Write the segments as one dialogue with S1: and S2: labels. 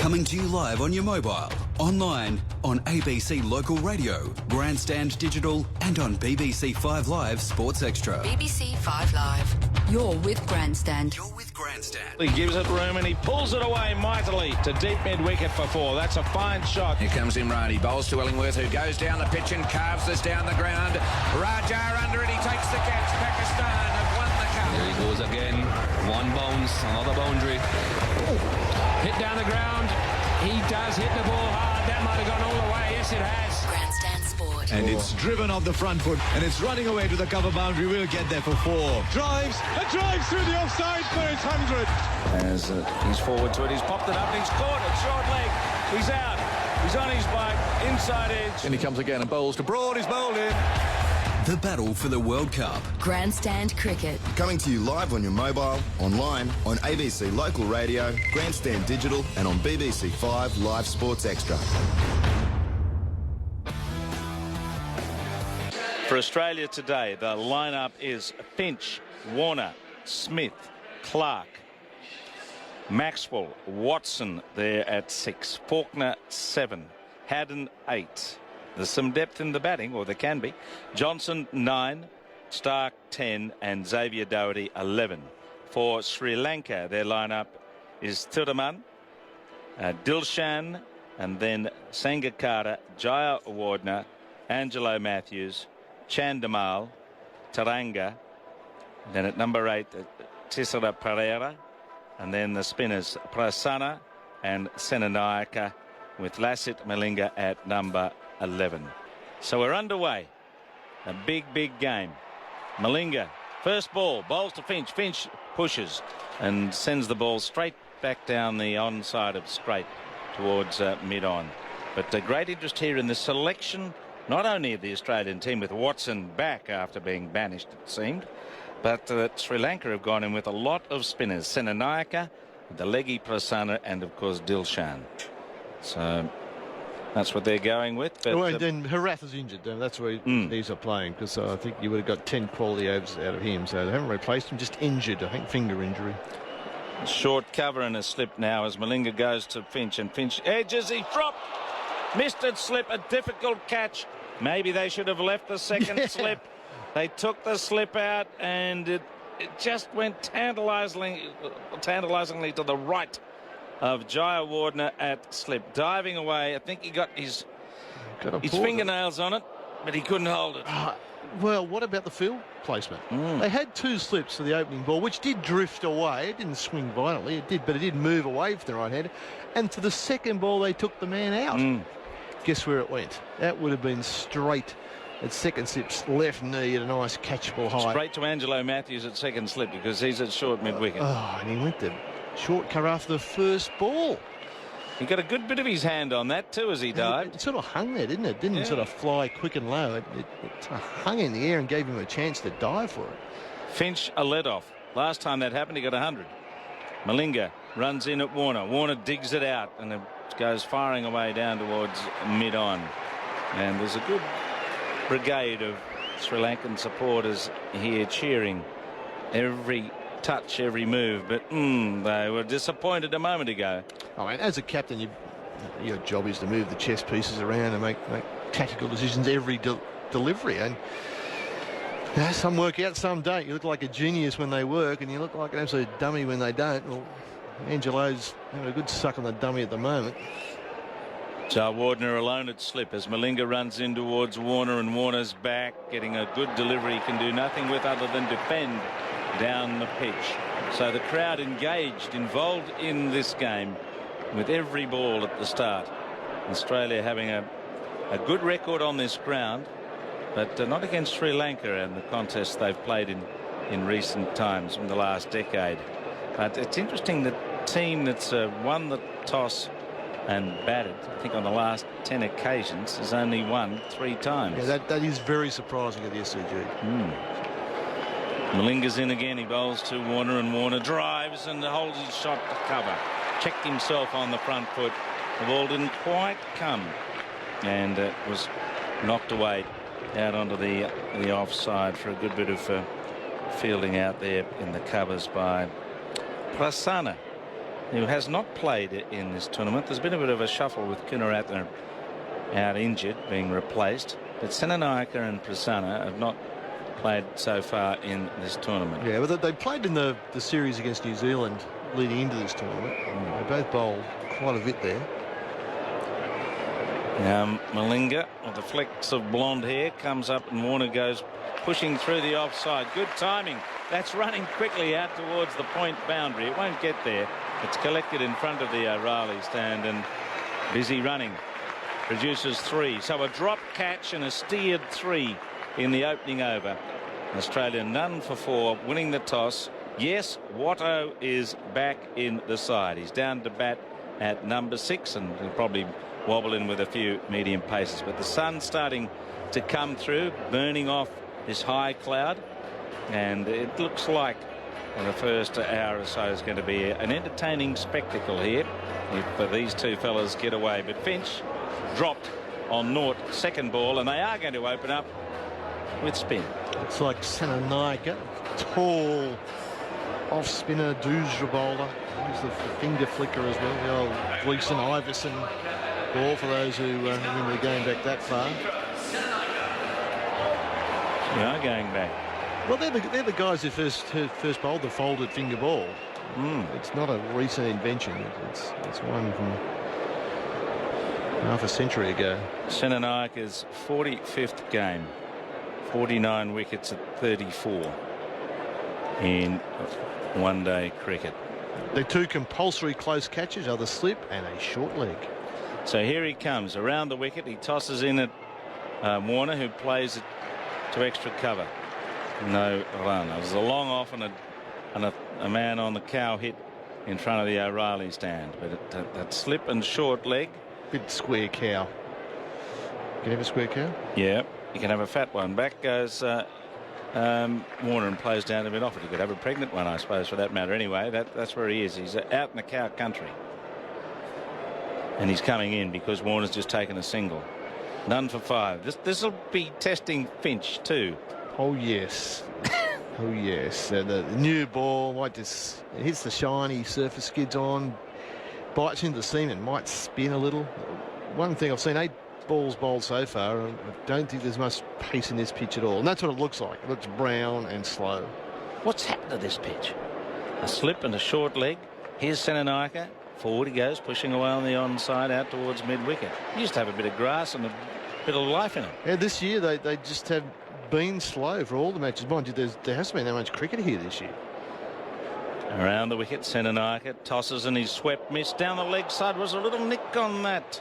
S1: Coming to you live on your mobile, online, on ABC Local Radio, Grandstand Digital, and on BBC 5 Live Sports Extra.
S2: BBC 5 Live. You're with Grandstand.
S1: You're with Grandstand.
S3: He gives it room and he pulls it away mightily to deep mid-wicket for 4. That's a fine shot.
S4: Here comes Imran. He bowls to Illingworth, who goes down the pitch and carves this down the ground. Raja under it. He takes the catch. Pakistan have won the cup.
S5: There he goes again. One bounce, another boundary. Hit down the ground. He does hit the ball hard. That might have gone all the way. Yes, it has.
S2: Grandstand Sport.
S6: And it's driven off the front foot, and it's running away to the cover boundary. We'll get there for 4. Drives through the offside for his 100.
S3: As he's forward to it, he's popped it up and he's caught it. Short leg. He's out. He's on his bike. Inside edge.
S6: And he comes again and bowls to Broad. He's bowled in.
S1: The battle for the World Cup.
S2: Grandstand Cricket.
S7: Coming to you live on your mobile, online, on ABC Local Radio, Grandstand Digital, and on BBC 5 Live Sports Extra.
S3: For Australia today, the lineup is Finch, Warner, Smith, Clark, Maxwell, Watson there at 6, Faulkner 7, Haddon 8. There's some depth in the batting, or there can be. Johnson 9, Stark 10, and Xavier Doherty 11. For Sri Lanka, their lineup is Thiraman, Dilshan, and then Sangakkara, Jayawardene, Angelo Matthews, Chandimal, Taranga, then at number 8, Tisara Pereira, and then the spinners Prasanna and Senanayaka, with Lassit Malinga at number 11. So we're underway. A big game. Malinga, first ball, bowls to Finch. Finch pushes and sends the ball straight back down the onside of straight towards mid-on. But great interest here in the selection, not only of the Australian team with Watson back after being banished, it seemed, but Sri Lanka have gone in with a lot of spinners. Senanayaka, the leggy Prasanna, and of course Dilshan. So that's what they're going with. But,
S8: well, and then Harath is injured. That's where he's playing, because I think you would have got 10 quality overs out of him. So they haven't replaced him, just injured, I think, finger injury.
S3: Short cover and a slip now as Malinga goes to Finch, and Finch edges. He dropped. Missed it, slip, a difficult catch. Maybe they should have left the second slip. They took the slip out, and it just went tantalisingly to the right of Jayawardene at slip. Diving away. I think he got his fingernails on it, but he couldn't hold it.
S8: Well, what about the field placement? They had 2 slips for the opening ball, which did drift away. It didn't swing violently, but it did move away from the right hander. And to the second ball, they took the man out. Guess where it went? That would have been straight at second slip's left knee at a nice catchable height.
S3: Straight to Angelo Matthews at second slip, because he's at short mid-wicket.
S8: And he went to short cover after the first ball.
S3: He got a good bit of his hand on that too as he dived.
S8: It sort of hung there, didn't it? Didn't sort of fly quick and low. It hung in the air and gave him a chance to dive for it.
S3: Finch a let-off. Last time that happened, he got 100. Malinga runs in at Warner. Warner digs it out and it goes firing away down towards mid-on. And there's a good brigade of Sri Lankan supporters here cheering every touch, every move, but they were disappointed a moment ago.
S8: I mean, as a captain, your job is to move the chess pieces around and make tactical decisions every delivery, and some work out, some don't. You look like a genius when they work, and you look like an absolute dummy when they don't. Well, Angelo's having a good suck on the dummy at the moment.
S3: Jayawardene alone at slip as Malinga runs in towards Warner, and Warner's back, getting a good delivery. He can do nothing with other than defend down the pitch. So the crowd engaged, involved in this game with every ball at the start. Australia having a good record on this ground, but not against Sri Lanka and the contests they've played in recent times in the last decade. But it's interesting, the team that's won the toss and batted, I think on the last 10 occasions, has only won 3 times.
S8: Yeah, that is very surprising at the SCG.
S3: Malinga's in again. He bowls to Warner, and Warner drives and holds his shot to cover. Checked himself on the front foot. The ball didn't quite come, and it was knocked away out onto the offside for a good bit of fielding out there in the covers by Prasanna. who has not played in this tournament. There's been a bit of a shuffle with Kunaratne out injured, being replaced. But Senanaika and Prasanna have not played so far in this tournament.
S8: Yeah, but they played in the series against New Zealand leading into this tournament. They both bowled quite a bit there.
S3: Now Malinga, with the flecks of blonde hair, comes up and Warner goes pushing through the offside. Good timing. That's running quickly out towards the point boundary. It won't get there. It's collected in front of the O'Reilly stand and busy running. Produces 3. So a drop catch and a steered 3 in the opening over. Australia none for 4, winning the toss. Yes, Watto is back in the side. He's down to bat at number 6 and he'll probably wobble in with a few medium paces. But the sun's starting to come through, burning off this high cloud. And it looks like the first hour or so is going to be an entertaining spectacle here if these two fellas get away. But Finch dropped on Nort second ball, and they are going to open up with spin.
S8: It's like Senanaika, tall off spinner, Doosra bowler. There's the finger flicker as well. The old Gleeson Iverson ball for those who remember the game back that far.
S3: We are going back.
S8: Well, they're the guys who first bowled the folded finger ball. It's not a recent invention. It's one from half a century ago.
S3: Senanaika's 45th game, 49 wickets at 34 in one-day cricket.
S8: The two compulsory close catches are the slip and a short leg.
S3: So here he comes around the wicket. He tosses in at Warner, who plays it to extra cover. No run. It was a long off and a man on the cow hit in front of the O'Reilly stand. But that slip and short leg.
S8: Bit square cow. Can you have a square cow?
S3: Yeah, you can have a fat one. Back goes Warner and plays down a bit off it. You could have a pregnant one, I suppose, for that matter. Anyway, that's where he is. He's out in the cow country. And he's coming in because Warner's just taken a single. None for 5. This will be testing Finch too.
S8: Oh yes. Oh yes. The new ball might just hits the shiny surface, skids on, bites into the seam and might spin a little. One thing I've seen 8 balls bowled so far, and I don't think there's much pace in this pitch at all. And that's what it looks like. It looks brown and slow.
S3: What's happened to this pitch? A slip and a short leg. Here's Senanaika. Forward he goes, pushing away on the onside out towards mid-wicket. He used to have a bit of grass and a bit of life in it.
S8: Yeah, this year they just have been slow for all the matches. Mind you, there hasn't been that much cricket here this year.
S3: Around the wicket, Senanaika tosses and he's swept, missed down the leg side. Was a little nick on that.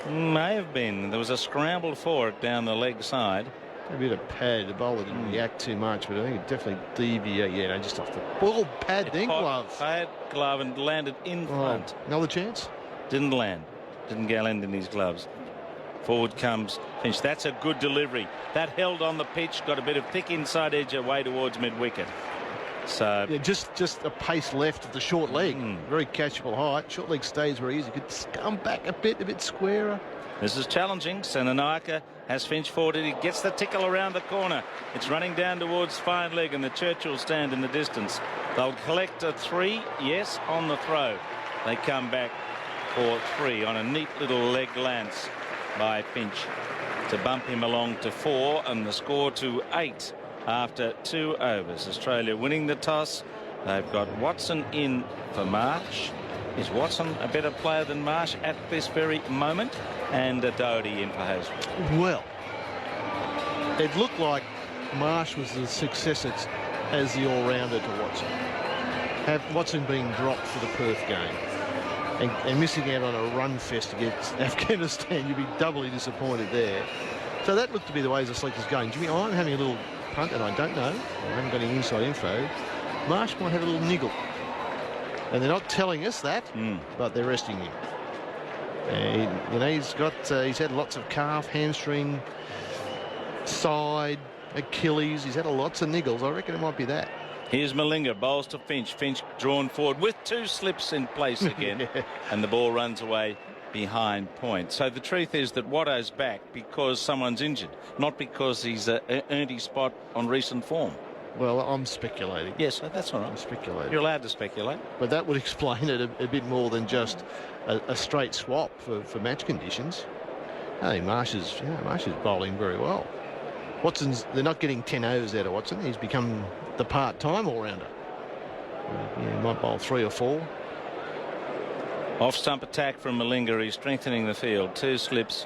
S3: May have been. There was a scramble for it down the leg side.
S8: A bit of pad. The bowler didn't react too much, but I think it definitely deviated. Yeah, no, just off the ball pad then glove.
S3: Pad glove and landed in front.
S8: Another chance?
S3: Didn't land. Didn't go land in his gloves. Forward comes Finch. That's a good delivery. That held on the pitch. Got a bit of thick inside edge away towards mid-wicket. So
S8: yeah, just a pace left of the short leg. Very catchable height. Short leg stays where he is. He could come back a bit squarer.
S3: This is challenging. Senanaika has Finch forwarded. He gets the tickle around the corner. It's running down towards fine leg and the Churchill stand in the distance. They'll collect a 3. Yes, on the throw. They come back for 3 on a neat little leg lance by Finch to bump him along to 4 and the score to 8 after 2 overs. Australia winning the toss. They've got Watson in for Marsh. Is Watson a better player than Marsh at this very moment? And Doherty in for Hazlewood.
S8: Well, it looked like Marsh was the successor as the all-rounder to Watson. Have Watson being dropped for the Perth game and missing out on a run fest against Afghanistan, you'd be doubly disappointed there. So that looked to be the way the selector's going. Jimmy, I'm having a little punt, and I don't know. I haven't got any inside info. Marsh might have a little niggle. And they're not telling us that, but they're resting him. And, you know, he's had lots of calf, hamstring, side, Achilles. He's had lots of niggles. I reckon it might be that.
S3: Here's Malinga, bowls to Finch. Finch drawn forward with 2 slips in place again.
S8: Yeah.
S3: And the ball runs away behind point. So the truth is that Watto's back because someone's injured, not because he's earned his spot on recent form.
S8: Well, I'm speculating.
S3: Yes, that's all right.
S8: I'm speculating.
S3: You're allowed to speculate.
S8: But that would explain it a bit more than just a straight swap for match conditions. I think Marsh is bowling very well. They're not getting 10 overs out of Watson. He's become the part-time all-rounder. He might bowl 3 or 4.
S3: Off-stump attack from Malinga. He's strengthening the field. 2 slips,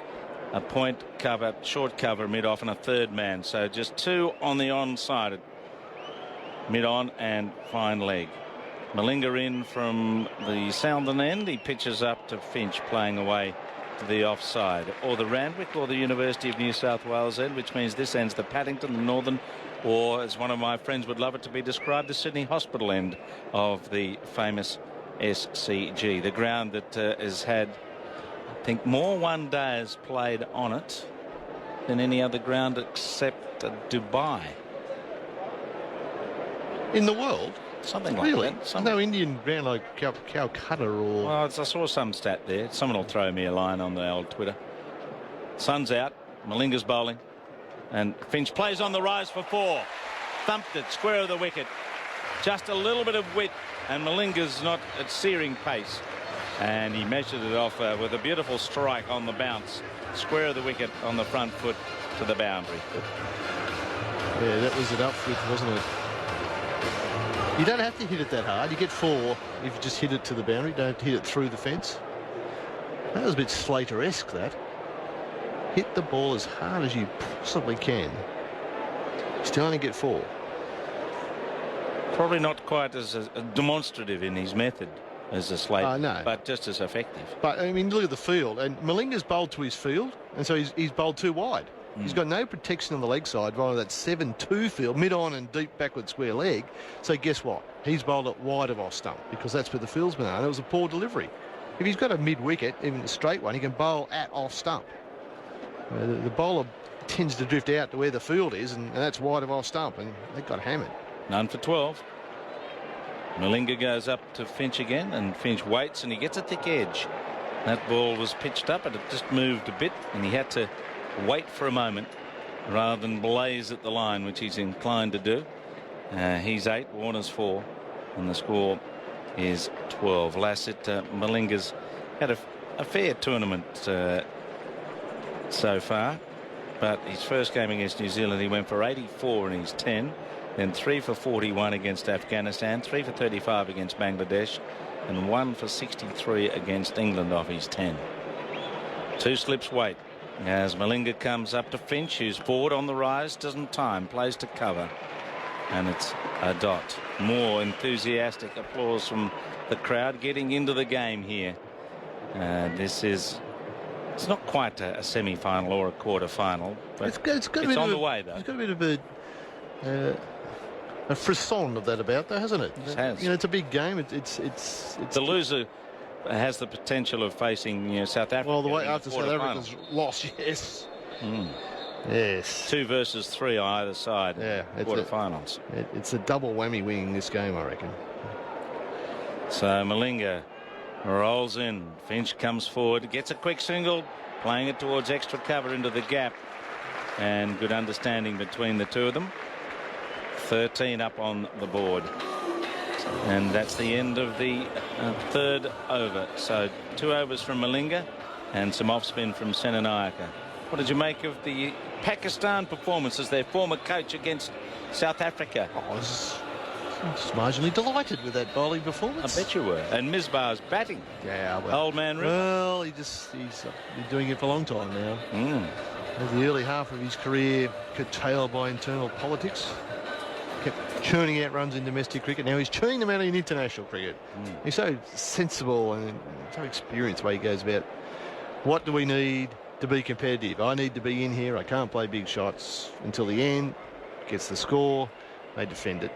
S3: a point cover, short cover, mid-off, and a third man. So just 2 on the onside. Mid-on and fine leg. Malinga in from the southern end. He pitches up to Finch, playing away to the offside, or the Randwick or the University of New South Wales end, which means this end's the Paddington, the Northern, or as one of my friends would love it to be described, the Sydney Hospital end of the famous SCG. The ground that has had, I think, more one-days played on it than any other ground except Dubai.
S8: In the world?
S3: Something like
S8: really?
S3: that.
S8: No Indian ground like Calcutta or...
S3: Well, I saw some stat there. Someone will throw me a line on the old Twitter. Sun's out. Malinga's bowling. And Finch plays on the rise for 4. Thumped it, square of the wicket. Just a little bit of wit, and Malinga's not at searing pace. And he measured it off with a beautiful strike on the bounce. Square of the wicket on the front foot to the boundary.
S8: Yeah, that was it up with, wasn't it? You don't have to hit it that hard. You get 4 if you just hit it to the boundary. You don't have to hit it through the fence. That was a bit Slater-esque, that. Hit the ball as hard as you possibly can. Still only get 4.
S3: Probably not quite as demonstrative in his method as a Slater,
S8: no.
S3: but just as effective.
S8: But, I mean, look at the field. And Malinga's bowled to his field, and so he's bowled too wide. He's got no protection on the leg side via that 7-2 field, mid-on and deep backward square leg. So guess what? He's bowled it wide of off stump because that's where the field's been on. It was a poor delivery. If he's got a mid-wicket, even a straight one, he can bowl at off stump. The bowler tends to drift out to where the field is, and that's wide of off stump, and they got hammered.
S3: None for 12. Malinga goes up to Finch again, and Finch waits, and he gets a thick edge. That ball was pitched up, and it just moved a bit, and he had to wait for a moment rather than blaze at the line, which he's inclined to do. He's 8, Warner's 4, and the score is 12. Lassett, Malinga's had a fair tournament so far, but his first game against New Zealand he went for 84 in his 10, then 3 for 41 against Afghanistan, 3 for 35 against Bangladesh, and 1 for 63 against England off his 10. 2 slips wait as Malinga comes up to Finch, who's forward on the rise, doesn't time, plays to cover, and it's a dot. More enthusiastic applause from the crowd getting into the game here. It's not quite a semi-final or a quarter-final, but it's on the way, though.
S8: It's got a bit of a frisson of that about, though, hasn't it?
S3: It has.
S8: You know, it's a big game. It's
S3: the loser has the potential of facing South Africa.
S8: Well, the way after South Africa's loss, yes. Yes.
S3: 2 versus 3 on either side.
S8: Yeah,
S3: quarterfinals.
S8: It's a double whammy winning this game, I reckon.
S3: So Malinga rolls in. Finch comes forward, gets a quick single, playing it towards extra cover into the gap, and good understanding between the two of them. 13 up on the board. And that's the end of the 3rd over. So 2 overs from Malinga and some off spin from Senanayake. What did you make of the Pakistan performance as their former coach against South Africa?
S8: I was marginally delighted with that bowling performance.
S3: I bet you were. And Misbah's batting.
S8: Yeah, well,
S3: old man River.
S8: Well, he's been doing it for a long time now. The early half of his career curtailed by internal politics. Kept churning out runs in domestic cricket. Now he's churning them out in international cricket. He's so sensible and so experienced the way he goes about. What do we need to be competitive? I need to be in here. I can't play big shots until the end. Gets the score. They defend it.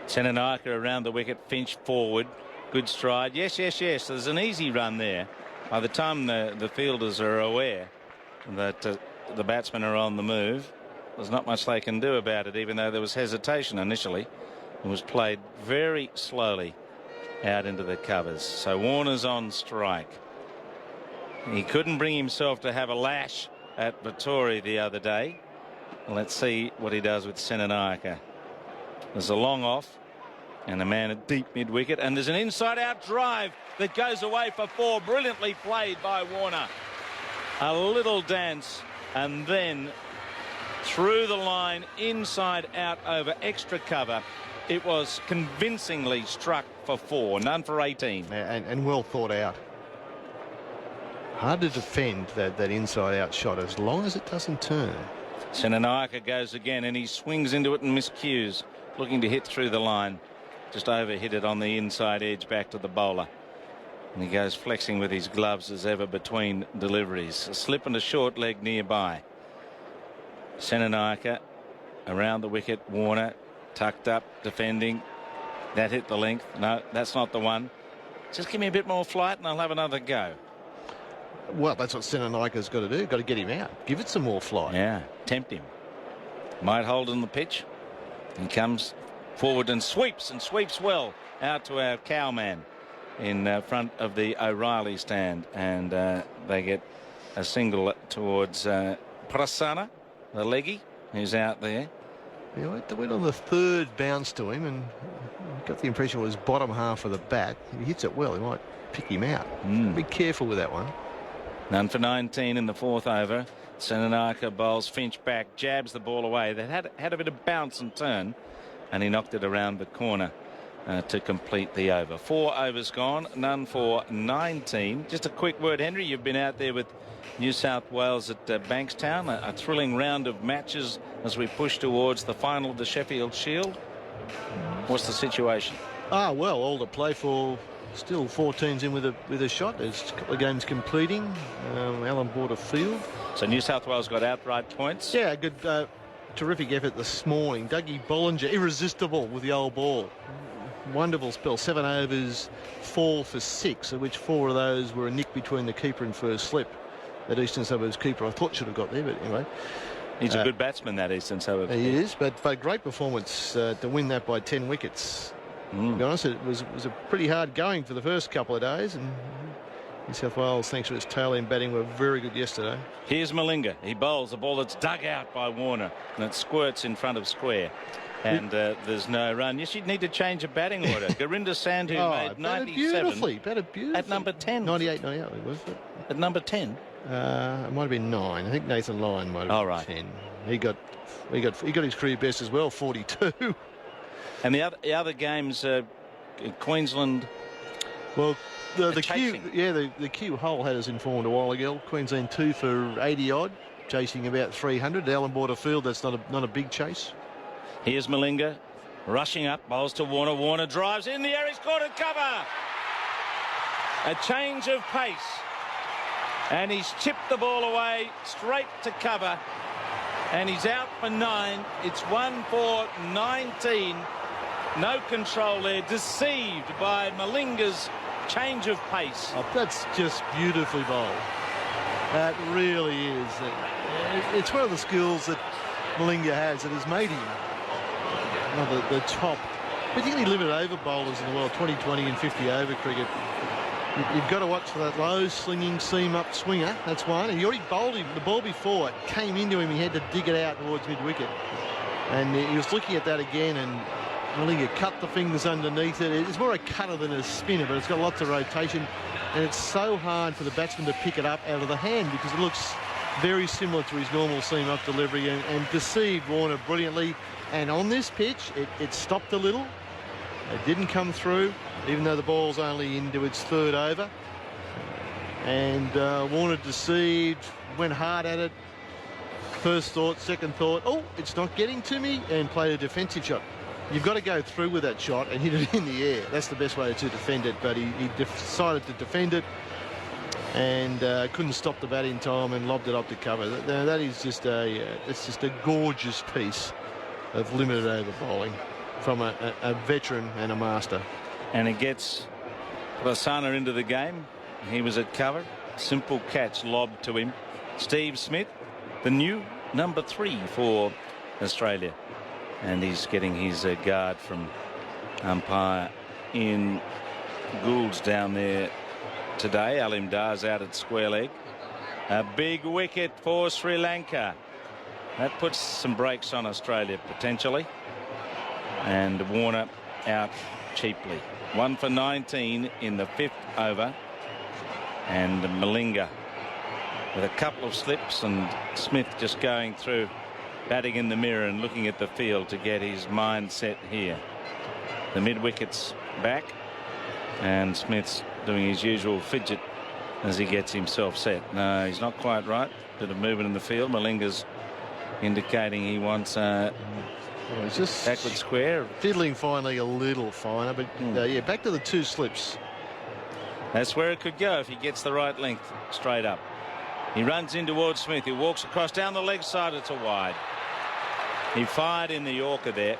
S3: Senanayake around the wicket. Finch forward. Good stride. Yes. There's an easy run there. By the time the fielders are aware that the batsmen are on the move, there's not much they can do about it, even though there was hesitation initially. It was played very slowly out into the covers. So Warner's on strike. He couldn't bring himself to have a lash at Vittori the other day. Let's see what he does with Senanayake. There's a long off and a man at deep mid-wicket, and there's an inside-out drive that goes away for 4. Brilliantly played by Warner. A little dance and then through the line, inside out over extra cover. It was convincingly struck for 4, none for 18.
S8: And well thought out. Hard to defend that inside out shot as long as it doesn't turn.
S3: Senanayake goes again and he swings into it and miscues, looking to hit through the line. Just overhit it on the inside edge back to the bowler. And he goes flexing with his gloves as ever between deliveries. A slip and a short leg nearby. Senanayake around the wicket. Warner tucked up, defending. That hit the length. No, that's not the one. Just give me a bit more flight and I'll have another go.
S8: Well, that's what Senanaike's got to do. Got to get him out. Give it some more flight.
S3: Yeah, tempt him. Might hold in the pitch. He comes forward and sweeps well out to our cowman in front of the O'Reilly stand. And they get a single towards Prasanna, the leggy, who's out there.
S8: Yeah, they went on the third bounce to him and got the impression it was bottom half of the bat. If he hits it well, he might pick him out. Be careful with that one.
S3: None for 19 in the 4th over. Senanayake bowls Finch back, jabs the ball away. They had a bit of bounce and turn, and he knocked it around the corner to complete the over. 4 overs gone, none for 19. Just a quick word, Henry. You've been out there with New South Wales at Bankstown. A thrilling round of matches as we push towards the final of the Sheffield Shield. What's the situation?
S8: Well, all to play for. Still 4 teams in with a shot. There's a couple of games completing. Allan bought a field.
S3: So New South Wales got outright points.
S8: Yeah, good, terrific effort this morning. Dougie Bollinger, irresistible with the old ball. Wonderful spell. 7 overs, 4 for 6, of which 4 of those were a nick between the keeper and first slip. That Eastern Suburbs keeper, I thought, should have got there, but anyway.
S3: He's a good batsman, that Eastern Suburbs.
S8: He is, but a great performance to win that by 10 wickets. To be honest, it was a pretty hard going for the first couple of days, and New South Wales, thanks to its tail end batting, were very good yesterday.
S3: Here's Malinga. He bowls a ball that's dug out by Warner, and it squirts in front of square. And there's no run. Yes, you'd need to change a batting order. Gurinder Sandhu made 97.
S8: Batted beautifully.
S3: At number 10.
S8: 98, was it?
S3: At number 10?
S8: It might have been 9. I think Nathan Lyon might have been 10. He got his career best as well, 42.
S3: And the other games, Queensland.
S8: Well, the Q Hull had us informed a while ago. Queensland 2 for 80 odd, chasing about 300. Allan bought a field. That's not a big chase.
S3: Here's Malinga rushing up, bowls to Warner. Warner drives in the air. He's caught at cover. A change of pace, and he's chipped the ball away straight to cover, and he's out for 9. It's 1 for 19. No control there, deceived by Malinga's change of pace.
S8: Oh, that's just beautifully bowled. That really is. It's one of the skills that Malinga has that has made him one of the top, particularly limited over bowlers in the world, 20-20 and 50 over cricket. You've got to watch for that low slinging seam up swinger. That's one. And he already bowled him the ball before. It came into him. He had to dig it out towards mid-wicket. And he was looking at that again, and Malinga cut the fingers underneath it. It's more a cutter than a spinner, but it's got lots of rotation. And it's so hard for the batsman to pick it up out of the hand because it looks very similar to his normal seam-up delivery, and deceived Warner brilliantly. And on this pitch, it stopped a little. It didn't come through, even though the ball's only into its 3rd over. And Warner deceived, went hard at it. First thought, second thought, oh, it's not getting to me, and played a defensive shot. You've got to go through with that shot and hit it in the air. That's the best way to defend it, but he decided to defend it and couldn't stop the bat in time and lobbed it up to cover. That is just a gorgeous piece of limited over bowling from a veteran and a master.
S3: And it gets Prasanna into the game. He was at cover. Simple catch lobbed to him. Steve Smith, the new number 3 for Australia. And he's getting his guard from umpire in Gould's down there today. Alim Dar's out at square leg. A big wicket for Sri Lanka. That puts some brakes on Australia potentially. And Warner out cheaply. 1 for 19 in the 5th over. And Malinga with a couple of slips, and Smith just going through, batting in the mirror and looking at the field to get his mind set here. The mid-wicket's back, and Smith's doing his usual fidget as he gets himself set. No, he's not quite right. Bit of movement in the field. Malinga's indicating he wants
S8: he's just
S3: backward square.
S8: Fiddling finally a little finer, but yeah, back to the 2 slips.
S3: That's where it could go if he gets the right length straight up. He runs in towards Smith. He walks across down the leg side. It's a wide. He fired in the Yorker there.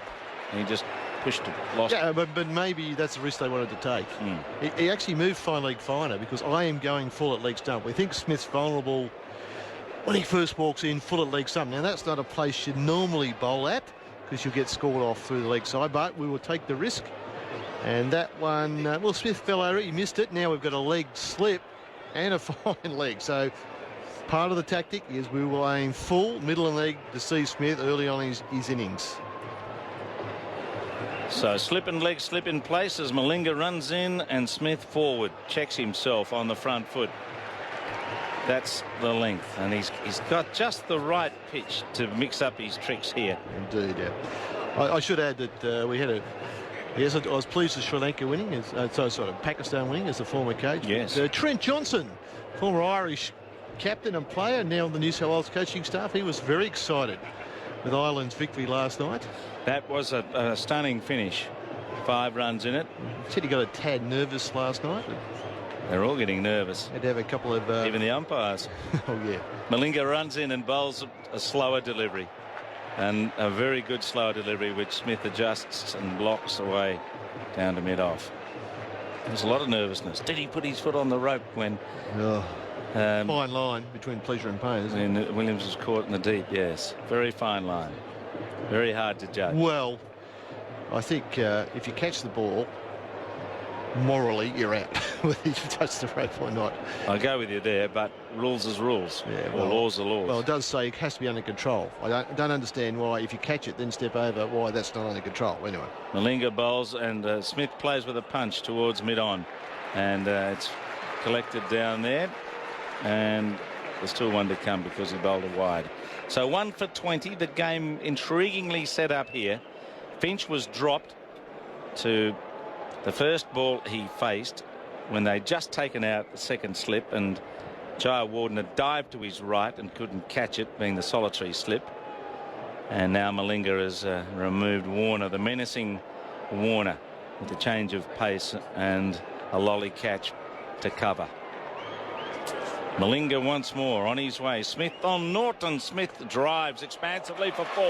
S3: And he just pushed it. Lost.
S8: Yeah, but maybe that's the risk they wanted to take. He actually moved fine leg finer because I am going full at leg stump. We think Smith's vulnerable when he first walks in, full at leg stump. Now, that's not a place you'd normally bowl at because you'll get scored off through the leg side, but we will take the risk. And that one, well, Smith fell over it. He missed it. Now we've got a leg slip and a fine leg. So part of the tactic is we will aim full middle and leg to see Smith early on his innings.
S3: So slip and leg slip in place as Malinga runs in and Smith forward, checks himself on the front foot. That's the length, and he's got just the right pitch to mix up his tricks here.
S8: Indeed, yeah. I should add that we had a. Yes, I was pleased with Sri Lanka winning, Pakistan winning as the former coach.
S3: Yes.
S8: Trent Johnson, former Irish captain and player, now on the New South Wales coaching staff. He was very excited with Ireland's victory last night.
S3: That was a stunning finish. 5 runs in it.
S8: Said he got a tad nervous last night.
S3: They're all getting nervous.
S8: Had to have a couple of...
S3: Even the umpires.
S8: Oh, yeah.
S3: Malinga runs in and bowls a slower delivery. And a very good slower delivery, which Smith adjusts and blocks away down to mid-off. There's a lot of nervousness. Did he put his foot on the rope when...
S8: fine line between pleasure and pain, isn't it?
S3: Williams was caught in the deep, yes. Very fine line. Very hard to judge.
S8: Well, I think if you catch the ball, morally, you're out, whether you touch the rope or not.
S3: I go with you there, but rules is rules.
S8: Yeah,
S3: well, laws are laws.
S8: Well, it does say it has to be under control. I don't understand why, if you catch it, then step over, why that's not under control. Anyway.
S3: Malinga bowls, and Smith plays with a punch towards mid-on. And it's collected down there. And there's still one to come because he bowled it wide. So 1 for 20. The game intriguingly set up here. Finch was dropped to the first ball he faced when they'd just taken out the second slip, and Jaya Warden had dived to his right and couldn't catch it, being the solitary slip. And now Malinga has removed Warner, the menacing Warner, with a change of pace and a lolly catch to cover. Malinga once more on his way. Smith on Norton. Smith drives expansively for 4.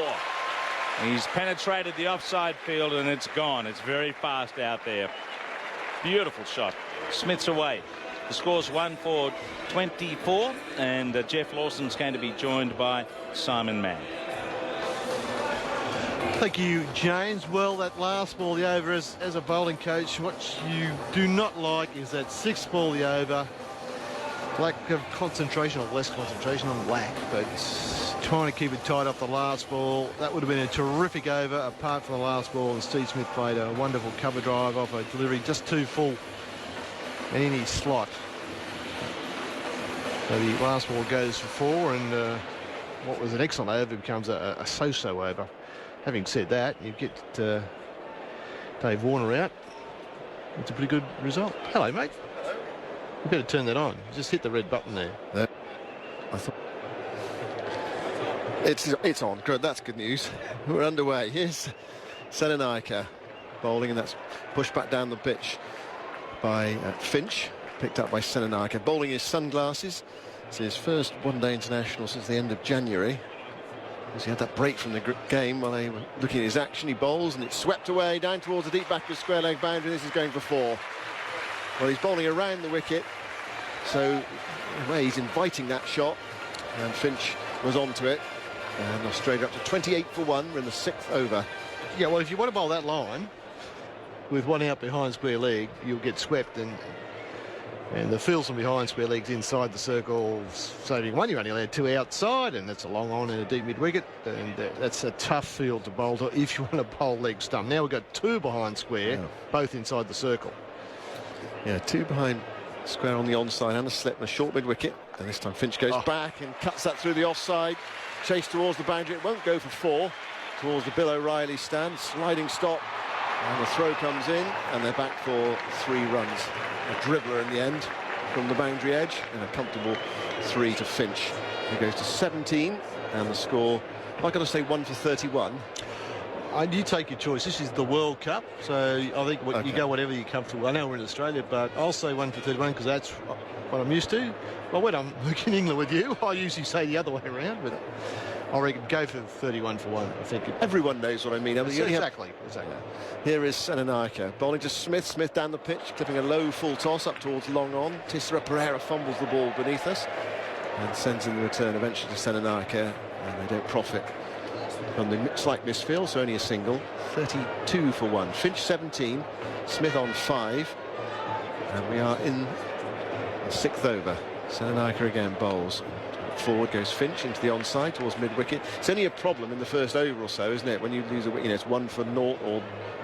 S3: He's penetrated the offside field and it's gone. It's very fast out there. Beautiful shot. Smith's away. The score's 1 for 24, and Jeff Lawson's going to be joined by Simon Mann.
S8: Thank you, James. Well, that last ball the over, as a bowling coach, what you do not like is that 6th ball the over. Lack of concentration, or less concentration on lack, but trying to keep it tight off the last ball. That would have been a terrific over apart from the last ball, and Steve Smith played a wonderful cover drive off a delivery just too full and in his slot. So the last ball goes for 4, and what was an excellent over becomes a so-so over. Having said that, you get Dave Warner out. It's a pretty good result. Hello, mate. You better turn that on. Just hit the red button there.
S9: I thought it's on. Good, that's good news. We're underway. Here's Senanaika bowling, and that's pushed back down the pitch by Finch, picked up by Senanaika. Bowling his sunglasses. It's his first one-day international since the end of January. As he had that break from the game while they were looking at his action, he bowls and it's swept away down towards the deep back of the square leg boundary. This is going for 4. Well, he's bowling around the wicket, so in a way he's inviting that shot, and Finch was onto it, and Australia up to 28 for 1. We're in the 6th over.
S8: Yeah, well, if you want to bowl that line with one out behind square leg, you'll get swept, and And the fields from behind square legs inside the circle, saving one. You're only allowed 2 outside, and that's a long on and a deep mid-wicket. And that's a tough field to bowl to if you want to bowl leg stump. Now we've got 2 behind square, both inside the circle.
S9: Yeah, 2 behind square on the onside and a slip and a short mid-wicket. And this time Finch goes back and cuts that through the offside. Chase towards the boundary. It won't go for 4. Towards the Bill O'Reilly stand. Sliding stop. And the throw comes in, and they're back for 3 runs. A dribbler in the end from the boundary edge, and a comfortable 3 to Finch. He goes to 17, and the score, I've got to say 1 for 31.
S8: You take your choice. This is the World Cup, so I think you go whatever you're comfortable. I know we're in Australia, but I'll say 1 for 31 because that's what I'm used to. Well, when I'm in England with you, I usually say the other way around, but I reckon go for 31 for 1. I think
S9: everyone knows what I mean.
S8: Exactly.
S9: Here is Senanayake bowling to Smith. Smith down the pitch, clipping a low full toss up towards long on. Tisra Pereira fumbles the ball beneath us and sends in the return eventually to Senanayake, and they don't profit from the slight misfield, so only a single. 32 for 1. Finch 17, Smith on 5, and we are in the 6th over. Senanayake again bowls. Forward goes Finch into the onside towards mid-wicket. It's only a problem in the first over or so, isn't it? When you lose a wicket, it's 1 for 0 or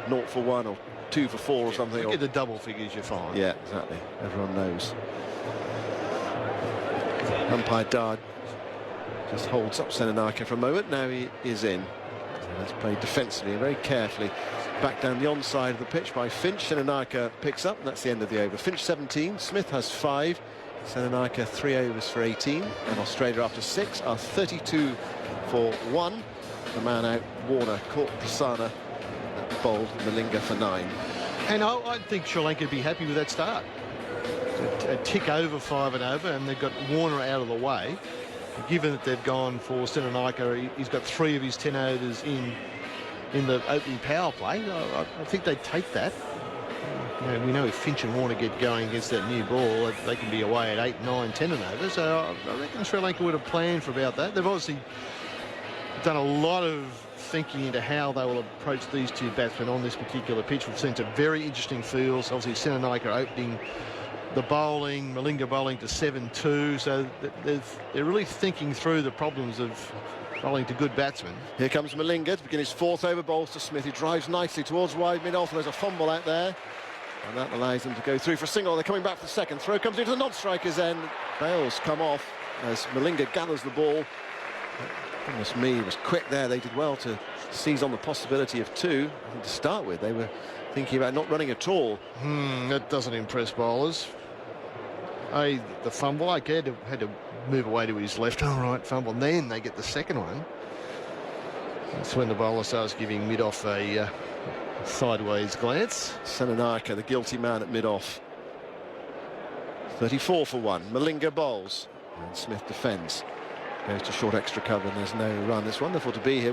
S9: 0 for 1 or 2 for 4 or something.
S8: You get the double figures, you're fine.
S9: Yeah, exactly. Everyone knows. Umpire Dard just holds up Senanayake for a moment. Now he is in. And that's played defensively and very carefully. Back down the onside of the pitch by Finch. Senanayake picks up, and that's the end of the over. Finch 17, Smith has 5. Senanayake 3 overs for 18, and Australia after 6 are 32 for 1. The man out, Warner, caught Prasanna, bowled Malinga for 9.
S8: And I think Sri Lanka would be happy with that start. A tick over 5 and over, and they've got Warner out of the way. Given that they've gone for Senanayake, he's got 3 of his 10 overs in the opening power play. I think they'd take that. You know, we know if Finch and Warner get going against that new ball, they can be away at 8, 9, 10 and over. So I reckon Sri Lanka would have planned for about that. They've obviously done a lot of thinking into how they will approach these 2 batsmen on this particular pitch. We've seen some very interesting fields. Obviously, Senanayake opening the bowling, Malinga bowling to 7-2. So they're really thinking through the problems of bowling to good batsmen.
S9: Here comes Malinga to begin his 4th over. Bowls to Smith. He drives nicely towards wide mid-off. There's a fumble out there, and that allows them to go through for a single. They're coming back for the second. Throw comes into the non-striker's end. Bails come off as Malinga gathers the ball. Goodness me, it was quick there. They did well to seize on the possibility of 2. I think to start with, they were thinking about not running at all.
S8: That doesn't impress bowlers. The fumble, had to move away to his left. All right, fumble. And then they get the second one. That's when the bowler starts giving mid-off a sideways glance.
S9: Senanayake, the guilty man at mid-off. 34 for 1. Malinga bowls, and Smith defends. Goes to short extra cover, and there's no run. It's wonderful to be here.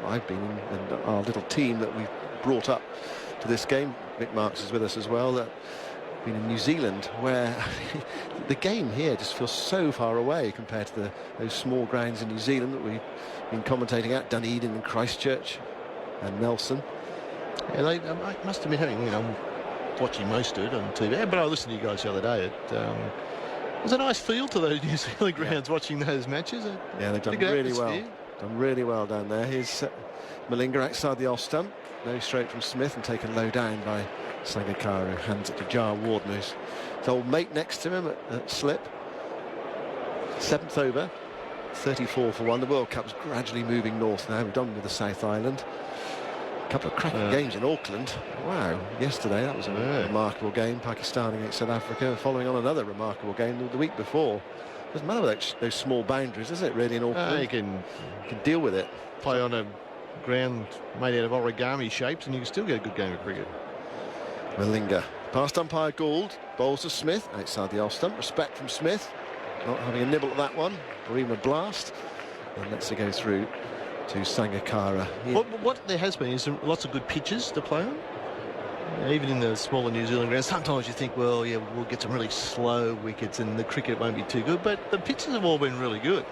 S9: I've been in our little team that we've brought up to this game. Mick Marks is with us as well. Been in New Zealand, where the game here just feels so far away compared to those small grounds in New Zealand that we've been commentating at, Dunedin and Christchurch and Nelson.
S8: Yeah, I must admit, watching most of it on TV, but I listened to you guys the other day. It was a nice feel to those New Zealand grounds watching those matches.
S9: Yeah, they've done really well. Done really well down there. Here's Malinga outside the off stump. No straight from Smith and taken low down by Sangakkara, who hands it to Jar Warden, who's his old mate next to him at slip. 7th over, 34 for 1. The World Cup's gradually moving north now. We've done with the South Island. A couple of cracking games in Auckland. Wow, yesterday that was a remarkable game. Pakistan against South Africa, following on another remarkable game the week before. Doesn't matter with those small boundaries, does it, really, in Auckland?
S8: You can
S9: deal with it.
S8: Play on a ground made out of origami shapes and you can still get a good game of cricket.
S9: Malinga, past umpire Gould, bowls to Smith, outside the off stump. Respect from Smith, not having a nibble at that one, or even a blast. And lets it go through to Sangakkara.
S8: What there has been is lots of good pitches to play on. Even in the smaller New Zealand grounds, sometimes you think, well, yeah, we'll get some really slow wickets and the cricket won't be too good. But the pitches have all been really good,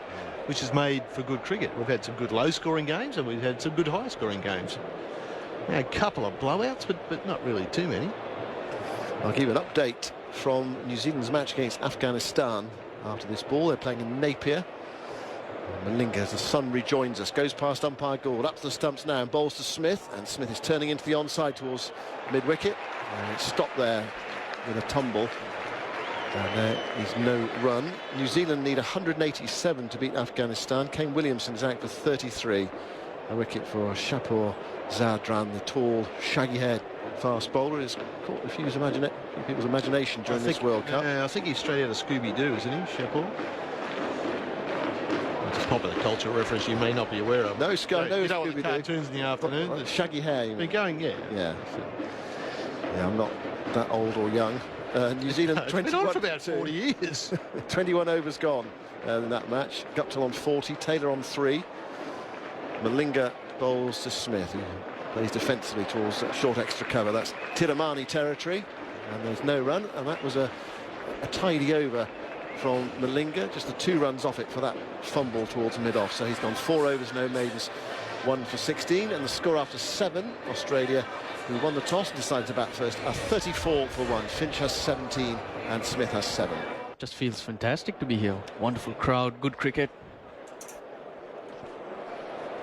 S8: which has made for good cricket. We've had some good low-scoring games and we've had some good high-scoring games. Now, a couple of blowouts, but not really too many.
S9: I'll give you an update from New Zealand's match against Afghanistan after this ball. They're playing in Napier. Malinga, as the sun rejoins us, goes past umpire Gould, up to the stumps now and bowls to Smith, and Smith is turning into the onside towards mid-wicket, and it's stopped there with a tumble, and there is no run. New Zealand need 187 to beat Afghanistan. Kane Williamson's out for 33. A wicket for Shapur Zadran, the tall, shaggy-haired fast bowler, has caught a few people's imagination during this World Cup.
S8: Yeah, I think he's straight out of Scooby-Doo, isn't he, Shapur? It's a popular culture reference you may not be aware of.
S9: No,
S8: you don't want the cartoons in the afternoon.
S9: Shaggy hair.
S8: Been going, yeah.
S9: Yeah, I'm not that old or young. New Zealand 21.
S8: It's been on for about 40 years.
S9: 21 overs gone in that match. Guptill on 40, Taylor on 3. Malinga bowls to Smith, who plays defensively towards short extra cover. That's Tiramani territory, and there's no run, and that was a tidy over from Malinga, just the 2 runs off it for that fumble towards mid-off. So he's gone 4 overs, no maidens, 1 for 16, and the score after 7, Australia, who won the toss and decided to bat first, are 34 for 1. Finch has 17 and Smith has 7.
S10: Just feels fantastic to be here. Wonderful crowd, good cricket.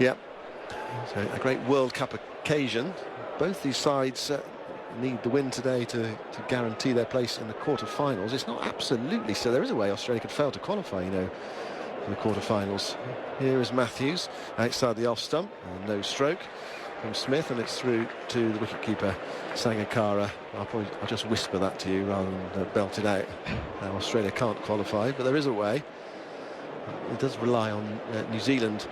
S9: Yep, so a great World Cup occasion. Both these sides need the win today to guarantee their place in the quarter-finals. It's not absolutely so. There is a way Australia could fail to qualify, you know, for the quarter-finals. Here is Matthews outside the off stump, and no stroke from Smith, and it's through to the wicketkeeper Sangakkara. I'll just whisper that to you rather than belt it out. Australia can't qualify, but there is a way. It does rely on New Zealand,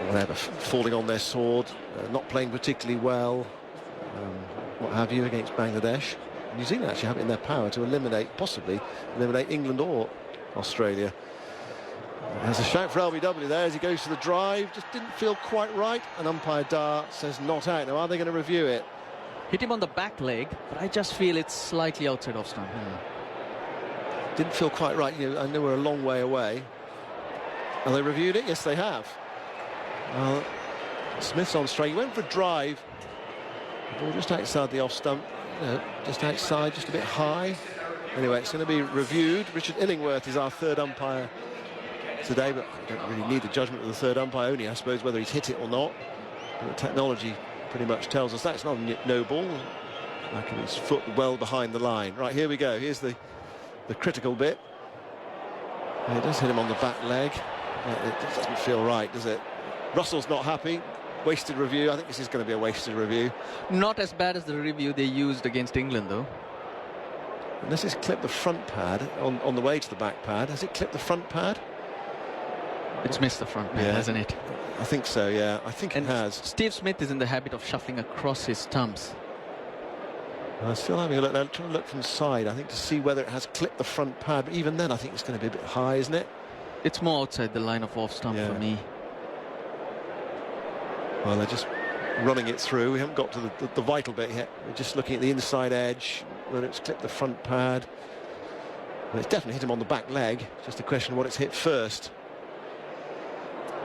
S9: whatever, falling on their sword, not playing particularly well, what have you, against Bangladesh. New Zealand actually have it in their power to possibly eliminate England or Australia. There's a shout for LBW there as he goes to the drive. Just didn't feel quite right, and umpire Dar says not out. Now, are they going to review it?
S10: Hit him on the back leg, but I just feel it's slightly outside off stump.
S9: Didn't feel quite right. You know, I know we're a long way away. Have they reviewed it? Yes, they have. Well, Smith's on straight. He went for a drive. The ball just outside the off stump. You know, just outside, just a bit high. Anyway, it's going to be reviewed. Richard Illingworth is our third umpire today, but I don't really need the judgment of the third umpire, only I suppose whether he's hit it or not. But the technology pretty much tells us that. It's not a no ball. Like his foot well behind the line. Right, here we go. Here's the critical bit. It does hit him on the back leg. It just doesn't feel right, does it? Russell's not happy. Wasted review. I think this is going to be a wasted review.
S10: Not as bad as the review they used against England, though.
S9: Unless it's clipped the front pad on the way to the back pad. Has it clipped the front pad?
S10: It's missed the front pad, hasn't it?
S9: I think so, yeah. I think it has.
S10: Steve Smith is in the habit of shuffling across his stumps.
S9: I'm still having a look. I'm trying to look from the side, I think, to see whether it has clipped the front pad. But even then, I think it's going to be a bit high, isn't it?
S10: It's more outside the line of off stump for me.
S9: Well, they're just running it through. We haven't got to the vital bit yet. We're just looking at the inside edge, whether it's clipped the front pad. Well, it's definitely hit him on the back leg. Just a question of what it's hit first.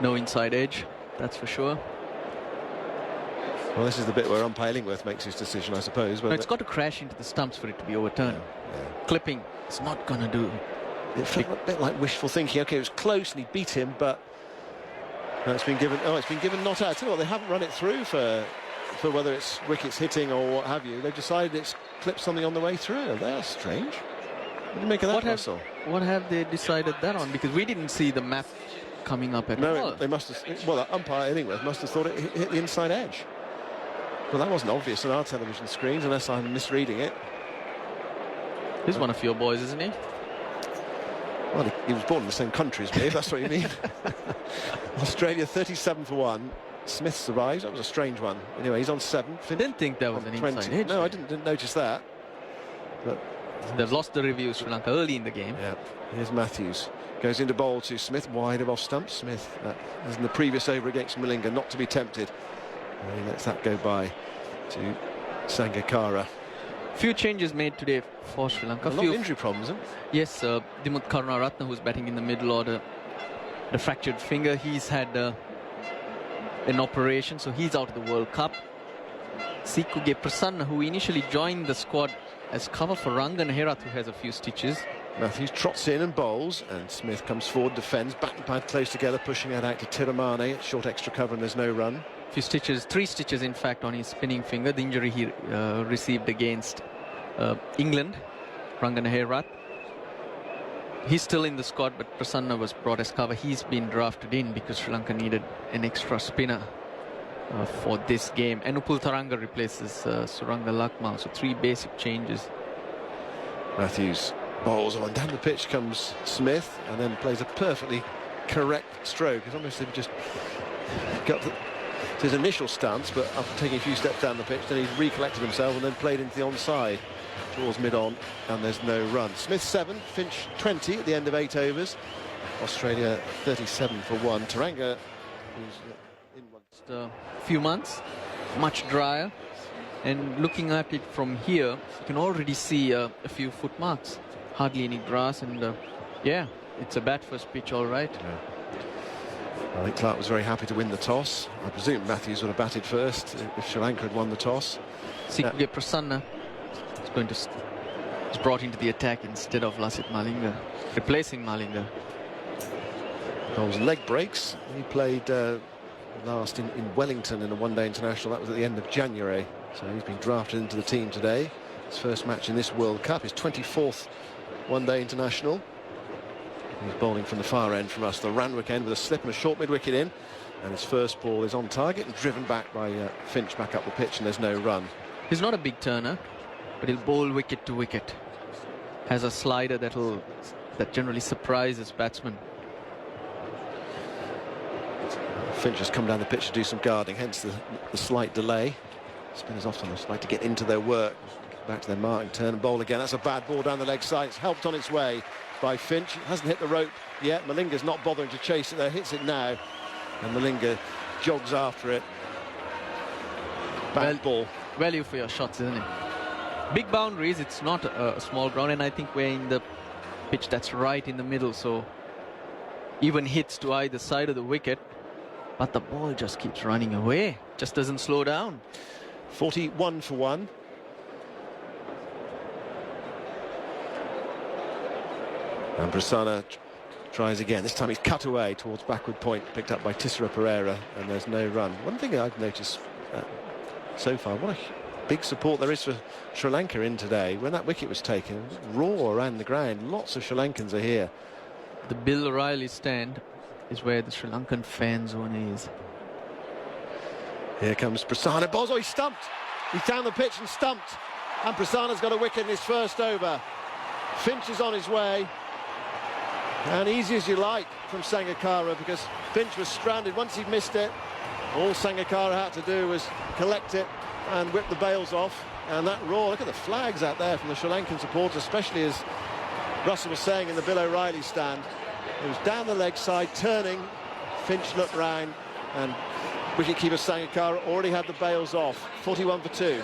S10: No inside edge, that's for sure.
S9: Well, this is the bit where umpire Illingworth makes his decision, I suppose.
S10: No, it's got to crash into the stumps for it to be overturned. Clipping, it's not going to do.
S9: It felt a bit like wishful thinking. Okay, it was close and he beat him, but no, it's been given. Oh, it's been given not out. I tell you what, they haven't run it through for whether it's wickets hitting or what have you. They've decided it's clipped something on the way through. That's strange. What do you make of that, Russell?
S10: What have they decided that on? Because we didn't see the map coming up at all.
S9: No, they must have. Well, umpire Illingworth must have thought it hit the inside edge. Well, that wasn't obvious on our television screens, unless I'm misreading it.
S10: He's one of your boys, isn't he?
S9: Well, he was born in the same country as me, if that's what you mean. Australia 37 for 1. Smith survives. That was a strange one. Anyway, he's on 7.
S10: I didn't think that was an inside edge.
S9: No, I didn't notice that. But
S10: they've lost the review, Sri Lanka, early in the game.
S9: Yeah. Here's Matthews. Goes into bowl to Smith, wide of off stump. Smith, as in the previous over against Malinga, not to be tempted. And he lets that go by to Sangakkara.
S10: Few changes made today for Sri Lanka.
S9: A lot of injury problems, isn't it?
S10: Yes, Dimuth Karunaratne, who's batting in the middle order, the fractured finger. He's had an operation, so he's out of the World Cup. Sikuge Prasanna, who initially joined the squad as cover for Rangan Herath, who has a few stitches.
S9: Matthews trots in and bowls, and Smith comes forward, defends, bat and pad close together, pushing that out to Tiramane. Short extra cover and there's no run.
S10: Few stitches, 3 stitches in fact on his spinning finger. The injury he received against England, Rangan Herath. He's still in the squad, but Prasanna was brought as cover. He's been drafted in because Sri Lanka needed an extra spinner for this game. Anupul Tharanga replaces Suranga Lakmal, so 3 basic changes.
S9: Matthews bowls on. Down the pitch comes Smith and then plays a perfectly correct stroke. It's almost just got his initial stance, but after taking a few steps down the pitch, then he's recollected himself and then played into the onside towards mid-on, and there's no run. Smith 7, Finch 20 at the end of 8 overs. Australia 37 for 1. Taranga, who's in
S10: a few months, much drier, and looking at it from here, you can already see a few foot marks. Hardly any grass, and yeah, it's a bat first pitch, all right.
S9: I think Clark was very happy to win the toss. I presume Matthews would have batted first if Sri Lanka had won the toss.
S10: Sikge Prasanna is brought into the attack instead of Lasith Malinga, replacing Malinga.
S9: Bowls leg breaks. He played last in Wellington in a one-day international. That was at the end of January. So he's been drafted into the team today. His first match in this World Cup, his 24th one-day international. He's bowling from the far end from us, the Randwick end, with a slip and a short mid-wicket in. And his first ball is on target and driven back by Finch back up the pitch, and there's no run.
S10: He's not a big turner, but he'll bowl wicket to wicket. Has a slider that generally surprises batsmen.
S9: Finch has come down the pitch to do some guarding, hence the slight delay. Spinners often like to get into their work. Back to their marking turn and bowl again. That's a bad ball down the leg side. It's helped on its way by Finch. It hasn't hit the rope yet. Malinga's not bothering to chase it there. Hits it now. And Malinga jogs after it. Bad ball.
S10: Value for your shots, isn't it? Big boundaries. It's not a small ground, and I think we're in the pitch that's right in the middle, so even hits to either side of the wicket, but the ball just keeps running away. Just doesn't slow down.
S9: 41 for 1. And Prasanna tries again. This time he's cut away towards backward point, picked up by Tisera Pereira, and there's no run. One thing I've noticed so far, what a big support there is for Sri Lanka in today. When that wicket was taken, raw around the ground. Lots of Sri Lankans are here.
S10: The Bill O'Reilly stand is where the Sri Lankan fan zone is.
S9: Here comes Prasanna. Bozo, he's stumped. He's down the pitch and stumped. And Prasanna's got a wicket in his first over. Finch is on his way. And easy as you like from Sangakkara, because Finch was stranded. Once he'd missed it, all Sangakkara had to do was collect it and whip the bails off. And that roar, look at the flags out there from the Sri Lankan supporters, especially as Russell was saying in the Bill O'Reilly stand. It was down the leg side, turning. Finch looked round, and wicketkeeper Sangakkara already had the bails off. 41 for 2.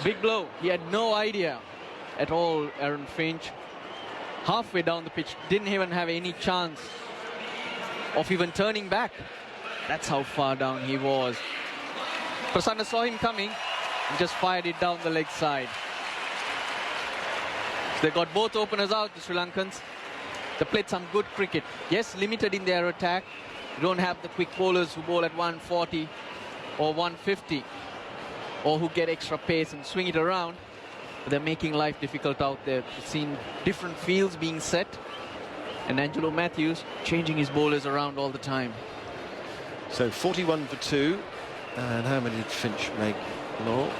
S10: Big blow. He had no idea at all, Aaron Finch. Halfway down the pitch, didn't even have any chance of even turning back. That's how far down he was. Prasanna saw him coming and just fired it down the leg side. So they got both openers out, the Sri Lankans. They played some good cricket. Yes, limited in their attack. You don't have the quick bowlers who bowl at 140 or 150, or who get extra pace and swing it around. They're making life difficult out there. We've seen different fields being set, and Angelo Matthews changing his bowlers around all the time.
S9: So 41 for 2. And how many did Finch make? No.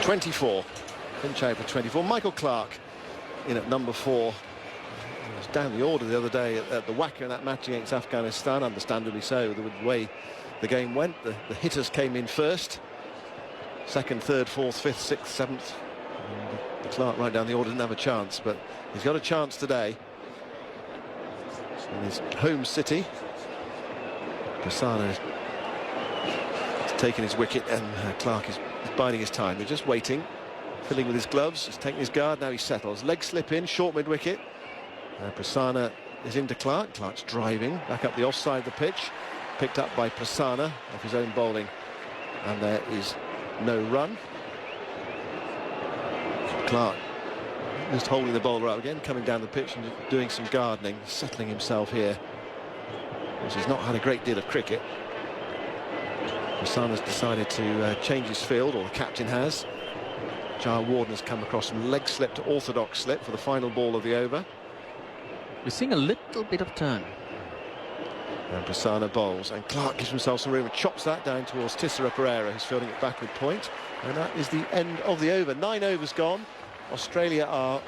S9: 24. Finch out for 24. Michael Clark in at number 4. He was down the order the other day at the Wacker in that match against Afghanistan, understandably so, the way the game went. The hitters came in first. Second, third, fourth, fifth, sixth, seventh. And Clark right down the order didn't have a chance, but he's got a chance today in his home city. Prasanna has taken his wicket, and Clark is biding his time. We're just waiting, fiddling with his gloves. He's taking his guard, now he settles. Leg slip in, short mid-wicket. Prasanna is into Clark. Clark's driving back up the offside of the pitch. Picked up by Prasanna off his own bowling. And there is no run. Clark just holding the bowler up again, coming down the pitch and doing some gardening, settling himself here, because he's not had a great deal of cricket. Prasanna's decided to change his field, or the captain has. Jaya Warden has come across from leg slip to orthodox slip for the final ball of the over.
S10: We're seeing a little bit of turn.
S9: And Prasanna bowls, and Clark gives himself some room and chops that down towards Tissera Pereira, who's fielding it backward point. And that is the end of the over. 9 overs gone. Australia are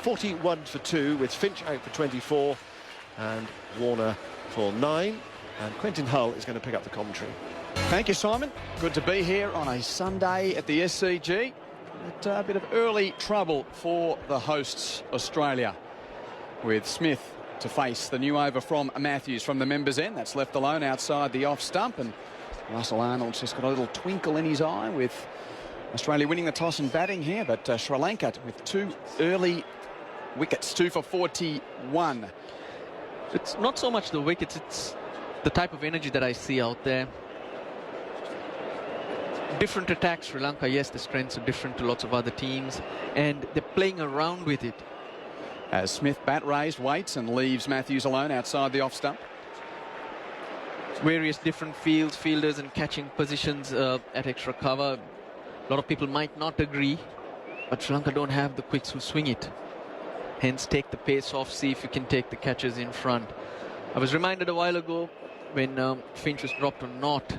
S9: 41 for 2, with Finch out for 24 and Warner for 9. And Quinton Hull is going to pick up the commentary.
S11: Thank you, Simon. Good to be here on a Sunday at the SCG. But a bit of early trouble for the hosts, Australia, with Smith to face the new over from Matthews from the members' end. That's left alone outside the off stump, and Russell Arnold's just got a little twinkle in his eye with Australia winning the toss and batting here, but Sri Lanka with 2 early wickets, 2 for 41.
S10: It's not so much the wickets, it's the type of energy that I see out there. Different attacks, Sri Lanka, yes, the strengths are different to lots of other teams, and they're playing around with it.
S11: As Smith, bat raised, waits and leaves Matthews alone outside the off stump.
S10: Various different fields, fielders and catching positions at extra cover. A lot of people might not agree, but Sri Lanka don't have the quicks who swing it. Hence, take the pace off, see if you can take the catches in front. I was reminded a while ago when Finch was dropped on naught.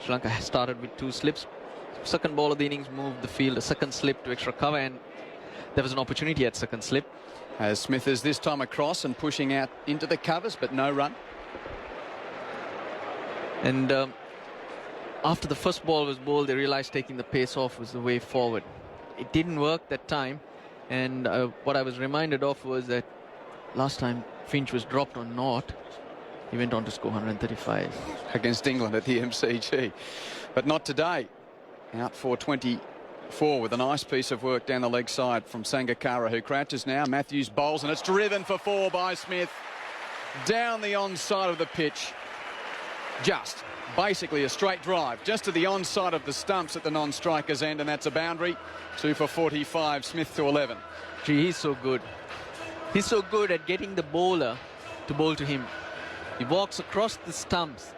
S10: Sri Lanka started with 2 slips. Second ball of the innings moved the field, a second slip to extra cover, and there was an opportunity at second slip.
S11: As Smith is this time across and pushing out into the covers, but no run.
S10: And after the first ball was bowled, they realized taking the pace off was the way forward. It didn't work that time, and what I was reminded of was that last time Finch was dropped on naught, he went on to score 135
S11: against England at the MCG, but not today. Out for 24 with a nice piece of work down the leg side from Sangakkara, who crouches now. Matthews bowls, and it's driven for 4 by Smith down the onside of the pitch. Just basically a straight drive just to the onside of the stumps at the non-striker's end, and that's a boundary. 2 for 45, Smith to 11.
S10: Gee, he's so good. He's so good at getting the bowler to bowl to him. He walks across the stumps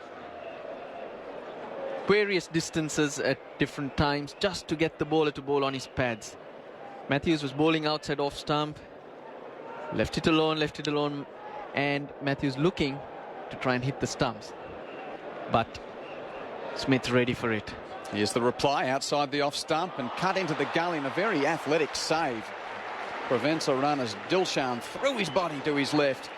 S10: various distances at different times just to get the bowler to bowl on his pads. Matthews was bowling outside off stump, left it alone, and Matthews looking to try and hit the stumps. But Smith ready for it.
S11: Here's the reply outside the off stump and cut into the gully in a very athletic save. Prevents a run as Dilshan threw his body to his left.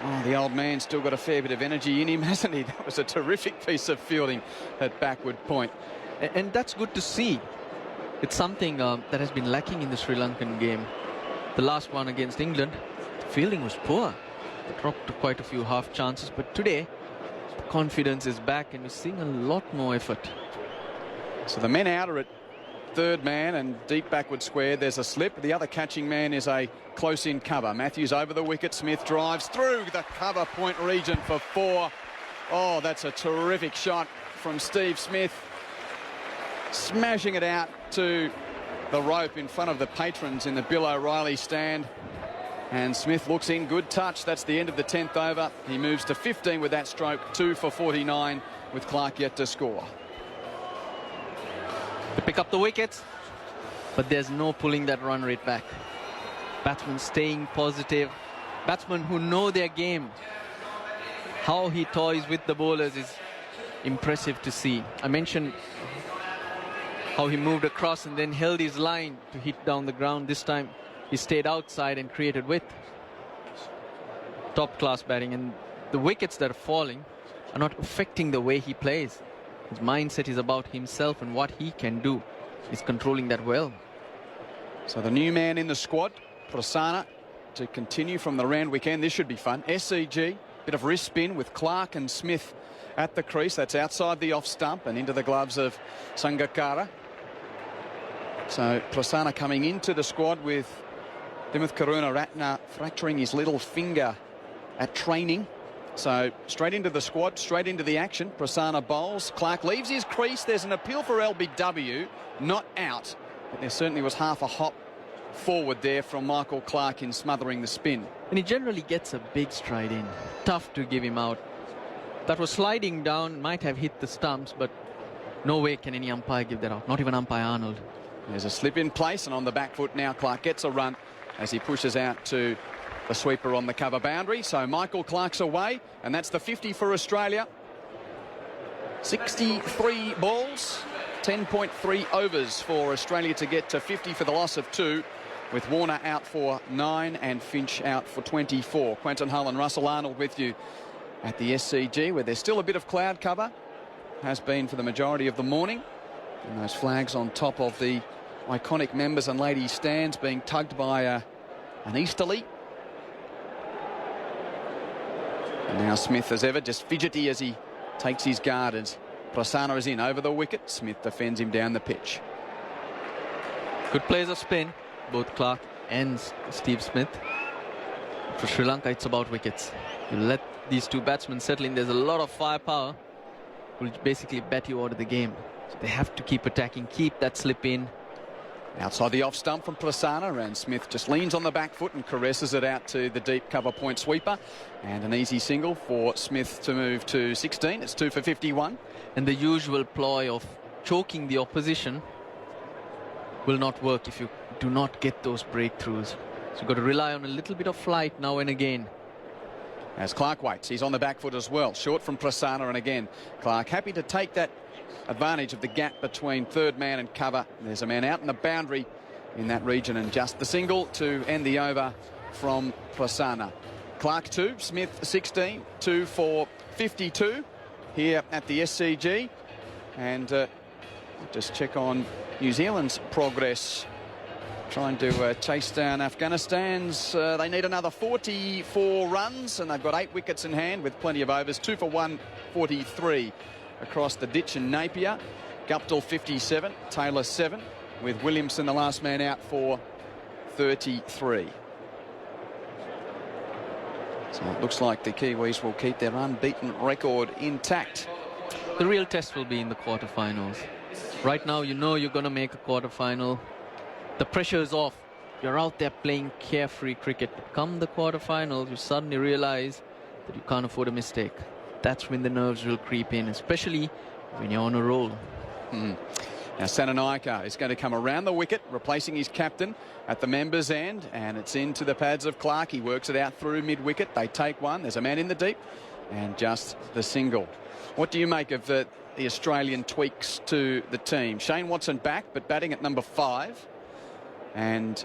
S11: Oh, the old man's still got a fair bit of energy in him, hasn't he? That was a terrific piece of fielding at backward point.
S10: And that's good to see. It's something that has been lacking in the Sri Lankan game. The last one against England, the fielding was poor. They dropped quite a few half chances, but today the confidence is back and we're seeing a lot more effort.
S11: So the men out are at third man and deep backward square. There's a slip. The other catching man is a close in cover. Matthews over the wicket. Smith drives through the cover point region for 4. Oh, that's a terrific shot from Steve Smith. Smashing it out to the rope in front of the patrons in the Bill O'Reilly stand. And Smith looks in. Good touch. That's the end of the 10th over. He moves to 15 with that stroke. 2 for 49 with Clark yet to score.
S10: To pick up the wickets, but there's no pulling that run rate back. Batsmen staying positive. Batsmen who know their game. How he toys with the bowlers is impressive to see. I mentioned how he moved across and then held his line to hit down the ground. This time he stayed outside and created width. Top class batting, and the wickets that are falling are not affecting the way he plays. His mindset is about himself and what he can do. He's controlling that well.
S11: So the new man in the squad, Prasanna, to continue from the round weekend. This should be fun. SCG, bit of wrist spin with Clark and Smith at the crease. That's outside the off stump and into the gloves of Sangakkara. So Prasanna coming into the squad with Dimuth Karunaratne fracturing his little finger at training. So straight into the squad, straight into the action. Prasanna bowls. Clark leaves his crease. There's an appeal for LBW, not out. But there certainly was half a hop forward there from Michael Clarke in smothering the spin.
S10: And he generally gets a big stride in. Tough to give him out. That was sliding down, might have hit the stumps, but no way can any umpire give that out. Not even umpire Arnold.
S11: There's a slip in place, and on the back foot now Clarke gets a run as he pushes out to the sweeper on the cover boundary. So Michael Clarke's away, and that's the 50 for Australia. 63 balls, 10.3 overs for Australia to get to 50 for the loss of 2, with Warner out for 9 and Finch out for 24. Quinton Hull and Russell Arnold with you at the SCG, where there's still a bit of cloud cover, has been for the majority of the morning. And those flags on top of the iconic members and ladies stands being tugged by an easterly. And now Smith, as ever, just fidgety as he takes his guard as Prasanna is in over the wicket. Smith defends him down the pitch.
S10: Good plays of spin, both Clarke and Steve Smith. For Sri Lanka, it's about wickets. You let these two batsmen settle in. There's a lot of firepower, will basically bat you out of the game. So they have to keep attacking, keep that slip in.
S11: Outside the off stump from Prasanna, and Smith just leans on the back foot and caresses it out to the deep cover point sweeper. And an easy single for Smith to move to 16. It's 2 for 51.
S10: And the usual ploy of choking the opposition will not work if you do not get those breakthroughs. So you've got to rely on a little bit of flight now and again.
S11: As Clarke waits, he's on the back foot as well. Short from Prasanna, and again Clarke happy to take that advantage of the gap between third man and cover. There's a man out in the boundary in that region, and just the single to end the over from Prasanna. Clarke 2, Smith 16, 2 for 52 here at the SCG. And just check on New Zealand's progress, trying to chase down Afghanistan's. They need another 44 runs, and they've got 8 wickets in hand with plenty of overs. 2 for 143 across the ditch and Napier. Guptill 57, Taylor 7, with Williamson the last man out for 33. So it looks like the Kiwis will keep their unbeaten record intact.
S10: The real test will be in the quarterfinals. Right now, you know you're going to make a quarterfinal. The pressure is off. You're out there playing carefree cricket. Come the quarterfinals, you suddenly realize that you can't afford a mistake. That's when the nerves will creep in, especially when you're on a roll.
S11: Now Sananayake is going to come around the wicket, replacing his captain at the members' end, and it's into the pads of Clarke. He works it out through mid-wicket. They take one. There's a man in the deep, and just the single. What do you make of the Australian tweaks to the team? Shane Watson back, but batting at number 5. And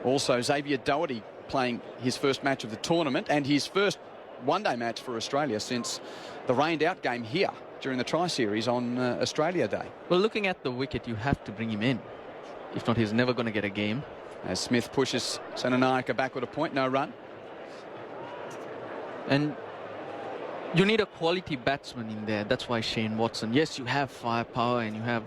S11: also Xavier Doherty playing his first match of the tournament and his first one-day match for Australia since the rained-out game here during the Tri-Series on Australia Day.
S10: Well, looking at the wicket, you have to bring him in. If not, he's never going to get a game.
S11: As Smith pushes Sananayake backward a point, no run.
S10: And you need a quality batsman in there. That's why Shane Watson. Yes, you have firepower and you have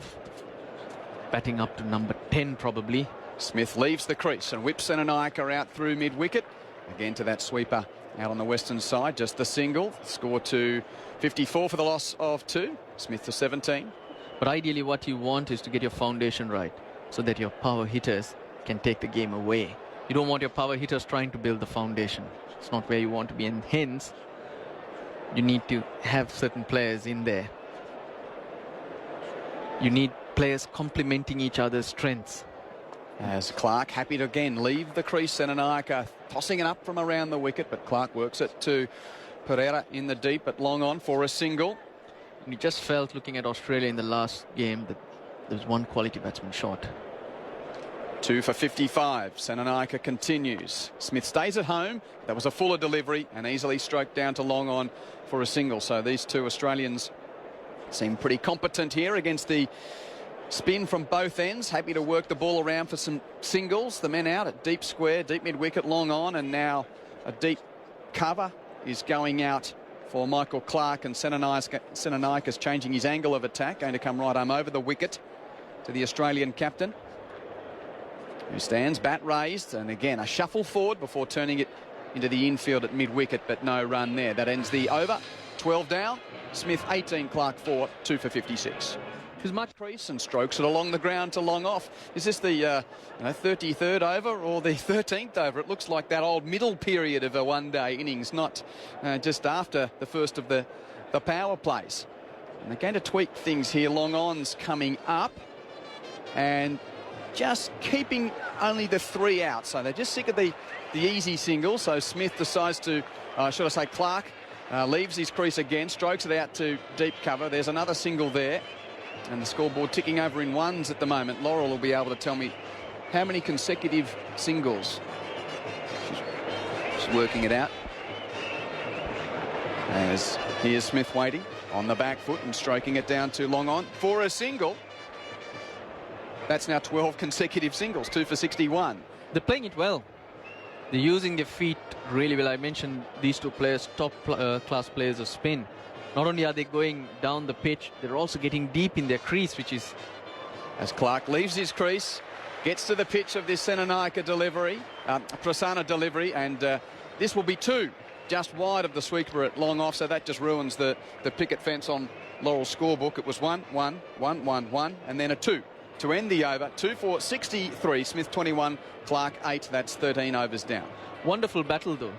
S10: batting up to number 10 probably.
S11: Smith leaves the crease and whips Sananayake out through mid-wicket. Again to that sweeper out on the western side. Just the single. Score to 54 for the loss of 2. Smith to 17.
S10: But ideally what you want is to get your foundation right so that your power hitters can take the game away. You don't want your power hitters trying to build the foundation. It's not where you want to be, and hence you need to have certain players in there. You need players complementing each other's strengths.
S11: As Clarke happy to again leave the crease. Sananayake tossing it up from around the wicket, but Clarke works it to Pereira in the deep at long on for a single.
S10: And you just felt, looking at Australia in the last game, that there's one quality batsman short.
S11: 2 for 55. Sananayake continues. Smith stays at home. That was a fuller delivery and easily stroked down to long on for a single. So these two Australians seem pretty competent here against the spin from both ends. Happy to work the ball around for some singles. The men out at deep square, deep mid-wicket, long on, and now a deep cover is going out for Michael Clarke, and Sananayake is changing his angle of attack, going to come right home over the wicket to the Australian captain, who stands bat raised, and again a shuffle forward before turning it into the infield at mid-wicket, but no run there. That ends the over. 12 down. Smith 18, Clarke 4, 2 for 56.
S10: He's much
S11: crease and strokes it along the ground to long off. Is this the 33rd over or the 13th over? It looks like that old middle period of a one-day innings, not just after the first of the power plays. And they're going to tweak things here. Long on's coming up and just keeping only the 3 out. So they're just sick of the easy single. So Smith decides to, should I say Clark, leaves his crease again, strokes it out to deep cover. There's another single there. And the scoreboard ticking over in ones at the moment. Laurel will be able to tell me how many consecutive singles. She's working it out. As here's Smith waiting on the back foot and stroking it down to long on for a single. That's now 12 consecutive singles, 2 for 61.
S10: They're playing it well. They're using their feet really well. I mentioned these two players, top class players of spin. Not only are they going down the pitch, they're also getting deep in their crease, which is...
S11: As Clark leaves his crease, gets to the pitch of this Senanaika delivery, Prasanna delivery, and this will be 2, just wide of the sweeper at long off, so that just ruins the picket fence on Laurel's scorebook. It was 1, 1, 1, 1, 1, and then a 2 to end the over. 2 for 63, Smith 21, Clark 8, that's 13 overs down.
S10: Wonderful battle though.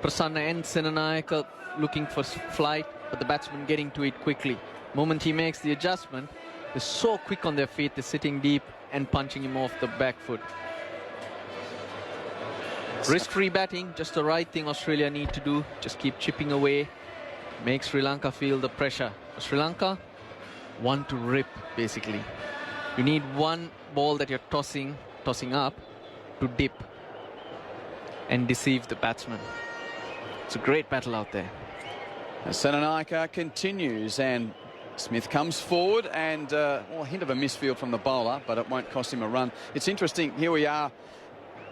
S10: Prasanna and Senanaika looking for flight, but the batsman getting to it quickly. Moment he makes the adjustment, they're so quick on their feet, they're sitting deep and punching him off the back foot. Risk-free batting, just the right thing Australia need to do. Just keep chipping away, make Sri Lanka feel the pressure. Sri Lanka want to rip, basically. You need one ball that you're tossing up to dip and deceive the batsman. It's a great battle out there.
S11: Senanaika continues and Smith comes forward and a hint of a misfield from the bowler, but it won't cost him a run. It's interesting, here we are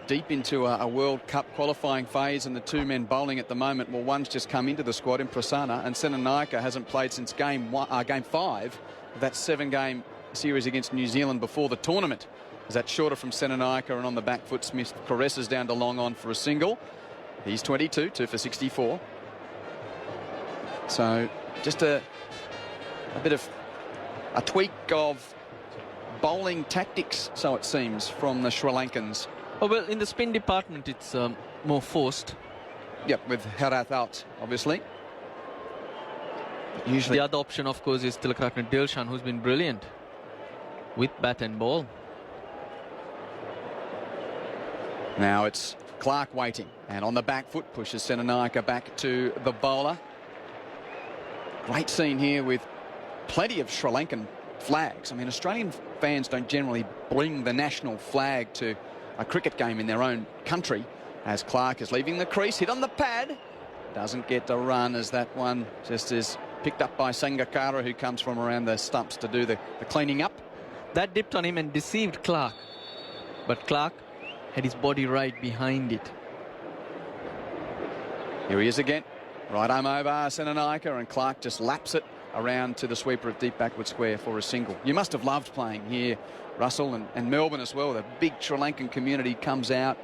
S11: deep into a World Cup qualifying phase and the 2 men bowling at the moment. Well, one's just come into the squad in Prasanna and Senanaika hasn't played since game 5 of that 7-game series against New Zealand before the tournament. As that's shorter from Senanaika, and on the back foot Smith caresses down to long on for a single. He's 22, 2 for 64. So just a bit of a tweak of bowling tactics, so it seems, from the Sri Lankans.
S10: Oh, well, in the spin department, it's more forced.
S11: Yep, with Herath out, obviously. Usually
S10: the other option, of course, is Tilakratne Dilshan, who's been brilliant with bat and ball.
S11: Now it's Clark waiting, and on the back foot pushes Senanaika back to the bowler. Great scene here with plenty of Sri Lankan flags. I mean, Australian fans don't generally bring the national flag to a cricket game in their own country. As Clark is leaving the crease, hit on the pad. Doesn't get a run as that one just is picked up by Sangakkara, who comes from around the stumps to do the cleaning up.
S10: That dipped on him and deceived Clark. But Clark had his body right behind it.
S11: Here he is again. Right arm over Senanaika, and Clark just laps it around to the sweeper at deep backward square for a single. You must have loved playing here, Russell, and Melbourne as well. The big Sri Lankan community comes out.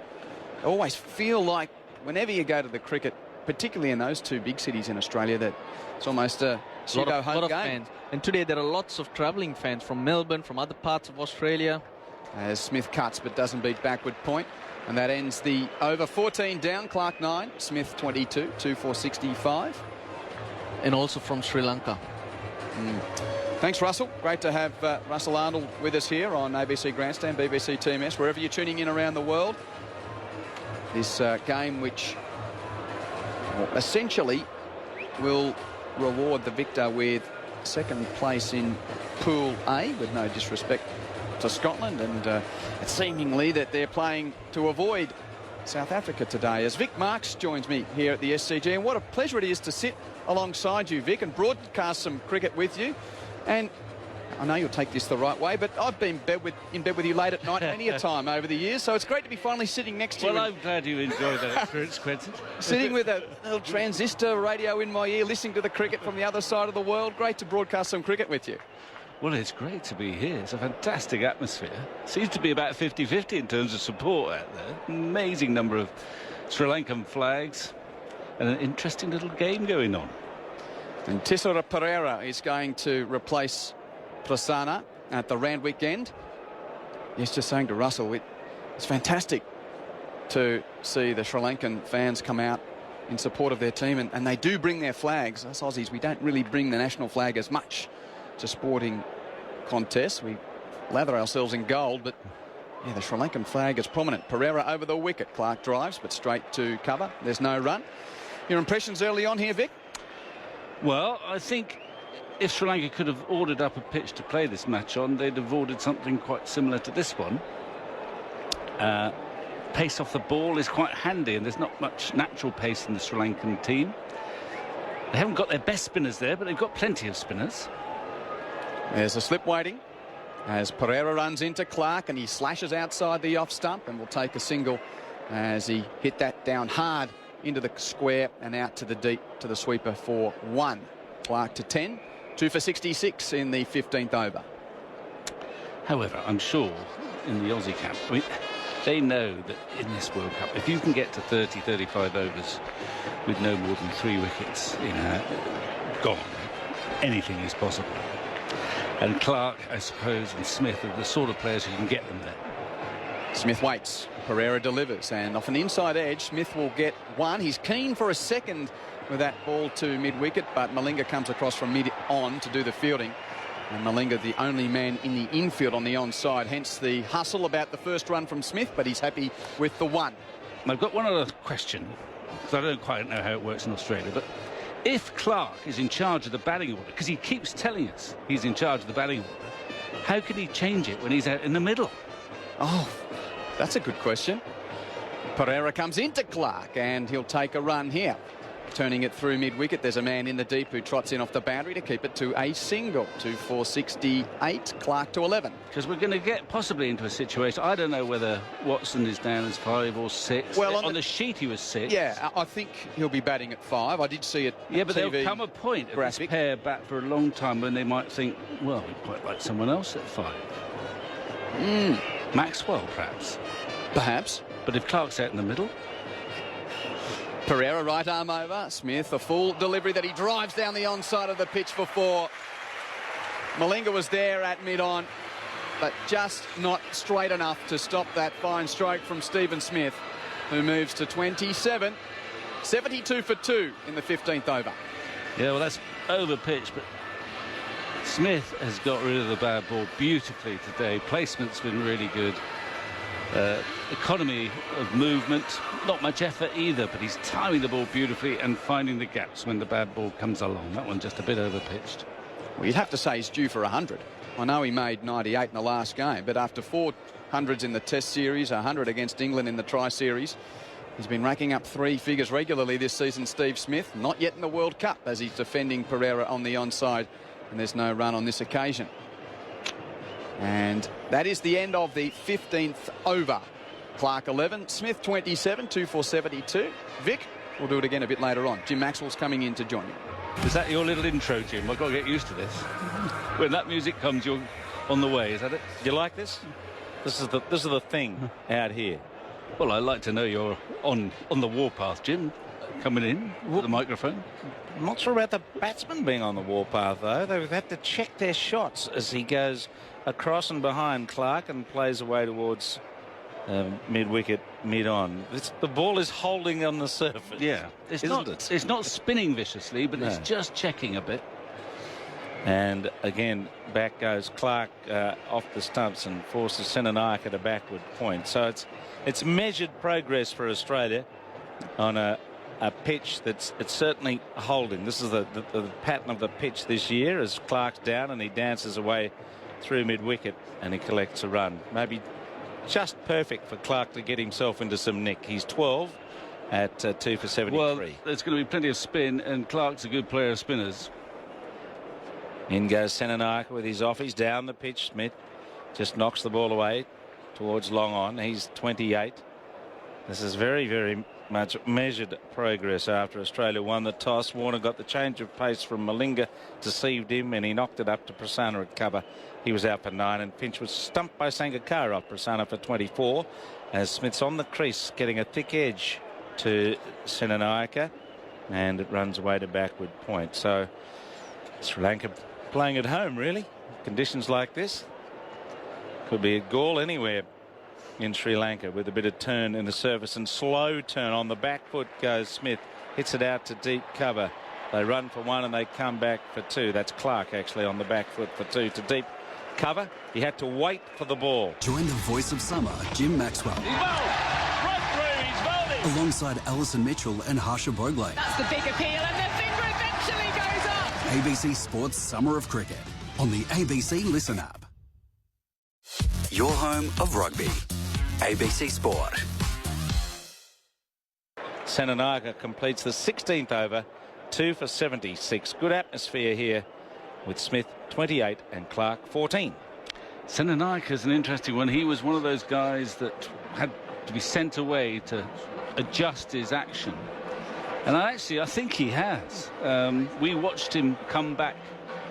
S11: I always feel like whenever you go to the cricket, particularly in those 2 big cities in Australia, that it's almost a pseudo home game.
S10: Fans. And today there are lots of travelling fans from Melbourne, from other parts of Australia.
S11: As Smith cuts but doesn't beat backward point. And that ends the over. 14 down, Clark 9, Smith 22, 2 for 65.
S10: And also from Sri Lanka.
S11: Thanks, Russell. Great to have Russell Arnold with us here on ABC Grandstand, BBC Team S, wherever you're tuning in around the world. This game which essentially will reward the victor with second place in Pool A, with no disrespect to Scotland, and it's seemingly that they're playing to avoid South Africa today. As Vic Marks joins me here at the SCG, and what a pleasure it is to sit alongside you, Vic, and broadcast some cricket with you. And I know you'll take this the right way, but I've been in bed with you late at night many a time over the years, so it's great to be finally sitting next to you.
S3: Well, I'm glad you enjoyed that experience, Quinton.
S11: Sitting with a little transistor radio in my ear, listening to the cricket from the other side of the world. Great to broadcast some cricket with you.
S3: Well, it's great to be here. It's a fantastic atmosphere. Seems to be about 50-50 in terms of support out there. Amazing number of Sri Lankan flags and an interesting little game going on.
S11: And Tisora Pereira is going to replace Prasanna. at the Randwick end. He's just saying to Russell, it's fantastic to see the Sri Lankan fans come out in support of their team, and they do bring their flags. Us Aussies, we don't really bring the national flag as much to sporting contests. We lather ourselves in gold, but yeah, the Sri Lankan flag is prominent. Pereira over the wicket. Clark drives, but straight to cover. There's no run. Your impressions early on here, Vic?
S12: Well, I think if Sri Lanka could have ordered up a pitch to play this match on, they'd have ordered something quite similar to this one. Pace off the ball is quite handy, and there's not much natural pace in the Sri Lankan team. They haven't got their best spinners there, but they've got plenty of spinners.
S11: There's a slip waiting as Pereira runs into Clark, and he slashes outside the off stump and will take a single as he hit that down hard into the square and out to the deep to the sweeper for 1. Clark to 10, 2 for 66 in the 15th over.
S12: However, I'm sure in the Aussie camp, I mean, they know that in this World Cup, if you can get to 30, 35 overs with no more than 3 wickets gone, anything is possible. And Clark, I suppose, and Smith are the sort of players who can get them there.
S11: Smith waits. Pereira delivers, and off an inside edge, Smith will get 1. He's keen for a second with that ball to mid-wicket, but Malinga comes across from mid-on to do the fielding. And Malinga, the only man in the infield on the onside, hence the hustle about the first run from Smith, but he's happy with the 1.
S12: I've got one other question, because I don't quite know how it works in Australia, but if Clark is in charge of the batting order, because he keeps telling us he's in charge of the batting order, how can he change it when he's out in the middle?
S11: Oh, that's a good question. Pereira comes into Clark, and he'll take a run here. Turning it through mid-wicket, there's a man in the deep who trots in off the boundary to keep it to a single. 2 for 68, Clark to 11.
S12: Because we're going to get possibly into a situation, I don't know whether Watson is down as 5 or 6. Well, on the sheet he was 6.
S11: Yeah, I think he'll be batting at 5. I did see it.
S12: Yeah, but there'll come a point of this pair bat for a long time when they might think, well, we'd quite like someone else at 5. Maxwell, perhaps.
S11: Perhaps.
S12: But if Clark's out in the middle.
S11: Pereira right arm over. Smith, a full delivery that he drives down the onside of the pitch for 4. Malinga was there at mid-on, but just not straight enough to stop that fine stroke from Stephen Smith, who moves to 27. 72 for 2 in the 15th over.
S12: Yeah, well, that's over pitch, but Smith has got rid of the bad ball beautifully today. Placement's been really good. Economy of movement, not much effort either, but he's timing the ball beautifully and finding the gaps when the bad ball comes along. That one just a bit over-pitched.
S11: Well, you'd have to say he's due for 100. I know he made 98 in the last game, but after 4 hundreds in the Test series, 100 against England in the Tri-Series, he's been racking up 3 figures regularly this season, Steve Smith. Not yet in the World Cup as he's defending Pereira on the onside, and there's no run on this occasion. And that is the end of the 15th over. Clark 11, Smith 27, 2 for 72. Vic, we'll do it again a bit later on. Jim Maxwell's coming in to join you.
S12: Is that your little intro, Jim? I've got to get used to this. When that music comes, you're on the way, is that it?
S3: You like this? This is the thing out here.
S12: Well, I'd like to know you're on the warpath, Jim, coming in with the microphone.
S3: I'm not sure about the batsman being on the warpath, though. They've had to check their shots as he goes across and behind Clark and plays away towards mid-wicket, mid-on. The ball is holding on the surface.
S12: Yeah, it's not spinning viciously, but it's just checking a bit.
S3: And again, back goes Clark off the stumps and forces Senanayake at a backward point. So it's measured progress for Australia on a pitch it's certainly holding. This is the pattern of the pitch this year as Clark's down and he dances away through mid-wicket and he collects a run. Maybe just perfect for Clark to get himself into some nick. He's 12 at 2 for 73.
S12: Well, there's going to be plenty of spin, and Clark's a good player of spinners.
S3: In goes Senanayake with his offies down the pitch. Smith just knocks the ball away towards long on. He's 28. This is very, very much measured progress after Australia won the toss. Warner got the change of pace from Malinga, deceived him, and he knocked it up to Prasanna at cover. He was out for 9, and Finch was stumped by Sangakkara off Prasanna for 24 as Smith's on the crease getting a thick edge to Senanayake, and it runs away to backward point. So Sri Lanka playing at home, really, conditions like this. Could be a goal anywhere in Sri Lanka with a bit of turn in the surface and slow turn. On the back foot goes Smith. Hits it out to deep cover. They run for one and they come back for two. That's Clark actually on the back foot for two to deep cover. He had to wait for the ball.
S1: Join the voice of summer, Jim Maxwell.
S13: He's bowled. Right through. He's bowled it.
S1: Alongside Alison Mitchell and Harsha Bogle.
S13: That's the big appeal, and the finger eventually goes up.
S1: ABC Sports Summer of Cricket on the ABC Listen app. Your home of rugby. ABC Sport.
S3: Senanayake completes the 16th over, 2 for 76. Good atmosphere here with Smith 28 and Clark 14.
S12: Senanayake is an interesting one. He was one of those guys that had to be sent away to adjust his action. And I think he has. We watched him come back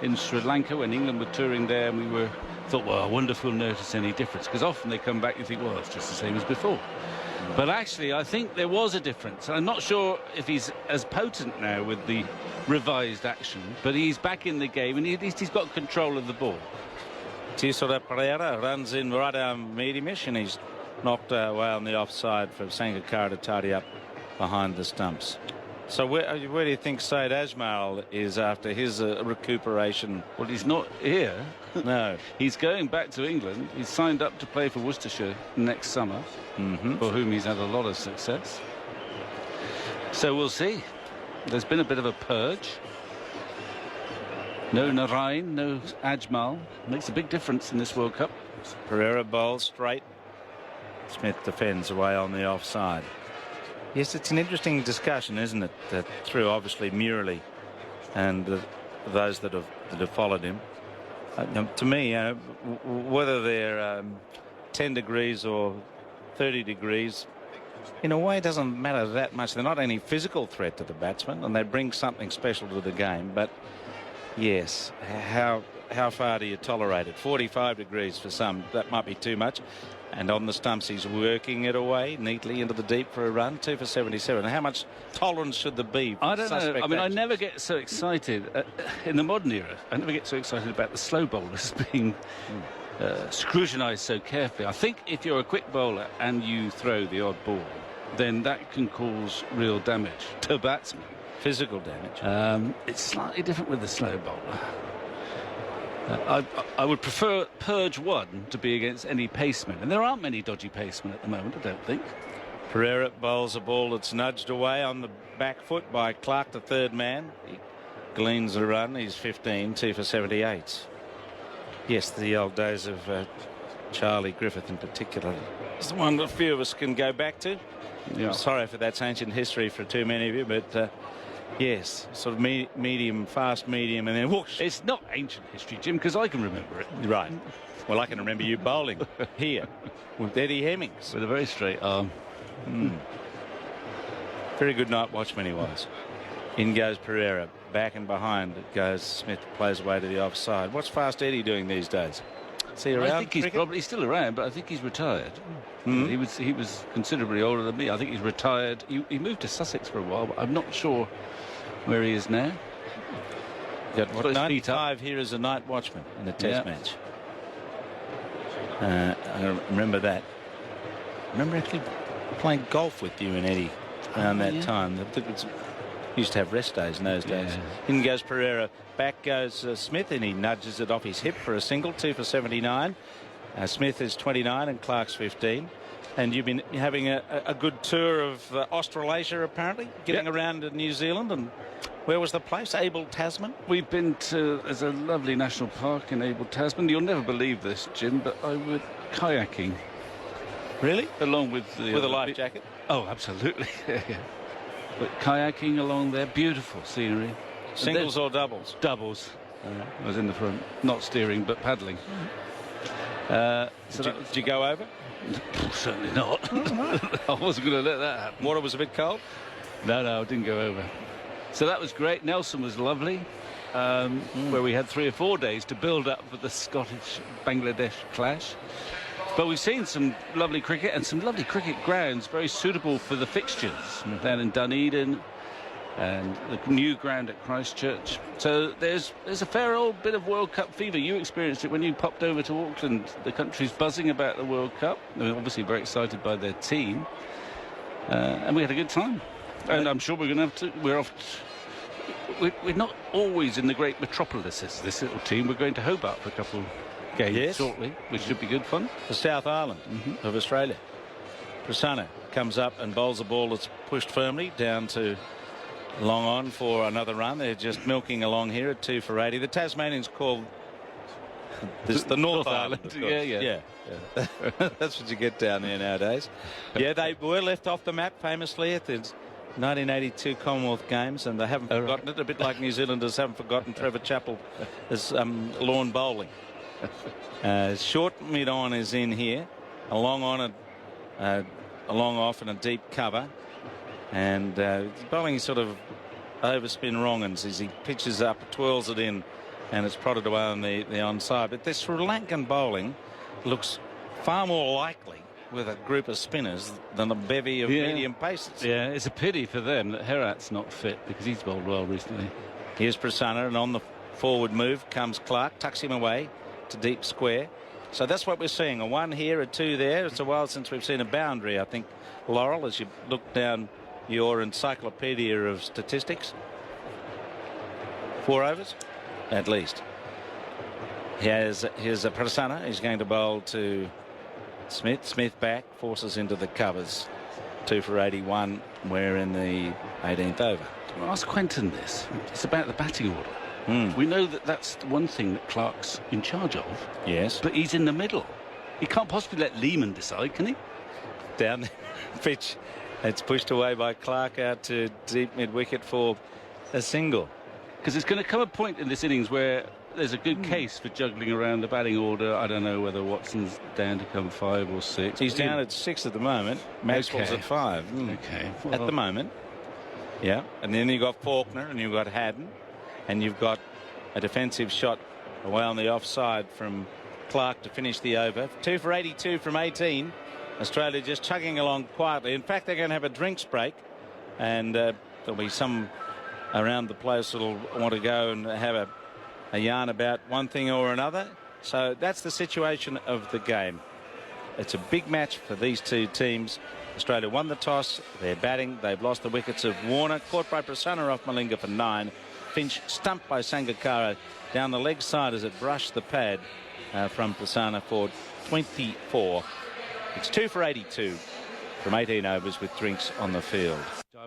S12: in Sri Lanka when England were touring there, and we thought, well, I wonder if we'll notice any difference, because often they come back and you think, well, it's just the same as before. But actually, I think there was a difference. I'm not sure if he's as potent now with the revised action, but he's back in the game, and at least he's got control of the ball.
S3: Tisora Pereira runs in right arm medium-ish, and he's knocked away on the offside for Sangakkara to tidy up behind the stumps. So where do you think Saeed Ajmal is after his recuperation?
S12: Well, he's not here.
S3: No.
S12: He's going back to England. He's signed up to play for Worcestershire next summer, for whom he's had a lot of success. So we'll see. There's been a bit of a purge. No Narain, no Ajmal. Makes a big difference in this World Cup.
S3: Pereira bowls straight. Smith defends away on the offside. Yes, it's an interesting discussion, isn't it? Through obviously Murali and those that have followed him. To me, whether they're 10 degrees or 30 degrees, in a way, it doesn't matter that much. They're not any physical threat to the batsman, and they bring something special to the game. But yes, how far do you tolerate it? 45 degrees for some, that might be too much. And on the stumps, he's working it away neatly into the deep for a run, 2 for 77. How much tolerance should there be?
S12: I don't know. I mean, I never get so excited in the modern era. I never get so excited about the slow bowlers being scrutinised so carefully. I think if you're a quick bowler and you throw the odd ball, then that can cause real damage to batsmen.
S3: Physical damage.
S12: It's slightly different with the slow bowler. I would prefer Purge 1 to be against any pacemen, and there aren't many dodgy pacemen at the moment, I don't think.
S3: Pereira bowls a ball that's nudged away on the back foot by Clark, the third man. He gleans a run. He's 15, 2 for 78. Yes, the old days of Charlie Griffith in particular. It's the one that a few of us can go back to.
S12: Yeah.
S3: I'm sorry if that's ancient history for too many of you, but yes, sort of medium, fast medium, and then whoosh.
S12: It's not ancient history, Jim, because I can remember it.
S3: Right. Well, I can remember you bowling here with Eddie Hemmings.
S12: With a very straight arm.
S3: Very good night watchman he was. In goes Pereira. Back and behind goes Smith, plays away to the offside. What's Fast Eddie doing these days? Is he around?
S12: I think he's probably still around, but I think he's retired. He was considerably older than me. I think he's retired. He moved to Sussex for a while, but I'm not sure where he is now.
S3: Got 95 here as a night watchman in a test match. I remember that. I remember actually playing golf with you and Eddie around that time. I think it's used to have rest days in those days. In goes Pereira. Back goes Smith, and he nudges it off his hip for a single, 2 for 79. Smith is 29 and Clark's 15. And you've been having a good tour of Australasia, apparently, getting around to New Zealand. And where was the place? Abel Tasman?
S12: We've been to, there's a lovely national park in Abel Tasman. You'll never believe this, Jim, but I went kayaking.
S3: Really?
S12: Along with the...
S3: With a life jacket?
S12: Oh, absolutely. But kayaking along there, beautiful scenery.
S3: Singles or doubles?
S12: Doubles. I was in the front, not steering, but paddling.
S3: Did you go over?
S12: Certainly not. I wasn't going to let that happen.
S3: Water was a bit cold?
S12: No, I didn't go over. So that was great. Nelson was lovely, where we had 3 or 4 days to build up for the Scottish-Bangladesh clash. But we've seen some lovely cricket and some lovely cricket grounds, very suitable for the fixtures. Down in Dunedin, and the new ground at Christchurch. So there's a fair old bit of World Cup fever. You experienced it when you popped over to Auckland. The country's buzzing about the World Cup. They're obviously very excited by their team, and we had a good time. And I'm sure we're going to have to. We're not always in the great metropolises, this little team. We're going to Hobart for a couple of games shortly, which should be good fun.
S3: The South Island of Australia. Prasanna comes up and bowls a ball that's pushed firmly down to long on for another run. They're just milking along here at 2 for 80. The Tasmanians call this the North Island. Yeah. That's what you get down there nowadays. Yeah, they were left off the map famously at the 1982 Commonwealth Games, and they haven't forgotten it, a bit like New Zealanders haven't forgotten Trevor Chappell as lawn bowling. Short mid-on is in here, a long on, a long off and a deep cover, and bowling sort of overspin wrong-uns as he pitches up, twirls it in, and it's prodded away on the onside. But this Sri Lankan bowling looks far more likely with a group of spinners than a bevy of medium paces.
S12: Yeah, it's a pity for them that Herat's not fit, because he's bowled well recently.
S3: Here's Prasanna, and on the forward move comes Clark, tucks him away to deep square. So that's what we're seeing, a 1 here, a 2 there. It's a while since we've seen a boundary, I think, Laurel, as you look down your encyclopedia of statistics. 4 overs at least. Here's a Prasanna. He's going to bowl to Smith back, forces into the covers. 2 for 81. We're in the 18th over.
S12: Well, ask Quinton this. It's about the batting order. We know that that's the one thing that Clark's in charge of.
S3: Yes.
S12: But he's in the middle. He can't possibly let Lehman decide, can he?
S3: Down the pitch. It's pushed away by Clark out to deep mid-wicket for a single.
S12: Because there's going to come a point in this innings where there's a good case for juggling around the batting order. I don't know whether Watson's down to come 5 or 6.
S3: He's down at 6 at the moment. Maxwell's at 5.
S12: Okay.
S3: Well, at the moment. Yeah. And then you've got Faulkner and you've got Haddon. And you've got a defensive shot away on the offside from Clark to finish the over. 2 for 82 from 18. Australia just chugging along quietly. In fact, they're going to have a drinks break. And there'll be some around the place that'll want to go and have a yarn about one thing or another. So that's the situation of the game. It's a big match for these two teams. Australia won the toss. They're batting. They've lost the wickets of Warner, caught by Prasanna off Malinga for 9. Finch stumped by Sangakkara down the leg side as it brushed the pad from Prasanna for 24. It's 2 for 82 from 18 overs with drinks on the field.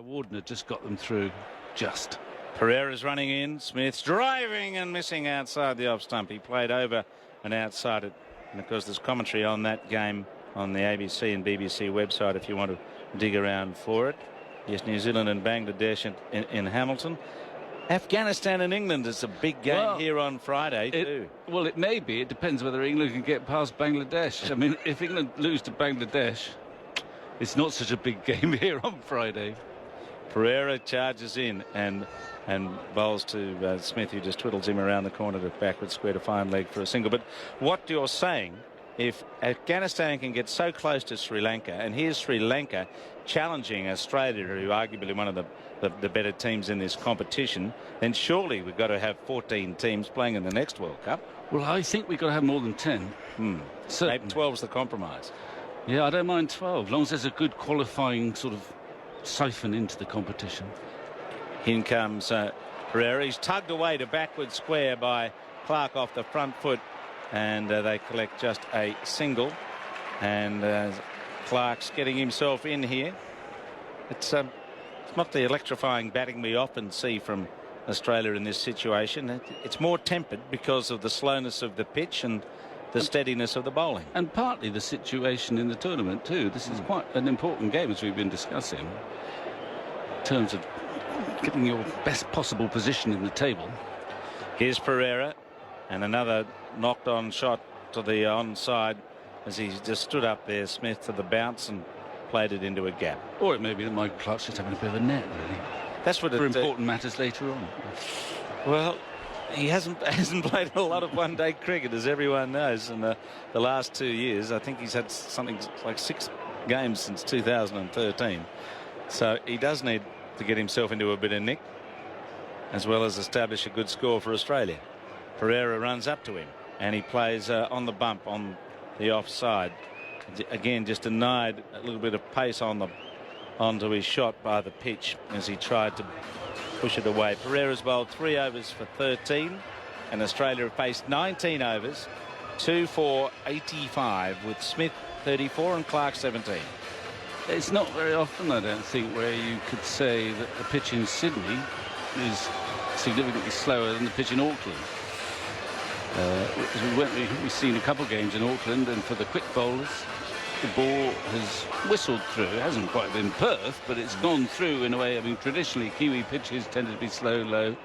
S12: Warden had just got them through. Just.
S3: Pereira's running in. Smith's driving and missing outside the off stump. He played over and outside it. And of course there's commentary on that game on the ABC and BBC website if you want to dig around for it. Yes, New Zealand and Bangladesh in Hamilton. Afghanistan and England is a big game here on Friday too.
S12: Well, it may be. It depends whether England can get past Bangladesh. I mean, if England lose to Bangladesh, it's not such a big game here on Friday.
S3: Pereira charges in and bowls to Smith, who just twiddles him around the corner to backward square to fine leg for a single. But what you're saying, if Afghanistan can get so close to Sri Lanka, and here's Sri Lanka challenging Australia, who are arguably one of the better teams in this competition, then surely we've got to have 14 teams playing in the next World Cup.
S12: Well, I think we've got to have more than 10.
S3: So maybe 12's the compromise.
S12: Yeah, I don't mind 12, as long as there's a good qualifying sort of siphon into the competition.
S3: In comes Pereira. He's tugged away to backward square by Clark off the front foot, and they collect just a single. And Clark's getting himself in here. It's not the electrifying batting we often see from Australia in this situation. It's more tempered because of the slowness of the pitch and the steadiness of the bowling.
S12: And partly the situation in the tournament too. This is quite an important game, as we've been discussing, in terms of getting your best possible position in the table.
S3: Here's Pereira, and another knocked on shot to the onside as he just stood up there. Smith to the bounce and played it into a gap.
S12: Or it may be that Michael Clark's just having a bit of a net, really.
S3: That's what
S12: for important matters later on.
S3: Well, he hasn't played a lot of one-day cricket, as everyone knows, in the last 2 years. I think he's had something like 6 games since 2013. So he does need to get himself into a bit of nick, as well as establish a good score for Australia. Pereira runs up to him, and he plays on the bump on the offside. Again, just denied a little bit of pace onto his shot by the pitch as he tried to push it away. Pereira's bowled 3 overs for 13, and Australia have faced 19 overs, 2 for 85, with Smith 34 and Clark 17.
S12: It's not very often, I don't think, where you could say that the pitch in Sydney is significantly slower than the pitch in Auckland. We've seen a couple of games in Auckland, and for the quick bowlers, the ball has whistled through. It hasn't quite been Perth, but it's gone through in a way. I mean, traditionally, Kiwi pitches tended to be slow, low,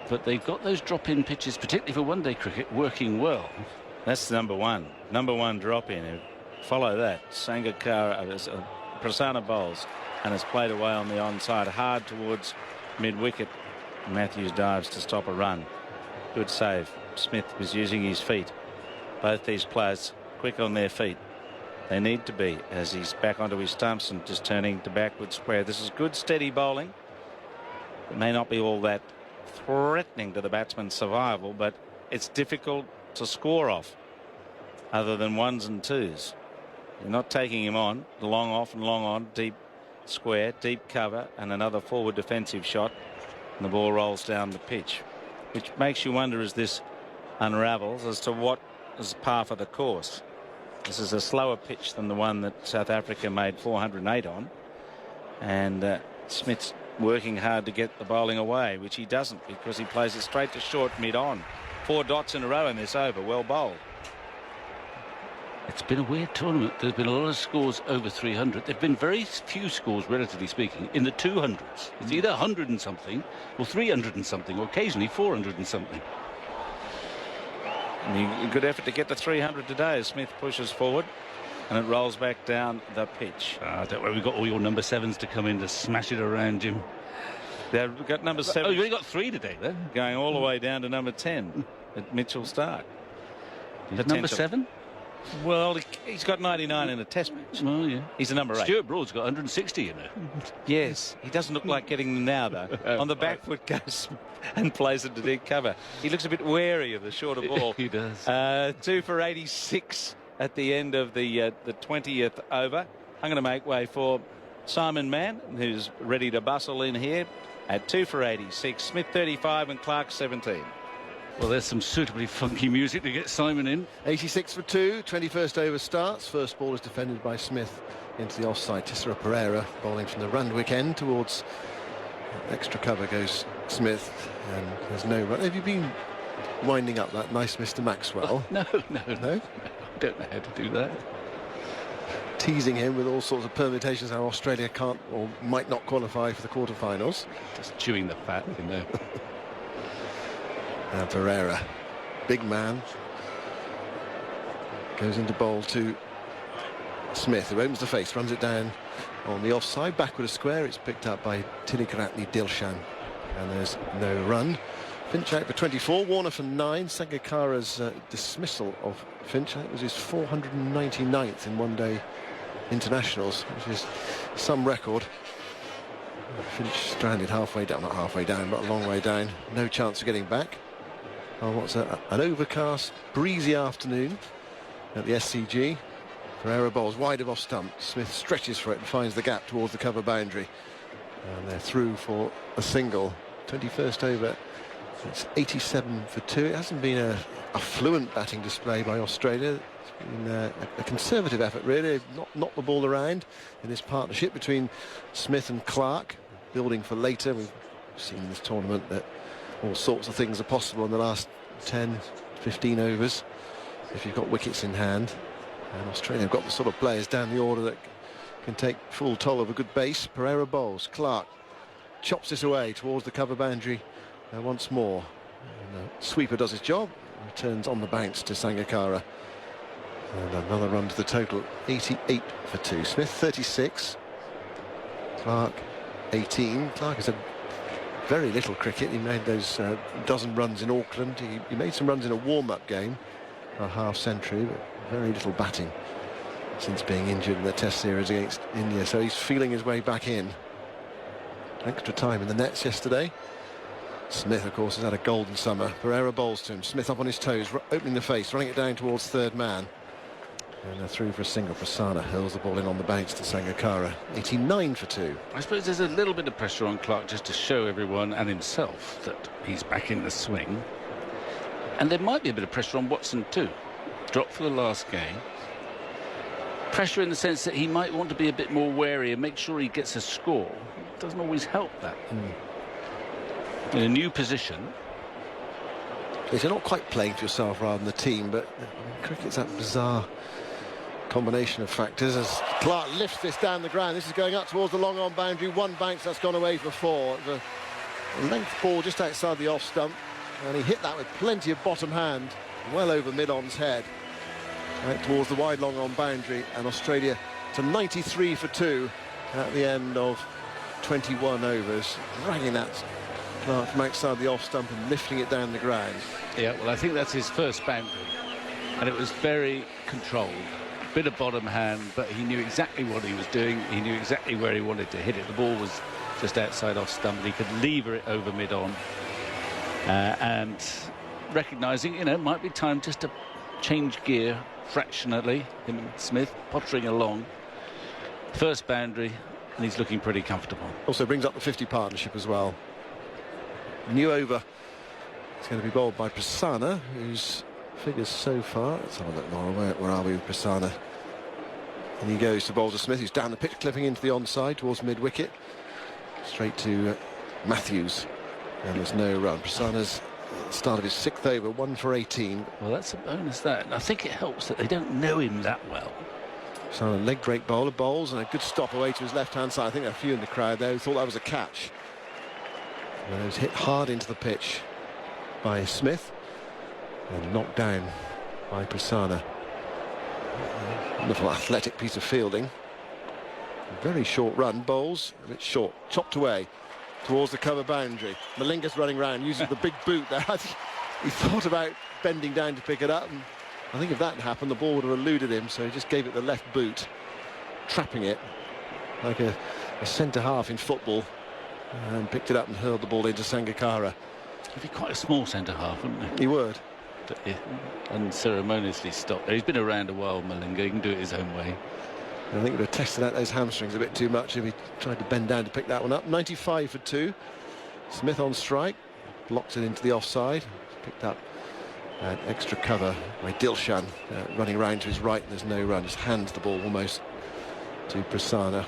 S12: but they've got those drop-in pitches, particularly for one-day cricket, working well.
S3: That's number one drop-in. Follow that. Sangakkara, Prasanna bowls and has played away on the onside, hard towards mid-wicket. Matthews dives to stop a run. Good save. Smith was using his feet. Both these players quick on their feet. They need to be, as he's back onto his stumps and just turning to backward square. This is good steady bowling. It may not be all that threatening to the batsman's survival, but it's difficult to score off other than ones and twos. You're not taking him on. Long off and long on. Deep square, deep cover, and another forward defensive shot. And the ball rolls down the pitch, which makes you wonder as this unravels as to what is par for the course. This is a slower pitch than the one that South Africa made 408 on. And Smith's working hard to get the bowling away, which he doesn't, because he plays it straight to short mid-on. 4 dots in a row in this over. Well bowled.
S12: It's been a weird tournament. There's been a lot of scores over 300. There have been very few scores, relatively speaking, in the 200s. It's either 100 and something, or 300 and something, or occasionally 400 and something.
S3: And a good effort to get to 300 today as Smith pushes forward, and it rolls back down the pitch.
S12: Don't worry, we've got all your number 7s to come in to smash it around, Jim.
S3: They've got number 7.
S12: Oh, you've only got 3 today, though.
S3: Going all the way down to number 10 at Mitchell Stark.
S12: Number 7?
S3: Well, he's got 99 in a test match.
S12: Well, yeah.
S3: He's a number 8.
S12: Stuart Broad's got 160, you know.
S3: Yes, he doesn't look like getting them now, though. On the back foot goes and plays it to deep cover. He looks a bit wary of the shorter ball.
S12: He does.
S3: 2 for 86 at the end of the 20th over. I'm going to make way for Simon Mann, who's ready to bustle in here at 2 for 86. Smith 35 and Clark 17.
S12: Well, there's some suitably funky music to get Simon in.
S9: 86 for 2. 21st over starts. First ball is defended by Smith into the offside. Tissera Pereira bowling from the Randwick end towards extra cover goes Smith, and there's no run. Have you been winding up that nice Mr. Maxwell?
S12: No.
S9: No?
S12: I don't know how to do that.
S9: Teasing him with all sorts of permutations how Australia can't or might not qualify for the quarterfinals.
S12: Just chewing the fat, you know.
S9: Pereira, big man, goes into bowl to Smith, who opens the face, runs it down on the offside, backward a square. It's picked up by Tilikarati Dilshan, and there's no run. Finch out for 24, Warner for 9. Sangakkara's dismissal of Finch, I think, was his 499th in one-day internationals, which is some record. Finch stranded halfway down, not halfway down, but a long way down. No chance of getting back. Oh, what's an overcast, breezy afternoon at the SCG. Pereira bowls wide of off stump. Smith stretches for it and finds the gap towards the cover boundary. And they're through for a single. 21st over. It's 87 for 2. It hasn't been a fluent batting display by Australia. It's been a conservative effort, really. Not the ball around in this partnership between Smith and Clark. Building for later. We've seen in this tournament that all sorts of things are possible in the last 10, 15 overs if you've got wickets in hand. And Australia have got the sort of players down the order that can take full toll of a good base. Pereira bowls. Clark chops this away towards the cover boundary once more. And sweeper does his job. Returns on the bounce to Sangakkara. And another run to the total. 88 for 2. Smith 36. Clark 18. Clark has had very little cricket. He made those dozen runs in Auckland. He made some runs in a warm-up game, a half century, but very little batting since being injured in the Test series against India. So he's feeling his way back in. Extra time in the nets yesterday. Smith, of course, has had a golden summer. Pereira bowls to him. Smith up on his toes, opening the face, running it down towards third man. And they're through for a single. Prasanna hurls the ball in on the bounce to Sangakkara. 89 for 2.
S12: I suppose there's a little bit of pressure on Clark just to show everyone and himself that he's back in the swing. And there might be a bit of pressure on Watson too. Dropped for the last game. Pressure in the sense that he might want to be a bit more wary and make sure he gets a score. It doesn't always help that. In a new position.
S9: You're not quite playing for yourself rather than the team, but cricket's that bizarre combination of factors as Clark lifts this down the ground. This is going up towards the long on boundary. One bounce that's gone away for 4. The length ball just outside the off stump, and he hit that with plenty of bottom hand, well over mid-on's head, out towards the wide long on boundary, and Australia to 93 for 2 at the end of 21 overs, dragging that Clark from outside the off stump and lifting it down the ground.
S12: Yeah, well, I think that's his first boundary, and it was very controlled. Bit of bottom hand, but he knew exactly what he was doing. He knew exactly where he wanted to hit it. The ball was just outside off stump, and he could lever it over mid-on. And recognising, you know, it might be time just to change gear fractionally. Him and Smith pottering along. First boundary, and he's looking pretty comfortable.
S9: Also brings up the 50 partnership as well. New over. It's going to be bowled by Prasanna, whose figures so far. Let's have a look, Laura. Where are we with Prasanna? And he goes to bowl to Smith, who's down the pitch, clipping into the onside towards mid-wicket. Straight to Matthews. And there's no run. Prasanna's start of his 6th over, 1 for 18.
S12: Well, that's a bonus, that. And I think it helps that they don't know him that well.
S9: Prasanna, leg break bowler, bowls, and a good stop away to his left-hand side. I think there are a few in the crowd there who thought that was a catch. And it was hit hard into the pitch by Smith and knocked down by Prasanna. Wonderful athletic piece of fielding. Very short run, bowls, a bit short, chopped away towards the cover boundary. Malinga's running round, uses the big boot there. He thought about bending down to pick it up, and I think if that had happened, the ball would have eluded him, so he just gave it the left boot, trapping it like a centre-half in football, and picked it up and hurled the ball into Sangakkara.
S12: He'd be quite a small centre-half, wouldn't he?
S9: He would.
S12: Yeah, unceremoniously stopped. He's been around a while, Malinga. He can do it his own way.
S9: I think he would have tested out those hamstrings a bit too much if he tried to bend down to pick that one up. 95 for 2. Smith on strike, blocks it into the offside. Picked up extra cover by Dilshan, running around to his right. There's no run, just hands the ball almost to Prasanna.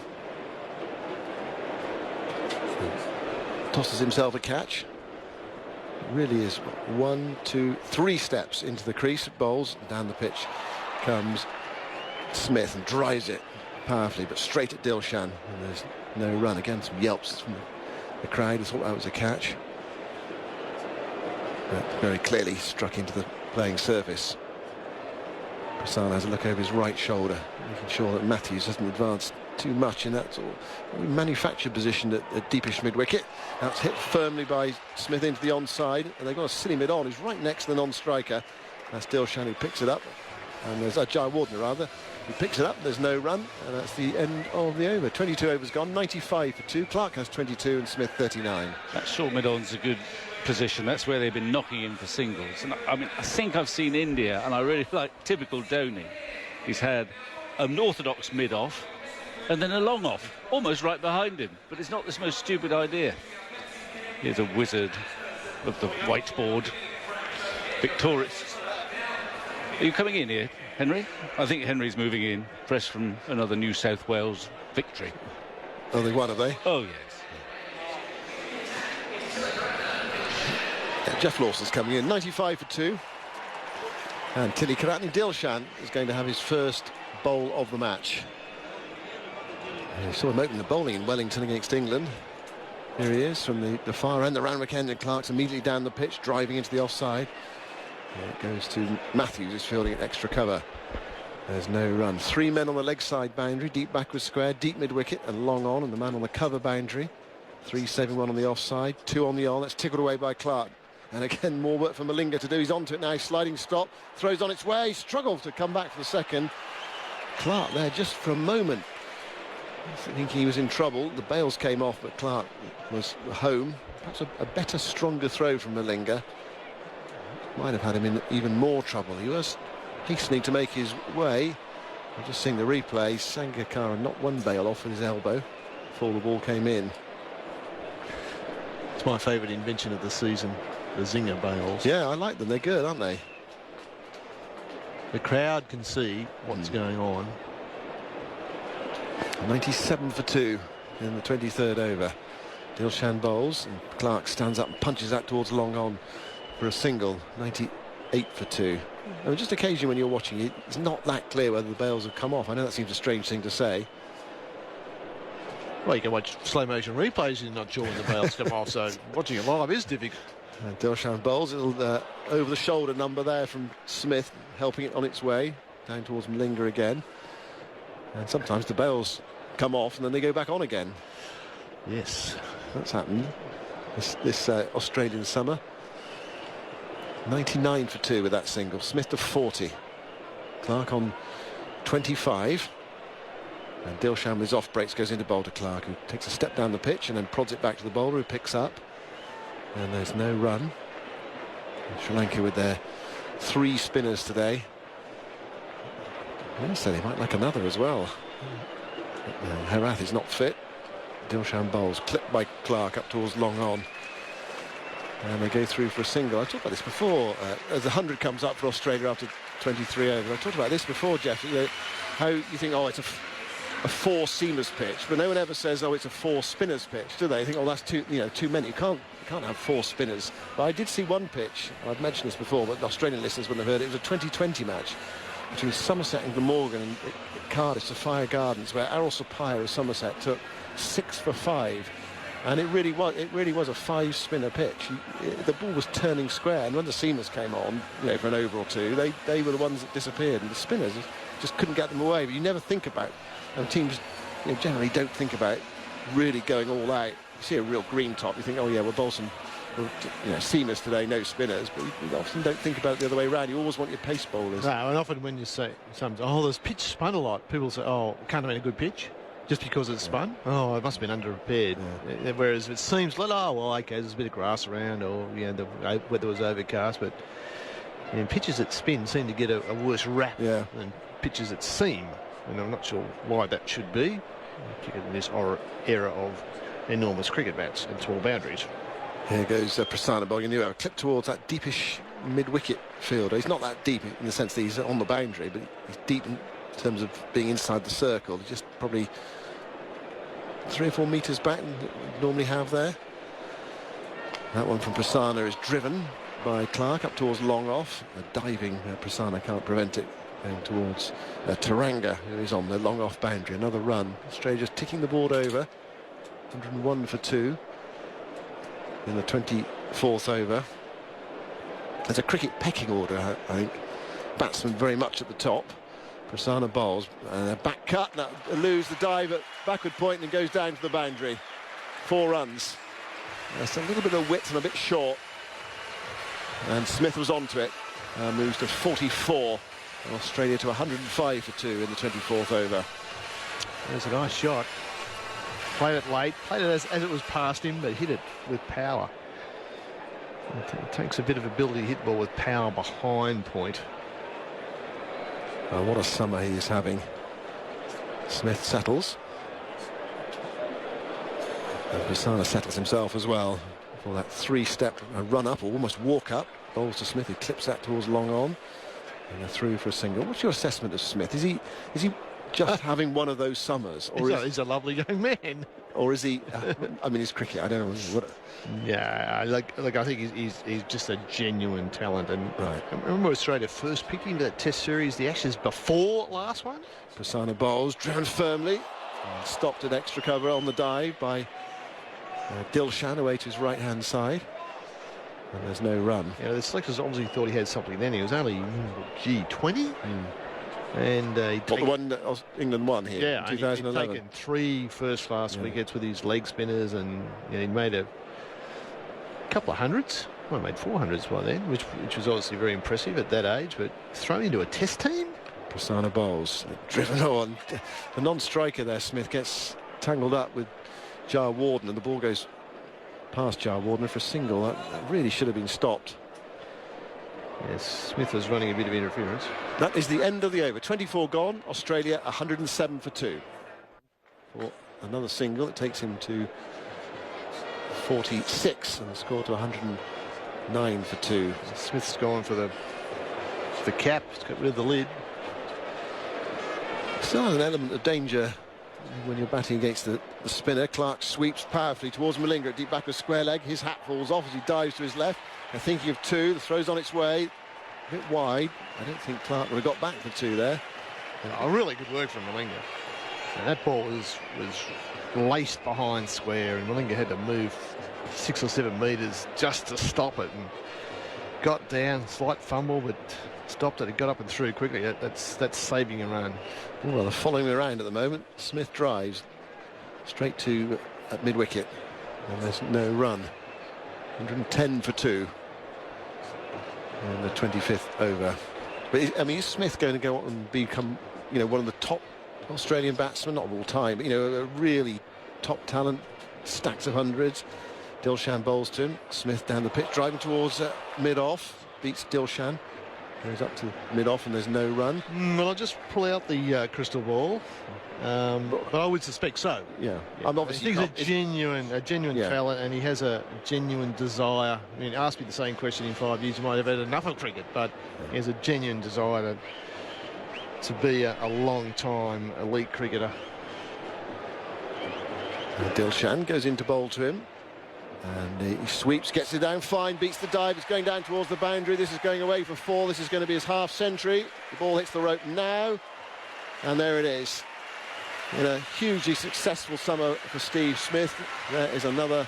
S9: Tosses himself a catch. It really is 1, 2, 3 steps into the crease, bowls down the pitch comes Smith and drives it powerfully, but straight at Dilshan, and there's no run. Again, some yelps from the crowd who thought that was a catch, but very clearly struck into the playing surface. Prasanna has a look over his right shoulder, making sure that Matthews doesn't advance too much in that sort of manufactured position at deepish mid-wicket. That's hit firmly by Smith into the onside, and they've got a silly mid-on who's right next to the non-striker. That's Dilshan who picks it up, and there's Jai Warden rather. He picks it up, there's no run, and that's the end of the over. 22 overs gone, 95 for 2. Clark has 22 and Smith 39.
S12: That short mid-on's a good position. That's where they've been knocking in for singles. And I mean, I think I've seen India, and I really like typical Dhoni. He's had an orthodox mid-off and then a long off, almost right behind him. But it's not this most stupid idea. Here's a wizard of the whiteboard. Victorious. Are you coming in here, Henry? I think Henry's moving in, fresh from another New South Wales victory.
S9: Oh, they won, have they?
S12: Oh, yes.
S9: Yeah, Jeff Lawson's coming in, 95 for 2. And Tillakaratne Dilshan is going to have his first bowl of the match. You saw him open the bowling in Wellington against England. Here he is from the far end. The Ranwick end, and Clark's immediately down the pitch, driving into the offside. It goes to Matthews, who's fielding at extra cover. There's no run. 3 men on the leg side boundary, deep backward square, deep mid-wicket and long on, and the man on the cover boundary. 3-7-1 on the offside, 2 on the on. That's tickled away by Clark. And again, more work for Malinga to do. He's onto it now, sliding stop, throws on its way, struggles to come back for the second. Clark there just for a moment thinking he was in trouble. The bails came off, but Clark was home. Perhaps a better, stronger throw from Malinga might have had him in even more trouble. He was hastening to make his way. I'm just seeing the replay. Sangakkara not one bail off with his elbow before the ball came in.
S8: It's my favourite invention of the season, the zinger bails.
S9: Yeah, I like them. They're good, aren't they?
S8: The crowd can see what's going on.
S9: 97 for 2 in the 23rd over. Dilshan bowls and Clark stands up and punches out towards long on for a single. 98 for 2. I mean, just occasionally when you're watching it, it's not that clear whether the bails have come off. I know that seems a strange thing to say.
S8: Well, you can watch slow motion replays, you're not sure when the bails come off, so watching it live is difficult.
S9: And Dilshan bowls, little over the shoulder number there from Smith, helping it on its way down towards Malinga again. And sometimes the bails come off and then they go back on again.
S8: Yes,
S9: that's happened this Australian summer. 99 for 2 with that single. Smith to 40. Clark on 25. And Dilshan with his off breaks goes into bowl to Clark, who takes a step down the pitch and then prods it back to the bowler, who picks up. And there's no run. And Sri Lanka with their 3 spinners today. I say they might like another as well. Herath is not fit. Dilshan bowls, clipped by Clark up towards long on. And they go through for a single. I talked about this before. As the 100 comes up for Australia after 23 overs. I talked about this before, Jeff. How you think, oh, it's a 4 seamers pitch, but no one ever says, oh, it's a 4 spinners pitch, do they? They think, oh, that's too many. You can't have 4 spinners. But I did see one pitch. I've mentioned this before, but the Australian listeners wouldn't have heard it. It was a 2020 match between Somerset and Glamorgan and Cardiff, Sophia Gardens, where Errol Sapire of Somerset took 6 for 5. And it really was a 5 spinner pitch. The ball was turning square, and when the seamers came on, for an over or two, they were the ones that disappeared, and the spinners just couldn't get them away. But you never think about, and teams generally don't think about really going all out. You see a real green top, you think, oh yeah, we'll bowl some seamers today, no spinners, but you often don't think about it the other way around. You always want your pace bowlers.
S8: No, and often when you say, oh, there's pitch spun a lot, people say, oh, can't have been a good pitch just because it's spun. Oh, it must have been under-repaired. Yeah. Whereas it seems like, oh, well, okay, there's a bit of grass around, or the weather was overcast, but pitches that spin seem to get a worse rap than pitches that seam, and I'm not sure why that should be, particularly in this era of enormous cricket bats and tall boundaries.
S9: Here goes Prasanna bowling a clip towards that deepish mid-wicket fielder. He's not that deep in the sense that he's on the boundary, but he's deep in terms of being inside the circle. He's just probably 3 or 4 metres back than normally have there. That one from Prasanna is driven by Clark up towards long off. A diving Prasanna can't prevent it, going towards Taranga, who is on the long off boundary. Another run. Australia just ticking the board over. 101 for 2 in the 24th over. There's a cricket pecking order, I think. Batsman very much at the top. Prasanna bowls and a back cut that eludes the dive at backward point and goes down to the boundary. 4 runs. That's a little bit of width and a bit short. And Smith was onto it. Moves to 44. And Australia to 105 for 2 in the 24th over.
S8: There's a nice shot. Played it late, played it as it was past him, but hit it with power. It takes a bit of ability to hit the ball with power behind point.
S9: Oh, what a summer he is having. Smith settles. And Prasanna settles himself as well for that 3-step run up, or almost walk up. Bowls to Smith, who clips that towards long on. And a through for a single. What's your assessment of Smith? Is he just having one of those summers, or
S8: he's a lovely young man,
S9: or is he? I mean, he's cricket. I don't know what.
S8: Yeah, I think he's just a genuine talent. And I remember Australia first picked him to that Test series, the Ashes before last one.
S9: Prasanna bowls, drowned firmly, stopped at extra cover on the dive by Dilshan away to his right hand side, and there's no run.
S8: Yeah, the selectors obviously thought he had something then. He was only 20. And
S9: the one that England won here in 2011.
S8: He'd taken 3 first-class wickets with his leg spinners, and he made a couple of hundreds. Well, he made 400s by then, which was obviously very impressive at that age. But thrown into a Test team,
S9: Prasanna bowls, driven on. The non-striker there, Smith, gets tangled up with Jar Warden, and the ball goes past Jar Warden for a single. That really should have been stopped.
S8: Yes, Smith was running a bit of interference.
S9: That is the end of the over. 24 gone. Australia 107 for 2. For another single, it takes him to 46 and the score to 109 for 2.
S8: Smith's gone for the cap. He's got rid of the lid.
S9: Still has an element of danger when you're batting against the spinner. Clark sweeps powerfully towards Malinga at deep back of square leg. His hat falls off as he dives to his left. They're thinking of 2. The throw's on its way. A bit wide. I don't think Clark would have got back for 2 there.
S8: A really good work from Malinga. And that ball was laced behind square, and Malinga had to move 6 or 7 metres just to stop it, and got down, slight fumble, but stopped it. It got up and through quickly. That's saving a run.
S9: Well, they're following him around at the moment. Smith drives straight to at mid-wicket, and there's no run. 110 for 2 in the 25th over. But I mean, is Smith going to go on and become, you know, one of the top Australian batsmen, not of all time, but, you know, a really top talent, stacks of hundreds? Dilshan bowls to him. Smith down the pitch, driving towards mid-off, beats Dilshan. Goes up to mid-off and there's no run.
S8: Well, I'll just pull out the crystal ball, but I would suspect so.
S9: Yeah. I'm obviously
S8: he's a genuine fella, and he has a genuine desire. I mean, ask me the same question in 5 years, you might have had enough of cricket, but he has a genuine desire to be a long-time elite cricketer.
S9: Dilshan goes into bowl to him. And he sweeps, gets it down fine, beats the dive. It's going down towards the boundary. This is going away for 4. This is going to be his half century. The ball hits the rope now, and there it is. In a hugely successful summer for Steve Smith, there is another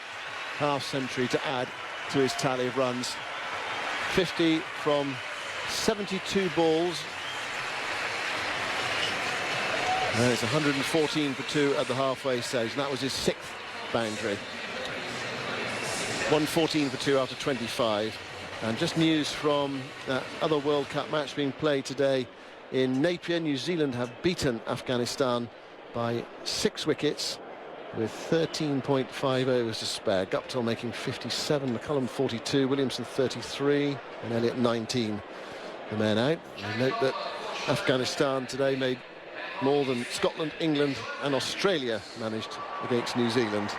S9: half century to add to his tally of runs. 50 from 72 balls. And it's 114 for 2 at the halfway stage, and that was his 6th boundary. 114 for 2 after 25. And just news from that other World Cup match being played today in Napier. New Zealand have beaten Afghanistan by 6 wickets with 13.5 overs to spare. Guptill making 57, McCullum 42, Williamson 33, and Elliott 19. The men out. I note that Afghanistan today made more than Scotland, England and Australia managed against New Zealand.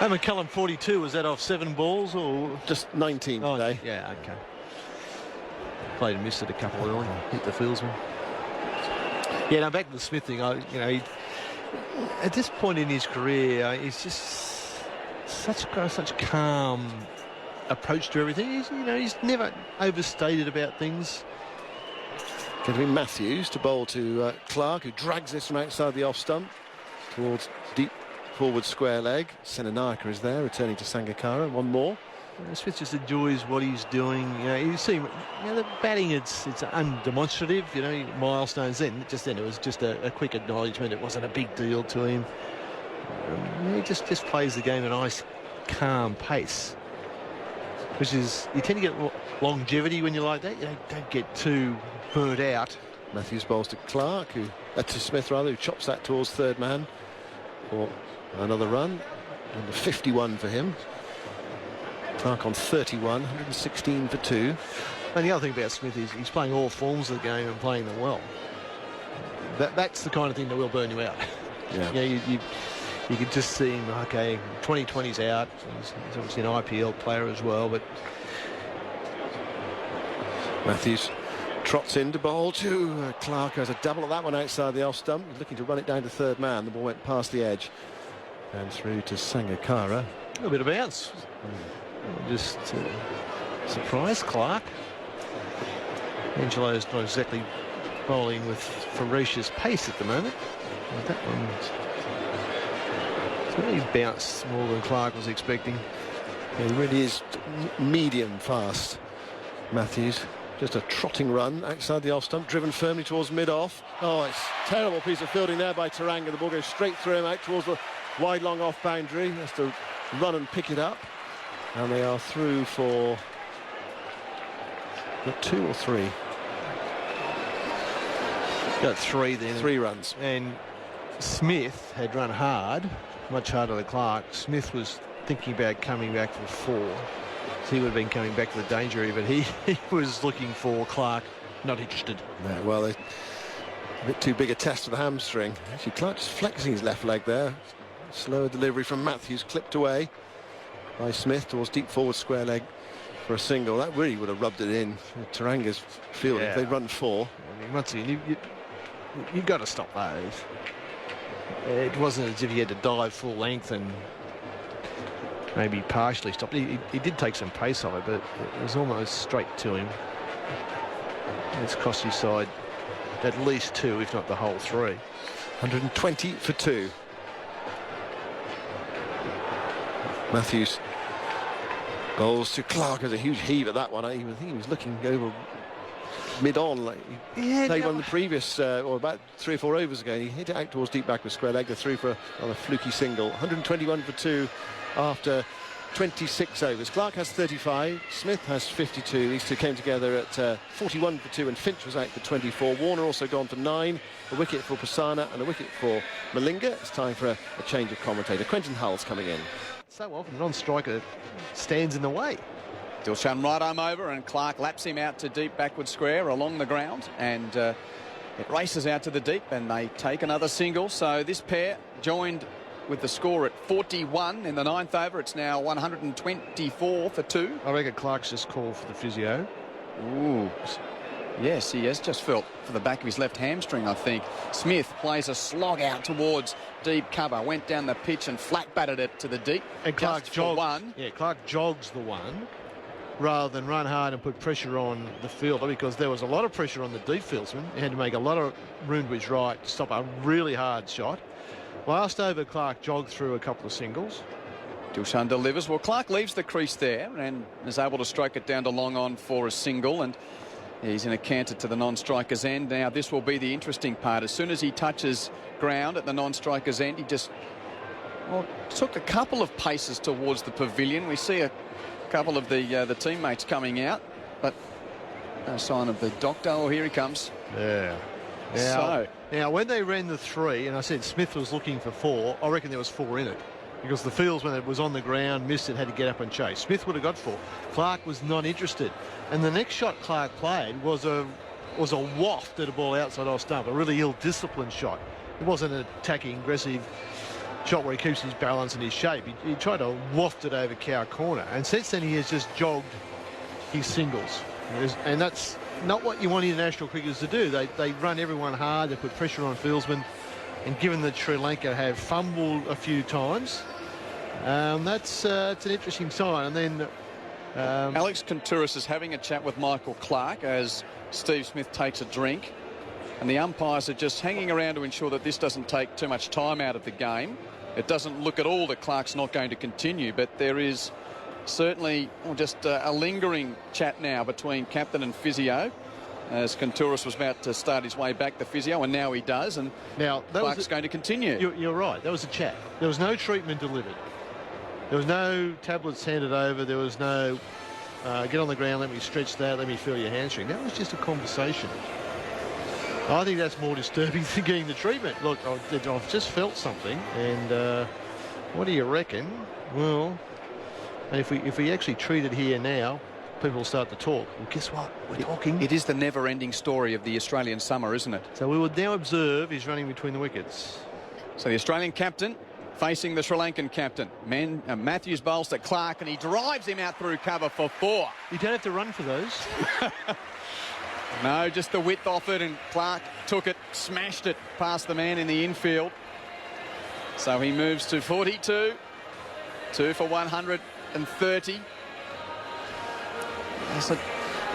S8: And McCullum 42, was that off 7 balls or
S9: just 19 today?
S8: Yeah, okay. Played and missed it a couple early. Hit the fieldsman. Yeah, now back to the Smith thing. He, at this point in his career, he's just such calm approach to everything. He's never overstated about things.
S9: Going to be Matthews to bowl to Clark, who drags this from outside the off stump towards deep forward square leg. Senanayake is there, returning to Sangakkara. One more.
S8: Smith just enjoys what he's doing. You see, the batting, it's undemonstrative. Milestones. Then it was just a quick acknowledgement. It wasn't a big deal to him. He just plays the game at a nice, calm pace, which is, you tend to get longevity when you're like that. You don't get too burnt out.
S9: Matthews bowls to Clark, to Smith rather, who chops that towards third man for another run. Number 51 for him. Clark on 31, 116 for 2.
S8: And the other thing about Smith is he's playing all forms of the game and playing them well. That's the kind of thing that will burn you out.
S9: Yeah.
S8: You could just see him, okay, 2020's out. He's obviously an IPL player as well, but
S9: Matthews trots in to bowl to Clark. Has a double at that one outside the off stump. He's looking to run it down to third man. The ball went past the edge and through to Sangakkara.
S8: A little bit of bounce. Just surprised Clark. Angelo's not exactly bowling with ferocious pace at the moment. Well, that one's really bounced more than Clark was expecting.
S9: Yeah, he really is medium fast, Matthews. Just a trotting run outside the off stump, driven firmly towards mid-off. Oh, it's a terrible piece of fielding there by Taranga. The ball goes straight through him out towards the wide long off boundary. He has to run and pick it up. And they are through for 2 or 3.
S8: Got 3 then.
S9: 3 runs.
S8: And Smith had run hard, much harder than Clark. Smith was thinking about coming back for 4. So he would have been coming back to the danger area, but he was looking for Clark, not interested.
S9: Yeah, well, a bit too big a test for the hamstring. Actually, Clark just flexing his left leg there. Slower delivery from Matthews, clipped away by Smith towards deep forward square leg for a single. That really would have rubbed it in. Taranga's field, if they'd run 4.
S8: I mean, once again, you've got to stop those. It wasn't as if he had to dive full length and maybe partially stop. He did take some pace off it, but it was almost straight to him. It's cost his side at least 2, if not the whole 3.
S9: 120 for 2. Matthews bowls to Clark. As a huge heave at that one. I think he was looking over mid-on, like he played one of the previous, or about 3 or 4 overs ago. He hit it out towards deep back with square leg. The through for on a fluky single. 121 for 2 after 26 overs. Clark has 35. Smith has 52. These two came together at 41 for 2, and Finch was out for 24. Warner also gone for 9. A wicket for Prasanna and a wicket for Malinga. It's time for a change of commentator. Quinton Hull's coming in.
S8: So often a non-striker stands in the way.
S11: Dilshan right arm over, and Clark laps him out to deep backward square along the ground, and it races out to the deep, and they take another single. So this pair joined with the score at 41 in the 9th over. It's now 124 for 2.
S8: I reckon Clark's just called for the physio.
S11: Ooh. Yes, he has just felt for the back of his left hamstring, I think. Smith plays a slog out towards deep cover, went down the pitch and flat batted it to the deep.
S8: And Clark jogs.
S11: One.
S8: Yeah, Clark jogs the one rather than run hard and put pressure on the fielder, because there was a lot of pressure on the deep fieldsman. He had to make a lot of room to his right to stop a really hard shot. Last over, Clark jogged through a couple of singles.
S11: Dilshan delivers. Well, Clark leaves the crease there and is able to stroke it down to long on for a single, and he's in a canter to the non-striker's end. Now, this will be the interesting part. As soon as he touches ground at the non-striker's end, he just took a couple of paces towards the pavilion. We see a couple of the teammates coming out, but no sign of the doctor. Oh, here he comes.
S8: Yeah. Now, when they ran the 3, and I said Smith was looking for 4, I reckon there was 4 in it, because the fields, when it was on the ground, missed it, had to get up and chase. Smith would have got 4. Clark was not interested. And the next shot Clark played was a waft at a ball outside off stump, a really ill-disciplined shot. It wasn't an attacking, aggressive shot where he keeps his balance and his shape. He tried to waft it over cow corner. And since then, he has just jogged his singles. And that's not what you want international cricketers to do. They run everyone hard, they put pressure on fieldsmen. And given that Sri Lanka have fumbled a few times, it's an interesting sign. And then
S11: Alex Contouris is having a chat with Michael Clark as Steve Smith takes a drink, and the umpires are just hanging around to ensure that this doesn't take too much time out of the game. It doesn't look at all that Clark's not going to continue, but there is certainly just a lingering chat now between captain and physio, as Contouris was about to start his way back, the physio, and now he does, and now Clark's going to continue.
S8: You're right, that was a chat. There was no treatment delivered. There was no tablets handed over. There was no get on the ground, let me stretch that, let me feel your hamstring. That was just a conversation. I think that's more disturbing than getting the treatment. Look, I've just felt something, and what do you reckon? Well, if we actually treat it here now, people will start to talk. Well, guess what? We're talking.
S11: It is the never-ending story of the Australian summer, isn't it?
S8: So we would now observe he's running between the wickets.
S11: So the Australian captain facing the Sri Lankan captain. Matthews bowls to Clark, and he drives him out through cover for 4.
S8: You don't have to run for those.
S11: No, just the width offered, and Clark took it, smashed it past the man in the infield. So he moves to 42. 2 for 130. So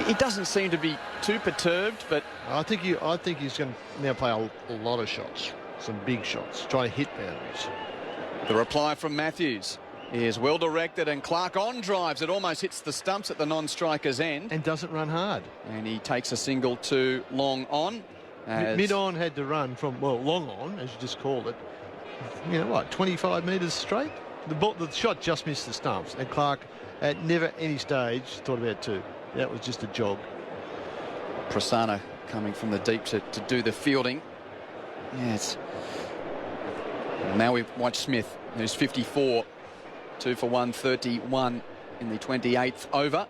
S11: he doesn't seem to be too perturbed, but
S8: I think he's going to now play a lot of shots, some big shots, trying to hit boundaries.
S11: The reply from Matthews is well directed, and Clark on drives. It almost hits the stumps at the non-striker's end.
S8: And doesn't run hard.
S11: And he takes a single to long on.
S8: Mid-on had to run from, well, long on, as you just called it. 25 metres straight? The shot just missed the stumps, and Clark at never any stage thought about 2. That was just a jog.
S11: Prasanna coming from the deep to do the fielding. Yes. Now we watch Smith, who's 54, 2 for 131 in the 28th over.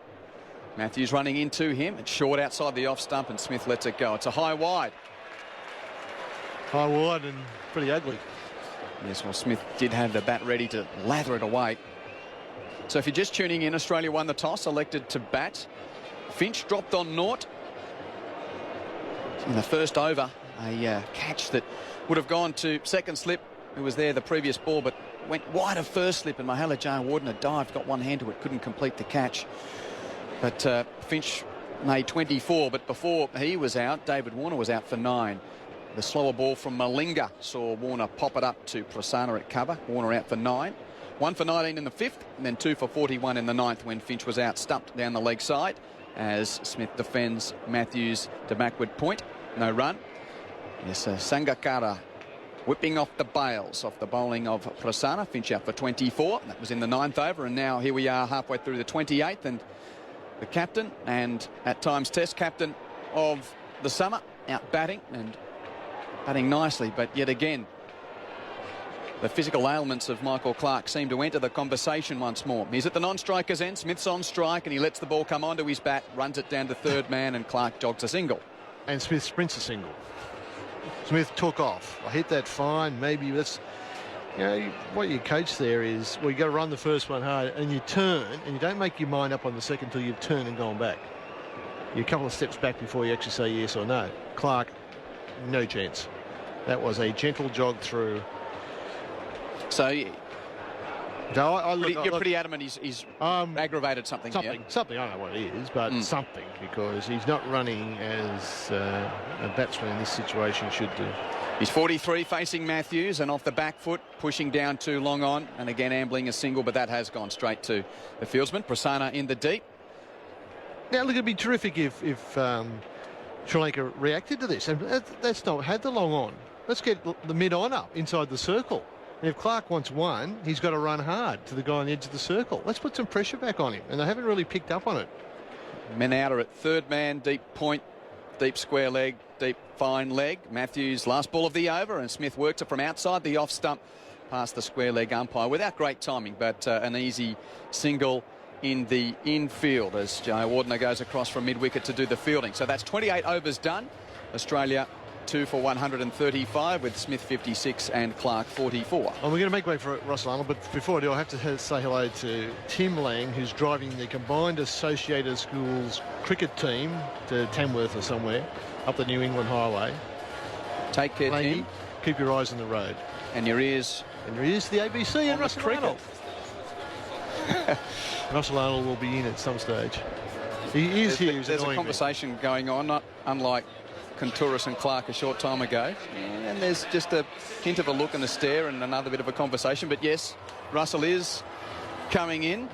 S11: Matthews running into him. It's short outside the off stump, and Smith lets it go. It's a high wide.
S8: High wide and pretty ugly.
S11: Yes, well, Smith did have the bat ready to lather it away. So if you're just tuning in, Australia won the toss, elected to bat. Finch dropped on naught. In the first over, a catch that would have gone to second slip, who was there the previous ball, but went wide of first slip, and Mahela Jayawardene had dived, got one hand to it, couldn't complete the catch. But Finch made 24, but before he was out, David Warner was out for 9. The slower ball from Malinga saw Warner pop it up to Prasanna at cover. Warner out for 9. 1 for 19 in the 5th, and then 2 for 41 in the 9th when Finch was out, stumped down the leg side as Smith defends Matthews to backward point. No run. Yes, Sangakkara whipping off the bails off the bowling of Prasanna. Finch out for 24. That was in the 9th over, and now here we are halfway through the 28th, and the captain and at times test captain of the summer out batting and batting nicely, but yet again the physical ailments of Michael Clarke seem to enter the conversation once more. He's at the non-striker's end. Smith's on strike, and he lets the ball come onto his bat, runs it down to third man, and Clarke jogs a single.
S8: And Smith sprints a single. Smith took off. I hit that fine. Maybe that's, you know, what you coach there is, well, you got to run the first one hard, and you turn, and you don't make your mind up on the second till you've turned and gone back. You're a couple of steps back before you actually say yes or no. Clarke, no chance. That was a gentle jog through.
S11: So
S8: no,
S11: you're pretty adamant he's aggravated something.
S8: Something, I don't know what it is, but something, because he's not running as a batsman in this situation should do.
S11: He's 43, facing Matthews, and off the back foot, pushing down too long on, and again ambling a single, but that has gone straight to the fieldsman. Prasanna in the deep.
S8: Now, look, it'd be terrific if Sri Lanka reacted to this, and that's not had the long on. Let's get the mid on up inside the circle. And if Clarke wants one, he's got to run hard to the guy on the edge of the circle. Let's put some pressure back on him, and they haven't really picked up on it.
S11: Men out are at third man, deep point, deep square leg, deep fine leg. Matthews last ball of the over, and Smith works it from outside the off stump past the square leg umpire without great timing, but an easy single in the infield as Jayawardene goes across from mid-wicket to do the fielding. So that's 28 overs done. Australia 2 for 135 with Smith 56 and Clarke 44.
S8: Well, we're going to make way for Russell Arnold, but before I do, I have to say hello to Tim Lang, who's driving the combined Associated Schools cricket team to Tamworth or somewhere up the New England Highway.
S11: Take care,
S8: Langy,
S11: Tim.
S8: keep your eyes on the road.
S11: And your ears.
S8: And your ears to the ABC and Russell Arnold. Russell Arnold will be in at some stage. He is here.
S11: There's a conversation going on, not unlike Contouris and Clarke a short time ago, and there's just a hint of a look and a stare and another bit of a conversation. But yes, Russell is coming in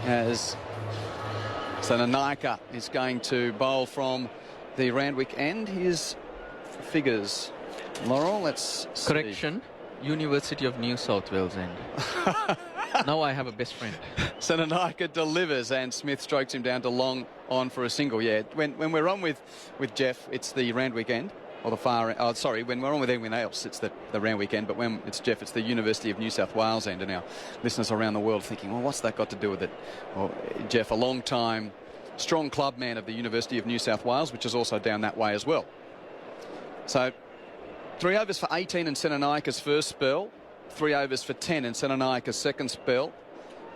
S11: as Sananaka is going to bowl from the Randwick end. His figures, Laurel, let's see.
S10: Correction, University of New South Wales end. Now I have a best friend.
S11: Sananaka delivers, and Smith strokes him down to long on for a single. Yeah, when we're on with Jeff, it's the Randwick end, or the far. Oh, sorry, when we're on with anyone else, it's the Randwick end. But when it's Jeff, it's the University of New South Wales end. And our listeners around the world thinking, well, what's that got to do with it? Well, Jeff, a long-time strong club man of the University of New South Wales, which is also down that way as well. So 3 overs for 18 in Senanayaka's first spell. 3 overs for 10 in Senanayaka's second spell.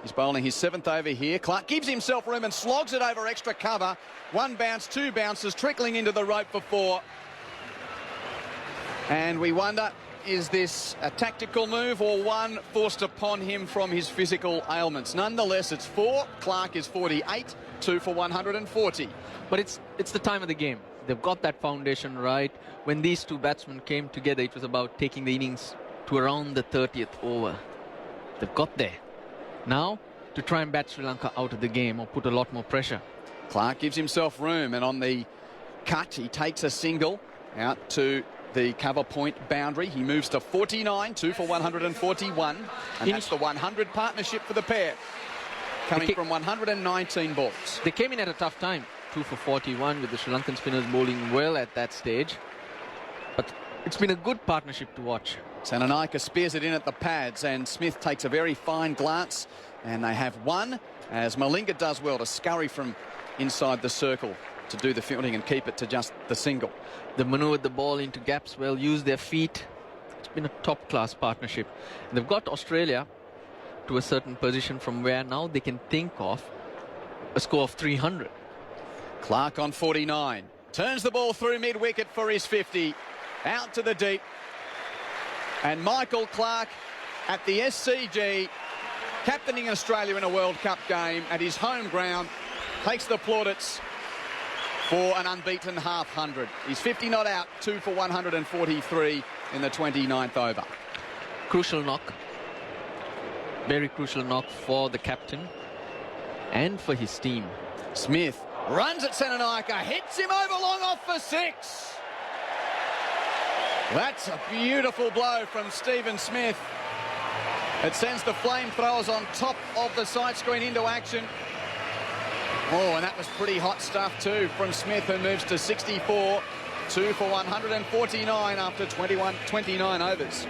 S11: He's bowling his 7th over here. Clarke gives himself room and slogs it over extra cover. 1 bounce, 2 bounces, trickling into the rope for 4. And we wonder, is this a tactical move or one forced upon him from his physical ailments? Nonetheless, it's 4. Clarke is 48, 2 for 140.
S10: But it's the time of the game. They've got that foundation right. When these two batsmen came together, it was about taking the innings to around the 30th over. They've got there. Now, to try and bat Sri Lanka out of the game or put a lot more pressure.
S11: Clarke gives himself room, and on the cut, he takes a single out to the cover point boundary. He moves to 49, 2 for 141. And that's the 100 partnership for the pair, coming from 119 balls.
S10: They came in at a tough time. 2 for 41 with the Sri Lankan spinners bowling well at that stage. But it's been a good partnership to watch.
S11: Sananaika spears it in at the pads, and Smith takes a very fine glance, and they have one, as Malinga does well to scurry from inside the circle to do the fielding and keep it to just the single.
S10: They manoeuvred the ball into gaps well, used their feet. It's been a top-class partnership. And they've got Australia to a certain position from where now they can think of a score of 300.
S11: Clark on 49. Turns the ball through mid-wicket for his 50. Out to the deep. And Michael Clark at the SCG, captaining Australia in a World Cup game at his home ground, takes the plaudits for an unbeaten half-hundred. He's 50 not out, 2 for 143 in the 29th over.
S10: Crucial knock. Very crucial knock for the captain and for his team.
S11: Smith runs at Sananaika, hits him over long off for 6. That's a beautiful blow from Stephen Smith. It sends the flamethrowers on top of the side screen into action. Oh, and that was pretty hot stuff too from Smith, who moves to 64, 2 for 149 after 29 overs.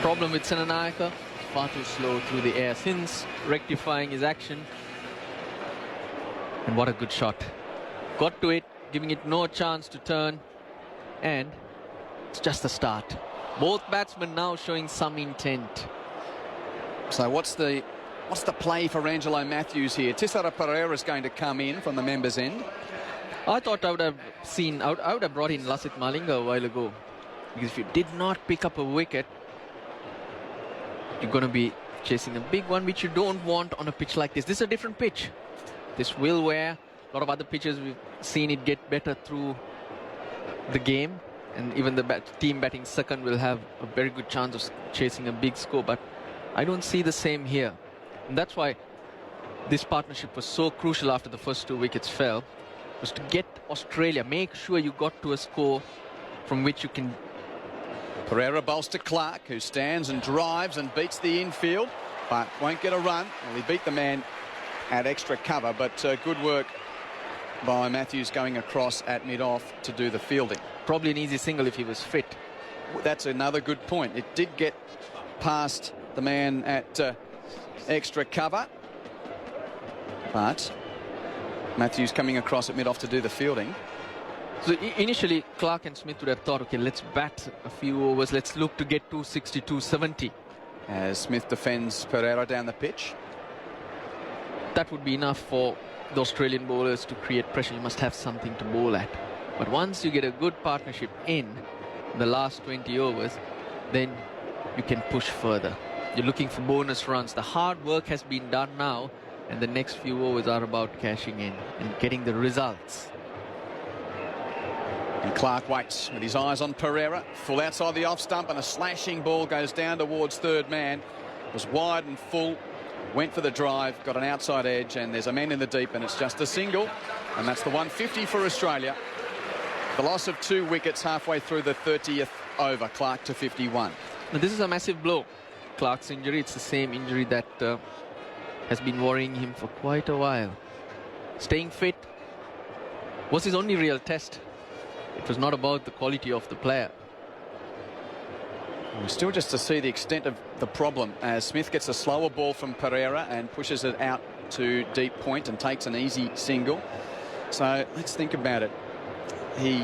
S10: Problem with Sananaika, far too slow through the air. Since rectifying his action. And what a good shot. Got to it, giving it no chance to turn. And it's just the start. Both batsmen now showing some intent.
S11: So what's the play for Angelo Matthews here? Tisara Pereira is going to come in from the members' end.
S10: I thought I would have brought in Lasith Malinga a while ago. Because if you did not pick up a wicket, you're going to be chasing a big one, which you don't want on a pitch like this. This is a different pitch. This will wear. A lot of other pitches, we've seen it get better through the game. And even the team batting second will have a very good chance of chasing a big score. But I don't see the same here. And that's why this partnership was so crucial after the first 2 wickets fell. Was to get Australia, make sure you got to a score from which you can.
S11: Pereira bowls to Clark, who stands and drives and beats the infield, but won't get a run. Well, he beat the man at extra cover, but good work by Matthews going across at mid-off to do the fielding.
S10: Probably an easy single if he was fit.
S11: That's another good point. It did get past the man at extra cover, but Matthews coming across at mid-off to do the fielding.
S10: So initially, Clark and Smith would have thought, okay, let's bat a few overs. Let's look to get 260, 270.
S11: As Smith defends Pereira down the pitch.
S10: That would be enough for the Australian bowlers to create pressure. You must have something to bowl at. But once you get a good partnership in the last 20 overs, then you can push further. You're looking for bonus runs. The hard work has been done now, and the next few overs are about cashing in and getting the results.
S11: And Clark waits with his eyes on Pereira. Full outside the off stump, and a slashing ball goes down towards third man. It was wide and full. Went for the drive, got an outside edge, and there's a man in the deep, and it's just a single. And that's the 150 for Australia. The loss of 2 wickets halfway through the 30th over. Clark to 51.
S10: Now, this is a massive blow. Clark's injury, it's the same injury that has been worrying him for quite a while. Staying fit was his only real test. It was not about the quality of the player.
S11: We're still just to see the extent of the problem as Smith gets a slower ball from Pereira and pushes it out to deep point and takes an easy single. So let's think about it. He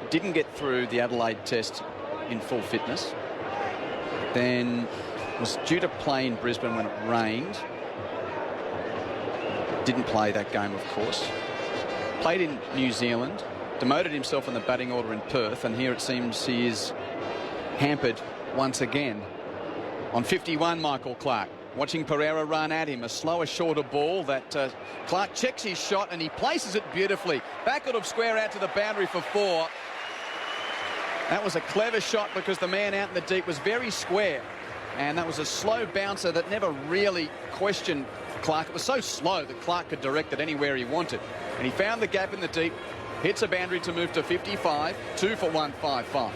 S11: didn't get through the Adelaide Test in full fitness. Then was due to play in Brisbane when it rained. Didn't play that game, of course. Played in New Zealand. Demoted himself in the batting order in Perth, and here it seems he is hampered once again. On 51, Michael Clark. Watching Pereira run at him. A slower, shorter ball that Clark checks his shot and he places it beautifully. Backward of square out to the boundary for 4. That was a clever shot because the man out in the deep was very square. And that was a slow bouncer that never really questioned Clark. It was so slow that Clark could direct it anywhere he wanted. And he found the gap in the deep. Hits a boundary to move to 55. 2 for 155.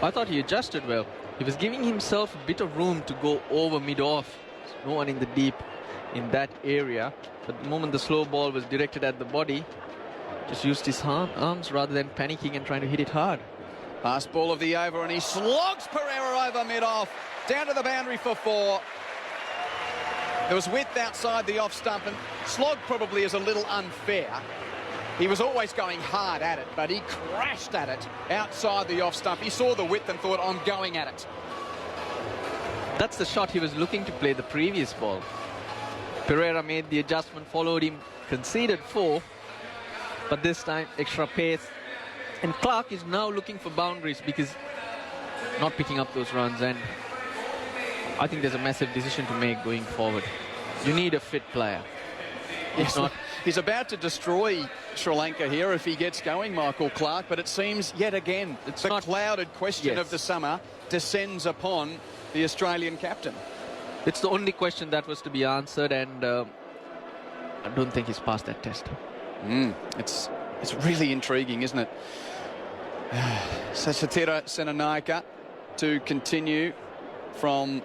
S10: I thought he adjusted well. He was giving himself a bit of room to go over mid-off. No one in the deep. in that area. But the moment the slow ball was directed at the body, just used his arms rather than panicking and trying to hit it hard.
S11: Last ball of the over, and he slogs Pereira over mid-off, down to the boundary for 4. There was width outside the off stump, and slog probably is a little unfair. He was always going hard at it, but he crashed at it outside the off stump. He saw the width and thought, I'm going at it.
S10: That's the shot he was looking to play the previous ball. Pereira made the adjustment, followed him, conceded 4, but this time extra pace. And Clark is now looking for boundaries because not picking up those runs, and I think there's a massive decision to make going forward. You need a fit player. If not,
S11: he's about to destroy Sri Lanka here if he gets going, Michael Clark, but it seems yet again the clouded question of the summer descends upon the Australian captain.
S10: It's the only question that was to be answered, and I don't think he's passed that test.
S11: It's really intriguing, isn't it? Sachatira Senanaika to continue from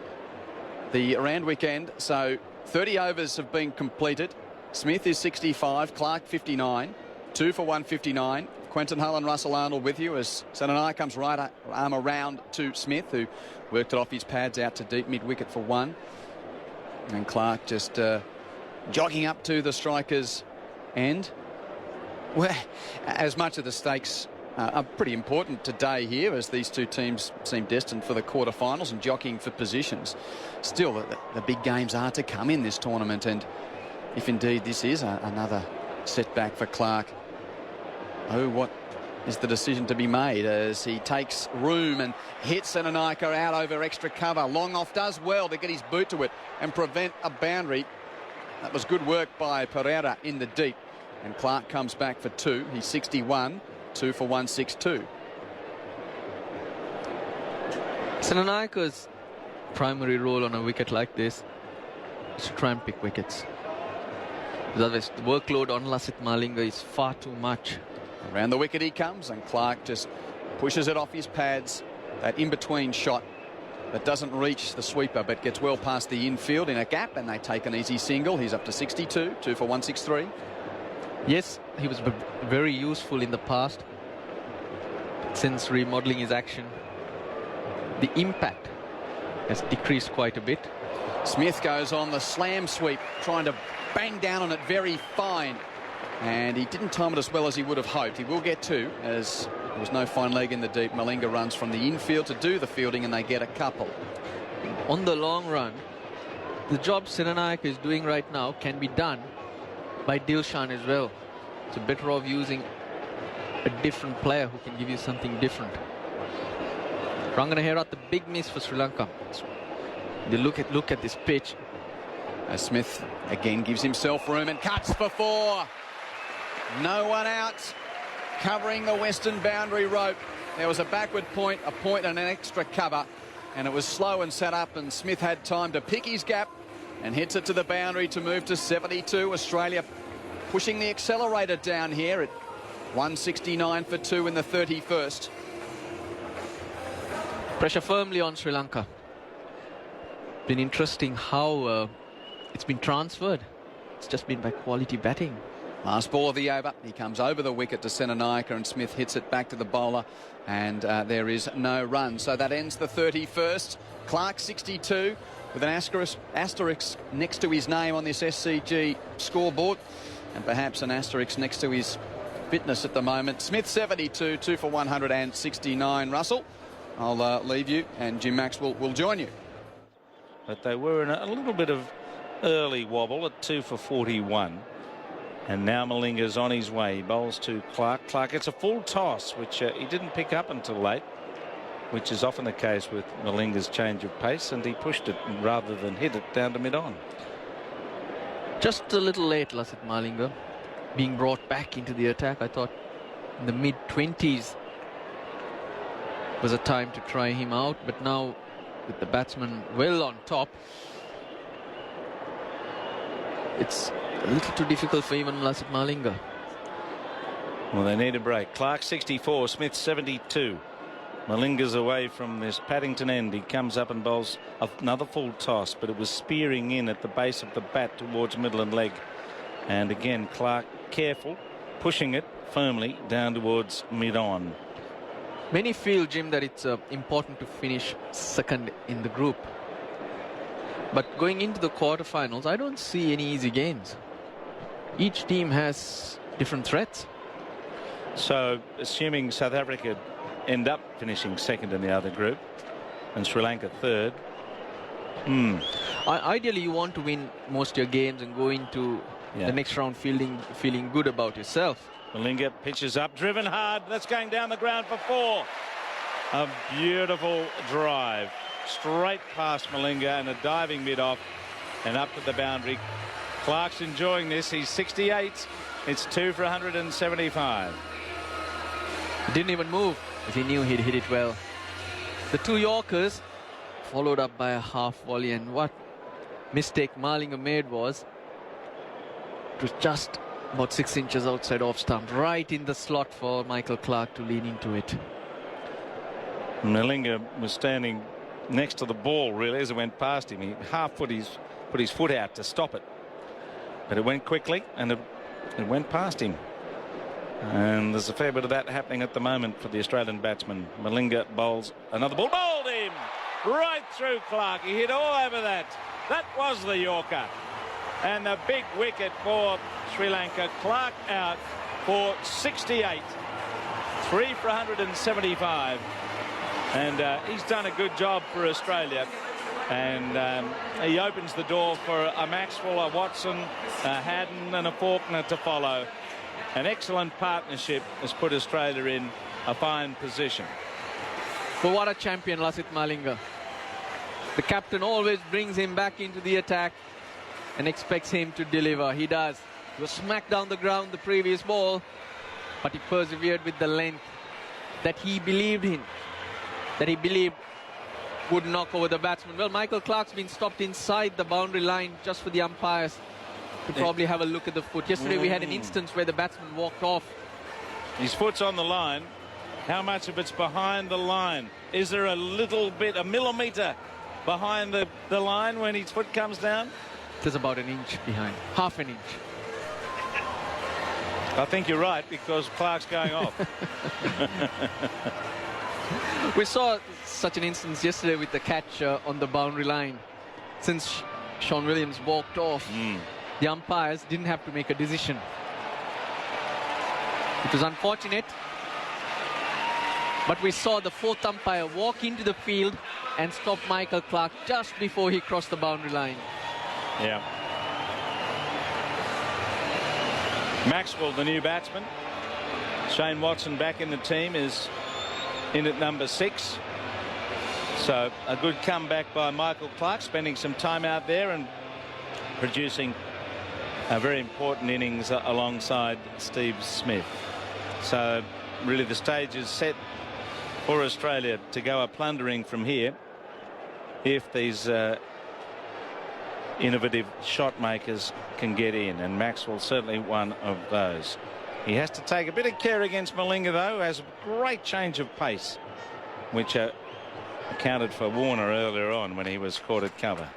S11: the Randwick end. So 30 overs have been completed. Smith is 65, Clark 59, 2 for 159. Quinton and Russell Arnold with you as Senanaika comes right arm around to Smith, who worked it off his pads out to deep mid-wicket for 1. And Clark just jogging up to the striker's end. Well, as much of the stakes are pretty important today here, as these two teams seem destined for the quarterfinals and jockeying for positions. Still, the big games are to come in this tournament, and if indeed this is another setback for Clark, what is the decision to be made as he takes room and hits Senanaika out over extra cover? Long off does well to get his boot to it and prevent a boundary. That was good work by Pereira in the deep. And Clark comes back for 2. He's 61, 2 for 162.
S10: Senanaika's primary role on a wicket like this is to try and pick wickets. Because otherwise the workload on Lasith Malinga is far too much.
S11: Around the wicket he comes, and Clark just pushes it off his pads. That in-between shot that doesn't reach the sweeper but gets well past the infield in a gap, and they take an easy single. He's up to 62, 2 for 163.
S10: Yes, he was very useful in the past. Since remodeling his action, the impact has decreased quite a bit.
S11: Smith goes on the slam sweep, trying to bang down on it very fine. And he didn't time it as well as he would have hoped. He will get 2, as there was no fine leg in the deep. Malinga runs from the infield to do the fielding, and they get a couple.
S10: On the long run, the job Senanaika is doing right now can be done by Dilshan as well. So better off using a different player who can give you something different. Ranganahera, the big miss for Sri Lanka. You look at this pitch.
S11: As Smith again gives himself room and cuts for 4. No one out, covering the western boundary rope. There was a backward point, a point and an extra cover, and it was slow and set up, and Smith had time to pick his gap and hits it to the boundary to move to 72. Australia pushing the accelerator down here at 169 for 2 in the 31st.
S10: Pressure firmly on Sri Lanka. Been interesting how it's been transferred. It's just been by quality batting.
S11: Last ball of the over. He comes over the wicket to Senanaika, and Smith hits it back to the bowler, and there is no run. So that ends the 31st. Clark 62 with an asterisk next to his name on this SCG scoreboard, and perhaps an asterisk next to his fitness at the moment. Smith 72, 2 for 169. Russell, I'll leave you, and Jim Maxwell will join you.
S3: But they were in a little bit of early wobble at 2 for 41. And now Malinga's on his way. He bowls to Clark. Clark gets a full toss, which he didn't pick up until late, which is often the case with Malinga's change of pace, and he pushed it rather than hit it down to mid-on.
S10: Just a little late, Lasith Malinga, being brought back into the attack. I thought in the mid-20s was a time to try him out, but now with the batsman well on top, it's a little too difficult for even Lasith Malinga.
S3: Well, they need a break. Clark 64, Smith 72. Malinga's away from this Paddington end. He comes up and bowls another full toss, but it was spearing in at the base of the bat towards middle and leg. And again, Clark careful, pushing it firmly down towards mid-on.
S10: Many feel, Jim, that it's important to finish second in the group. But going into the quarterfinals, I don't see any easy games. Each team has different threats.
S3: So, assuming South Africa end up finishing second in the other group and Sri Lanka third.
S10: Ideally, you want to win most of your games and go into the next round feeling good about yourself.
S3: Malinga pitches up, driven hard. That's going down the ground for 4. A beautiful drive. Straight past Malinga and a diving mid-off and up to the boundary. Clark's enjoying this. He's 68. It's 2 for 175.
S10: Didn't even move, but he knew he'd hit it well. The 2 Yorkers followed up by a half volley, and what mistake Malinga made was it was just about 6 inches outside off stump, right in the slot for Michael Clark to lean into it.
S3: Malinga was standing next to the ball really as it went past him. He half put his foot out to stop it, but it went quickly and it went past him. And there's a fair bit of that happening at the moment for the Australian batsman. Malinga bowls another ball. Bowled him right through Clark. He hit all over that. That was the Yorker. And the big wicket for Sri Lanka. Clark out for 68. 3 for 175. And he's done a good job for Australia. And he opens the door for a Maxwell, a Watson, a Haddon and a Faulkner to follow. An excellent partnership has put Australia in a fine position.
S10: But what a champion, Lasith Malinga. The captain always brings him back into the attack and expects him to deliver. He does. He was smacked down the ground the previous ball, but he persevered with the length that he believed in, that he believed would knock over the batsman. Well, Michael Clark's been stopped inside the boundary line just for the umpires to probably have a look at the foot. Yesterday we had an instance where the batsman walked off.
S3: His foot's on the line. How much of it's behind the line? Is there a little bit, a millimetre behind the line when his foot comes down?
S10: There's about an inch behind, half an inch.
S3: I think you're right, because Clark's going off.
S10: We saw such an instance yesterday with the catch on the boundary line. Since Sean Williams walked off, the umpires didn't have to make a decision. It was unfortunate, but we saw the 4th umpire walk into the field and stop Michael Clark just before he crossed the boundary line.
S3: Yeah. Maxwell, the new batsman. Shane Watson back in the team, is in at number 6. So a good comeback by Michael Clark, spending some time out there and producing a very important innings alongside Steve Smith. So really the stage is set for Australia to go a plundering from here if these innovative shot makers can get in, and Maxwell certainly one of those. He has to take a bit of care against Malinga, though, has a great change of pace, which accounted for Warner earlier on when he was caught at cover.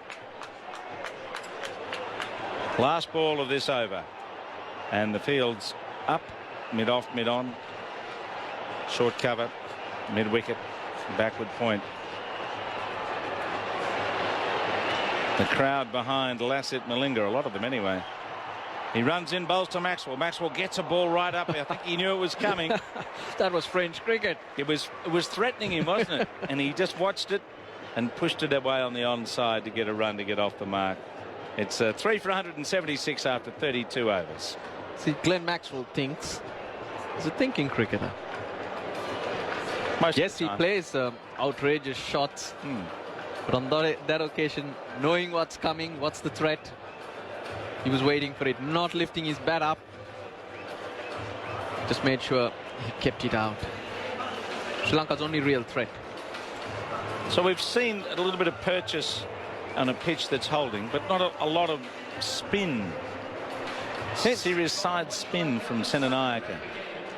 S3: Last ball of this over, and the field's up, mid-off, mid-on, short cover, mid-wicket, backward point. The crowd behind Lasith Malinga, a lot of them anyway. He runs in, bowls to Maxwell. Maxwell gets a ball right up. I think he knew it was coming.
S10: That was French cricket.
S3: It was threatening him, wasn't it? And he just watched it and pushed it away on the onside to get a run to get off the mark. It's 3 for 176 after 32 overs.
S10: See, Glenn Maxwell thinks he's a thinking cricketer. Yes, he plays outrageous shots. But on that occasion, knowing what's coming, what's the threat, he was waiting for it, not lifting his bat up. Just made sure he kept it out. Sri Lanka's only real threat.
S3: So we've seen a little bit of purchase on a pitch that's holding, but not a lot of spin. Serious side spin from Senanayake.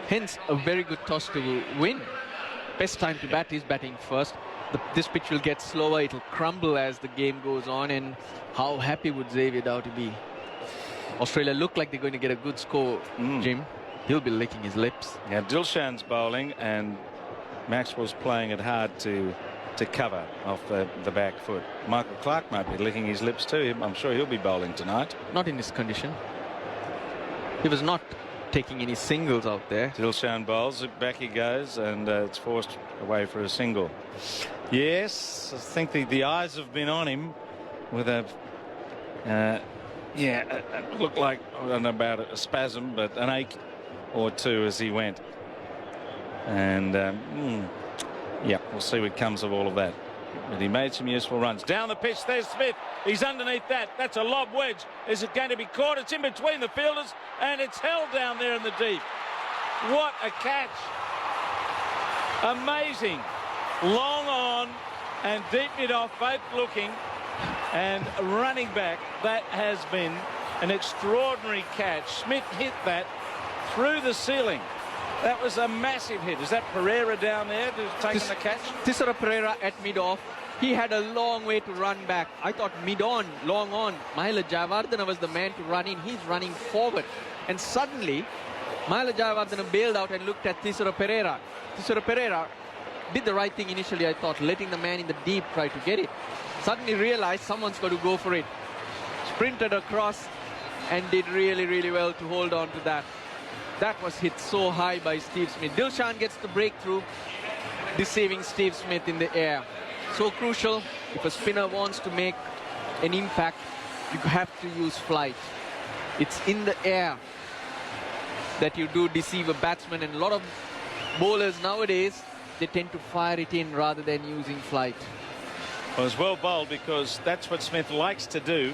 S10: Hence a very good toss to win. best time to bat is batting first. This pitch will get slower, it'll crumble as the game goes on, and how happy would Xavier Doughty be? Australia look like they're going to get a good score, Jim. He'll be licking his lips.
S3: Yeah, Dilshan's bowling and Maxwell's playing it hard to cover off the back foot. Michael Clarke might be licking his lips too. I'm sure he'll be bowling tonight.
S10: Not in this condition. He was not taking any singles out there.
S3: Dilshan bowls, back he goes, and it's forced away for a single. Yes, I think the eyes have been on him with a it looked like, I don't know about a spasm, but an ache or two as he went. And yeah, we'll see what comes of all of that. But he made some useful runs. Down the pitch, there's Smith. He's underneath that. That's a lob wedge. Is it going to be caught? It's in between the fielders, and it's held down there in the deep. What a catch. Amazing. Long on and deep mid-off, both looking and running back. That has been an extraordinary catch. Smith hit that through the ceiling. That was a massive hit. Is that Pereira down there who's taking the catch?
S10: Tisara Pereira at mid-off. He had a long way to run back. I thought mid-on, long on, Mahela Jayawardene was the man to run in. He's running forward. And suddenly, Mahela Jayawardene bailed out and looked at Tisara Pereira. Tisara Pereira did the right thing initially, I thought, letting the man in the deep try to get it. Suddenly realized someone's got to go for it. Sprinted across and did really, really well to hold on to that. That was hit so high by Steve Smith. Dilshan gets the breakthrough, deceiving Steve Smith in the air. So crucial. If a spinner wants to make an impact, you have to use flight. It's in the air that you do deceive a batsman, and a lot of bowlers nowadays, they tend to fire it in rather than using flight.
S3: Well, it was well bowled because that's what Smith likes to do.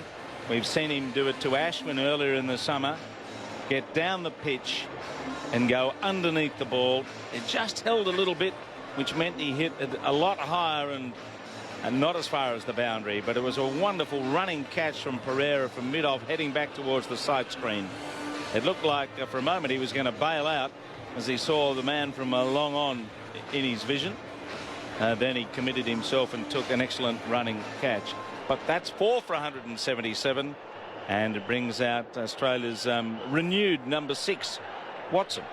S3: We've seen him do it to Ashwin earlier in the summer. Get down the pitch and go underneath the ball. It just held a little bit, which meant he hit it a lot higher and not as far as the boundary. But it was a wonderful running catch from Pereira from mid-off, heading back towards the sight screen. It looked like for a moment he was going to bail out as he saw the man from a long on in his vision. Then he committed himself and took an excellent running catch. But that's 4 for 177. And it brings out Australia's renewed number 6, Watson.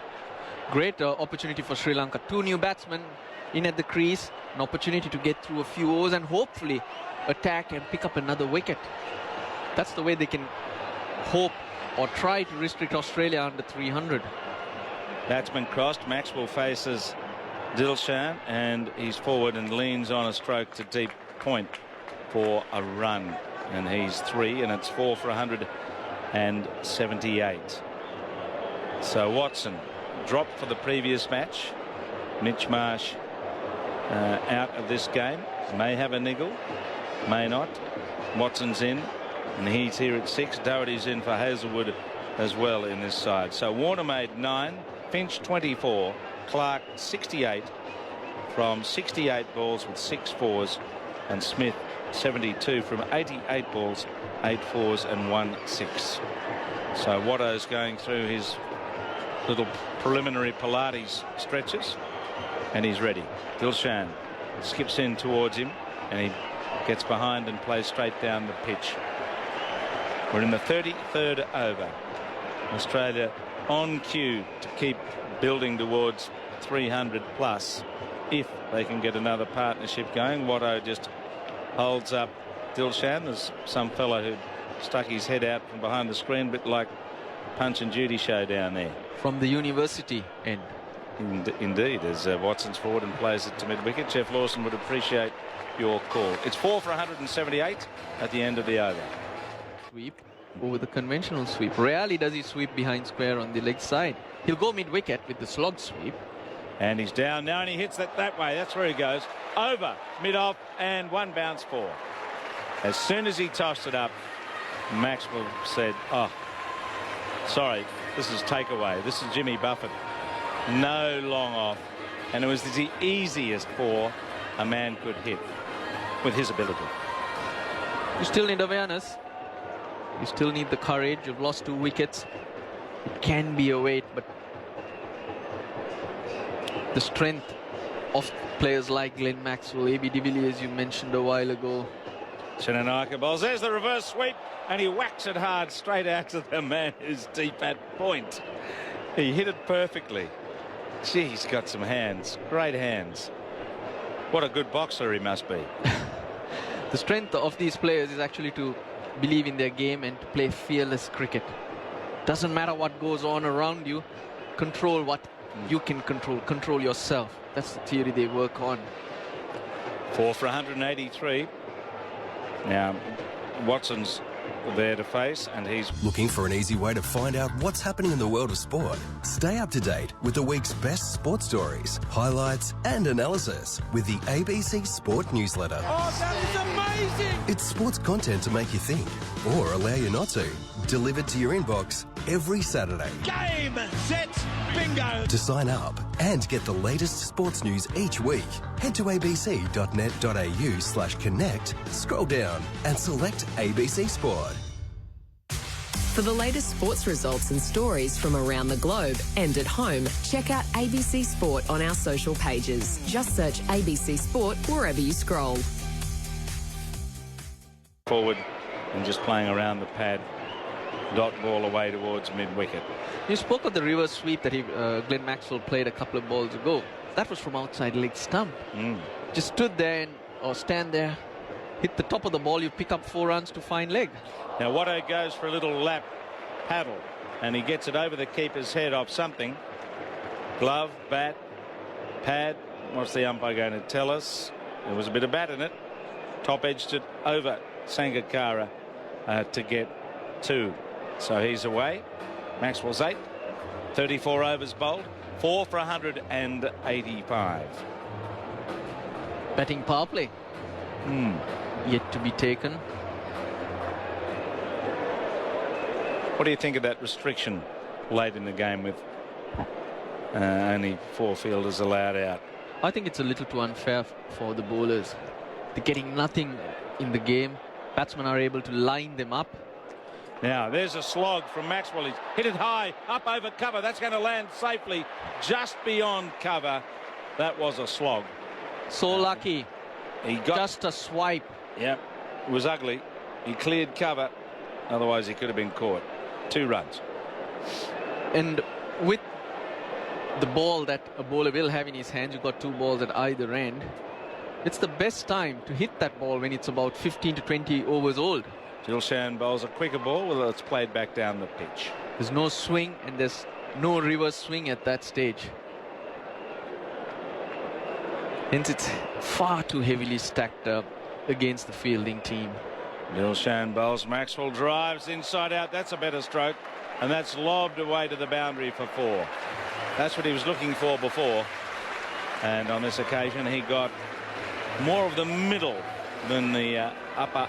S10: Great opportunity for Sri Lanka. 2 new batsmen in at the crease. An opportunity to get through a few overs and hopefully attack and pick up another wicket. That's the way they can hope or try to restrict Australia under 300.
S3: Batsman crossed. Maxwell faces Dilshan and he's forward and leans on a stroke to deep point for a run. And he's 3, and it's 4 for 178. So Watson dropped for the previous match. Mitch Marsh out of this game. May have a niggle, may not. Watson's in, and he's here at 6. Doherty's in for Hazelwood as well in this side. So Warner made 9, Finch 24, Clarke 68 from 68 balls with 6 fours, and Smith 72 from 88 balls, 8 fours and 1 6. So Watto's going through his little preliminary Pilates stretches and he's ready. Dilshan skips in towards him and he gets behind and plays straight down the pitch. We're in the 33rd over. Australia on cue to keep building towards 300 plus if they can get another partnership going. Watto just holds up Dilshan. There's some fellow who stuck his head out from behind the screen, a bit like Punch and Judy show down there.
S10: From the university end.
S3: Indeed, as Watson's forward and plays it to mid-wicket. Jeff Lawson would appreciate your call. It's 4 for 178 at the end of the over.
S10: Sweep over the conventional sweep. Rarely does he sweep behind square on the leg side. He'll go mid-wicket with the slog sweep.
S3: And he's down now and he hits that way. That's where he goes. Over, mid-off, and 1 bounce 4. As soon as he tossed it up, Maxwell said, oh, sorry, this is takeaway. This is Jimmy Buffett. No long off. And it was the easiest 4 a man could hit with his ability.
S10: You still need awareness. You still need the courage. You've lost 2 wickets. It can be a weight, but the strength of players like Glenn Maxwell, A.B. de Villiers, you mentioned a while ago.
S3: Shenanigans balls. There's the reverse sweep, and he whacks it hard straight out to the man who's deep at point. He hit it perfectly. Gee, he's got some hands. Great hands. What a good boxer he must be.
S10: The strength of these players is actually to believe in their game and to play fearless cricket. Doesn't matter what goes on around you, control what you can control. Control yourself. That's the theory they work on.
S3: 4 for 183. Now, Watson's there to face, and he's
S14: looking for an easy way to find out what's happening in the world of sport. Stay up to date with the week's best sports stories, highlights and analysis with the ABC Sport newsletter.
S13: Oh, that is amazing!
S14: It's sports content to make you think or allow you not to. Delivered to your inbox every Saturday.
S13: Game, set, bingo!
S14: To sign up and get the latest sports news each week, head to abc.net.au/connect, scroll down and select ABC Sport.
S15: For the latest sports results and stories from around the globe and at home, check out ABC Sport on our social pages. Just search ABC Sport wherever you scroll.
S3: forward and just playing around the pad. Dot ball away towards mid-wicket.
S10: You spoke of the reverse sweep that Glenn Maxwell played a couple of balls ago. That was from outside leg stump. Just stood there or stand there, hit the top of the ball, you pick up 4 runs to fine leg.
S3: Now Watto goes for a little lap paddle and he gets it over the keeper's head off something. Glove, bat, pad. What's the umpire going to tell us? There was a bit of bat in it. Top edged it over Sangakkara to get 2. So he's away. Maxwell's 8. 34 overs bowled. 4 for 185.
S10: Batting power play. Yet to be taken.
S3: What do you think of that restriction late in the game with only 4 fielders allowed out?
S10: I think it's a little too unfair for the bowlers. They're getting nothing in the game. Batsmen are able to line them up.
S3: Now there's a slog from Maxwell. He's hit it high up over cover. That's going to land safely just beyond cover. That was a slog.
S10: So lucky.
S3: He got
S10: just a swipe.
S3: Yep, it was ugly. He cleared cover. Otherwise he could have been caught. 2 runs.
S10: And with the ball that a bowler will have in his hands, you've got 2 balls at either end. It's the best time to hit that ball when it's about 15 to 20 overs old.
S3: Dilshan bowls a quicker ball, well, it's played back down the pitch.
S10: There's no swing and there's no reverse swing at that stage. Hence it's far too heavily stacked up against the fielding team.
S3: Dilshan bowls. Maxwell drives inside out. That's a better stroke. And that's lobbed away to the boundary for 4. That's what he was looking for before. And on this occasion he got more of the middle than the upper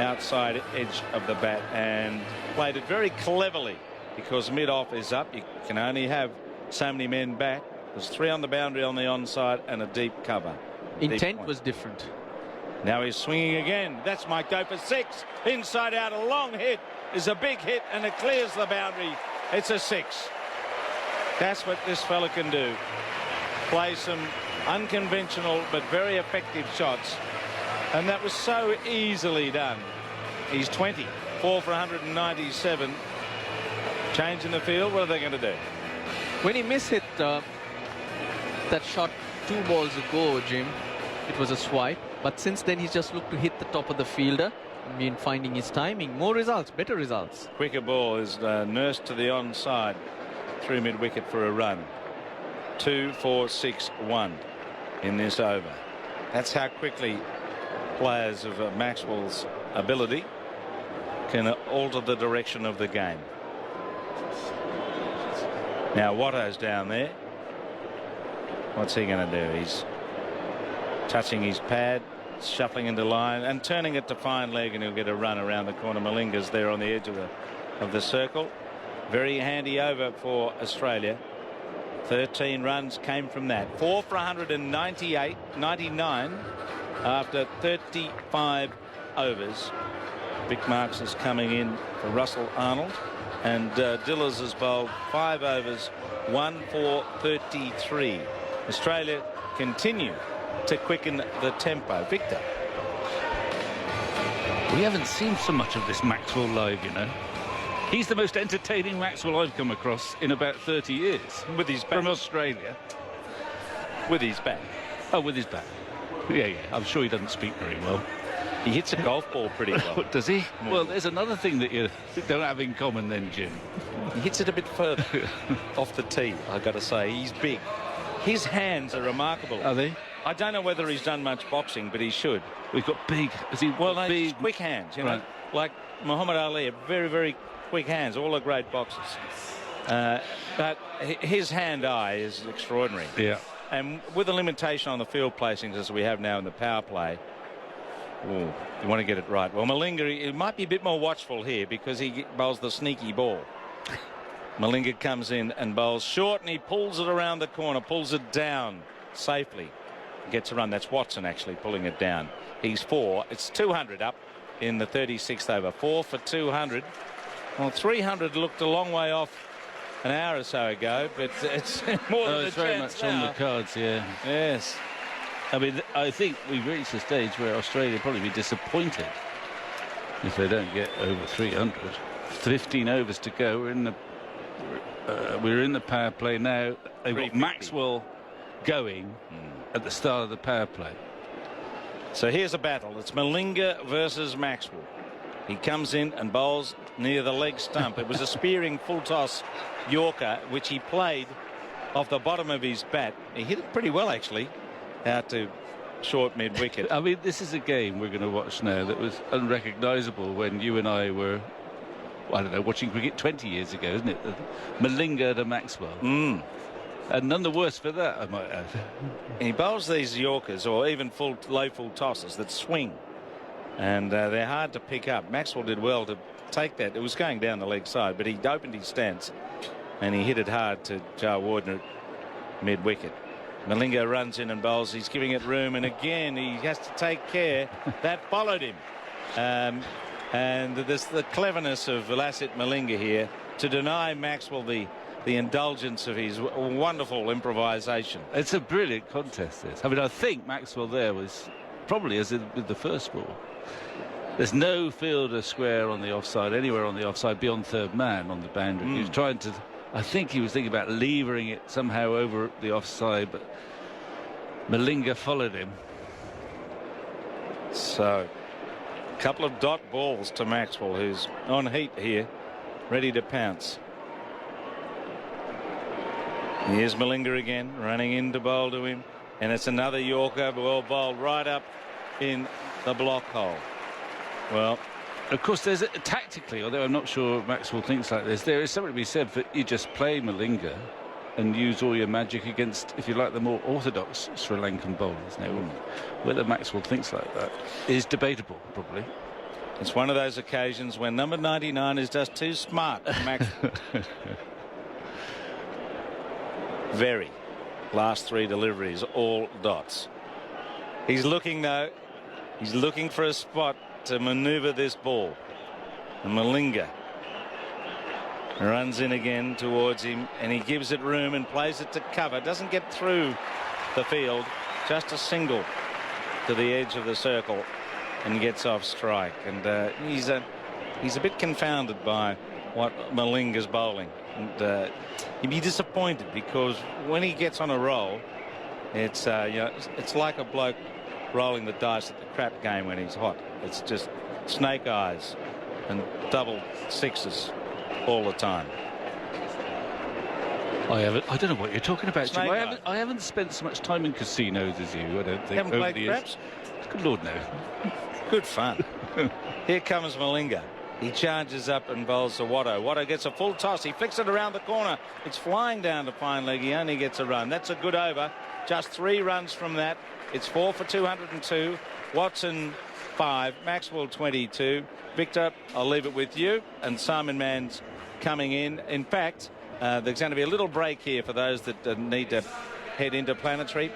S3: outside edge of the bat and played it very cleverly because mid-off is up. You can only have so many men back. There's 3 on the boundary on the onside and a deep cover.
S10: Intent was different.
S3: Now he's swinging again. That's might go for 6. Inside out, a long hit is a big hit and it clears the boundary. It's a 6. That's what this fella can do. Play some unconventional but very effective shots. And that was so easily done. He's 20. 4 for 197. Change in the field. What are they going to do?
S10: When he mishit that shot 2 balls ago, Jim, it was a swipe. But since then, he's just looked to hit the top of the fielder. I mean, finding his timing. More results, better results.
S3: Quicker ball is nursed to the onside through mid-wicket for a run. 2, 4, 6, 1 in this over. That's how quickly players of Maxwell's ability can alter the direction of the game. Now Watto's down there. What's he going to do? He's touching his pad, shuffling into line and turning it to fine leg, and he'll get a run around the corner. Malinga's there on the edge of the circle. Very handy over for Australia. 13 runs came from that. 4 for 199 after 35 overs. Vic Marks is coming in for Russell Arnold, and Dillers has bowled 5 overs, 1 for 33. Australia continue to quicken the tempo. Victor.
S12: We haven't seen so much of this Maxwell live, you know. He's the most entertaining Maxwell I've come across in about 30 years.
S3: With his bat.
S12: From Australia.
S3: With his bat.
S12: Oh, with his bat. Yeah. I'm sure he doesn't speak very well.
S3: He hits a golf ball pretty well.
S12: Does he? Well, there's another thing that you don't have in common then, Jim.
S3: He hits it a bit further off the tee, I've got to say. He's big. His hands are remarkable.
S12: Are they?
S3: I don't know whether he's done much boxing, but he should.
S12: We've got big. Is he big?
S3: Quick hands, you know.
S12: Right.
S3: Like Muhammad Ali, very, very quick hands. All are great boxers. But his hand-eye is extraordinary.
S12: Yeah.
S3: And with the limitation on the field placings as we have now in the power play, you want to get it right. Well, Malinga, he might be a bit more watchful here because he bowls the sneaky ball. Malinga comes in and bowls short, and he pulls it around the corner, pulls it down safely. Gets a run. That's Watson actually pulling it down. He's 4. It's 200 up in the 36th over. 4 for 200. Well, 300 looked a long way off an hour or so ago, but it's more than
S12: it's
S3: a
S12: very
S3: chance
S12: much on
S3: now.
S12: the cards, yeah.
S3: Yes.
S12: I mean, I think we've reached a stage where Australia will probably be disappointed if they don't get over 300. 15 overs to go. We're in the power play now. They've got Maxwell going at the start of the power play.
S3: So here's a battle. It's Malinga versus Maxwell. He comes in and bowls near the leg stump. It was a spearing full toss Yorker, which he played off the bottom of his bat. He hit it pretty well, actually, out to short mid wicket.
S12: I mean, this is a game we're going to watch now that was unrecognisable when you and I were, I don't know, watching cricket 20 years ago, isn't it? Malinga to Maxwell. And none the worse for that, I might add.
S3: He bowls these Yorkers, or even low full tosses that swing, and they're hard to pick up. Maxwell did well to take that. It was going down the leg side, but he opened his stance and he hit it hard to Jar Wardner at mid wicket. Malinga runs in and bowls. He's giving it room, and again he has to take care. That followed him, and there's the cleverness of Lassit Malinga here to deny Maxwell the indulgence of his wonderful improvisation.
S12: It's a brilliant contest, this. I mean, I think Maxwell there was probably as with the first ball. There's no fielder square on the offside, anywhere on the offside beyond third man on the boundary. He was trying to, I think he was thinking about levering it somehow over the offside, but Malinga followed him.
S3: So, a couple of dot balls to Maxwell, who's on heat here, ready to pounce. Here's Malinga again, running in to bowl to him, and it's another Yorker, well bowled right up in the block hole. Well,
S12: of course, there's tactically, although I'm not sure Maxwell thinks like this, there is something to be said for you just play Malinga and use all your magic against, if you like, the more orthodox Sri Lankan bowlers. Now, whether Maxwell thinks like that is debatable, probably.
S3: It's one of those occasions when number 99 is just too smart for Maxwell. Very. Last 3 deliveries, all dots. He's looking, though. He's looking for a spot to manoeuvre this ball. And Malinga runs in again towards him, and he gives it room and plays it to cover. Doesn't get through the field, just a single to the edge of the circle, and gets off strike. And he's a bit confounded by what Malinga's bowling. And he'd be disappointed because when he gets on a roll, it's it's like a bloke rolling the dice at the crap game when he's hot. It's just snake eyes and double sixes all the time.
S12: I don't know what you're talking about, Jim.
S3: Snake
S12: I haven't spent so much time in casinos as you, I don't think.
S3: You haven't played craps?
S12: Good Lord, no.
S3: Good fun. Here comes Malinga. He charges up and bowls to Watto. Watto gets a full toss. He flicks it around the corner. It's flying down to fine leg. He only gets a run. That's a good over. Just 3 runs from that. It's 4 for 202. Watson 5. Maxwell 22. Victor, I'll leave it with you. And Simon Mann's coming in. In fact, there's going to be a little break here for those that need to head into Planetary.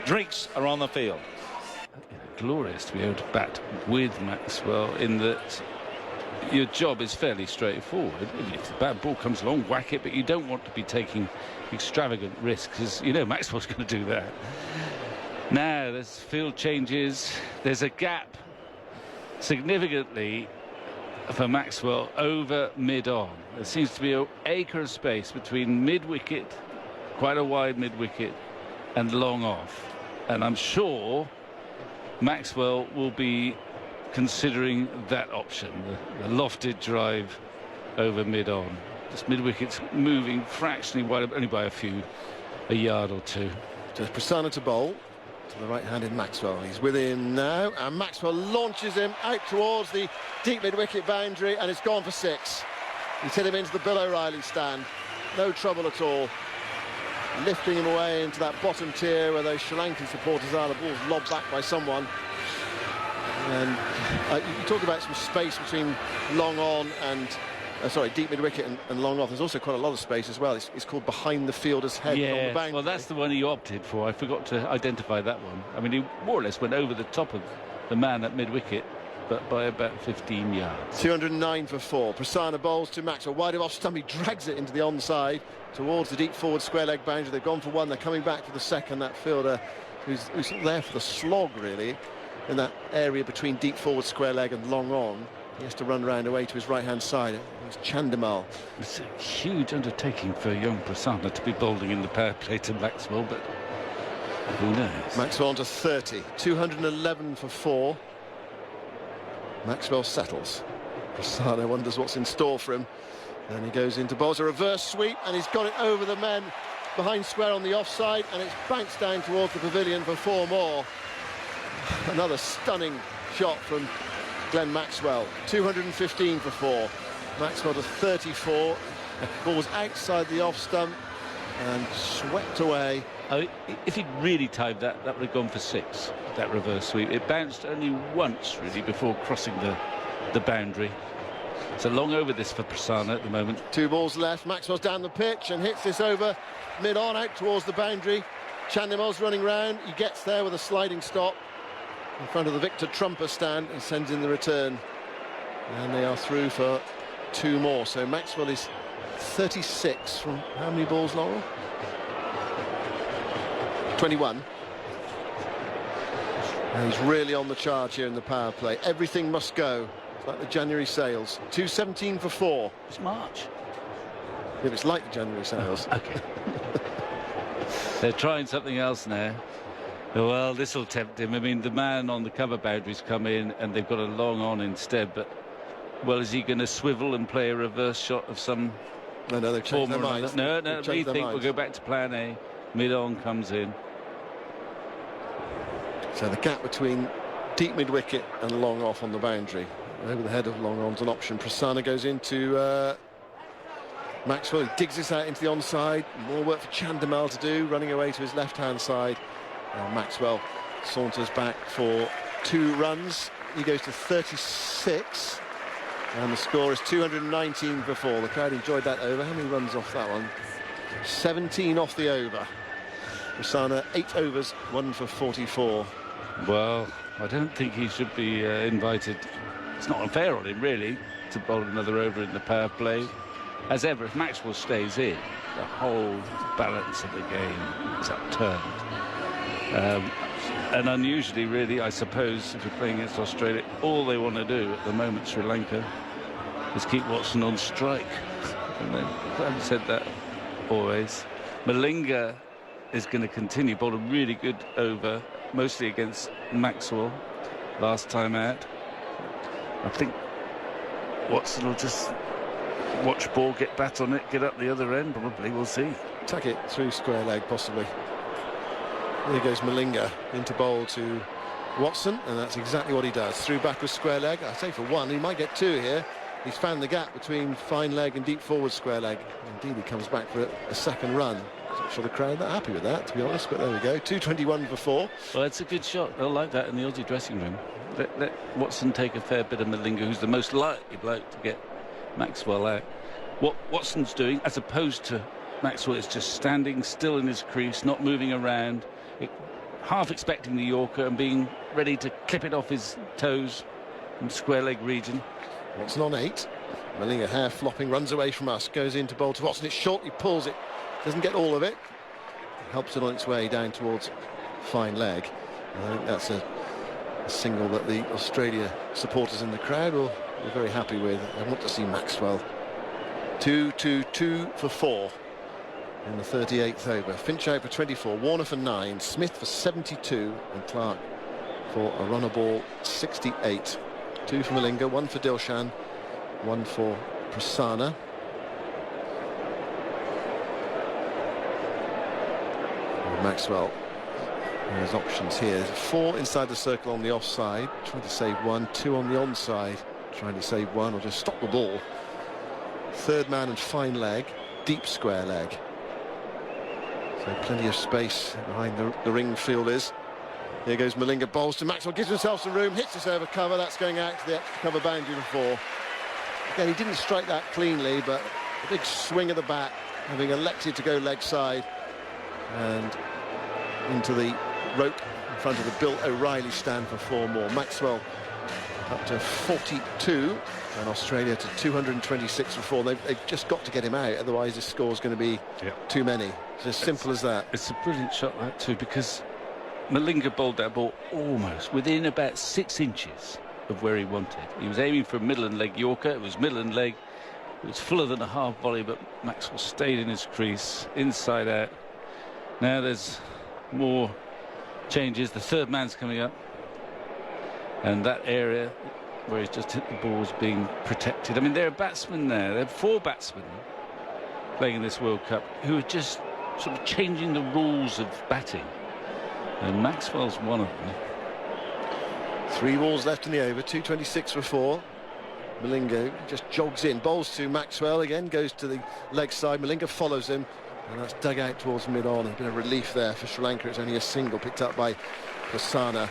S3: Drinks are on the field.
S12: Glorious to be able to bat with Maxwell in that your job is fairly straightforward. If the bad ball comes along, whack it, but you don't want to be taking extravagant risks, because you know Maxwell's going to do that. Now there's field changes. There's a gap significantly for Maxwell over mid-on. There seems to be an acre of space between mid-wicket, quite a wide mid-wicket, and long off. And I'm sure Maxwell will be considering that option, the lofted drive over mid-on. Just mid-wicket's moving fractionally wide, only by a yard or two.
S9: Just Prasanna to bowl to the right-handed Maxwell. He's with him now, and Maxwell launches him out towards the deep mid-wicket boundary, and it's gone for 6. He's hit him into the Bill O'Reilly stand. No trouble at all. Lifting him away into that bottom tier where those Sri Lankan supporters are. The ball's lobbed back by someone. And you talk about some space between long on and deep mid-wicket and long off. There's also quite a lot of space as well. It's called behind the fielder's head on the boundary.
S12: Well, that's the one he opted for. I forgot to identify that one. I mean, he more or less went over the top of the man at mid-wicket, but by about 15 yards.
S9: 209 for 4. Prasanna bowls to Maxwell. Wide of off stump, he drags it into the onside towards the deep forward square leg boundary. They've gone for 1. They're coming back for the second. That fielder who's there for the slog, really, in that area between deep forward square leg and long on. He has to run round away to his right-hand side. It's Chandimal.
S12: It's a huge undertaking for young Prasanna to be bowling in the power play to Maxwell, but who knows?
S9: Maxwell on to 30. 211 for 4. Maxwell settles. Prasanna wonders what's in store for him. And he goes into bowls a reverse sweep, and he's got it over the men behind square on the offside, and it's bounced down towards the pavilion for 4 more. Another stunning shot from Glenn Maxwell. 215 for 4. Maxwell to 34. Ball was outside the off stump and swept away.
S12: Oh, if he'd really timed that, that would have gone for 6, that reverse sweep. It bounced only once, really, before crossing the boundary. So long over this for Prasanna at the moment.
S9: 2 balls left. Maxwell's down the pitch and hits this over mid-on out towards the boundary. Chandimal's running round. He gets there with a sliding stop in front of the Victor Trumper stand and sends in the return. And they are through for 2 more. So Maxwell is 36 from how many balls, Laurel? 21. And he's really on the charge here in the power play. Everything must go. It's like the January sales. 217 for 4.
S12: It's March.
S9: If it's like the January sales.
S12: Okay. They're trying something else now. Well, this will tempt him. I mean, the man on the cover boundaries come in and they've got a long on instead, but well, is he going to swivel and play a reverse shot of some
S9: no, they've changed their minds.
S12: No, we think we'll go back to plan A. Mid-on comes in.
S9: So the gap between deep mid-wicket and long off on the boundary. Over the head of long on's an option. Prasanna goes into Maxwell. He digs this out into the onside. More work for Chandimal to do, running away to his left-hand side. And Maxwell saunters back for 2 runs. He goes to 36. And the score is 219 for 4. The crowd enjoyed that over. How many runs off that one? 17 off the over. Prasanna, 8 overs, 1 for 44.
S12: Well, I don't think he should be invited. It's not unfair on him, really, to bowl another over in the power play. As ever, if Maxwell stays in, the whole balance of the game is upturned. And unusually, really, I suppose, if you're playing against Australia, all they want to do at the moment, Sri Lanka, is keep Watson on strike. And I've said that always. Malinga is going to continue, bowled a really good over, mostly against Maxwell last time out. I think Watson will just watch ball, get bat on it, get up the other end, probably. We'll see.
S9: Tuck it through square leg, possibly. There goes Malinga into bowl to Watson, and that's exactly what he does. Through backwards square leg. I say for 1, he might get 2 here. He's found the gap between fine leg and deep forward square leg. Indeed, he comes back for a second run. I'm not sure the crowd that happy with that, to be honest, but there we go. 221 for 4.
S12: Well, it's a good shot. They'll like that in the Aussie dressing room. Let Watson take a fair bit of Malinga, who's the most likely bloke to get Maxwell out. What Watson's doing, as opposed to Maxwell, is just standing still in his crease, not moving around, half expecting the Yorker and being ready to clip it off his toes in square leg region.
S9: Watson on 8. Malinga hair flopping, runs away from us, goes in to bowl to Watson. It's short, he pulls it, doesn't get all of it. Helps it on its way down towards fine leg. I think that's a single that the Australia supporters in the crowd will be very happy with. I want to see Maxwell 2 for 4 in the 38th over. Finch out for 24, Warner for 9, Smith for 72 and Clark for a runner ball 68. 2 for Malinga, 1 for Dilshan, 1 for Prasanna. Maxwell has options here. 4 inside the circle on the offside, trying to save 1, 2 on the onside, trying to save 1 or just stop the ball. Third man and fine leg, deep square leg. So plenty of space behind the ring fielders. Here goes Malinga, bowls to Maxwell, gives himself some room, hits this over cover, that's going out to the extra cover boundary before. Again, he didn't strike that cleanly, but a big swing of the bat, having elected to go leg side and into the rope in front of the Bill O'Reilly stand for 4 more. Maxwell up to 42 and Australia to 226 for 4. They've just got to get him out, otherwise this score's going to be too many. It's as simple as that.
S12: It's a brilliant shot, that too, because Malinga bowled that ball almost within about 6 inches of where he wanted. He was aiming for a middle and leg Yorker. It was middle and leg. It was fuller than a half volley, but Maxwell stayed in his crease, inside out. Now there's more changes. The third man's coming up, and that area where he's just hit the ball is being protected. I mean, there are batsmen there. There are 4 batsmen playing in this World Cup who are just sort of changing the rules of batting, and Maxwell's one of them.
S9: 3 balls left in the over, 226 for 4. Malinga just jogs in, bowls to Maxwell again, goes to the leg side. Malinga follows him, and that's dug out towards mid-on. A bit of relief there for Sri Lanka. It's only a single picked up by Prasanna,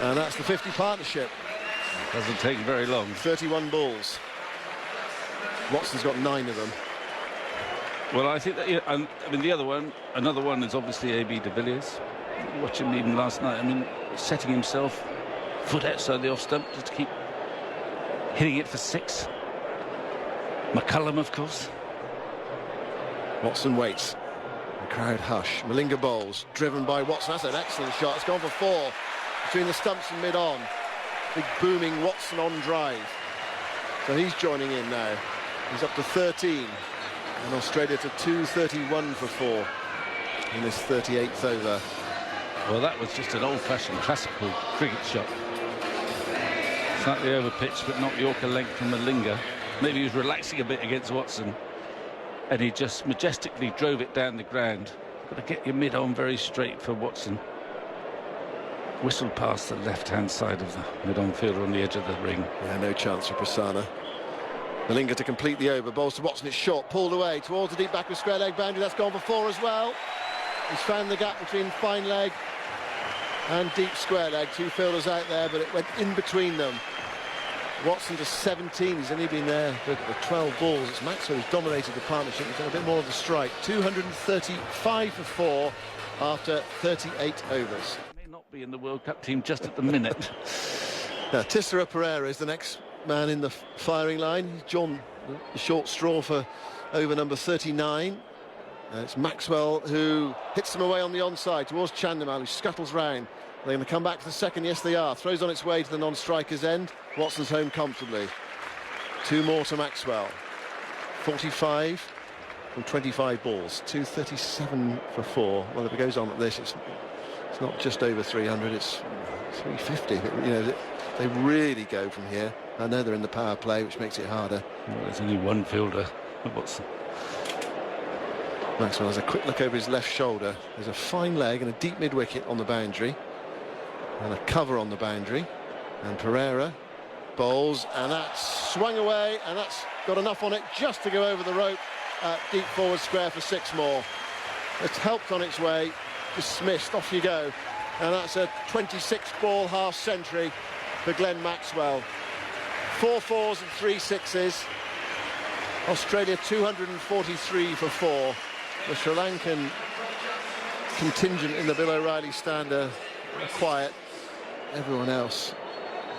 S9: and that's the 50 partnership.
S12: Doesn't take very long.
S9: 31 balls. Watson's got 9 of them.
S12: Well, I think that, yeah, I mean, the other one, another one is obviously A.B. de Villiers. Watching him even last night, I mean, setting himself foot outside the off stump just to keep hitting it for 6. McCullum, of course.
S9: Watson waits. The crowd hush. Malinga bowls, driven by Watson. That's an excellent shot. It's gone for 4 between the stumps and mid-on. Big booming Watson on drive. So he's joining in now. He's up to 13. And Australia to 231 for 4 in this 38th over.
S12: Well, that was just an old-fashioned classical cricket shot. Slightly over-pitched, but not Yorker length from Malinga. Maybe he was relaxing a bit against Watson, and he just majestically drove it down the ground. Got to get your mid-on very straight for Watson. Whistled past the left-hand side of the mid-on fielder on the edge of the ring.
S9: Yeah, no chance for Prasanna. Malinga to complete the over, bowls to Watson, it's short, pulled away towards the deep backward square leg boundary. That's gone for 4 as well. He's found the gap between fine leg and deep square leg. 2 fielders out there, but it went in between them. Watson to 17. He's only been there for 12 balls. It's Maxwell who's dominated the partnership. He's done a bit more of the strike. 235 for 4 after 38 overs.
S12: May not be in the World Cup team just at the minute.
S9: Now, Tissera Pereira is the next man in the firing line. He's drawn the short straw for over number 39. It's Maxwell who hits them away on the onside towards Chandimal, who scuttles round. They're going to come back for the second. Yes, they are. Throws on its way to the non-striker's end. Watson's home comfortably. 2 more to Maxwell. 45 from 25 balls. 237 for 4. Well, if it goes on like this, it's not just over 300. It's 350. You know, they really go from here. I know they're in the power play, which makes it harder.
S12: Well, there's only one fielder. Watson.
S9: Maxwell has a quick look over his left shoulder. There's a fine leg and a deep mid-wicket on the boundary, and a cover on the boundary. And Pereira bowls, and that's swung away, and that's got enough on it just to go over the rope at deep forward square for 6 more. It's helped on its way, dismissed, off you go. And that's a 26-ball half-century for Glenn Maxwell. 4 4s and 3 6s. Australia 243 for 4. The Sri Lankan contingent in the Bill O'Reilly stand are quiet. Everyone else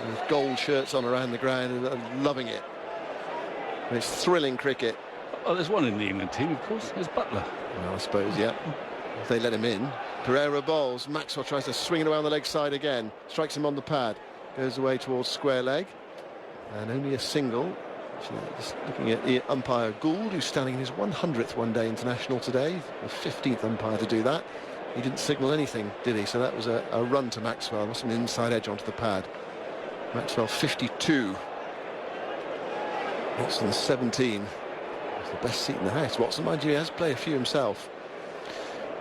S9: with gold shirts on around the ground and loving it. And it's thrilling cricket.
S12: Oh, there's one in the England team, of course. There's Butler.
S9: Well, I suppose, yeah. If they let him in. Pereira bowls. Maxwell tries to swing it around the leg side again. Strikes him on the pad. Goes away towards square leg. And only a single. Just looking at the umpire Gould, who's standing in his 100th one-day international today. The 15th umpire to do that. He didn't signal anything, did he? So that was a run to Maxwell. Must have been an inside edge onto the pad. Maxwell 52. Watson 17. It's the best seat in the house. Watson, mind you, he has played a few himself.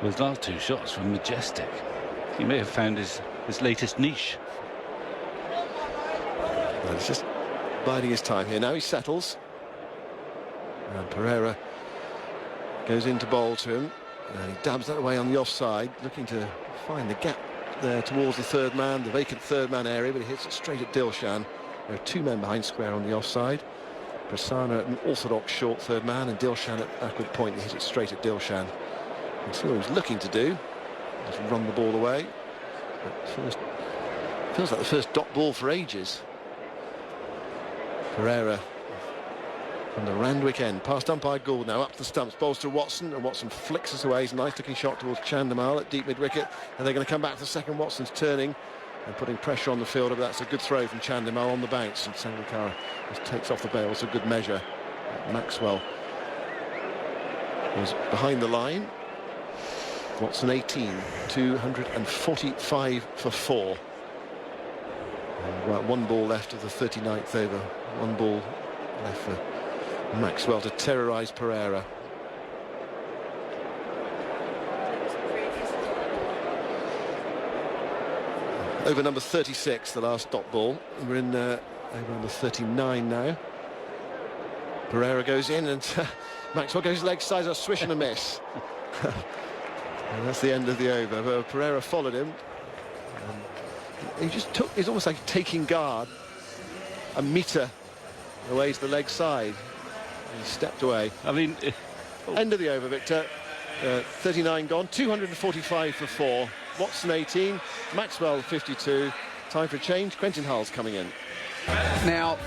S12: Well, his last two shots were majestic. He may have found his latest niche.
S9: Well, he's just biding his time here. Now he settles. And Pereira goes in to bowl to him. And he dabs that away on the offside, looking to find the gap there towards the third man, the vacant third man area, but he hits it straight at Dilshan. There are two men behind square on the offside. Prasanna, an orthodox short third man, and Dilshan at backward point. He hits it straight at Dilshan. You see what he was looking to do. Just run the ball away. But feels like the first dot ball for ages. Pereira from the Randwick end, past umpire Gould, now up to the stumps, bowls to Watson, and Watson flicks us away. He's a nice looking shot towards Chandimal at deep mid wicket, and they're going to come back to the second. Watson's turning and putting pressure on the fielder, but that's a good throw from Chandimal on the bounce, and Sangakkara just takes off the bail. It's a good measure. Maxwell was behind the line. Watson 18, 245 for 4. And about one ball left of the 39th over. One ball left for Maxwell to terrorise Pereira. Over number 36, the last dot ball. We're in over number 39 now. Pereira goes in and Maxwell goes leg side, a swish and a miss. And that's the end of the over. But Pereira followed him. He just took, it's almost like taking guard a metre away to the leg side. He stepped away.
S12: I mean,
S9: end of the over, Victor. 39 gone, 245 for 4. Watson 18, Maxwell 52. Time for a change. Quinton Hull's coming in.
S11: Now,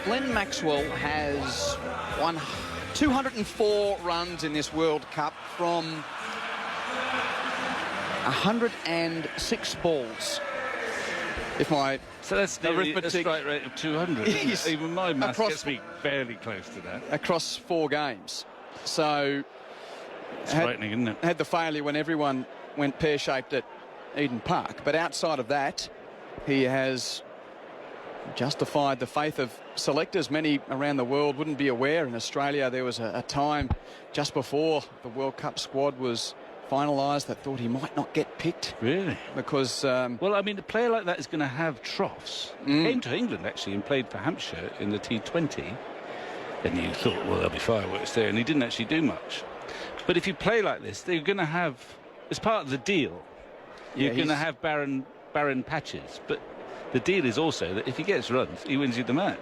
S11: Glenn Maxwell has won 204 runs in this World Cup from 106 balls.
S12: So that's the strike rate of 200.
S11: Yes.
S12: Even my maths gets me fairly close to that.
S11: Across 4 games. So
S12: it's frightening, isn't it?
S11: Had the failure when everyone went pear-shaped at Eden Park. But outside of that, he has justified the faith of selectors. Many around the world wouldn't be aware. In Australia, there was a time just before the World Cup squad was finalised that thought he might not get picked.
S12: Really?
S11: Because
S12: well, I mean, a player like that is going to have troughs. Came to England actually and played for Hampshire in the T20, and you thought, well, there'll be fireworks there, and he didn't actually do much. But if you play like this, they're going to have, as part of the deal, you're going to have barren patches. But the deal is also that if he gets runs, he wins you the match.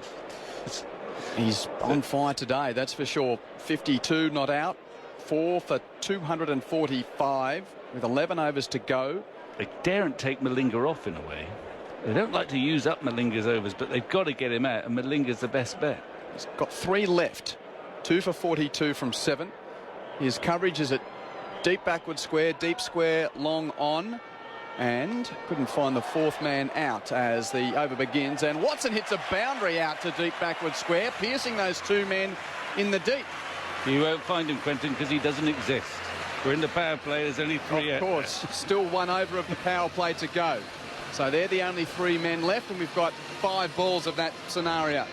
S11: He's on fire today, that's for sure. 52 not out. 4 for 245 with 11 overs to go.
S12: They daren't take Malinga off in a way. They don't like to use up Malinga's overs, but they've got to get him out, and Malinga's the best bet.
S11: He's got 3 left. 2 for 42 from 7. His coverage is at deep backward square, deep square, long on, and couldn't find the 4th man out as the over begins. And Watson hits a boundary out to deep backward square, piercing those 2 men in the deep.
S12: You won't find him, Quinton, because he doesn't exist. We're in the power play. There's only 3
S11: Of course. Still 1 over of the power play to go. So they're the only 3 men left, and we've got 5 balls of that scenario.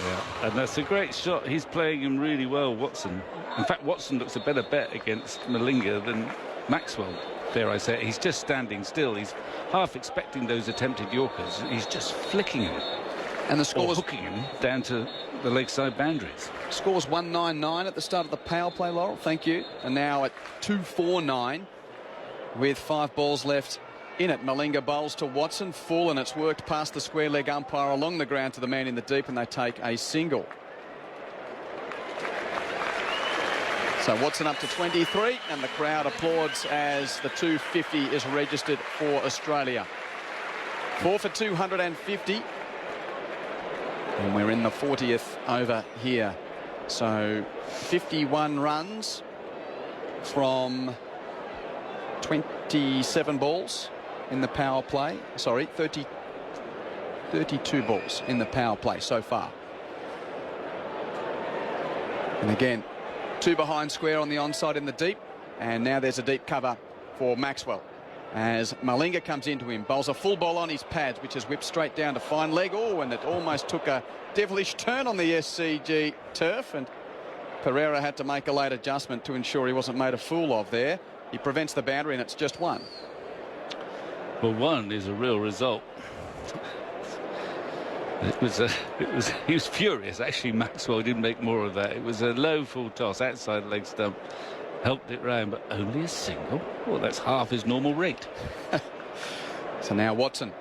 S12: Yeah, and that's a great shot. He's playing him really well, Watson. In fact, Watson looks a better bet against Malinga than Maxwell, dare I say. He's just standing still. He's half expecting those attempted Yorkers. He's just flicking him.
S11: And the score was
S12: hooking him down to the lakeside boundaries.
S11: Scores 199 at the start of the power play, Laurel. Thank you. And now at 249 with 5 balls left in it. Malinga bowls to Watson. Full, and it's worked past the square leg umpire along the ground to the man in the deep, and they take a single. So Watson up to 23, and the crowd applauds as the 250 is registered for Australia. 4 for 250. And we're in the 40th over here. So 51 runs from 27 balls in the power play. Sorry, 32 balls in the power play so far. And again, 2 behind square on the onside in the deep. And now there's a deep cover for Maxwell. As Malinga comes into him, bowls a full ball on his pads, which is whipped straight down to fine leg. Oh, and it almost took a devilish turn on the SCG turf, and Pereira had to make a late adjustment to ensure he wasn't made a fool of there. He prevents the boundary, and it's just 1.
S12: Well, 1 is a real result. He was furious. Actually, Maxwell didn't make more of that. It was a low full toss outside leg stump. Helped it round, but only a single. Well, that's half his normal rate.
S11: So now Watson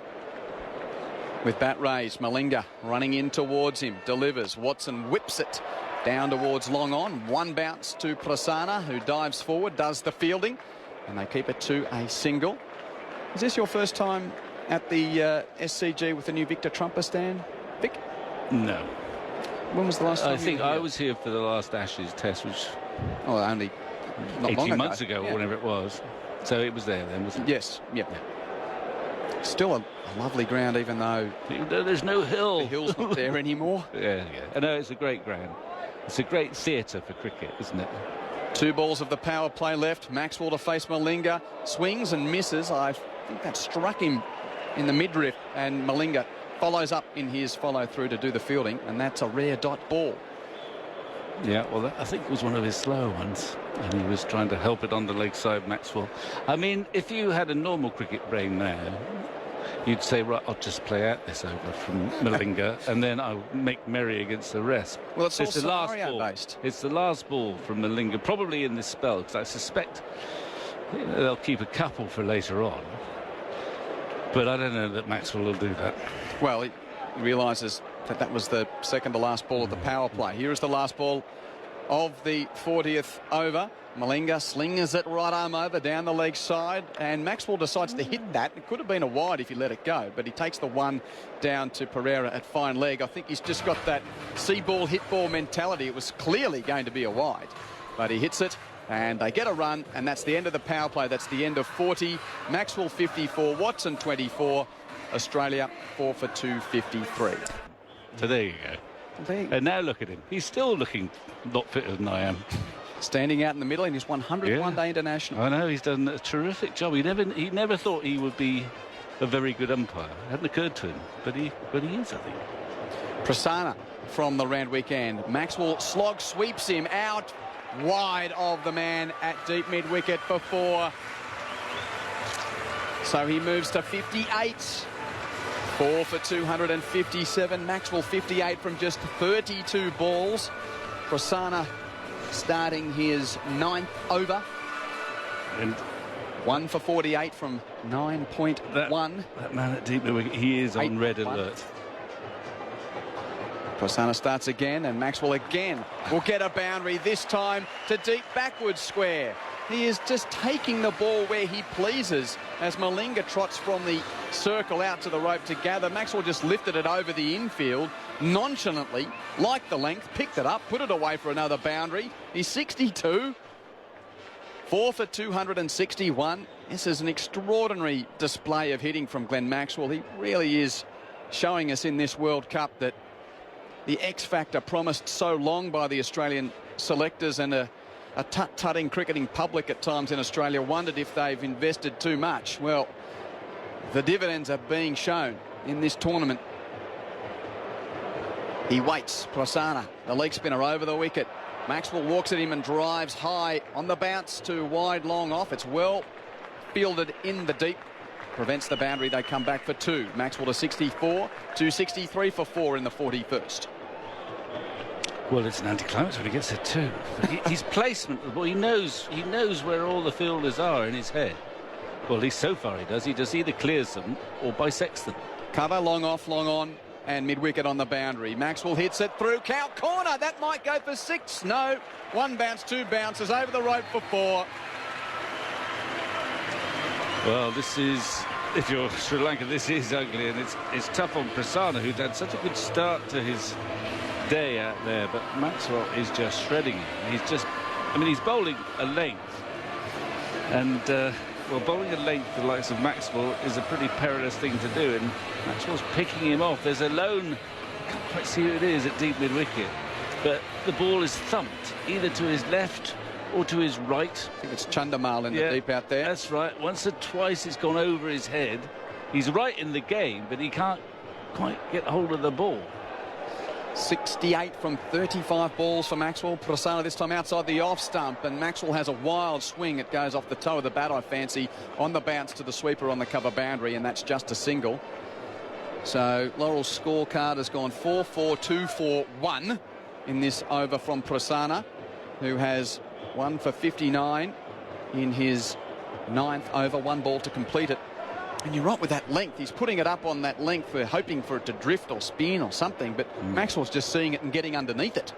S11: with bat raised. Malinga running in towards him, delivers. Watson whips it down towards long on. 1 bounce to Prasanna, who dives forward, does the fielding, and they keep it to a single. Is this your first time at the SCG with the new Victor Trumper stand, Vic?
S12: No.
S11: When was the last time?
S12: I think I was here for the last Ashes test, which
S11: only not
S12: 18 months ago, or whatever it was. So it was there then, wasn't it?
S11: Yes, yep. Still a lovely ground, even though
S12: there's no hill.
S11: The hill's not there anymore.
S12: Yeah. I know, it's a great ground. It's a great theatre for cricket, isn't it?
S11: 2 balls of the power play left. Maxwell to face Malinga. Swings and misses. I think that struck him in the midriff, and Malinga follows up in his follow through to do the fielding, and that's a rare dot ball.
S12: Yeah, well, I think it was one of his slow ones, and he was trying to help it on the leg side, Maxwell. I mean, if you had a normal cricket brain now, you'd say, right, I'll just play out this over from Malinga, and then I'll make merry against the rest.
S11: Well, it's all
S12: the last
S11: scenario
S12: ball.
S11: based.
S12: It's the last ball from Malinga, probably in this spell, because I suspect they'll keep a couple for later on. But I don't know that Maxwell will do that.
S11: Well, he realises that was the second to last ball of the power play. Here is the last ball of the 40th over. Malinga slings it right arm over down the leg side, and Maxwell decides to hit that. It could have been a wide if he let it go, but he takes the 1 down to Pereira at fine leg. I think he's just got that see ball, hit ball mentality. It was clearly going to be a wide, but he hits it, and they get a run, and that's the end of the power play. That's the end of 40. Maxwell 54, Watson 24, Australia 4 for 253.
S12: So there you go. And now look at him. He's still looking not fitter than I am.
S11: Standing out in the middle in his 100th one-day international.
S12: I know, he's done a terrific job. He never thought he would be a very good umpire. It hadn't occurred to him, but he is, I think.
S11: Prasanna from the round weekend. Maxwell slog sweeps him out wide of the man at deep mid-wicket for 4. So he moves to 58. 4 for 257. Maxwell 58 from just 32 balls. Prasanna starting his 9th over.
S12: And
S11: 1 for 48 from 9.1.
S12: That man at deep mid-wicket, he is on red alert.
S11: Prasanna starts again, and Maxwell again will get a boundary, this time to deep backwards square. He is just taking the ball where he pleases as Malinga trots from the circle out to the rope to gather. Maxwell just lifted it over the infield nonchalantly, liked the length, picked it up, put it away for another boundary. He's 62. 4 for 261. This is an extraordinary display of hitting from Glenn Maxwell. He really is showing us in this World Cup that the X factor promised so long by the Australian selectors and a tut-tutting cricketing public at times in Australia wondered if they've invested too much. Well, the dividends are being shown in this tournament. He waits. Prasanna, the leg spinner over the wicket. Maxwell walks at him and drives high on the bounce to wide long off. It's well fielded in the deep. Prevents the boundary. They come back for 2. Maxwell to 64, to 63 for 4 in the 41st.
S12: Well, it's an anticlimax when he gets it too. But his placement, well, he knows where all the fielders are in his head. Well, at least so far he does. He just either clears them or bisects them.
S11: Cover, long off, long on, and mid-wicket on the boundary. Maxwell hits it through count corner. That might go for 6. No. 1 bounce, 2 bounces over the rope for 4.
S12: Well, this is if you're Sri Lanka, this is ugly, and it's tough on Prasanna, who'd had such a good start to his day out there, but Maxwell is just shredding him. He's just, I mean, he's bowling a length, and well, bowling a length the likes of Maxwell is a pretty perilous thing to do, and Maxwell's picking him off. There's a lone, I can't quite see who it is at deep mid-wicket, but the ball is thumped either to his left or to his right.
S11: I think it's Chandamal in the deep out there.
S12: That's right. Once or twice it's gone over his head. He's right in the game, but he can't quite get hold of the ball.
S11: 68 from 35 balls for Maxwell. Prasanna this time outside the off stump, and Maxwell has a wild swing. It goes off the toe of the bat, I fancy, on the bounce to the sweeper on the cover boundary, and that's just a single. So Laurel's scorecard has gone 4-4-2-4-1 in this over from Prasanna, who has 1 for 59 in his 9th over, 1 ball to complete it. And you're right with that length. He's putting it up on that length. We're hoping for it to drift or spin or something, but Maxwell's just seeing it and getting underneath it.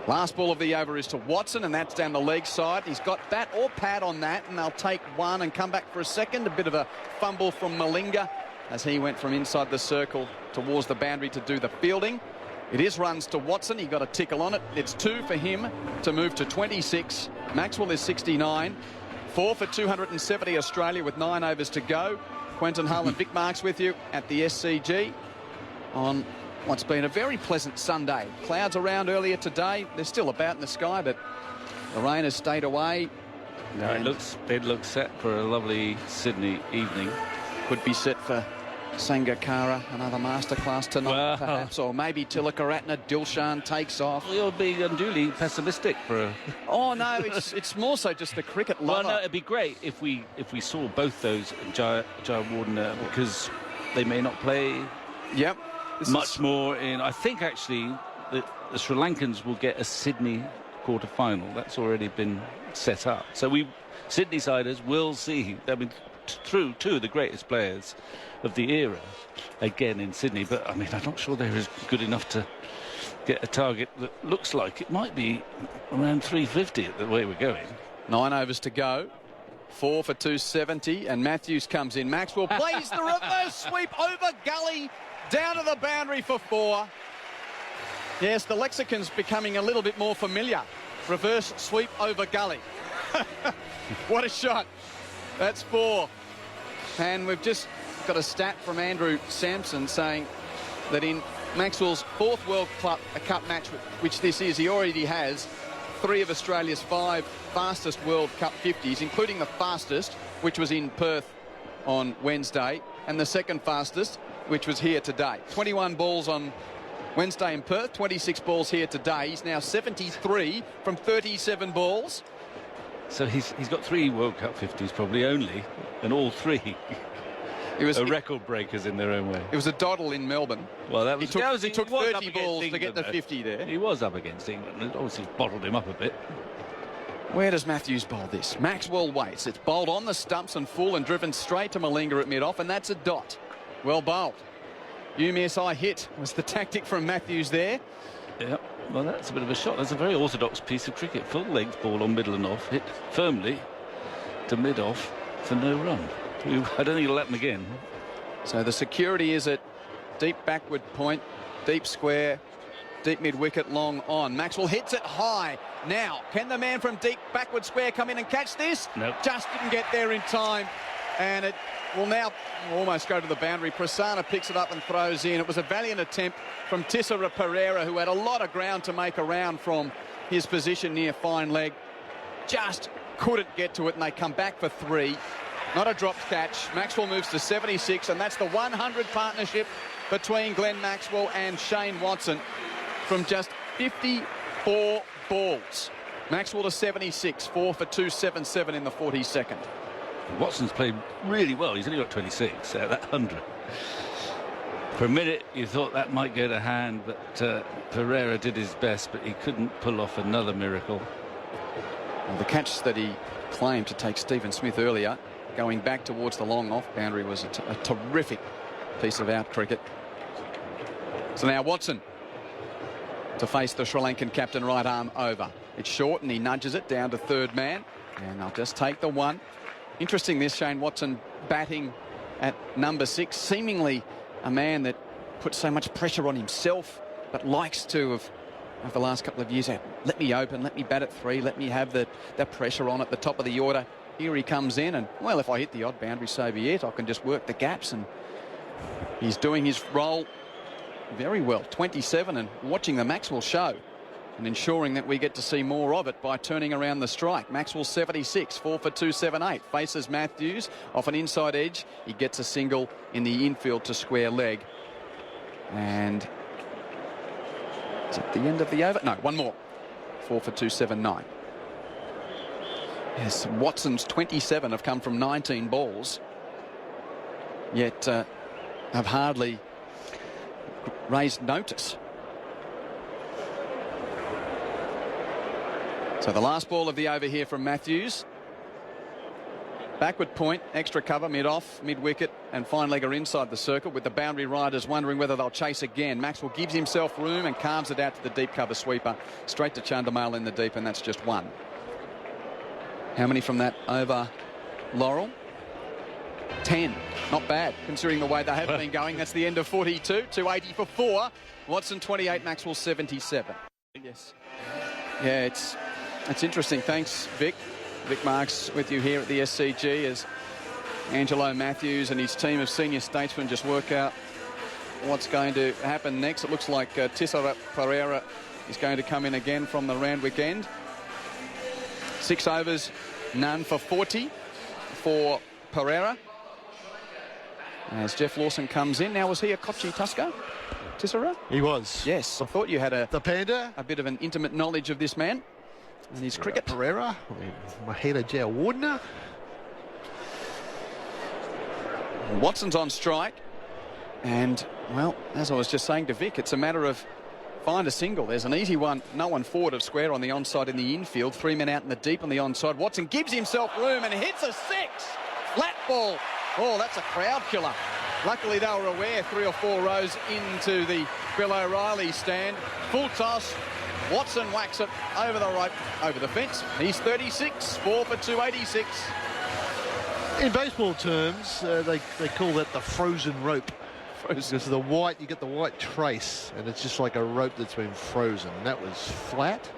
S11: Last ball of the over is to Watson, and that's down the leg side. He's got bat or pad on that, and they'll take one and come back for a second. A bit of a fumble from Malinga as he went from inside the circle towards the boundary to do the fielding. It is runs to Watson. He got a tickle on it. It's 2 for him to move to 26. Maxwell is 69. 4 for 270 Australia with 9 overs to go. Quinton, Hull and Vic Marks with you at the SCG on what's been a very pleasant Sunday. Clouds around earlier today. They're still about in the sky, but the rain has stayed away.
S12: No, it looks set for a lovely Sydney evening.
S11: Could be set for Sangakkara, another masterclass tonight, perhaps, or maybe Tilakaratne, Dilshan takes off.
S12: Well, you're being unduly pessimistic for a...
S11: Oh no, it's more so just the cricket lover.
S12: Well, no, it'd be great if we saw both those Jayawardene, because they may not play.
S11: Yep.
S12: Much more in. I think actually the Sri Lankans will get a Sydney quarter-final. That's already been set up. So Sydney siders will see. I mean, through 2 of the greatest players of the era again in Sydney, but I mean, I'm not sure they're as good enough to get a target that looks like it might be around 350 at the way we're going.
S11: 9 overs to go. 4 for 270, and Matthews comes in. Maxwell plays the reverse sweep over gully down to the boundary for 4. Yes, the lexicon's becoming a little bit more familiar. Reverse sweep over gully. What a shot. That's 4. And we've just got a stat from Andrew Sampson saying that in Maxwell's 4th World Cup match, which this is, he already has 3 of Australia's 5 fastest World Cup 50s, including the fastest, which was in Perth on Wednesday, and the second fastest, which was here today. 21 balls on Wednesday in Perth, 26 balls here today. He's now 73 from 37 balls.
S12: So he's got 3 World Cup 50s probably only, and all 3 are record breakers in their own way.
S11: It was a doddle in Melbourne.
S12: Well,
S11: he took 30 balls to get the 50 there.
S12: He was up against England. It obviously bottled him up a bit.
S11: Where does Matthews bowl this? Maxwell waits. It's bowled on the stumps and full and driven straight to Malinga at mid-off, and that's a dot. Well bowled. UMSI hit was the tactic from Matthews there.
S12: Yeah, well, that's a bit of a shot. That's a very orthodox piece of cricket. Full-length ball on middle and off, hit firmly to mid-off for no run. I don't think it'll happen again.
S11: So the security is at deep backward point, deep square, deep mid-wicket, long on. Maxwell hits it high. Now, can the man from deep backward square come in and catch this?
S12: Nope.
S11: Just didn't get there in time. And it will now almost go to the boundary. Prasanna picks it up and throws in. It was a valiant attempt from Tissera Pereira, who had a lot of ground to make around from his position near fine leg. Just couldn't get to it, and they come back for 3. Not a dropped catch. Maxwell moves to 76, and that's the 100 partnership between Glenn Maxwell and Shane Watson from just 54 balls. Maxwell to 76, 4 for 277 in the 42nd.
S12: Watson's played really well. He's only got 26 out of that 100. For a minute, you thought that might go to hand, but Pereira did his best, but he couldn't pull off another miracle.
S11: Well, the catch that he claimed to take Stephen Smith earlier, going back towards the long off boundary, was a terrific piece of out cricket. So now Watson to face the Sri Lankan captain, right arm over. It's short and he nudges it down to 3rd man, and they'll just take the 1. Interesting, this Shane Watson batting at number 6, seemingly a man that puts so much pressure on himself, but likes to have, over the last couple of years, let me open, let me bat at 3, let me have that pressure on at the top of the order. Here he comes in, and, well, if I hit the odd boundary, so be it. I can just work the gaps, and he's doing his role very well. 27, and watching the Maxwell show and ensuring that we get to see more of it by turning around the strike. Maxwell 76, 4 for 278. Faces Matthews off an inside edge. He gets a single in the infield to square leg. And is it the end of the over? No, one more. 4 for 279. Yes, Watson's 27 have come from 19 balls, yet have hardly raised notice. So the last ball of the over here from Matthews. Backward point, extra cover, mid-off, mid-wicket, and fine legger inside the circle, with the boundary riders wondering whether they'll chase again. Maxwell gives himself room and carves it out to the deep cover sweeper, straight to Chandimal in the deep, and that's just one. How many from that over, Laurel? 10. Not bad, considering the way they have been going. That's the end of 42. 280 for 4. Watson 28, Maxwell 77. Yes. Yeah, it's interesting. Thanks, Vic. Vic Marks with you here at the SCG as Angelo Matthews and his team of senior statesmen just work out what's going to happen next. It looks like Tisera Pereira is going to come in again from the Randwick end. 6 overs, none for 40 for Pereira. As Jeff Lawson comes in. Now, was he a Kochi Tusker, Tisera?
S8: He was.
S11: Yes, I thought you had
S8: the Panda,
S11: a bit of an intimate knowledge of this man and his cricket.
S8: Pereira, Mahela Jayawardena.
S11: Watson's on strike. And, well, as I was just saying to Vic, it's a matter of find a single. There's an easy one. No one forward of square on the onside in the infield. 3 men out in the deep on the onside. Watson gives himself room and hits a 6. Flat ball. Oh, that's a crowd killer. Luckily, they were aware 3 or 4 rows into the Bill O'Reilly stand. Full toss. Watson whacks it over the rope, over the fence. He's 36, 4 for 286.
S8: In baseball terms, they call that the frozen rope. Because the white, you get the white trace, and it's just like a rope that's been frozen. That was flat.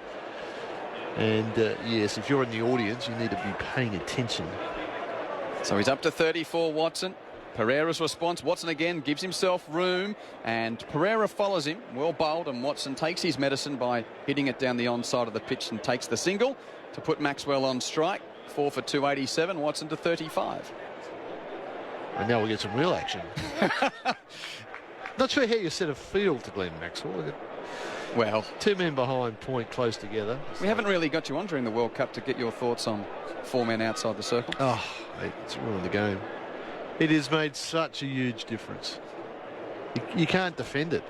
S8: And yes, if you're in the audience, you need to be paying attention.
S11: So he's up to 34, Watson. Pereira's response. Watson again gives himself room, and Pereira follows him. Well bowled, and Watson takes his medicine by hitting it down the onside of the pitch and takes the single to put Maxwell on strike. 4 for 287. Watson to 35.
S8: And now we get some real action. Not sure how you set a field to Glenn Maxwell.
S11: Well,
S8: 2 men behind, point close together.
S11: We haven't really got you on during the World Cup to get your thoughts on 4 men outside the circle.
S8: Oh, it's ruined the game. It has made such a huge difference. You can't defend it.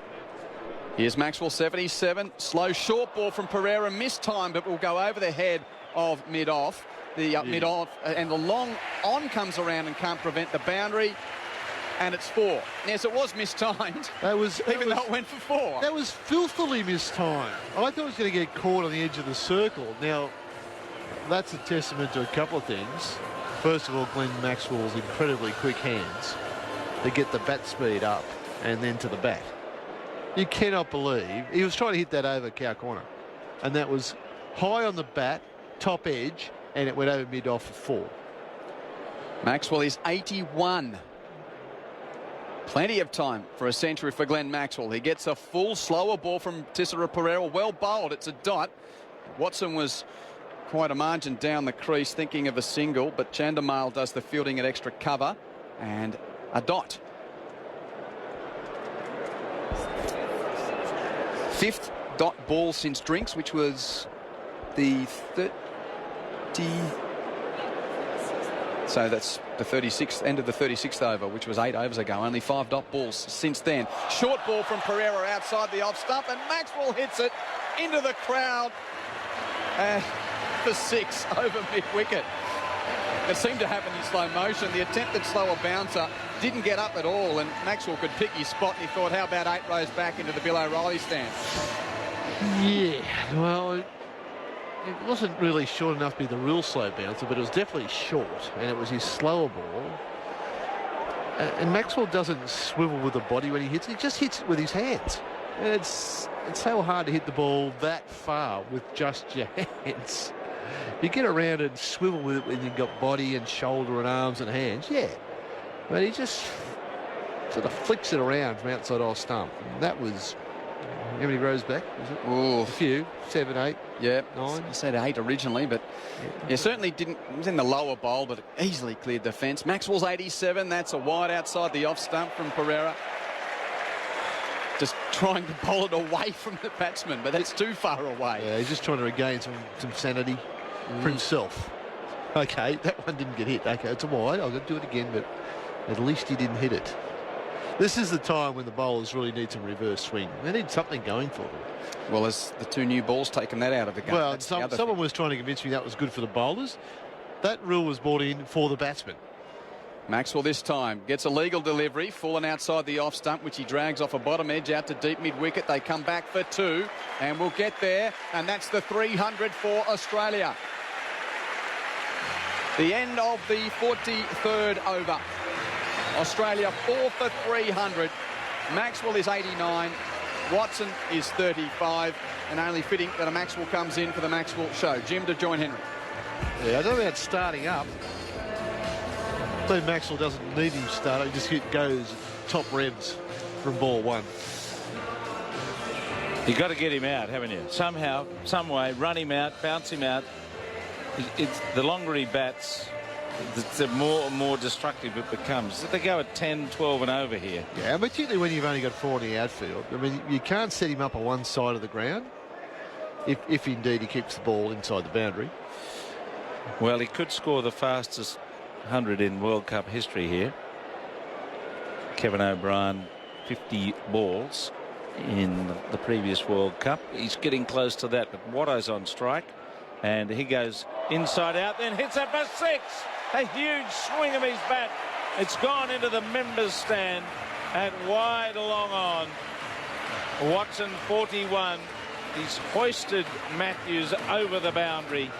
S11: Here's Maxwell 77. Slow short ball from Pereira. Missed time, but will go over the head of mid-off. The mid-off, and the long on comes around and can't prevent the boundary. And it's 4. Yes, it was mistimed. Though it went for 4.
S8: That was filthily mistimed. I thought it was going to get caught on the edge of the circle. Now, that's a testament to a couple of things. First of all, Glenn Maxwell's incredibly quick hands to get the bat speed up and then to the bat. You cannot believe he was trying to hit that over cow corner, and that was high on the bat, top edge, and it went over mid-off for 4.
S11: Maxwell is 81. Plenty of time for a century for Glenn Maxwell. He gets a full slower ball from Tisera Pereira. Well bowled. It's a dot. Watson was quite a margin down the crease thinking of a single, but Chandimal does the fielding at extra cover and a dot. 5th dot ball since Drinks, which was the 30. So that's the 36th, end of the 36th over, which was 8 overs ago. Only 5 dot balls since then. Short ball from Pereira outside the off stump, and Maxwell hits it into the crowd for 6 over mid-wicket. It seemed to happen in slow motion. The attempted slower bouncer didn't get up at all, and Maxwell could pick his spot, and he thought, how about 8 rows back into the Bill O'Reilly stand?
S8: Yeah, well, it wasn't really short enough to be the real slow bouncer, but it was definitely short, and it was his slower ball. And Maxwell doesn't swivel with the body when he hits it. He just hits it with his hands. And it's so hard to hit the ball that far with just your hands. You get around and swivel with it when you've got body and shoulder and arms and hands, yeah. But he just sort of flicks it around from outside off stump. And that was, how many rows back? Was it?
S11: Ooh.
S8: A few, 7, 8.
S11: Yeah,
S8: 9.
S11: I said 8 originally, but certainly didn't. It was in the lower bowl, but it easily cleared the fence. Maxwell's 87. That's a wide outside the off stump from Pereira. Just trying to bowl it away from the batsman, but that's too far away.
S8: Yeah, he's just trying to regain some sanity for himself. Okay, that one didn't get hit. Okay, it's a wide. I'll do it again, but at least he didn't hit it. This is the time when the bowlers really need some reverse swing. They need something going for them.
S11: Well, has the 2 new balls taken that out of the game?
S8: Well, someone was trying to convince me that was good for the bowlers. That rule was brought in for the batsmen.
S11: Maxwell this time gets a legal delivery, fallen outside the off stump, which he drags off a bottom edge out to deep mid-wicket. They come back for 2, and we'll get there, and that's the 300 for Australia. The end of the 43rd over. Australia 4 for 300. Maxwell is 89. Watson is 35. And only fitting that a Maxwell comes in for the Maxwell show. Jim to join Henry.
S8: Yeah, I don't know about starting up. I think Maxwell doesn't need him to start. He just goes top revs from ball 1.
S3: You've got to get him out, haven't you? Somehow, some way, run him out, bounce him out. It's the longer he bats, the more destructive it becomes. They go at 10, 12 and over here.
S8: Yeah, particularly when you've only got 4 in the outfield. I mean, you can't set him up on one side of the ground if indeed he keeps the ball inside the boundary.
S3: Well, he could score the fastest 100 in World Cup history here. Kevin O'Brien, 50 balls in the previous World Cup. He's getting close to that, but Watto's on strike. And he goes inside out, then hits it for 6. A huge swing of his bat. It's gone into the members' stand and wide along on. Watson 41. He's hoisted Matthews over the boundary.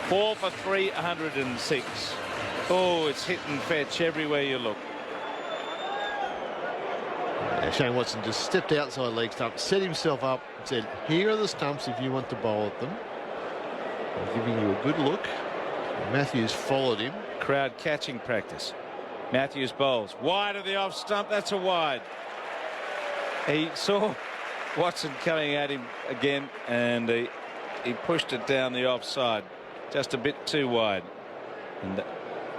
S3: 4 for 306. Oh, it's hit and fetch everywhere you look.
S8: Shane Watson just stepped outside leg stump, set himself up and said, here are the stumps if you want to bowl at them. I'm giving you a good look. Matthews followed him.
S3: Crowd catching practice. Matthews bowls wide of the off stump. That's a wide. He saw Watson coming at him again, and he pushed it down the offside, just a bit too wide. And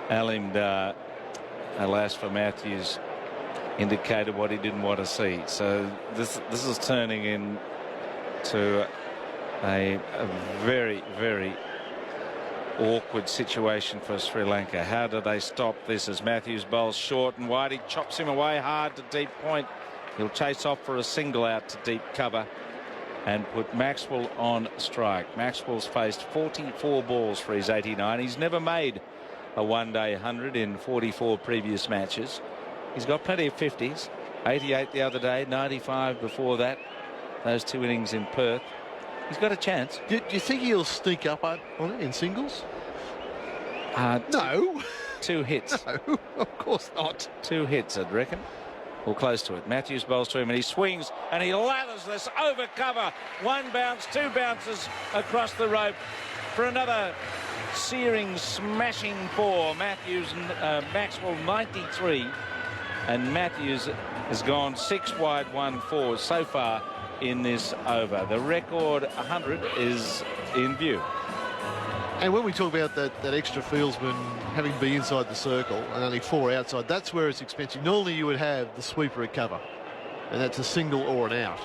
S3: Alim Dar, alas for Matthews, indicated what he didn't want to see. So this is turning into a very, very awkward situation for Sri Lanka. How do they stop this as Matthews bowls short and wide? He chops him away hard to deep point. He'll chase off for a single out to deep cover and put Maxwell on strike. Maxwell's faced 44 balls for his 89. He's never made a one-day 100 in 44 previous matches. He's got plenty of 50s. 88 the other day, 95 before that. Those 2 innings in Perth. He's got a chance.
S8: Do you think he'll sneak up on it in singles? No.
S3: 2 hits.
S8: No, of course not.
S3: 2 hits, I'd reckon. Or close to it. Matthews bowls to him and he swings and he lathers this over cover. 1 bounce, 2 bounces across the rope for another searing, smashing 4. Maxwell 93. And Matthews has gone 6 wide, 1 4 so far in this over. The record 100 is in view.
S8: And when we talk about that extra fieldsman having to be inside the circle and only 4 outside, that's where it's expensive. Normally you would have the sweeper at cover, and that's a single or an out.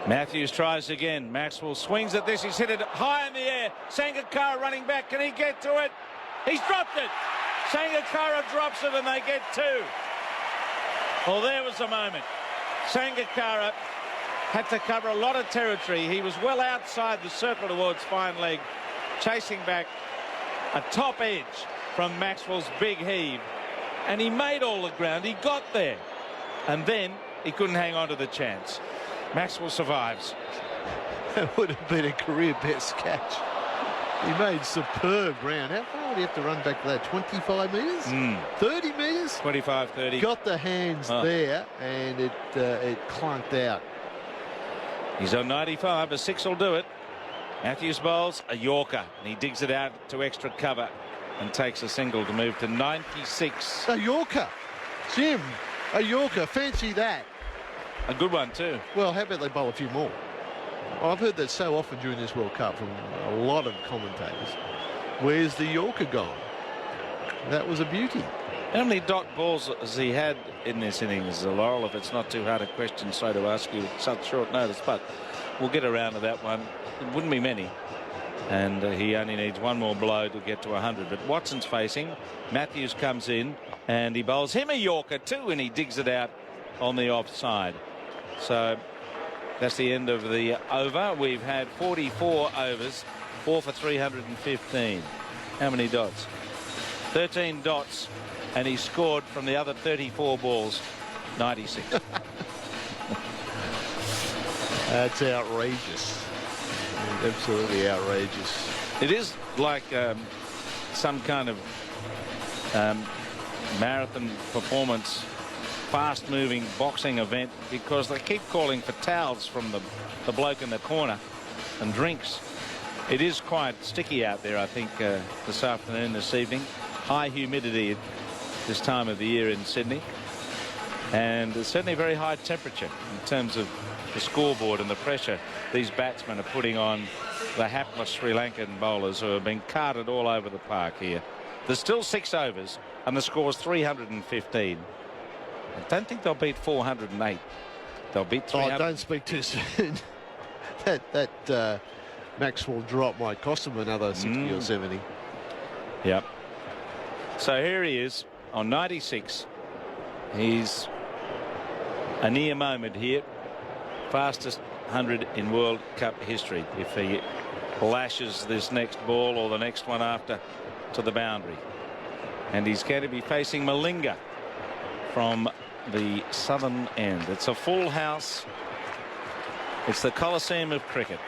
S3: Matthews tries again. Maxwell swings at this. He's hit it high in the air. Sangakkara running back. Can he get to it? He's dropped it. Sangakkara drops it and they get 2. Well, there was a moment. Sangakkara had to cover a lot of territory. He was well outside the circle towards fine leg, chasing back a top edge from Maxwell's big heave. And he made all the ground. He got there. And then he couldn't hang on to the chance. Maxwell survives.
S8: That would have been a career best catch. He made superb ground. How far would he have to run back to that? 25 metres? 30 metres?
S3: 25, 30.
S8: Got the hands there, and it clunked out.
S3: He's on 95. A 6 will do it. Matthews bowls a Yorker, and he digs it out to extra cover and takes a single to move to 96.
S8: A Yorker. Jim, a Yorker. Fancy that.
S3: A good one too.
S8: Well, how about they bowl a few more? I've heard that so often during this World Cup from a lot of commentators. Where's the Yorker gone? That was a beauty.
S3: How many dot balls has he had in this innings, Laurel? If it's not too hard a question, so to ask you at such short notice, but we'll get around to that one. It wouldn't be many, and he only needs one more blow to get to 100. But Watson's facing. Matthews comes in, and he bowls him a Yorker too, and he digs it out on the offside. So that's the end of the over. We've had 44 overs, 4 for 315. How many dots? 13 dots, and he scored from the other 34 balls 96.
S8: That's outrageous. Absolutely outrageous.
S3: It is like some kind of marathon performance, fast-moving boxing event, because they keep calling for towels from the bloke in the corner and drinks. It is quite sticky out there, I think, this afternoon, this evening. High humidity at this time of the year in Sydney, and certainly very high temperature in terms of the scoreboard and the pressure these batsmen are putting on the hapless Sri Lankan bowlers who have been carted all over the park here. There's still 6 overs and the score's 315. I don't think they'll beat 408. They'll beat 300.
S8: Oh, don't speak too soon. that Maxwell drop might cost him another 60 or 70.
S3: Yep. So here he is on 96. He's a near moment here. Fastest 100 in World Cup history if he lashes this next ball or the next one after to the boundary. And he's going to be facing Malinga from the southern end. It's a full house. It's the Coliseum of cricket.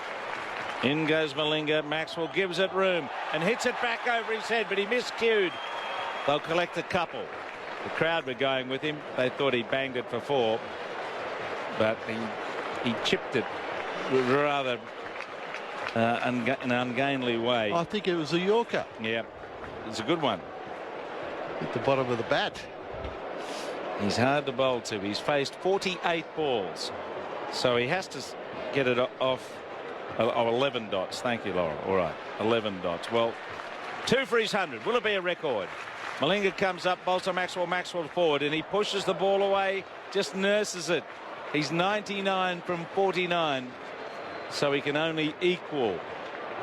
S3: In goes Malinga. Maxwell gives it room and hits it back over his head, but he miscued. They'll collect a couple. The crowd were going with him. They thought he banged it for 4, but he chipped it rather in an ungainly way.
S8: I think it was a Yorker.
S3: Yeah, it's a good one.
S8: At the bottom of the bat.
S3: He's hard to bowl to. He's faced 48 balls, so he has to get it off 11 dots. Thank you, Laurel. All right, 11 dots. Well, 2 for his 100. Will it be a record? Malinga comes up, bowls to Maxwell. Maxwell forward, and he pushes the ball away, just nurses it. He's 99 from 49, so he can only equal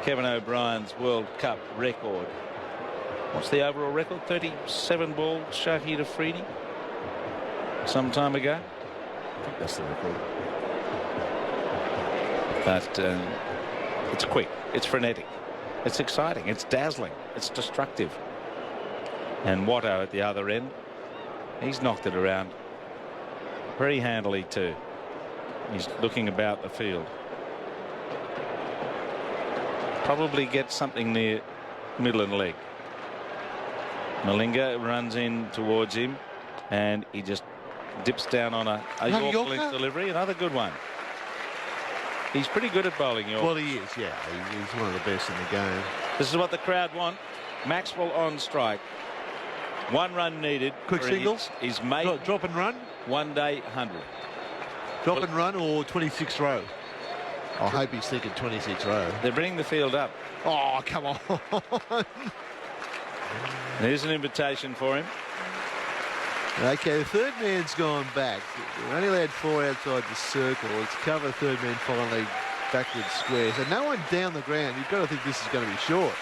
S3: Kevin O'Brien's World Cup record. What's the overall record? 37 balls, Shahid Afridi, some time ago. I think that's the record. But it's quick, it's frenetic, it's exciting, it's dazzling, it's destructive. And Watto at the other end, he's knocked it around very handily too. He's looking about the field. Probably gets something near middle and leg. Malinga runs in towards him, and he just dips down on a York length delivery. Another good one. He's pretty good at bowling York.
S8: Well, he is, yeah. He's one of the best in the game.
S3: This is what the crowd want. Maxwell on strike. 1 run needed.
S8: Quick singles.
S3: He's made
S8: drop and run.
S3: 1 day 100.
S8: Drop and run or 26 row. I hope he's thinking 26 row.
S3: They're bringing the field up.
S8: Oh, come on.
S3: There's an invitation for him.
S8: Okay, the third man's gone back. We're only allowed 4 outside the circle. It's cover, third man finally backwards square. So no one down the ground. You've got to think this is going to be short.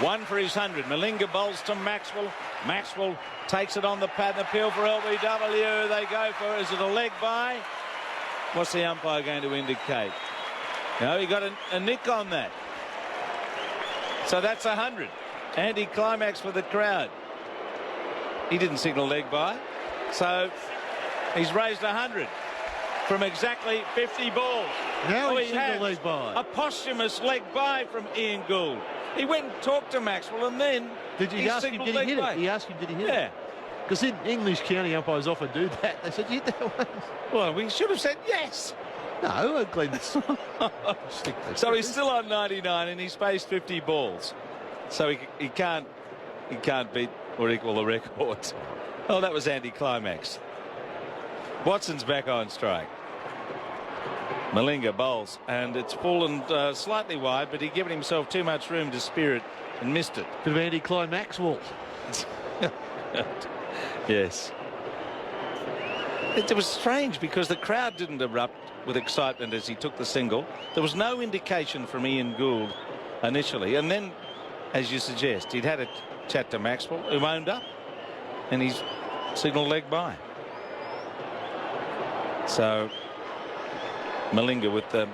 S3: 1 for his 100. Malinga bowls to Maxwell. Maxwell takes it on the pad and appeal for LBW. They go for, is it a leg by? What's the umpire going to indicate? No, he got a nick on that. So that's 100. Anti-climax for the crowd. He didn't signal leg by. So he's raised 100 from exactly 50 balls.
S8: Now
S3: he
S8: he's single
S3: has
S8: leg by.
S3: a posthumous leg by from Ian Gould. He went and talked to Maxwell, and then
S8: Did you ask him, did he hit it? He asked him, did he hit it?
S3: Yeah.
S8: Because in English county umpires often do that. They said, you hit that one.
S3: Well, we should have said yes.
S8: No, Glenn.
S3: So he's still on 99 and he's faced 50 balls. So he can't beat or equal the records. Oh, that was anticlimax. Watson's back on strike. Malinga bowls, and it's fallen slightly wide, but he'd given himself too much room to spear it and missed it.
S8: Bit of anti-climax, Walt.
S3: Yes. It was strange because the crowd didn't erupt with excitement as he took the single. There was no indication from Ian Gould initially, and then, as you suggest, he'd had a chat to Maxwell, who owned up, and he's signal leg by. So Malinga, with the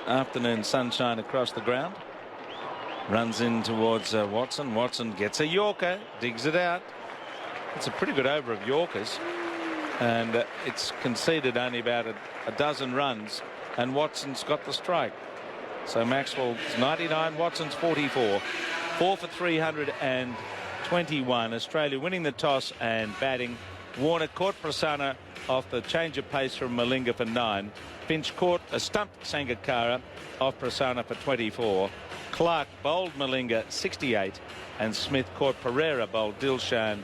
S3: afternoon sunshine across the ground, runs in towards Watson. Watson gets a Yorker, digs it out. It's a pretty good over of Yorkers, and it's conceded only about a dozen runs, and Watson's got the strike. So Maxwell's 99, Watson's 44. 4 for 321. Australia winning the toss and batting. Warner caught Prasanna off the change of pace from Malinga for 9. Finch caught a stumped Sangakkara off Prasanna for 24. Clark bowled Malinga 68, and Smith caught Pereira bowled Dilshan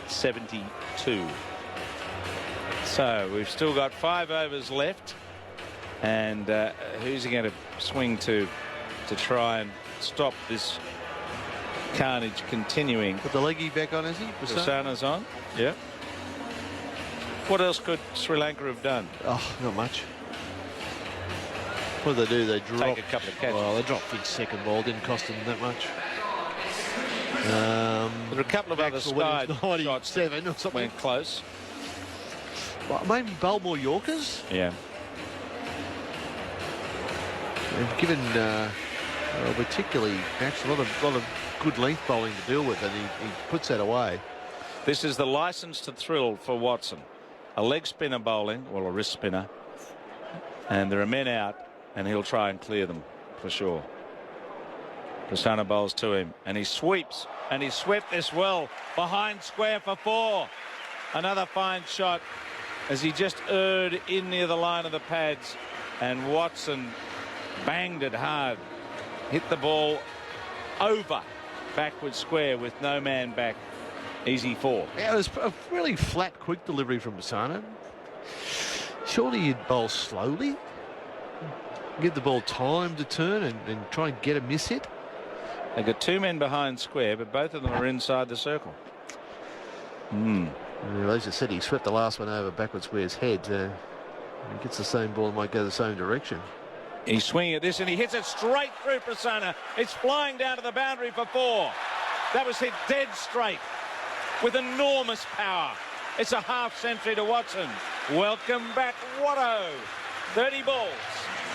S3: 72. So we've still got 5 overs left, and who's he going to swing to try and stop this carnage continuing?
S8: Put the leggy back on, is he?
S3: Prasanna's on. Yeah. What else could Sri Lanka have done?
S8: Oh, not much. What do they do? They drop.
S3: Take a couple of catches.
S8: Well, they dropped Finch's second ball. Didn't cost them that much.
S3: There are a couple of other side
S8: 97 or something.
S3: Went close.
S8: Well, maybe bowl more Yorkers.
S3: Yeah.
S8: They've given particularly Max a lot of good length bowling to deal with, and he puts that away.
S3: This is the license to thrill for Watson. A leg spinner bowling, well, a wrist spinner, and there are men out, and he'll try and clear them for sure. Prasanna bowls to him, and he sweeps, and he swept this well behind square for 4. Another fine shot as he just erred in near the line of the pads, and Watson banged it hard, hit the ball over backward square with no man back. Easy 4.
S8: Yeah, it was a really flat, quick delivery from Prasanna. Surely you'd bowl slowly, give the ball time to turn and try and get a miss hit.
S3: They got 2 men behind square, but both of them are inside the circle.
S8: As I said, he swept the last one over backward square's head. He gets the same ball and might go the same direction.
S3: He's swinging at this and he hits it straight through Prasanna. It's flying down to the boundary for 4. That was hit dead straight with enormous power. It's a half century to Watson. Welcome back, Watto. 30 balls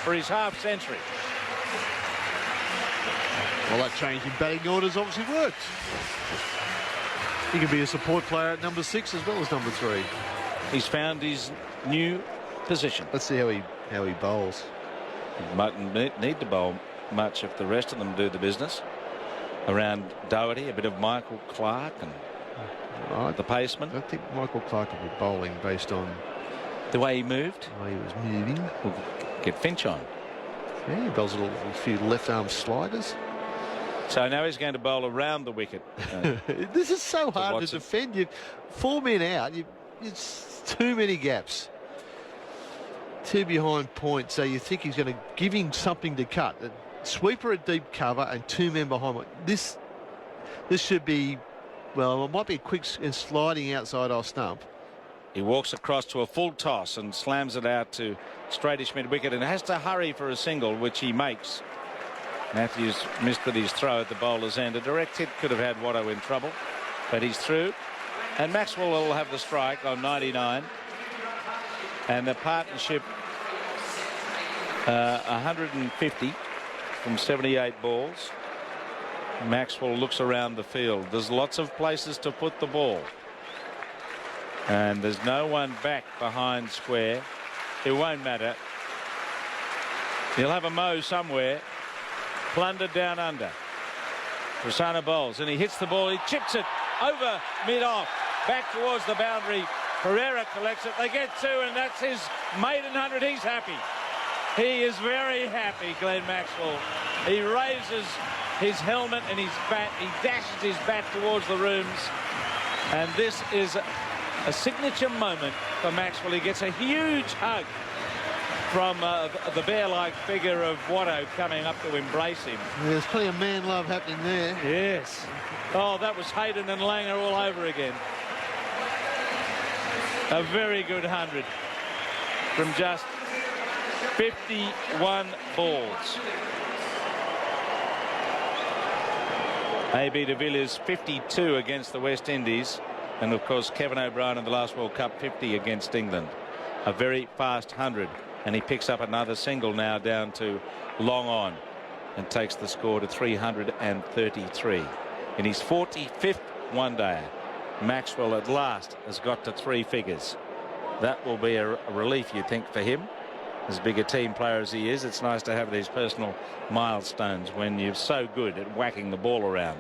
S3: for his half century.
S8: Well, that change in batting orders obviously worked. He can be a support player at number 6 as well as number 3.
S3: He's found his new position.
S8: Let's see how he bowls.
S3: He mightn't need to bowl much if the rest of them do the business. Around Doherty, a bit of Michael Clark and the paceman.
S8: I think Michael Clark will be bowling based on
S3: the way he moved.
S8: The way he was moving.
S3: We'll get Finch on.
S8: Yeah, he bowls a few left arm sliders.
S3: So now he's going to bowl around the wicket.
S8: This is so hard to defend. You 4 men out. It's too many gaps. 2 behind point. So you think he's going to give him something to cut. A sweeper at deep cover and 2 men behind. This should be, well, it might be a quick and sliding outside off stump.
S3: He walks across to a full toss and slams it out to straightish mid wicket and has to hurry for a single, which he makes. Matthews missed with his throw at the bowler's end. A direct hit could have had Watto in trouble, but he's through. And Maxwell will have the strike on 99. And the partnership 150 from 78 balls. Maxwell looks around the field. There's lots of places to put the ball. And there's no one back behind square. It won't matter. He'll have a mow somewhere. Plundered down under. Prasanna bowls and he hits the ball. He chips it over mid-off. Back towards the boundary. Pereira collects it. They get 2 and that's his maiden 100. He's happy. He is very happy, Glenn Maxwell. He raises his helmet and his bat. He dashes his bat towards the rooms. And this is a signature moment for Maxwell. He gets a huge hug from the bear-like figure of Watto coming up to embrace him.
S8: There's plenty of man love happening there.
S3: Yes. Oh, that was Hayden and Lanka all over again. A very good 100 from just 51 balls. A.B. de Villiers 52 against the West Indies. And, of course, Kevin O'Brien in the last World Cup 50 against England. A very fast 100. And he picks up another single now down to long on and takes the score to 333. In his 45th one-dayer, Maxwell at last has got to 3 figures. That will be a relief, you think, for him. As big a team player as he is, it's nice to have these personal milestones when you're so good at whacking the ball around.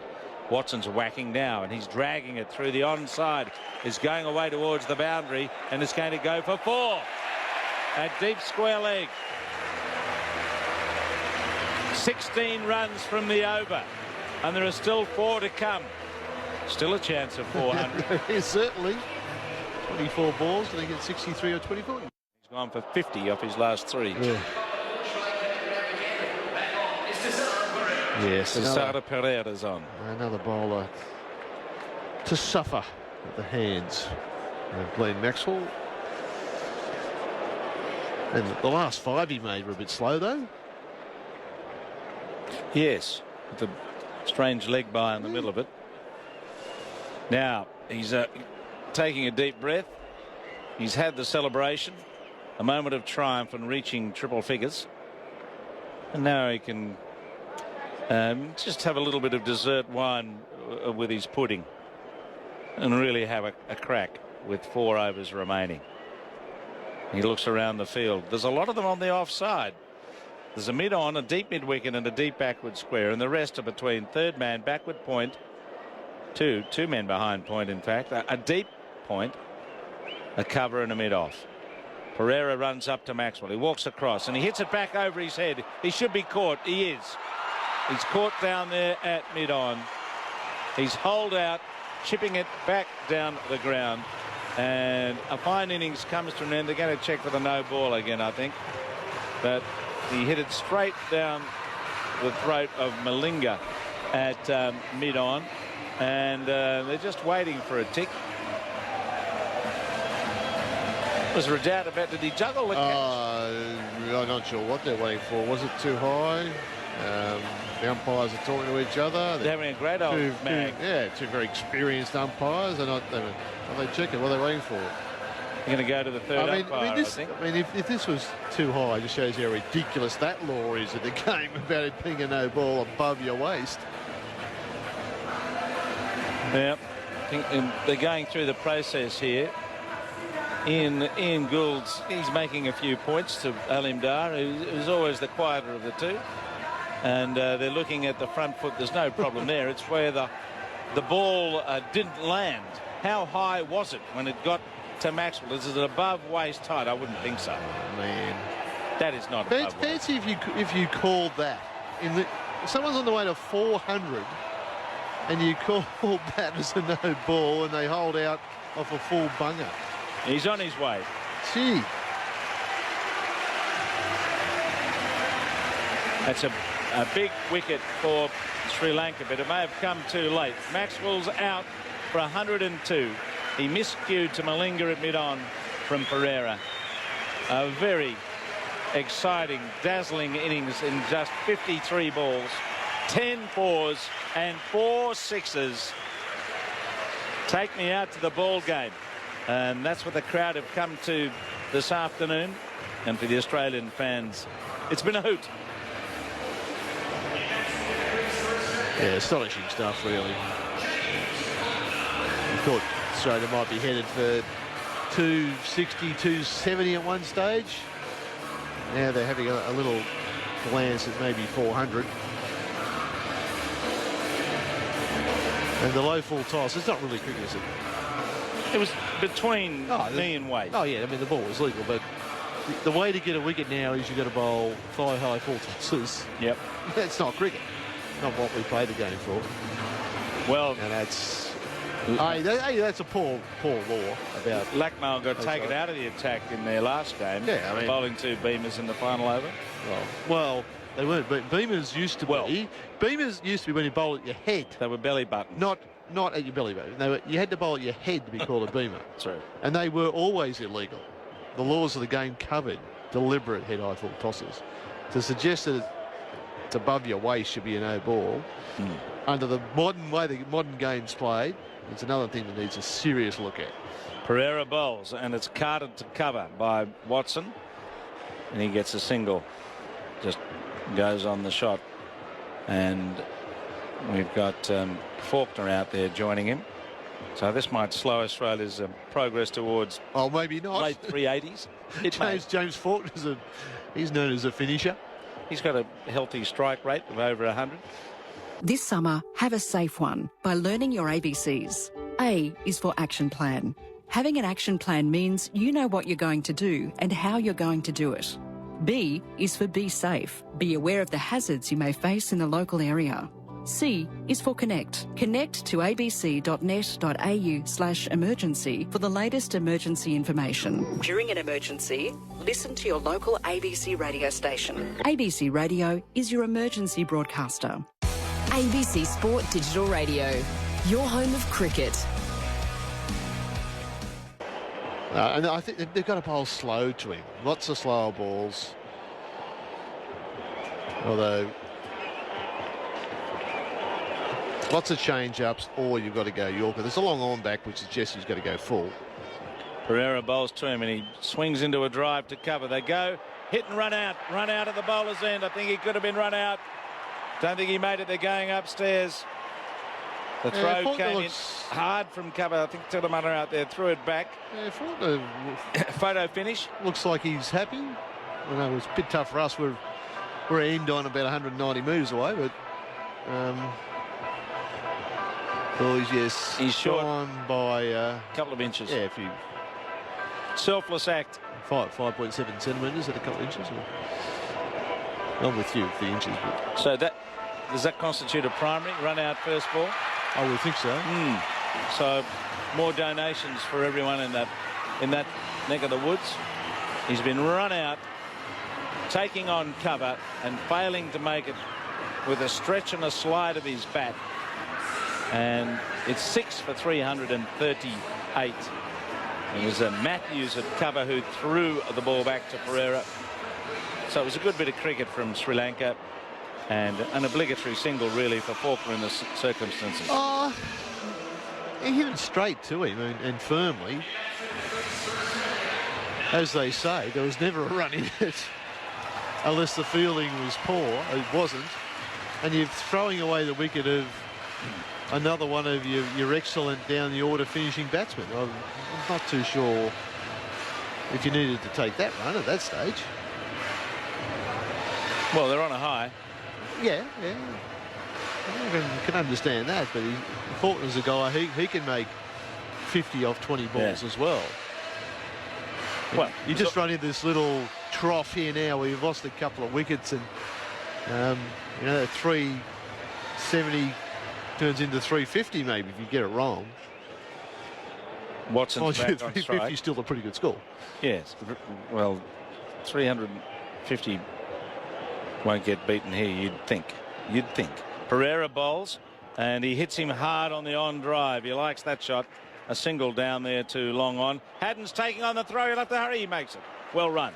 S3: Watson's whacking now and he's dragging it through the onside. Is going away towards the boundary and it's going to go for 4. A deep square leg. 16 runs from the over and there are still 4 to come. Still a chance of 400.
S8: There is certainly. 24 balls. Do they get 63 or 24?
S3: He's gone for 50 off his last 3.
S8: Yeah. Yes,
S3: Cesar Pereira's on.
S8: Another bowler to suffer at the hands of Glenn Maxwell. And the last 5 he made were a bit slow, though.
S3: Yes, with a strange leg by in the middle of it. Now, he's taking a deep breath. He's had the celebration, a moment of triumph and reaching triple figures. And now he can just have a little bit of dessert wine with his pudding and really have a crack with 4 overs remaining. He looks around the field. There's a lot of them on the offside. There's a mid-on, a deep mid-wicket and a deep backward square, and the rest are between third man, backward point, two men behind point, in fact, a deep point, a cover and a mid-off. Pereira runs up to Maxwell. He walks across and he hits it back over his head. He should be caught. He is. He's caught down there at mid-on. He's holed out, chipping it back down the ground. And a fine innings comes to an end. They're going to check for the no ball again, I think. But he hit it straight down the throat of Malinga at mid-on. And they're just waiting for a tick. Was there a doubt about, did he juggle the catch?
S8: I'm not sure what they're waiting for. Was it too high? The umpires are talking to each other.
S3: They're having a great old mag.
S8: Two very experienced umpires. They're not. Are they checking? What are they waiting for?
S3: They're going to go to the third umpire, I think.
S8: I mean, if this was too high, it just shows how ridiculous that law is in the game about it being a no ball above your waist.
S3: Yeah, I think they're going through the process here. Ian Gould's, he's making a few points to Alim Dar, who's always the quieter of the two. And they're looking at the front foot. There's no problem there. It's where the ball didn't land. How high was it when it got to Maxwell? Is it above waist height? I wouldn't think so.
S8: Man,
S3: that is not above waist.
S8: Fancy if you called that. Someone's on the way to 400 and you call that as a no ball and they hold out off a full bunger.
S3: He's on his way.
S8: Gee.
S3: That's a big wicket for Sri Lanka, but it may have come too late. Maxwell's out for 102. He miscued to Malinga at mid-on from Pereira. A very exciting, dazzling innings in just 53 balls. 10 fours and 4 sixes. Take me out to the ball game. And that's what the crowd have come to this afternoon. And for the Australian fans, it's been a hoot.
S8: Yeah, astonishing stuff, really. I thought Australia might be headed for 260, 270 at one stage. Now they're having a little glance at maybe 400. And the low full toss, it's not really cricket, is it?
S3: It was between me and Wade.
S8: Oh, yeah, I mean, the ball was legal, but the way to get a wicket now is you've got to bowl 5 high full tosses.
S3: Yep.
S8: That's not cricket. Not what we played the game for.
S3: Well,
S8: and that's... that's a poor law about...
S3: Lucknow got taken out of the attack in their last game.
S8: Yeah, I mean...
S3: Bowling 2 beamers in the final over.
S8: Well, they weren't. But beamers used to be... Beamers used to be when you bowl at your head.
S3: They were belly buttons.
S8: Not at your belly button. You had to bowl at your head to be called a beamer.
S3: True.
S8: And they were always illegal. The laws of the game covered deliberate head-high full tosses. To suggest that it's above your waist should be a no ball, under the modern way the modern game's played, it's another thing that needs a serious look at.
S3: Pereira bowls, and it's carted to cover by Watson. And he gets a single. Just goes on the shot. And we've got Faulkner out there joining him. So this might slow Australia's progress towards
S8: maybe not.
S3: Late 380s.
S8: James Faulkner, he's known as a finisher.
S3: He's got a healthy strike rate of over 100.
S2: This summer, have a safe one by learning your ABCs. A is for action plan. Having an action plan means you know what you're going to do and how you're going to do it. B is for be safe. Be aware of the hazards you may face in the local area. C is for connect. Connect to abc.net.au/emergency for the latest emergency information. During an emergency, listen to your local ABC radio station. ABC Radio is your emergency broadcaster.
S15: ABC Sport Digital Radio, your home of cricket.
S8: And I think they've got to bowl slow to him. Lots of slower balls. Although... lots of change-ups, or you've got to go Yorker. There's a long on back, which suggests he's got to go full.
S3: Pereira bowls to him, and he swings into a drive to cover. They go, hit and run out at the bowler's end. I think he could have been run out. Don't think he made it. They're going upstairs. The throw came in hard from cover. I think Tillamunna out there threw it back. Photo finish.
S8: Looks like he's happy. I know it was a bit tough for us. We're end on about 190 metres away, but... yes,
S3: he's short
S8: by a
S3: couple of inches.
S8: Yeah, a few.
S3: Selfless act.
S8: 5.7 centimetres at a couple of inches. I'm with you, the inches. But...
S3: So does that constitute a primary run out first ball?
S8: I would think so.
S3: So more donations for everyone in that neck of the woods. He's been run out, taking on cover and failing to make it with a stretch and a slide of his bat. And it's 6 for 338. It was Matthews at cover who threw the ball back to Pereira. So it was a good bit of cricket from Sri Lanka, and an obligatory single really for Faulkner in the circumstances.
S8: He hit it straight to him and firmly. As they say, there was never a run in it unless the fielding was poor. It wasn't. And you're throwing away the wicket of another one of your excellent down the order finishing batsmen. I'm not too sure if you needed to take that run at that stage.
S3: Well, they're on a high.
S8: Yeah. I can understand that, but Faulkner's a guy, he can make 50 off 20 balls as well. Well, you just run into this little trough here now where you've lost a couple of wickets, and 370 turns into 350 maybe if you get it wrong.
S3: Watson's back on
S8: 350
S3: strike.
S8: is still a pretty good score.
S3: Yes, well, 350 won't get beaten here, you'd think. Pereira bowls, and he hits him hard on the on drive. He likes that shot. A single down there to long on. Haddon's taking on the throw. He'll have to hurry. He makes it. Well run.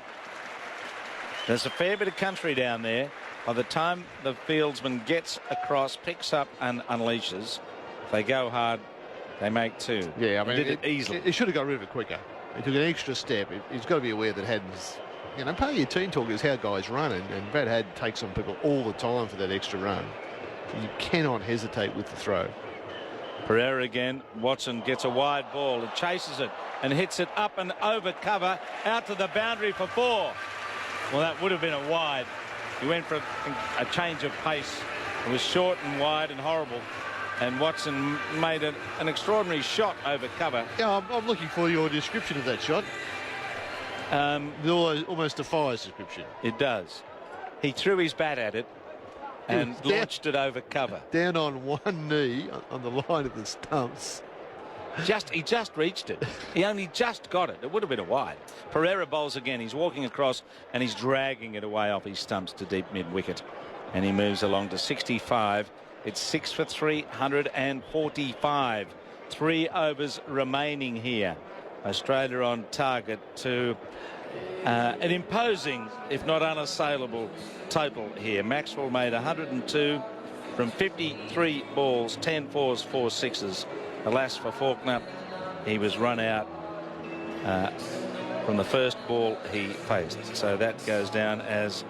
S3: There's a fair bit of country down there. By the time the fieldsman gets across, picks up and unleashes, if they go hard, they make 2.
S8: Yeah, I mean,
S3: he did it easily.
S8: It should have got rid of it quicker. He took an extra step. He's got to be aware that Haddon's, part of your team talk is how guys run, and Brad Haddon takes on people all the time for that extra run. You cannot hesitate with the throw.
S3: Pereira again. Watson gets a wide ball and chases it and hits it up and over cover out to the boundary for 4. Well, that would have been a wide. He went for a change of pace. It was short and wide and horrible. And Watson made an extraordinary shot over cover.
S8: Yeah, I'm looking for your description of that shot. It almost defies description.
S3: It does. He threw his bat at it and launched it over cover.
S8: Down on one knee on the line of the stumps.
S3: He just reached it. He only just got it. It would have been a wide. Pereira bowls again. He's walking across and he's dragging it away off his stumps to deep mid-wicket. And he moves along to 65. It's 6 for 345. 3 overs remaining here. Australia on target to an imposing, if not unassailable, total here. Maxwell made 102 from 53 balls, 10 fours, 4 sixes. Alas for Faulkner, he was run out from the first ball he faced. So that goes down as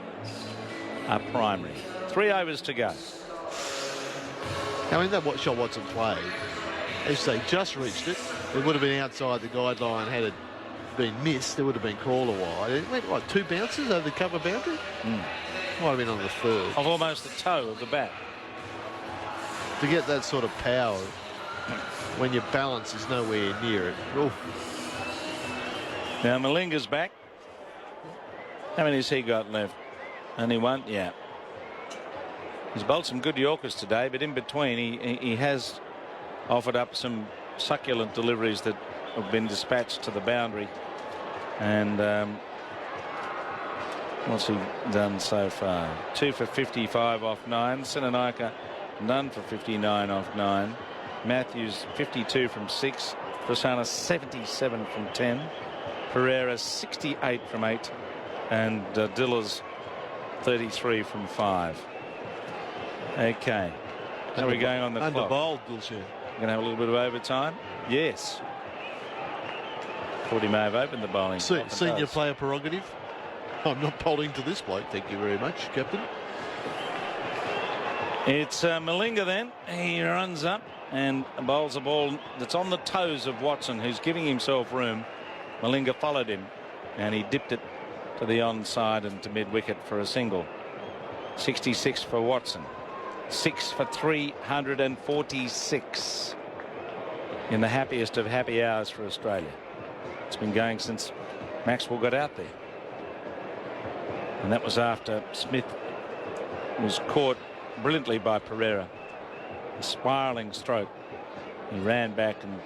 S3: a primary. 3 overs to go.
S8: I mean, that shot Watson played, as they just reached it, it would have been outside the guideline. Had it been missed, it would have been called a wide. It went, what, 2 bounces over the cover boundary? Might have been on the third.
S3: Of almost the toe of the bat.
S8: To get that sort of power when your balance is nowhere near it. Oof.
S3: Now Malinga's back. How many has he got left? Only one? Yeah. He's bowled some good Yorkers today, but in between he has offered up some succulent deliveries that have been dispatched to the boundary. And what's he done so far? 2 for 55 off 9. Sinanaika none for 59 off 9. Matthews 52 from 6. Prasanna 77 from 10. Pereira 68 from 8. And Diller's 33 from 5. Okay. How are we going on the clock?
S8: Under-bowled, Dilsher.
S3: Going to have a little bit of overtime? Yes. Thought he may have opened the bowling.
S8: Senior player prerogative. I'm not bowling to this bloke. Thank you very much, Captain.
S3: It's Malinga then. He runs up and bowls a ball that's on the toes of Watson, who's giving himself room. Malinga followed him and he dipped it to the onside and to mid-wicket for a single. 66 for Watson. 6 for 346 in the happiest of happy hours for Australia. It's been going since Maxwell got out there. And that was after Smith was caught brilliantly by Pereira. A spiralling stroke. He ran back and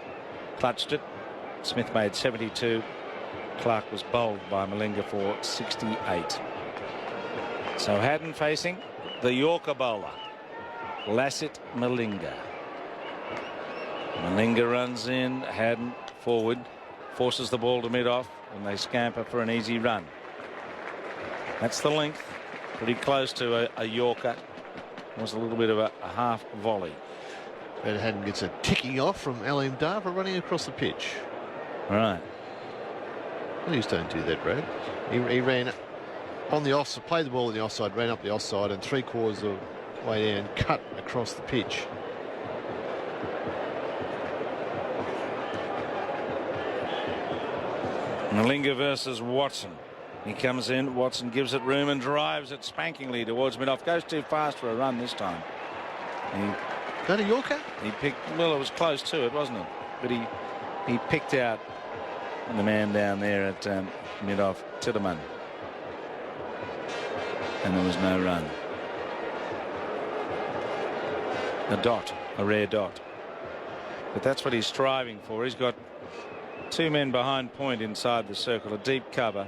S3: clutched it. Smith made 72. Clark was bowled by Malinga for 68. So Haddon facing the Yorker bowler, Lassit Malinga. Malinga runs in, Haddon forward, forces the ball to mid-off, and they scamper for an easy run. That's the length, pretty close to a Yorker. It was a little bit of a half volley.
S8: And Haddon gets a ticking off from Alim Dar for running across the pitch.
S3: All right.
S8: Please don't do that, Brad. He ran on the offside, played the ball in the offside, ran up the offside, and 3/4 of the way down, cut across the pitch.
S3: Malinga versus Watson. He comes in, Watson gives it room and drives it spankingly towards mid-off. Goes too fast for a run this time.
S8: Got a Yorker?
S3: He picked, well, it was close to it, wasn't it? But he picked out the man down there at mid-off, Tiedemann. And there was no run. A dot, a rare dot. But that's what he's striving for. He's got 2 men behind point inside the circle, a deep cover,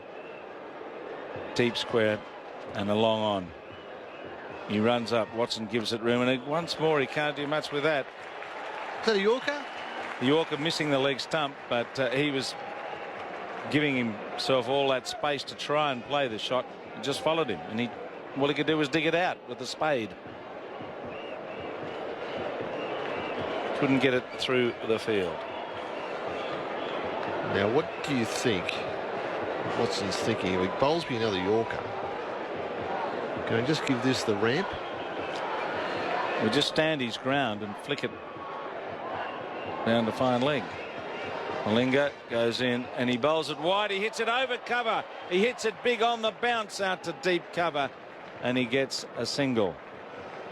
S3: deep square, and a long on. He runs up, Watson gives it room, and once more he can't do much with that.
S8: Is that a Yorker?
S3: The Yorker missing the leg stump, but he was giving himself all that space to try and play the shot. He just followed him, and all he could do was dig it out with the spade. Couldn't get it through the field.
S8: Now, what do you think Watson's thinking? If he bowls me another Yorker, can I just give this the ramp?
S3: We'll just stand his ground and flick it down to fine leg. Malinga goes in and he bowls it wide. He hits it over cover. He hits it big on the bounce out to deep cover. and he gets a single.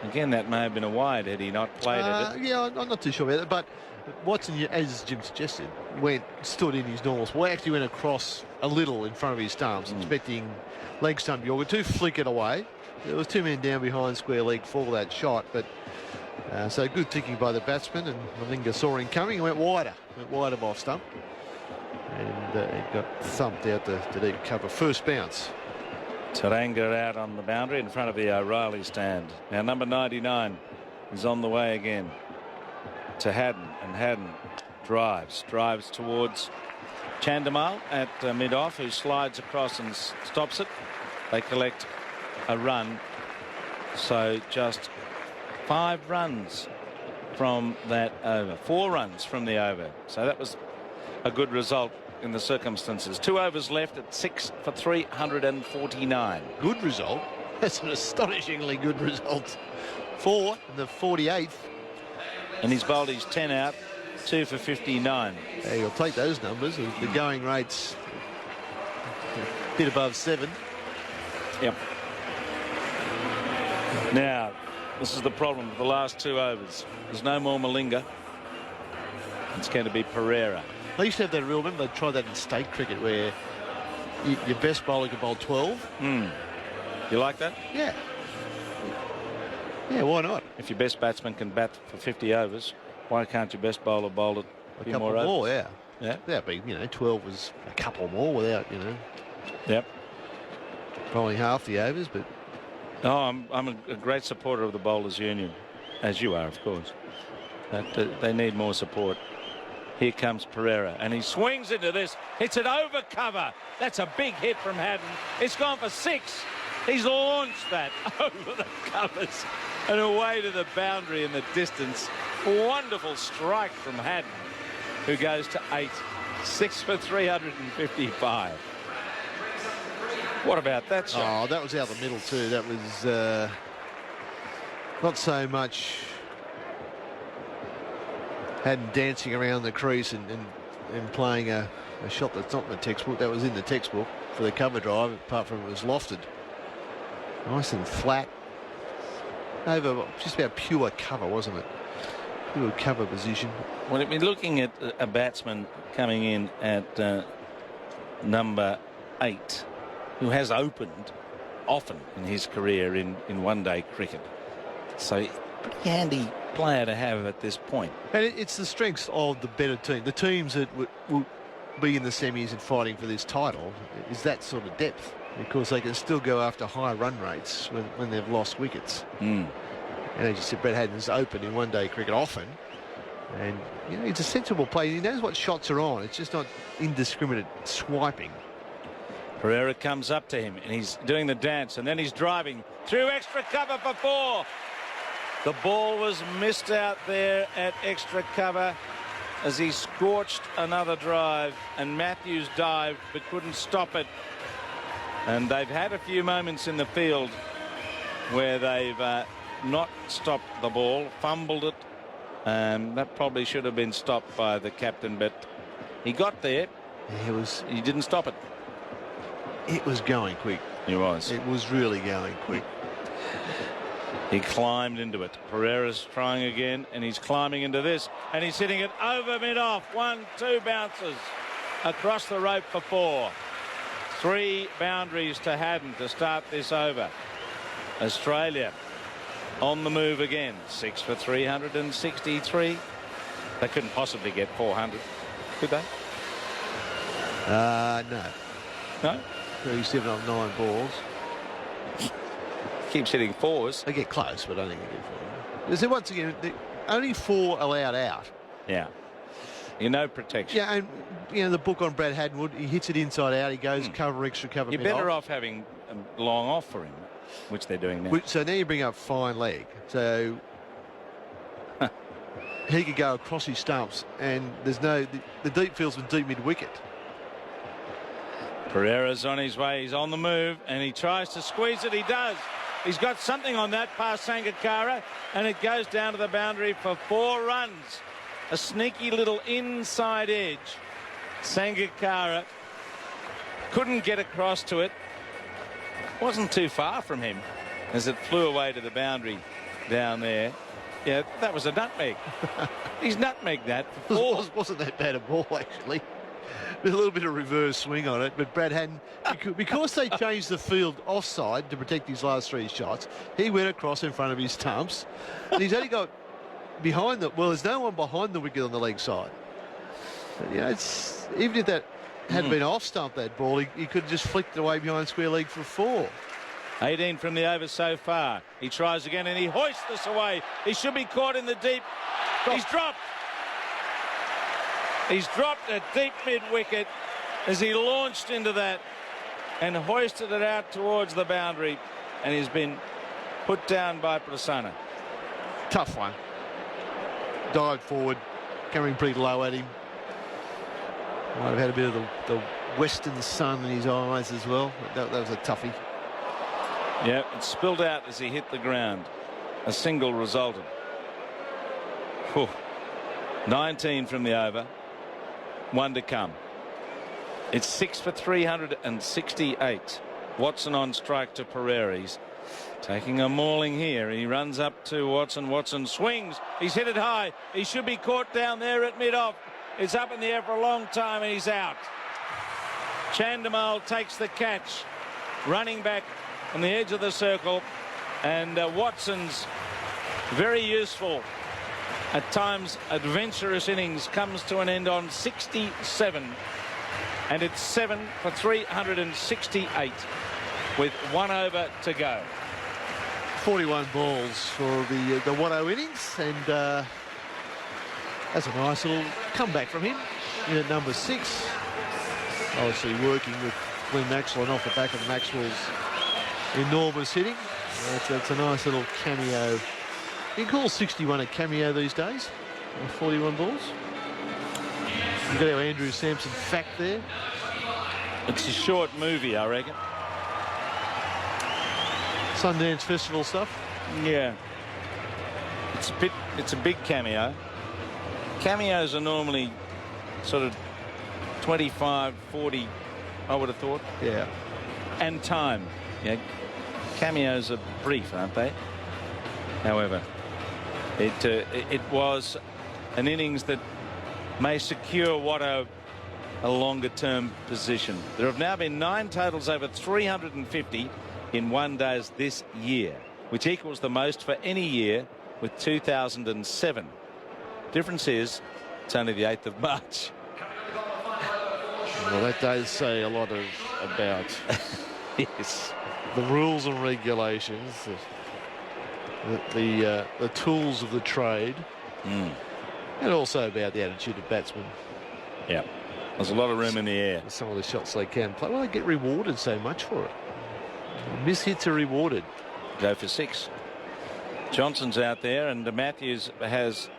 S3: Again, that may have been a wide had he not played at it.
S8: Yeah, I'm not too sure about that, but Watson, as Jim suggested, stood in his normal spot. Actually went across a little in front of his stumps, expecting leg stump Yorker to flick it away. There was 2 men down behind square leg for that shot, but so good thinking by the batsman, and Malinga saw him coming and went wider off stump, and it got thumped out to deep cover. First bounce.
S3: Taranga out on the boundary in front of the O'Reilly stand. Now number 99 is on the way again to Haddon, and Haddon drives towards Chandimal at mid-off, who slides across and stops it. They collect a run, so just 5 runs from that over, 4 runs from the over, so that was a good result in the circumstances. 2 overs left at 6 for 349.
S8: Good result. That's an astonishingly good result. 4 in the 48th.
S3: And he's bowled his 10 out, 2 for 59.
S8: Yeah, you'll take those numbers. The going rate's a bit above 7.
S3: Yep. Now, this is the problem with the last 2 overs. There's no more Malinga. It's going to be Pereira.
S8: They used to have that rule. Remember, they tried that in state cricket where your best bowler could bowl 12.
S3: You like that?
S8: Yeah. Yeah, why not?
S3: If your best batsman can bat for 50 overs, why can't your best bowler bowl it a few
S8: couple
S3: more overs?
S8: more, yeah.
S3: Yeah.
S8: That'd be, 12 was a couple more without,
S3: Yep.
S8: bowling half the overs, but.
S3: Oh, I'm a great supporter of the Bowlers Union, as you are, of course. But they need more support. Here comes Pereira, and he swings into this. It's an over cover. That's a big hit from Haddon. It's gone for 6. He's launched that over the covers and away to the boundary in the distance. Wonderful strike from Haddon, who goes to 8. 6 for 355. What about that shot?
S8: Oh, that was out the middle too. That was not so much Haddon dancing around the crease and playing a shot that's not in the textbook. That was in the textbook for the cover drive, apart from it was lofted. Nice and flat. Over just about pure cover, wasn't it? Pure cover position.
S3: Well, I mean, looking at a batsman coming in at number 8, who has opened often in his career in one-day cricket. So, pretty handy player to have at this point.
S8: And it's the strengths of the better team. The teams that will be in the semis and fighting for this title is that sort of depth, because they can still go after high run rates when they've lost wickets. And as you said, Brett Haddon's open in one-day cricket often, and he's a sensible player. He knows what shots are on. It's just not indiscriminate swiping.
S3: Pereira comes up to him and he's doing the dance, and then he's driving through extra cover for 4. The ball was missed out there at extra cover as he scorched another drive, and Matthews dived but couldn't stop it. And they've had a few moments in the field where they've not stopped the ball, fumbled it. That probably should have been stopped by the captain, but he got there. He didn't stop it.
S8: It was going quick.
S3: He was.
S8: It was really going quick.
S3: He climbed into it. Pereira's trying again, and he's climbing into this, and he's hitting it over mid-off. 1-2 bounces across the rope for 4. 3 boundaries to Haddon to start this over. Australia on the move again. 6 for 363. They couldn't possibly get 400, could they?
S8: No.
S3: No?
S8: 37 of 9 balls.
S3: Keeps hitting 4s.
S8: They get close, but I don't think they get 4. So once again, only 4 allowed out.
S3: Yeah. No protection.
S8: Yeah, and the book on Brad Haddon, he hits it inside out. He goes cover, extra cover.
S3: You're better off having a long off for him, which they're doing now.
S8: So now you bring up fine leg. So he could go across his stumps, and there's the deep field's been deep mid-wicket.
S3: Pereira's on his way. He's on the move, and he tries to squeeze it. He does. He's got something on that past Sangakkara, and it goes down to the boundary for 4 runs. A sneaky little inside edge. Sangakkara couldn't get across to it. Wasn't too far from him. as it flew away to the boundary down there. Yeah, that was a nutmeg. He's nutmegged that.
S8: Wasn't that bad a ball, actually. With a little bit of reverse swing on it, but Brad hadn't, because they changed the field offside to protect his last 3 shots, he went across in front of his stumps, and he's only got behind the, well, there's no one behind the wicket on the leg side. But, you know, it's, even if that hadn't been off stump, that ball, he could have just flicked it away behind square leg for 4.
S3: 18 from the over so far. He tries again and he hoists this away. He should be caught in the deep. He's dropped. He's dropped a deep mid-wicket as he launched into that and hoisted it out towards the boundary, and he's been put down by Prasanna.
S8: Tough one. Dived forward, coming pretty low at him. Might have had a bit of the western sun in his eyes as well. That was a toughie.
S3: Yeah, it spilled out as he hit the ground. A single resulted. Whew. 19 from the over. 1 to come. It's 6 for 368. Watson on strike to Pereira. He's taking a mauling here. He runs up to Watson. Watson swings. He's hit it high. He should be caught down there at mid-off. It's up in the air for a long time and he's out. Chandimal takes the catch. Running back on the edge of the circle, and Watson's very useful, at times adventurous innings comes to an end on 67, and it's 7 for 368 with 1 over to go.
S8: 41 balls for the 1-0 innings, and that's a nice little comeback from him in at number 6. Obviously working with Glenn Maxwell and off the back of Maxwell's enormous hitting. That's a nice little cameo. You can call 61 a cameo these days. 41 balls. You've got our Andrew Sampson fact there.
S3: It's a short movie, I reckon.
S8: Sundance Festival stuff.
S3: Yeah. It's a big cameo. Cameos are normally sort of 25, 40, I would have thought.
S8: Yeah.
S3: And time. Yeah. Cameos are brief, aren't they? However, it was an innings that may secure Watto a longer-term position. There have now been 9 totals over 350 in 1 days this year, which equals the most for any year with 2007. Difference is it's only the 8th of March.
S8: Well, that does say a lot about
S3: yes,
S8: the rules and regulations, the tools of the trade, and also about the attitude of batsmen.
S3: Yeah, there's a lot of room in the air.
S8: Some of the shots they can play. Well, they get rewarded so much for it. Miss hits are rewarded.
S3: Go for 6. Johnson's out there, and Matthews has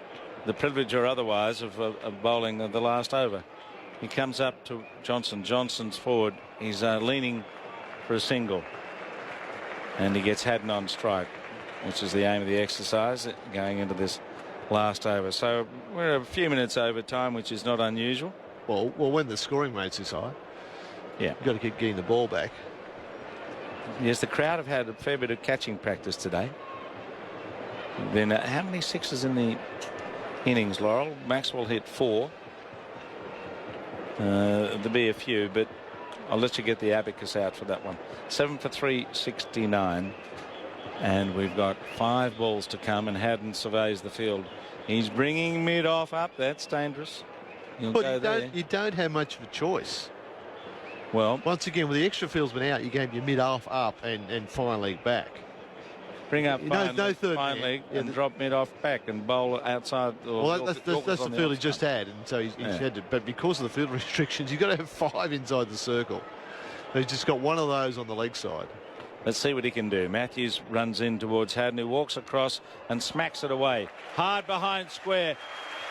S3: the privilege or otherwise of bowling the last over. He comes up to Johnson. Johnson's forward. He's leaning for a single. And he gets Haddon on strike, which is the aim of the exercise going into this last over. So we're a few minutes over time, which is not unusual.
S8: Well, when the scoring rate's this high,
S3: yeah,
S8: you've got to keep getting the ball back.
S3: Yes, the crowd have had a fair bit of catching practice today. Then how many sixes in the innings, Laurel? Maxwell hit 4. There'll be a few, but I'll let you get the abacus out for that one. 7 for 369, and we've got 5 balls to come, and Haddon surveys the field. He's bringing mid-off up. That's dangerous.
S8: But you don't have much of a choice.
S3: Well,
S8: once again, with the extra field's been out, you gave your mid-off up and fine leg back.
S3: Bring up fine
S8: third
S3: leg and drop mid-off back and bowl outside.
S8: Well, that's the field he just had, and so he's had to. But because of the field restrictions, you've got to have 5 inside the circle. He's just got 1 of those on the leg side.
S3: Let's see what he can do. Matthews runs in towards Haddon, who walks across and smacks it away. Hard behind square.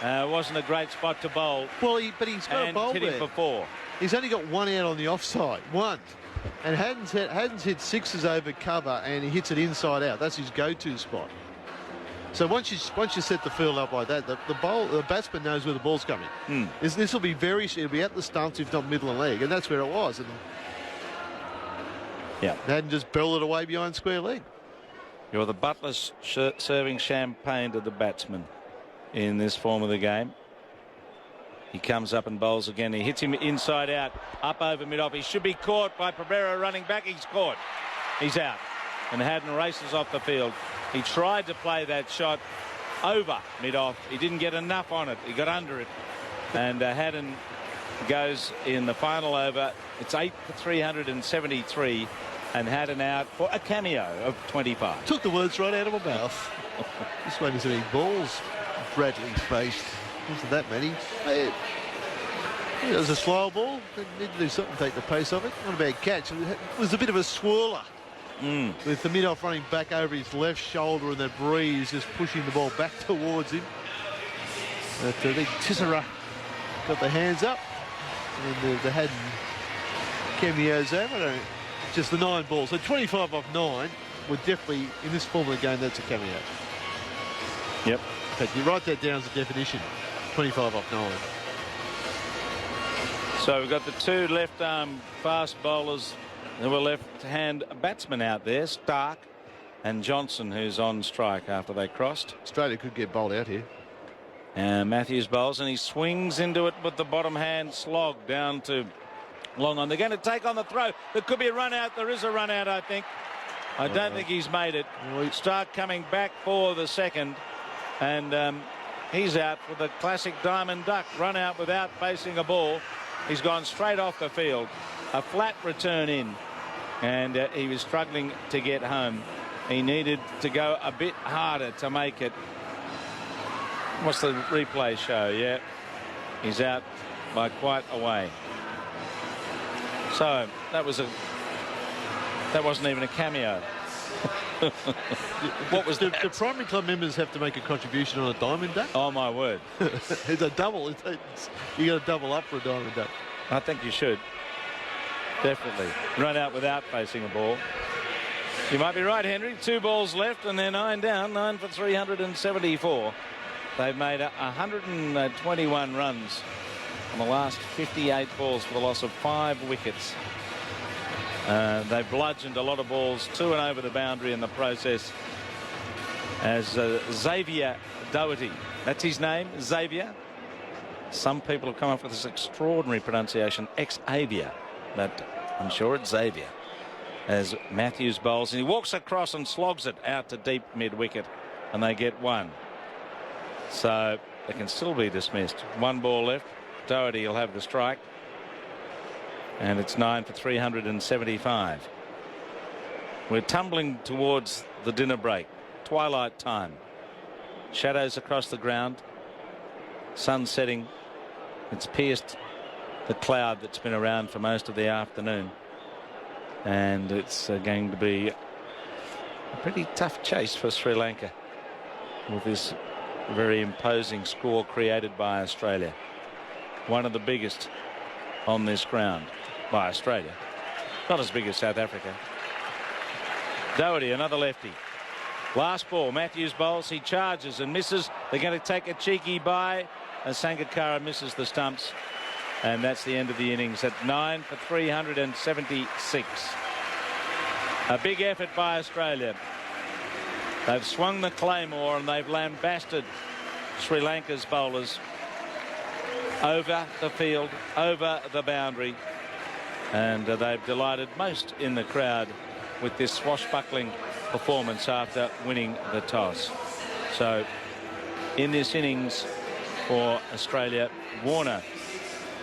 S3: Wasn't a great spot to bowl.
S8: Well, but he's got a bowl
S3: hit him for 4.
S8: He's only got 1 out on the offside. 1. And Haddon's hit 6s over cover, and he hits it inside out. That's his go-to spot. So once you set the field up like that, the batsman knows where the ball's coming. This will be it'll be at the stumps, if not middle and leg, and that's where it was. And
S3: yeah,
S8: Haddon just belted it away behind square leg.
S3: You're the butler serving champagne to the batsman in this form of the game. He comes up and bowls again. He hits him inside out, up over mid-off. He should be caught by Pereira running back. He's caught. He's out. And Haddon races off the field. He tried to play that shot over mid-off. He didn't get enough on it. He got under it. And Haddon goes in the final over. It's 8 for 373. And Haddon out for a cameo of 25.
S8: Took the words right out of my mouth. This one is any balls Bradley faced. Wasn't that many. It was a slow ball. They need to do something to take the pace of it. Not a bad catch. It was a bit of a swirler. With the mid-off running back over his left shoulder and that breeze just pushing the ball back towards him. But I think Tissera got the hands up. And the Haddon cameos over. Just the 9 balls. So 25 off 9 would definitely, in this form of the game, that's a cameo.
S3: Yep.
S8: In fact, you write that down as a definition. 25 off 9.
S3: So we've got the 2 left-arm fast bowlers. There were left-hand batsmen out there, Stark and Johnson, who's on strike after they crossed.
S8: Australia could get bowled out here.
S3: And Matthews bowls, and he swings into it with the bottom hand slog down to long on. They're going to take on the throw. There could be a run out. There is a run out, I think. I don't think he's made it. Stark coming back for the second. And he's out for the classic diamond duck. Run out without facing a ball. He's gone straight off the field. A flat return in. And he was struggling to get home. He needed to go a bit harder to make it. What's the replay show? Yeah. He's out by quite a way. So that wasn't even a cameo. What was
S8: the primary club members have to make a contribution on a diamond duck?
S3: Oh my word.
S8: It's a double. You got to double up for a diamond duck.
S3: I think you should. Definitely. Run out without facing a ball. You might be right, Henry. 2 balls left and they're 9 down. 9 for 374. They've made 121 runs on the last 58 balls for the loss of 5 wickets. They've bludgeoned a lot of balls to and over the boundary in the process. As Xavier Doherty, that's his name, Xavier. Some people have come up with this extraordinary pronunciation, Xavier, but I'm sure it's Xavier. As Matthews bowls, and he walks across and slogs it out to deep mid-wicket, and they get 1. So they can still be dismissed. 1 ball left. Doherty will have the strike. And it's 9 for 375. We're tumbling towards the dinner break. Twilight time. Shadows across the ground. Sun setting. It's pierced the cloud that's been around for most of the afternoon. And it's going to be a pretty tough chase for Sri Lanka with this very imposing score created by Australia. One of the biggest on this ground by Australia. Not as big as South Africa. Doherty, another lefty. Last ball, Matthews bowls. He charges and misses. They're going to take a cheeky bye. And Sangakkara misses the stumps. And that's the end of the innings at 9 for 376. A big effort by Australia. They've swung the claymore and they've lambasted Sri Lanka's bowlers over the field, over the boundary. And they've delighted most in the crowd with this swashbuckling performance after winning the toss. So in this innings for Australia, Warner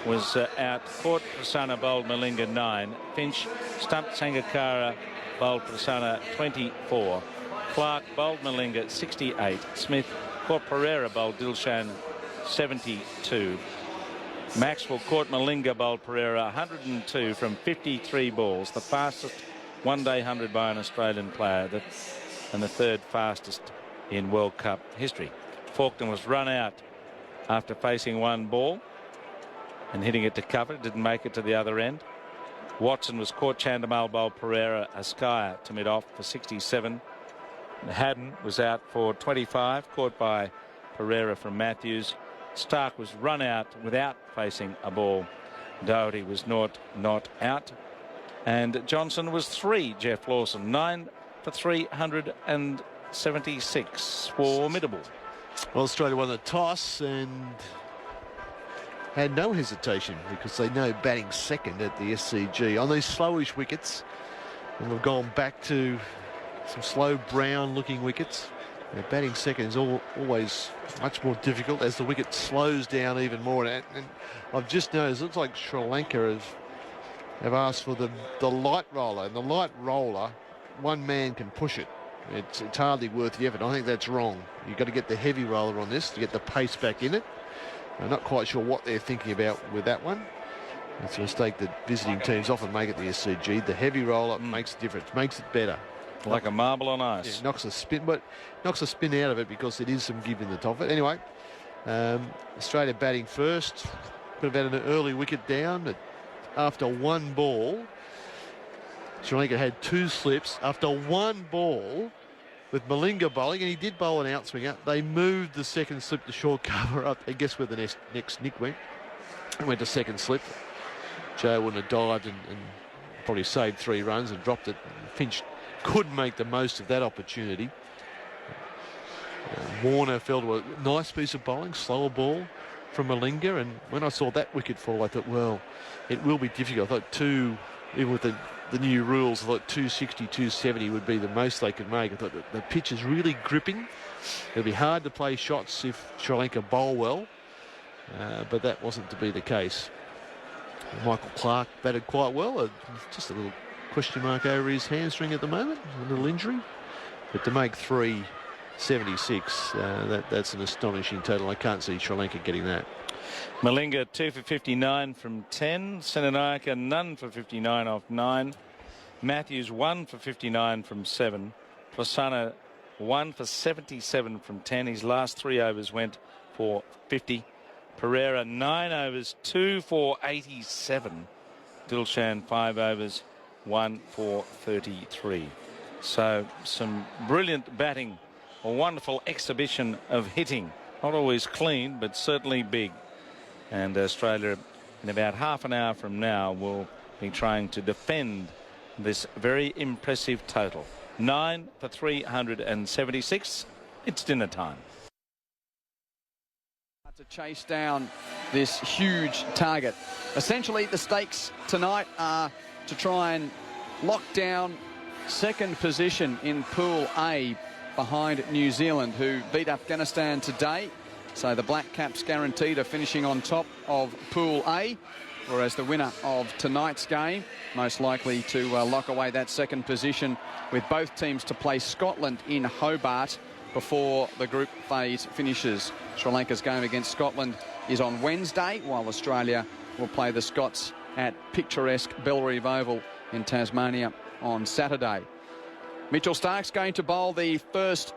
S3: was out. Court Prasanna bowled Malinga 9. Finch stumped Sangakkara, bowled Prasanna 24. Clark bowled Malinga 68. Smith caught Pereira, bowled Dilshan 72. Maxwell caught Malinga, bowled Pereira 102 from 53 balls, the fastest one-day 100 by an Australian player, and the 3rd fastest in World Cup history. Faulkner was run out after facing 1 ball and hitting it to cover. Didn't make it to the other end. Watson was caught. Chandimal bowled Pereira Askaya to mid-off for 67. Haddon was out for 25, caught by Pereira from Matthews. Stark was run out without facing a ball. Doherty was not out. And Johnson was 3. Jeff Lawson 9 for for 376. Formidable.
S8: Well, Australia won the toss and had no hesitation because they know batting second at the SCG on these slowish wickets. And we've gone back to some slow brown looking wickets. Batting second is always much more difficult as the wicket slows down even more. And I've just noticed, it looks like Sri Lanka have asked for the light roller. And the light roller, one man can push it. It's hardly worth the effort. I think that's wrong. You've got to get the heavy roller on this to get the pace back in it. I'm not quite sure what they're thinking about with that one. It's a mistake that visiting teams often make at the SCG. The heavy roller makes a difference, makes it better.
S3: Like a marble on ice.
S8: Yeah, knocks a spin out of it because it is some give in the top of it. Anyway, Australia batting first. Could have had an early wicket down after one ball. Sri Lanka had 2 slips after one ball with Malinga bowling, and he did bowl an outswinger. They moved the second slip to short cover up. I guess where the next nick went. It went to second slip. Joe wouldn't have dived and probably saved 3 runs and dropped it. Finch could make the most of that opportunity. Warner fell to a nice piece of bowling, slower ball from Malinga, and when I saw that wicket fall, I thought, well, it will be difficult. I thought even with the new rules, I thought 260, 270 would be the most they could make. I thought the pitch is really gripping. It'll be hard to play shots if Sri Lanka bowl well, but that wasn't to be the case. Michael Clark batted quite well. Just a little question mark over his hamstring at the moment, a little injury. But to make 376, that's an astonishing total. I can't see Sri Lanka getting that.
S3: Malinga 2 for 59 from 10. Senanayake none for 59 off 9. Matthews 1 for 59 from 7. Prasanna 1 for 77 from 10. His last 3 overs went for 50. Pereira 9 overs, 2 for 87. Dilshan 5 overs, 1 for 33. So some brilliant batting, a wonderful exhibition of hitting. Not always clean, but certainly big. And Australia, in about half an hour from now, will be trying to defend this very impressive total. 9 for 376. It's dinner time.
S11: To chase down this huge target. Essentially, the stakes tonight are to try and lock down second position in Pool A behind New Zealand, who beat Afghanistan today. So the Black Caps guaranteed are finishing on top of Pool A, whereas the winner of tonight's game most likely to lock away that second position, with both teams to play Scotland in Hobart before the group phase finishes. Sri Lanka's game against Scotland is on Wednesday, while Australia will play the Scots at picturesque Bellerive Oval in Tasmania on Saturday. Mitchell Starc's going to bowl the first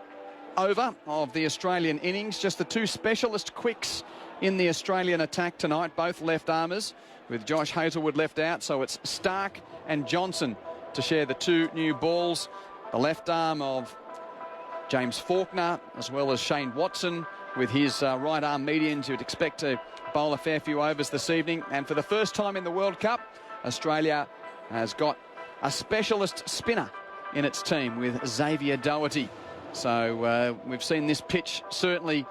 S11: over of the Australian innings. Just the 2 specialist quicks in the Australian attack tonight, both left armers, with Josh Hazlewood left out, so it's Starc and Johnson to share the 2 new balls. The left arm of James Faulkner, as well as Shane Watson, with his right arm medians, you'd expect to bowl a fair few overs this evening. And for the first time in the World Cup, Australia has got a specialist spinner in its team with Xavier Doherty. So we've seen this pitch certainly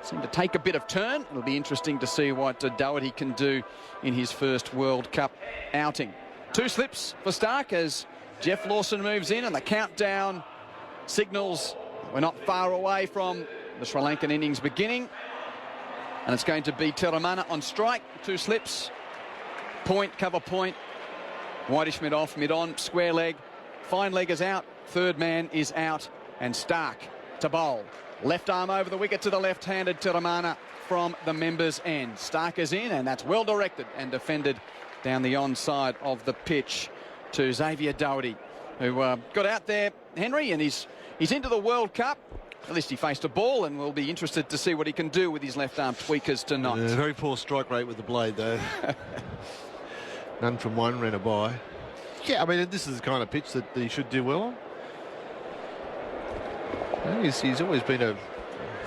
S11: seem to take a bit of turn. It'll be interesting to see what Doherty can do in his first World Cup outing. 2 slips for Starc as Jeff Lawson moves in, and the countdown signals we're not far away from the Sri Lankan innings beginning. And it's going to be Tiramana on strike. 2 slips. Point, cover point. Whitish mid off, mid on, square leg. Fine leg is out. Third man is out. And Starc to bowl. Left arm over the wicket to the left-handed Tiramana from the members' end. Starc is in, and that's well directed and defended down the onside of the pitch to Xavier Doherty, who got out there, Henry, and he's into the World Cup. At least he faced a ball, and we'll be interested to see what he can do with his left-arm tweakers tonight.
S8: Very poor strike rate with the blade, though. None from one, ran a by. Yeah, I mean, this is the kind of pitch that he should do well on. He's always been a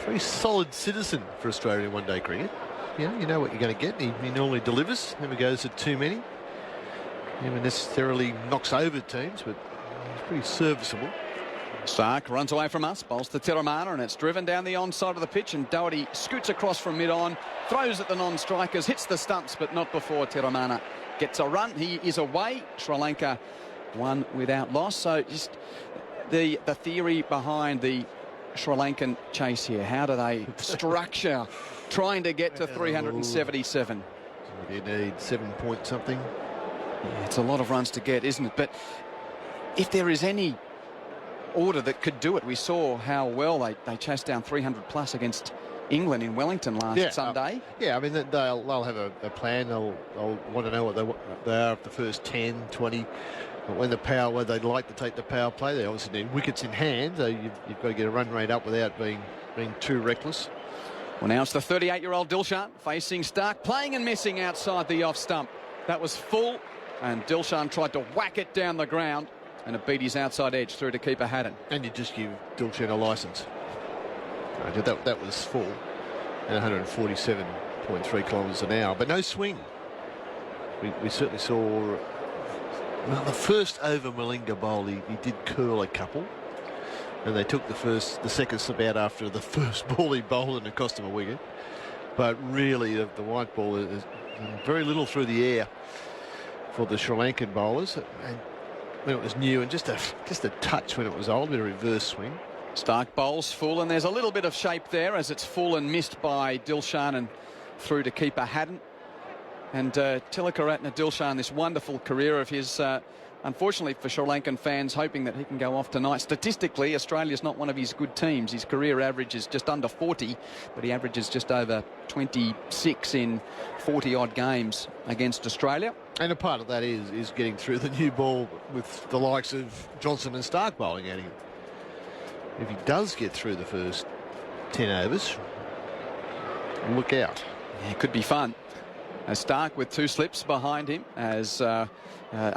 S8: very solid citizen for Australian one-day cricket. You know what you're going to get. He normally delivers, never goes to too many. Never necessarily knocks over teams, but he's pretty serviceable.
S11: Stark runs away from us, bowls to Tiramana, and it's driven down the onside of the pitch, and Doherty scoots across from mid-on, throws at the non-strikers, hits the stumps, but not before Tiramana gets a run. He is away. Sri Lanka won without loss. So just the theory behind the Sri Lankan chase here, how do they structure trying to get to 377?
S8: You need 7 point something.
S11: Yeah, it's a lot of runs to get, isn't it? But if there is any order that could do it, we saw how well they chased down 300 plus against England in Wellington last Sunday.
S8: I mean, they'll have a plan. They'll want to know what they are for the first 10, 20. But when they'd like to take the power play, they obviously need wickets in hand. So you've got to get a run rate up without being too reckless.
S11: Well, now it's the 38-year-old Dilshan facing Stark, playing and missing outside the off stump. That was full, and Dilshan tried to whack it down the ground, and it beat his outside edge through to keeper Haddon.
S8: And you just give Dilshan a licence. That was full, and 147.3 kilometres an hour, but no swing. We certainly saw. Well, the first over Malinga bowl, he did curl a couple, and they took the second slip out after the first ball he bowled, and it cost him a wicket. But really, the white ball is very little through the air for the Sri Lankan bowlers. And when it was new, and just a touch when it was old, a bit of reverse swing.
S11: Stark bowls full, and there's a little bit of shape there as it's full and missed by Dilshan and through to keeper Haddon. And Tilakaratne Dilshan, this wonderful career of his, unfortunately for Sri Lankan fans, hoping that he can go off tonight. Statistically, Australia's not one of his good teams. His career average is just under 40, but he averages just over 26 in 40-odd games against Australia.
S8: And a part of that is getting through the new ball with the likes of Johnson and Stark bowling at him. If he does get through the first 10 overs, look out.
S11: Yeah, it could be fun. Stark with two slips behind him as a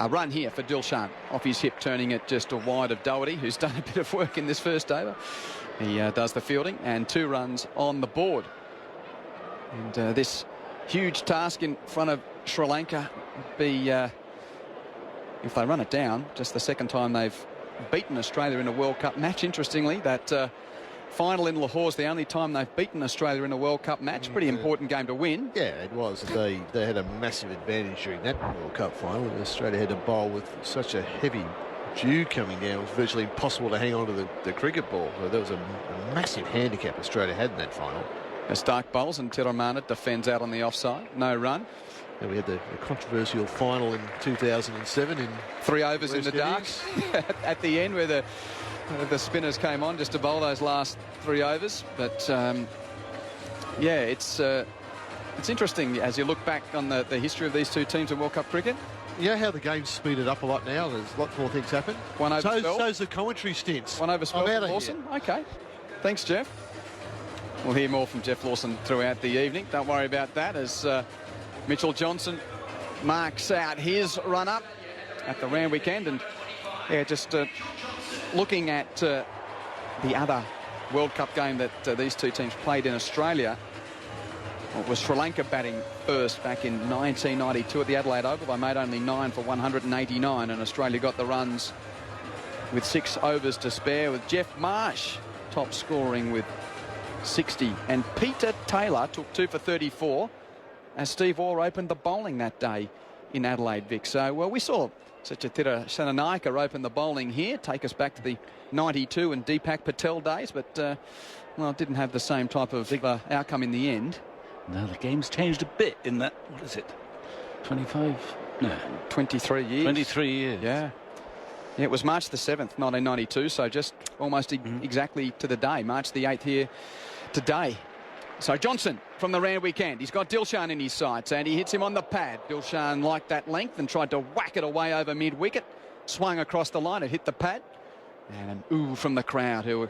S11: run here for Dilshan off his hip, turning it just wide of Doherty, who's done a bit of work in this first over. He does the fielding, and 2 runs on the board. And this huge task in front of Sri Lanka would be, if they run it down, just the second time they've beaten Australia in a World Cup match. Interestingly, that final in Lahore is the only time they've beaten Australia in a World Cup match. Pretty important game to win.
S8: Yeah, it was. They had a massive advantage during that World Cup final. Australia had to bowl with such a heavy dew coming down. It was virtually impossible to hang on to the cricket ball. So there was a massive handicap Australia had in that final.
S11: Stark bowls, and Tiramana defends out on the offside. No run.
S8: And we had the controversial final in 2007 in
S11: 3 overs in the darks at the end, where the spinners came on just to bowl those last 3 overs. But yeah, it's interesting as you look back on the history of these two teams in World Cup cricket.
S8: You know how the game's speeded up a lot now? There's lots more things happen.
S11: One over spell.
S8: So's the commentary stints.
S11: One over spell from Lawson. Okay. Thanks, Jeff. We'll hear more from Jeff Lawson throughout the evening. Don't worry about that as Mitchell Johnson marks out his run-up at the round weekend. And yeah, just looking at the other World Cup game that these two teams played in Australia, it was Sri Lanka batting first back in 1992 at the Adelaide Oval. They made only 9 for 189, and Australia got the runs with 6 overs to spare, with Jeff Marsh top scoring with 60. And Peter Taylor took 2 for 34 as Steve Orr opened the bowling that day in Adelaide, Vic. So, well, we saw Sachatira Sananayake open the bowling here, take us back to the 92 and Deepak Patel days, but, well, it didn't have the same type of outcome in the end.
S12: No, the game's changed a bit in that, what is it, 25? No.
S11: 23 years.
S12: 23 years.
S11: Yeah. Yeah, it was March the 7th, 1992, so just almost exactly to the day. March the 8th here today. So Johnson from the round weekend. He's got Dilshan in his sights, and he hits him on the pad. Dilshan liked that length and tried to whack it away over mid-wicket. Swung across the line, it hit the pad. And an ooh from the crowd, who are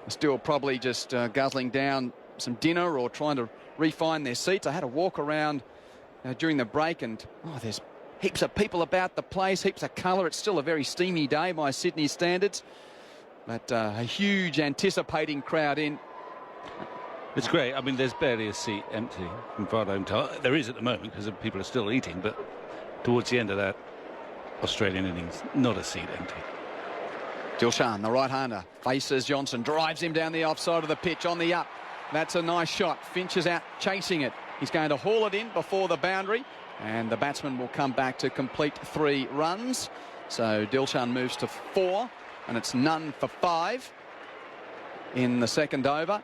S11: still probably just guzzling down some dinner or trying to refine their seats. I had a walk around during the break, and there's heaps of people about the place, heaps of colour. It's still a very steamy day by Sydney standards, but a huge anticipating crowd in.
S12: It's great. I mean, there's barely a seat empty in Farnham Tower. There is at the moment because people are still eating, but towards the end of that Australian innings, not a seat empty.
S11: Dilshan, the right-hander, faces Johnson, drives him down the offside of the pitch on the up. That's a nice shot. Finch is out chasing it. He's going to haul it in before the boundary, and the batsman will come back to complete 3 runs. So Dilshan moves to 4, and it's none for 5 in the second over.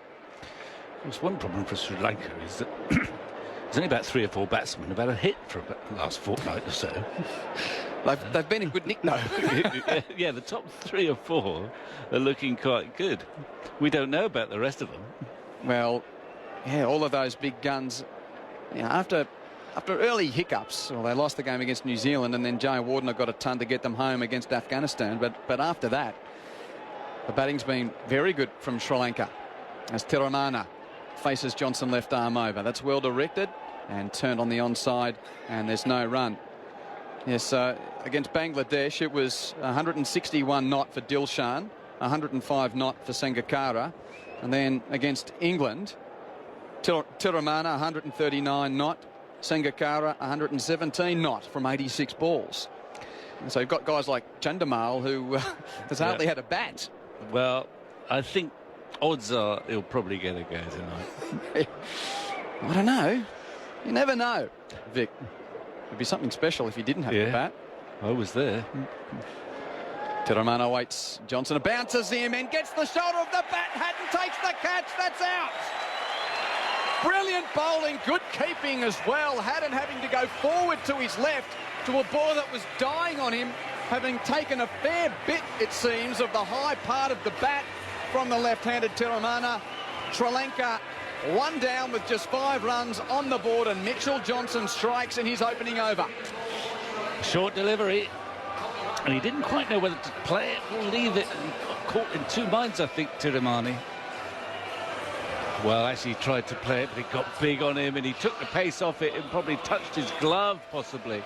S12: There's one problem for Sri Lanka is that there's only about 3 or 4 batsmen who've had a hit for the last fortnight or so.
S11: They've been in good nick, though.
S12: Yeah, the top 3 or 4 are looking quite good. We don't know about the rest of them.
S11: Well, yeah, all of those big guns, you know, after early hiccups, well, they lost the game against New Zealand, and then Jai Warner got a ton to get them home against Afghanistan. But after that, the batting's been very good from Sri Lanka as Tiramana faces Johnson left arm over. That's well directed and turned on the onside, and there's no run. Yes, against Bangladesh, it was 161 not for Dilshan, 105 not for Sangakkara. And then against England, Tiramana 139 not, Sangakkara 117 not from 86 balls. And so you've got guys like Chandamal who has hardly had a bat.
S12: Well, I think odds are he'll probably get a go tonight.
S11: I don't know. You never know, Vic. It'd be something special if he didn't have the bat.
S12: I was there.
S11: Tiramana waits. Johnson bounces him and gets the shoulder of the bat. Hatton takes the catch. That's out. Brilliant bowling. Good keeping as well. Hatton having to go forward to his left to a ball that was dying on him, having taken a fair bit, it seems, of the high part of the bat from the left-handed Tiramana. Sri Lanka 1 down with just 5 runs on the board, and Mitchell Johnson strikes in his opening over.
S12: Short delivery, and he didn't quite know whether to play it or leave it, and got caught in 2 minds, I think, Tiramani. Well, actually he tried to play it, but it got big on him, and he took the pace off it and probably touched his glove, possibly.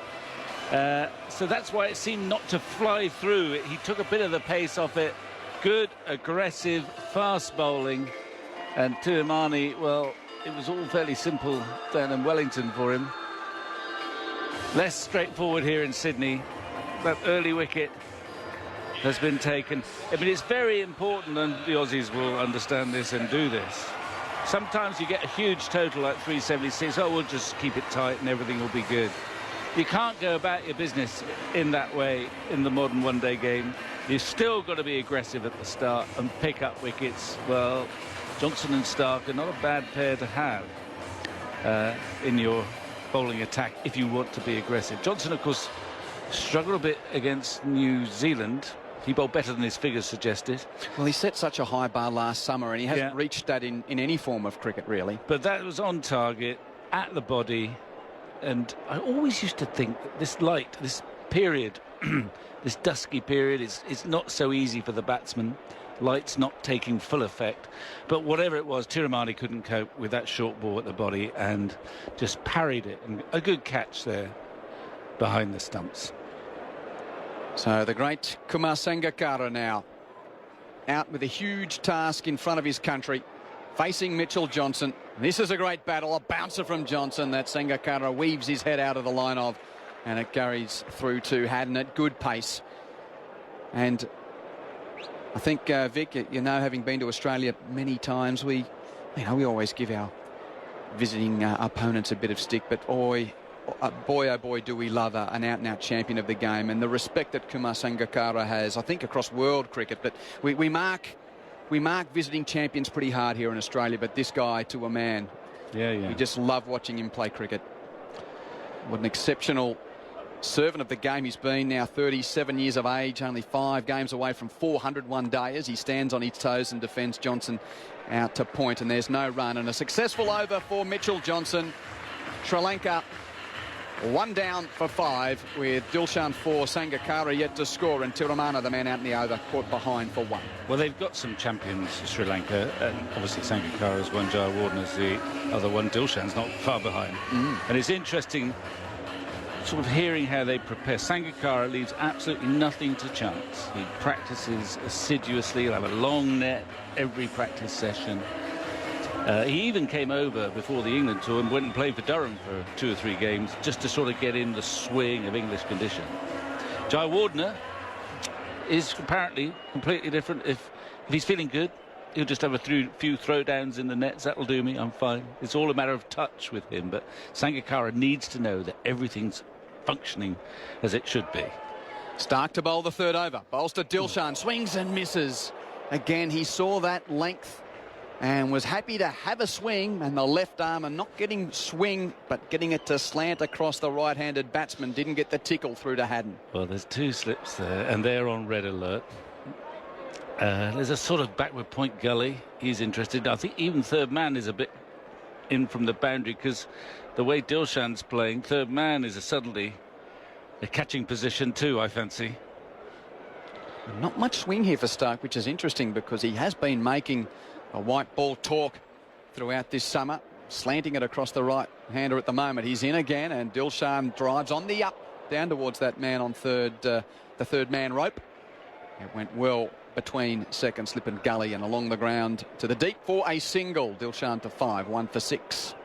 S12: So that's why it seemed not to fly through. He took a bit of the pace off it. Good, aggressive, fast bowling. And Tiramani, well, it was all fairly simple down in Wellington for him. Less straightforward here in Sydney. That early wicket has been taken. I mean, it's very important, and the Aussies will understand this and do this. Sometimes you get a huge total like 376. Oh, we'll just keep it tight and everything will be good. You can't go about your business in that way in the modern one-day game. You've still got to be aggressive at the start and pick up wickets. Well, Johnson and Stark are not a bad pair to have in your bowling attack if you want to be aggressive. Johnson, of course, struggled a bit against New Zealand. He bowled better than his figures suggested.
S11: Well, he set such a high bar last summer, and he hasn't reached that in any form of cricket, really.
S12: But that was on target, at the body, and I always used to think that this period, this dusky period, is not so easy for the batsman. Light's not taking full effect, but whatever it was, Tiramani couldn't cope with that short ball at the body and just parried it. And a good catch there behind the stumps.
S11: So the great Kumar Sangakkara now out with a huge task in front of his country, facing Mitchell Johnson. This is a great battle, a bouncer from Johnson that Sangakkara weaves his head out of the line of, and it carries through to Hatton at good pace. And I think, Vic, you know, having been to Australia many times, we always give our visiting opponents a bit of stick, but boy, oh boy, do we love an out-and-out champion of the game, and the respect that Kumar Sangakkara has, I think, across world cricket. But we mark visiting champions pretty hard here in Australia, but this guy, to a man, we just love watching him play cricket. What an exceptional servant of the game he's been, now 37 years of age, only 5 games away from 401 days. He stands on his toes and defends Johnson out to point, and there's no run, and a successful over for Mitchell Johnson. Sri Lanka 1 down for 5 with Dilshan 4, Sangakkara yet to score, and Tiramana, the man out in the over, caught behind for 1.
S12: Well, they've got some champions, Sri Lanka, and obviously Sangakkara's one, Jai Warner's the other one, Dilshan's not far behind. And it's interesting sort of hearing how they prepare. Sangakkara leaves absolutely nothing to chance. He practices assiduously. He'll have a long net every practice session. He even came over before the England tour and went and played for Durham for 2 or 3 games just to sort of get in the swing of English conditions. Jai Warner, is apparently completely different. If he's feeling good, he'll just have a few throwdowns in the nets. That'll do me. I'm fine. It's all a matter of touch with him. But Sangakkara needs to know that everything's functioning as it should be.
S11: Stark to bowl the third over. Bowls to Dilshan. Swings and misses. Again, he saw that length and was happy to have a swing, and the left arm, and not getting swing but getting it to slant across the right-handed batsman. Didn't get the tickle through to Haddon.
S12: Well, there's 2 slips there and they're on red alert. There's a sort of backward point gully. He's interested. I think even third man is a bit in from the boundary, because the way Dilshan's playing, third man is suddenly a catching position too, I fancy.
S11: Not much swing here for Stark, which is interesting because he has been making a white ball talk throughout this summer, slanting it across the right-hander at the moment. He's in again, and Dilshan drives on the up down towards that man on the third man rope. It went well between second slip and gully and along the ground to the deep for a single. Dilshan to 5, 1 for 6.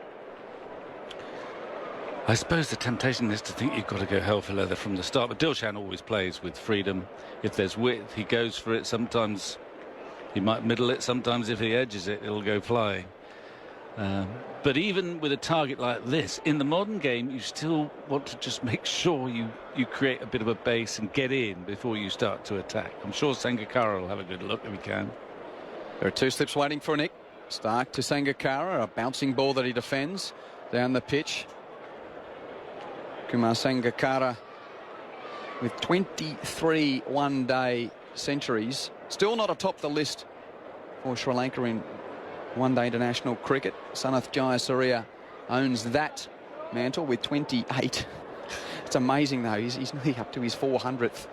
S12: I suppose the temptation is to think you've got to go hell for leather from the start, but Dilshan always plays with freedom. If there's width, he goes for it. Sometimes he might middle it. Sometimes if he edges it, it'll go flying. But even with a target like this, in the modern game, you still want to just make sure you create a bit of a base and get in before you start to attack. I'm sure Sangakkara will have a good look if he can.
S11: There are 2 slips waiting for Nick. Stark to Sangakkara, a bouncing ball that he defends down the pitch. Kumar Sangakkara with 23 one-day centuries. Still not atop the list for Sri Lanka in one-day international cricket. Sanath Jayasuriya owns that mantle with 28. It's amazing, though. He's nearly up to his 400th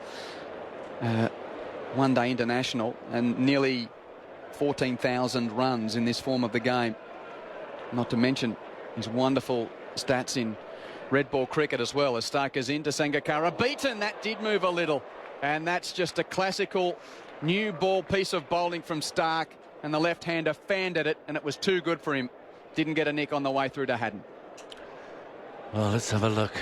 S11: one-day international and nearly 14,000 runs in this form of the game. Not to mention his wonderful stats in red ball cricket as well. As Stark is into Sangakkara. Beaten. That did move a little. And that's just a classical new ball piece of bowling from Stark. And the left-hander fanned at it, and it was too good for him. Didn't get a nick on the way through to Haddon.
S12: Well, let's have a look.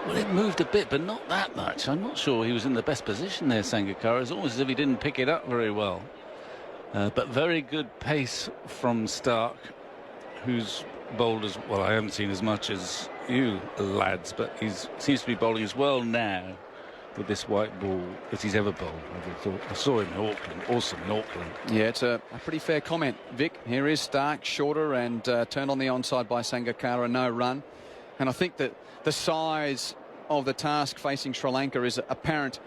S12: Well, it moved a bit, but not that much. I'm not sure he was in the best position there, Sangakkara. It's almost as if he didn't pick it up very well. But very good pace from Stark, who's bowled as well. I haven't seen as much as you lads, but he seems to be bowling as well now with this white ball as he's ever bowled. I saw him in Auckland. Awesome in Auckland.
S11: Yeah, it's a pretty fair comment, Vic. Here is Stark, shorter, and turned on the onside by Sangakkara, no run. And I think that the size of the task facing Sri Lanka is apparent.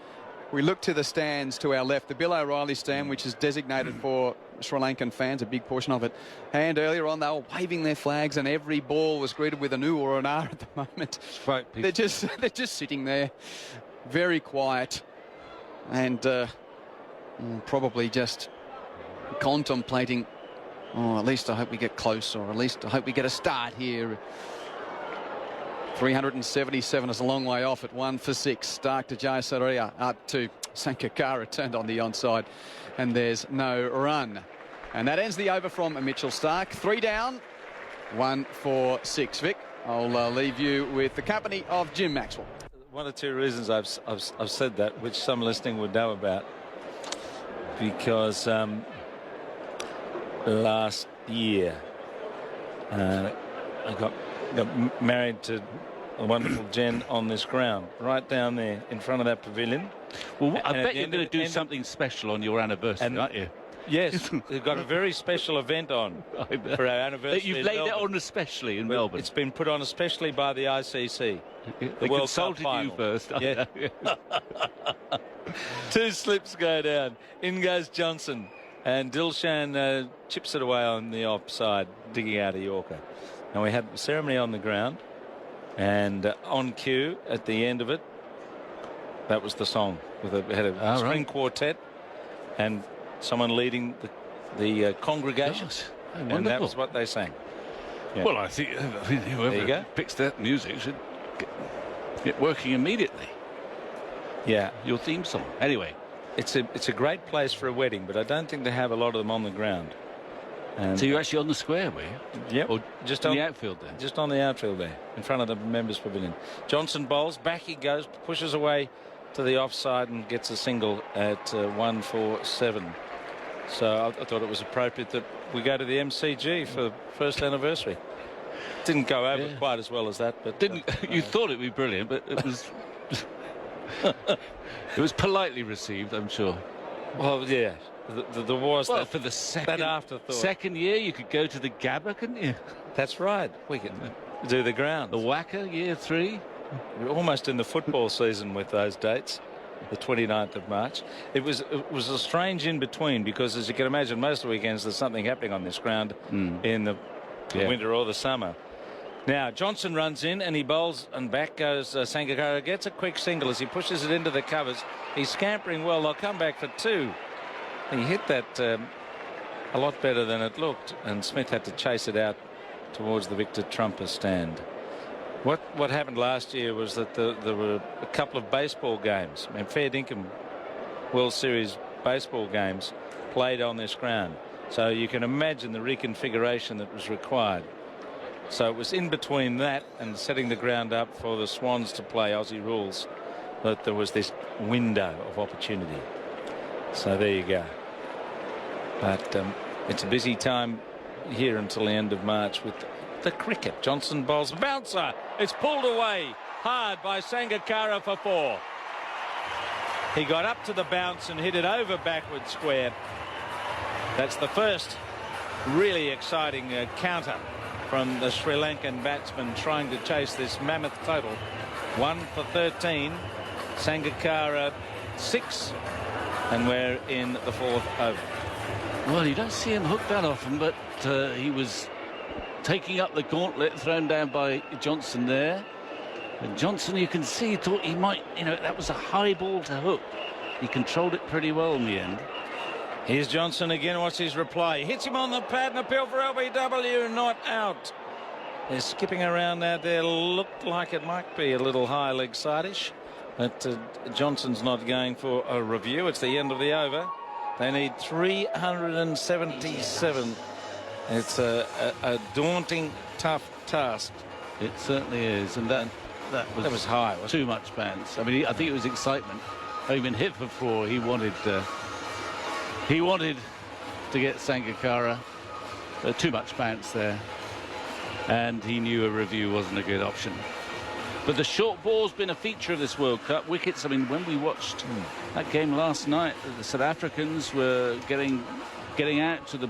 S11: We look to the stands to our left, the Bill O'Reilly stand, which is designated for Sri Lankan fans, a big portion of it. And earlier on, they were waving their flags, and every ball was greeted with an ooh or an ah at the moment.
S12: Right,
S11: they're just sitting there, very quiet, and probably just contemplating. Oh, at least I hope we get close, or at least I hope we get a start here. 377 is a long way off at 1 for 6. Stark to Jayasuriya, up to Sangakkara, turned on the onside, and there's no run. And that ends the over from Mitchell Stark. 3 down, 1 for 6. Vic, I'll leave you with the company of Jim Maxwell.
S3: One or two reasons I've said that, which some listening would know about, because last year I got married to a wonderful Jen on this ground, right down there in front of that pavilion.
S12: Well, I bet you're going to do something special on your anniversary, aren't you?
S3: Yes, we've got a very special event on for our anniversary.
S12: You've laid it on especially in Melbourne.
S3: It's been put on especially by the ICC.
S12: They consulted you first.
S3: Yeah. 2 slips go down. In goes Johnson, and Dilshan chips it away on the offside, digging out a Yorker. And we had ceremony on the ground, and on cue at the end of it, that was the song. We had a string quartet and someone leading the congregation, and that was what they sang. Yeah.
S12: Well, I think whoever picks that music should get working immediately.
S3: Yeah,
S12: your theme song. Anyway,
S3: it's a great place for a wedding, but I don't think they have a lot of them on the ground. And
S12: so you're actually on the square, were you?
S3: Yep.
S12: Or just on the outfield there?
S3: Just on the outfield there, in front of the members' pavilion. Johnson bowls, back he goes, pushes away to the offside and gets a single at 147. So I thought it was appropriate that we go to the MCG for first anniversary. Didn't go over quite as well as that, but
S12: you thought it'd be brilliant, but it was it was politely received, I'm sure.
S3: Well, yeah, there was that
S12: for the second
S3: afterthought.
S12: Second year, you could go to the Gabba, couldn't you?
S3: That's right. We could do the ground.
S12: The Wacker, year 3.
S3: We're almost in the football season with those dates. The 29th of March. It was a strange in between because, as you can imagine, most of the weekends there's something happening on this ground in the winter or the summer. Now Johnson runs in and he bowls, and back goes Sangakkara. Gets a quick single as he pushes it into the covers. He's scampering well. They'll come back for 2. He hit that a lot better than it looked, and Smith had to chase it out towards the Victor Trumper stand. What happened last year was that there were a couple of baseball games, and fair dinkum World Series baseball games played on this ground. So you can imagine the reconfiguration that was required. So it was in between that and setting the ground up for the Swans to play Aussie rules that there was this window of opportunity. So there you go. But it's a busy time here until the end of March with the cricket. Johnson bowls a bouncer. It's pulled away hard by Sangakkara for 4. He got up to the bounce and hit it over backward square. That's the first really exciting counter from the Sri Lankan batsman trying to chase this mammoth total. 1 for 13. Sangakkara 6, and we're in the 4th over.
S12: Well, you don't see him hook that often, but he was taking up the gauntlet thrown down by Johnson there. And Johnson, you can see, thought he might, that was a high ball to hook. He controlled it pretty well in the end.
S3: Here's Johnson again. What's his reply? Hits him on the pad and appeal for LBW, not out. They're skipping around out there. Looked like it might be a little high leg side-ish, but Johnson's not going for a review. It's the end of the over. They need 377. It's a daunting, tough task.
S12: It certainly is, and that
S3: was high. Wasn't
S12: too much bounce. I mean, I think it was excitement. Having been hit for 4, he wanted to get Sangakkara. Too much bounce there, and he knew a review wasn't a good option. But the short ball's been a feature of this World Cup. Wickets, I mean, when we watched that game last night, the South Africans were getting out to the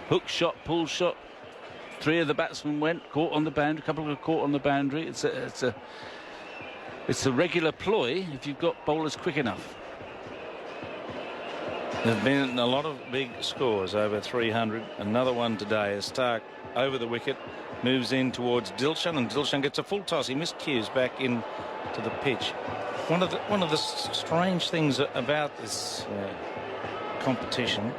S12: hook shot, pull shot. 3 of the batsmen went, caught on the boundary, a couple were caught on the boundary. It's a regular ploy if you've got bowlers quick enough.
S3: There've been a lot of big scores over 300. Another one today as Stark over the wicket moves in towards Dilshan, and Dilshan gets a full toss. He miscues back in to the pitch. One of the strange things about this competition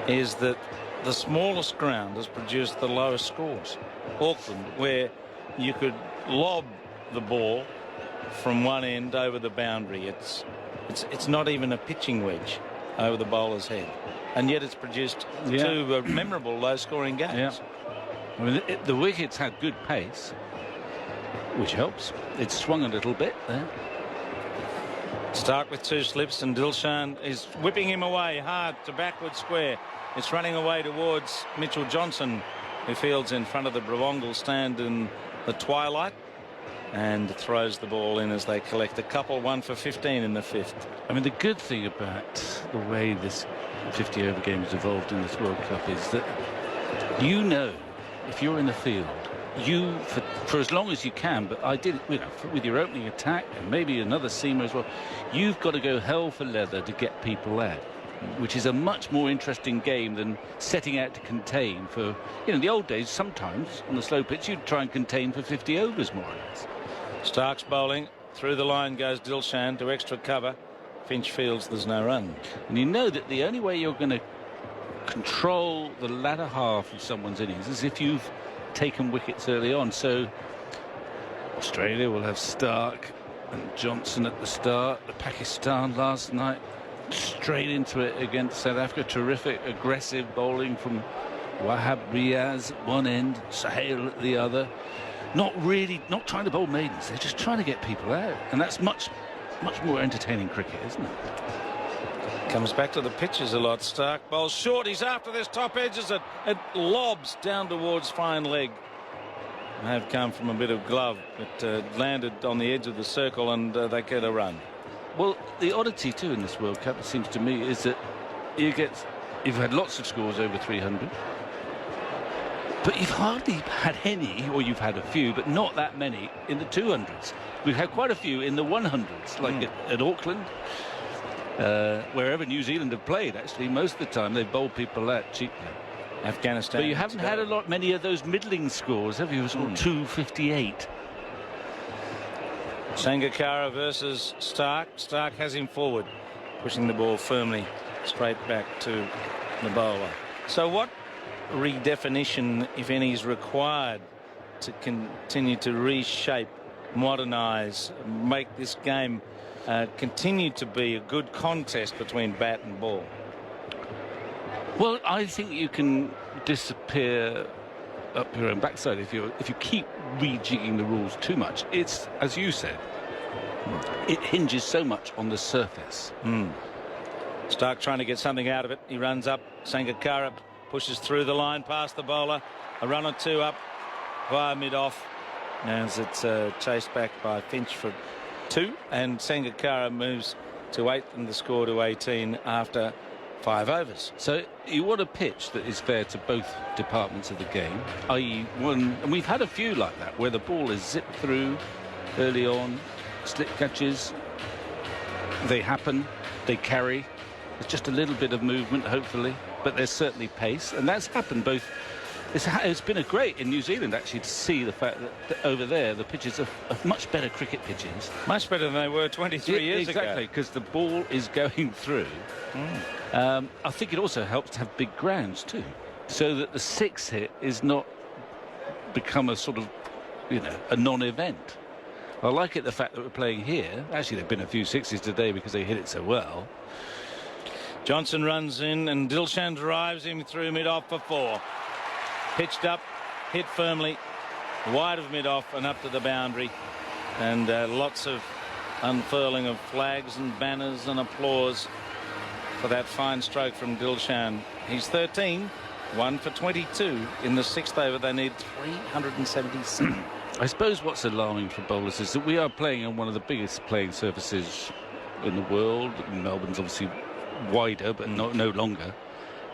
S3: is that the smallest ground has produced the lowest scores. Auckland, where you could lob the ball from one end over the boundary. It's not even a pitching wedge over the bowler's head, and yet it's produced 2 memorable low-scoring games.
S12: Yeah. I mean, the wickets had good pace, which helps. It swung a little bit there.
S3: Stark with 2 slips, and Dilshan is whipping him away hard to backward square. It's running away towards Mitchell Johnson, who fields in front of the Brawongle stand in the twilight, and throws the ball in as they collect a couple. 1 for 15 in the 5th.
S12: I mean, the good thing about the way this 50-over game has evolved in this World Cup is that if you're in the field, for as long as you can, but with your opening attack and maybe another seamer as well, you've got to go hell for leather to get people out, which is a much more interesting game than setting out to contain for, in the old days, sometimes on the slow pitch, you'd try and contain for 50 overs more or less.
S3: Stark's bowling. Through the line goes Dilshan to extra cover. Finch fields, there's no run.
S12: And you know that the only way you're going to control the latter half of someone's innings is if you've taken wickets early on. So Australia will have Stark and Johnson at the start. The Pakistan last night straight into it against South Africa. Terrific aggressive bowling from Wahab Riaz at one end, Sahel at the other. Not trying to bowl maidens, they're just trying to get people out, and that's much much more entertaining cricket, isn't it?
S3: Comes back to the pitches a lot. Stark bowls short. He's after this top edges it. It lobs down towards fine leg. Have come from a bit of glove. It landed on the edge of the circle and they get a run.
S12: Well, the oddity too in this World Cup, it seems to me, is that you've had lots of scores over 300, but you've hardly had any, or you've had a few, but not that many in the 200s. We've had quite a few in the 100s, like at Auckland, wherever New Zealand have played. Actually, most of the time they've bowled people out cheaply.
S3: Afghanistan.
S12: But you haven't had many of those middling scores, have you? 258.
S3: Sangakkara versus Stark. Stark has him forward, pushing the ball firmly straight back to the bowler. So what redefinition, if any, is required to continue to reshape, modernise, make this game continue to be a good contest between bat and ball?
S12: Well, I think you can disappear up your own backside if you keep rejigging the rules too much. It's, as you said, it hinges so much on the surface.
S3: Stark trying to get something out of it. He runs up. Sangakkara pushes through the line past the bowler. A run or two up via mid-off as it's chased back by Finch for 2, and Sangakkara moves to 8th and the score to 18 after 5 overs.
S12: So you want a pitch that is fair to both departments of the game, i.e. one, and we've had a few like that, where the ball is zipped through early on, slip catches, they happen, they carry. There's just a little bit of movement, hopefully, but there's certainly pace, and that's happened both. It's been a great in New Zealand, actually, to see the fact that over there the pitches are much better cricket pitches.
S3: Much better than they were 23 years ago.
S12: Exactly, because the ball is going through. I think it also helps to have big grounds too, so that the 6 hit is not become a sort of, a non-event. I like it, the fact that we're playing here. Actually, there have been a few 6s today because they hit it so well.
S3: Johnson runs in and Dilshan drives him through mid-off for 4. Pitched up, hit firmly, wide of mid-off and up to the boundary. And lots of unfurling of flags and banners and applause for that fine stroke from Dilshan. He's 13, 1 for 22 in the 6th over. They need 377.
S12: I suppose what's alarming for bowlers is that we are playing on one of the biggest playing surfaces in the world. Melbourne's obviously wider, but no longer.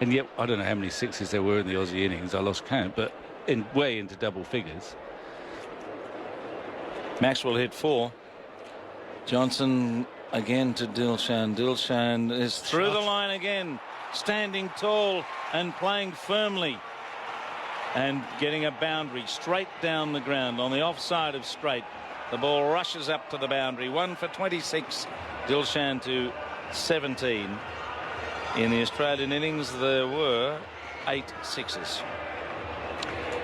S12: And yet, I don't know how many 6s there were in the Aussie innings. I lost count, but way into double figures.
S3: Maxwell hit 4. Johnson again to Dilshan. Dilshan is through the line again, standing tall and playing firmly. And getting a boundary straight down the ground on the offside of straight. The ball rushes up to the boundary. 1 for 26. Dilshan to 17. In the Australian innings, there were 8 6s.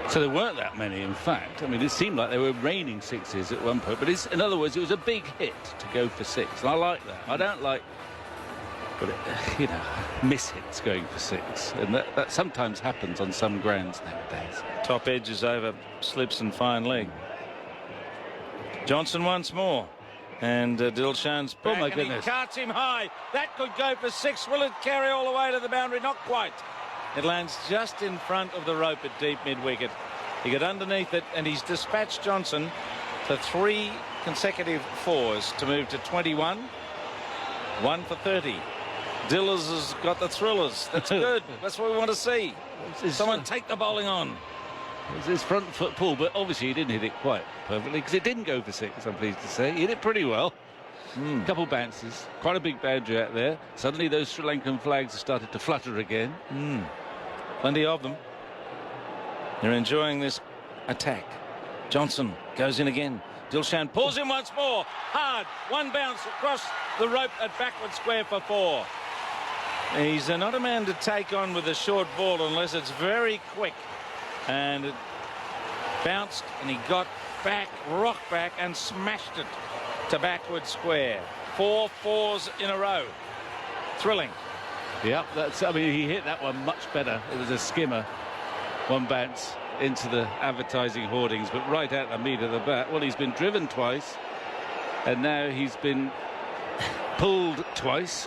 S12: So there weren't that many, in fact. I mean, it seemed like they were raining 6s at one point. But in other words, it was a big hit to go for 6. And I like that. I don't like, miss hits going for 6. And that sometimes happens on some grounds nowadays.
S3: Top edge is over slips and fine leg. Johnson once more. And Dilshan's back.
S12: Oh, my
S3: and
S12: goodness.
S3: He carts him high. That could go for 6. Will it carry all the way to the boundary? Not quite. It lands just in front of the rope at deep mid-wicket. He got underneath it, and he's dispatched Johnson to 3 consecutive 4s to move to 21. 1 for 30. Dillers has got the thrillers. That's good. That's what we want to see. Someone take the bowling on.
S12: It was his front foot pull, but obviously he didn't hit it quite perfectly because it didn't go for 6, I'm pleased to say. He hit it pretty well. Couple bounces, quite a big boundary out there. Suddenly those Sri Lankan flags have started to flutter again.
S3: Plenty of them. They're enjoying this attack. Johnson goes in again. Dilshan pulls him once more. Hard. 1 bounce across the rope at backward square for 4. He's not a man to take on with a short ball unless it's very quick. And it bounced and he got back, rocked back and smashed it to backward square. 4 4s in a row. Thrilling.
S12: Yeah, he hit that one much better. It was a skimmer. 1 bounce into the advertising hoardings, but right out the meat of the bat. Well, he's been driven twice, and now he's been pulled twice.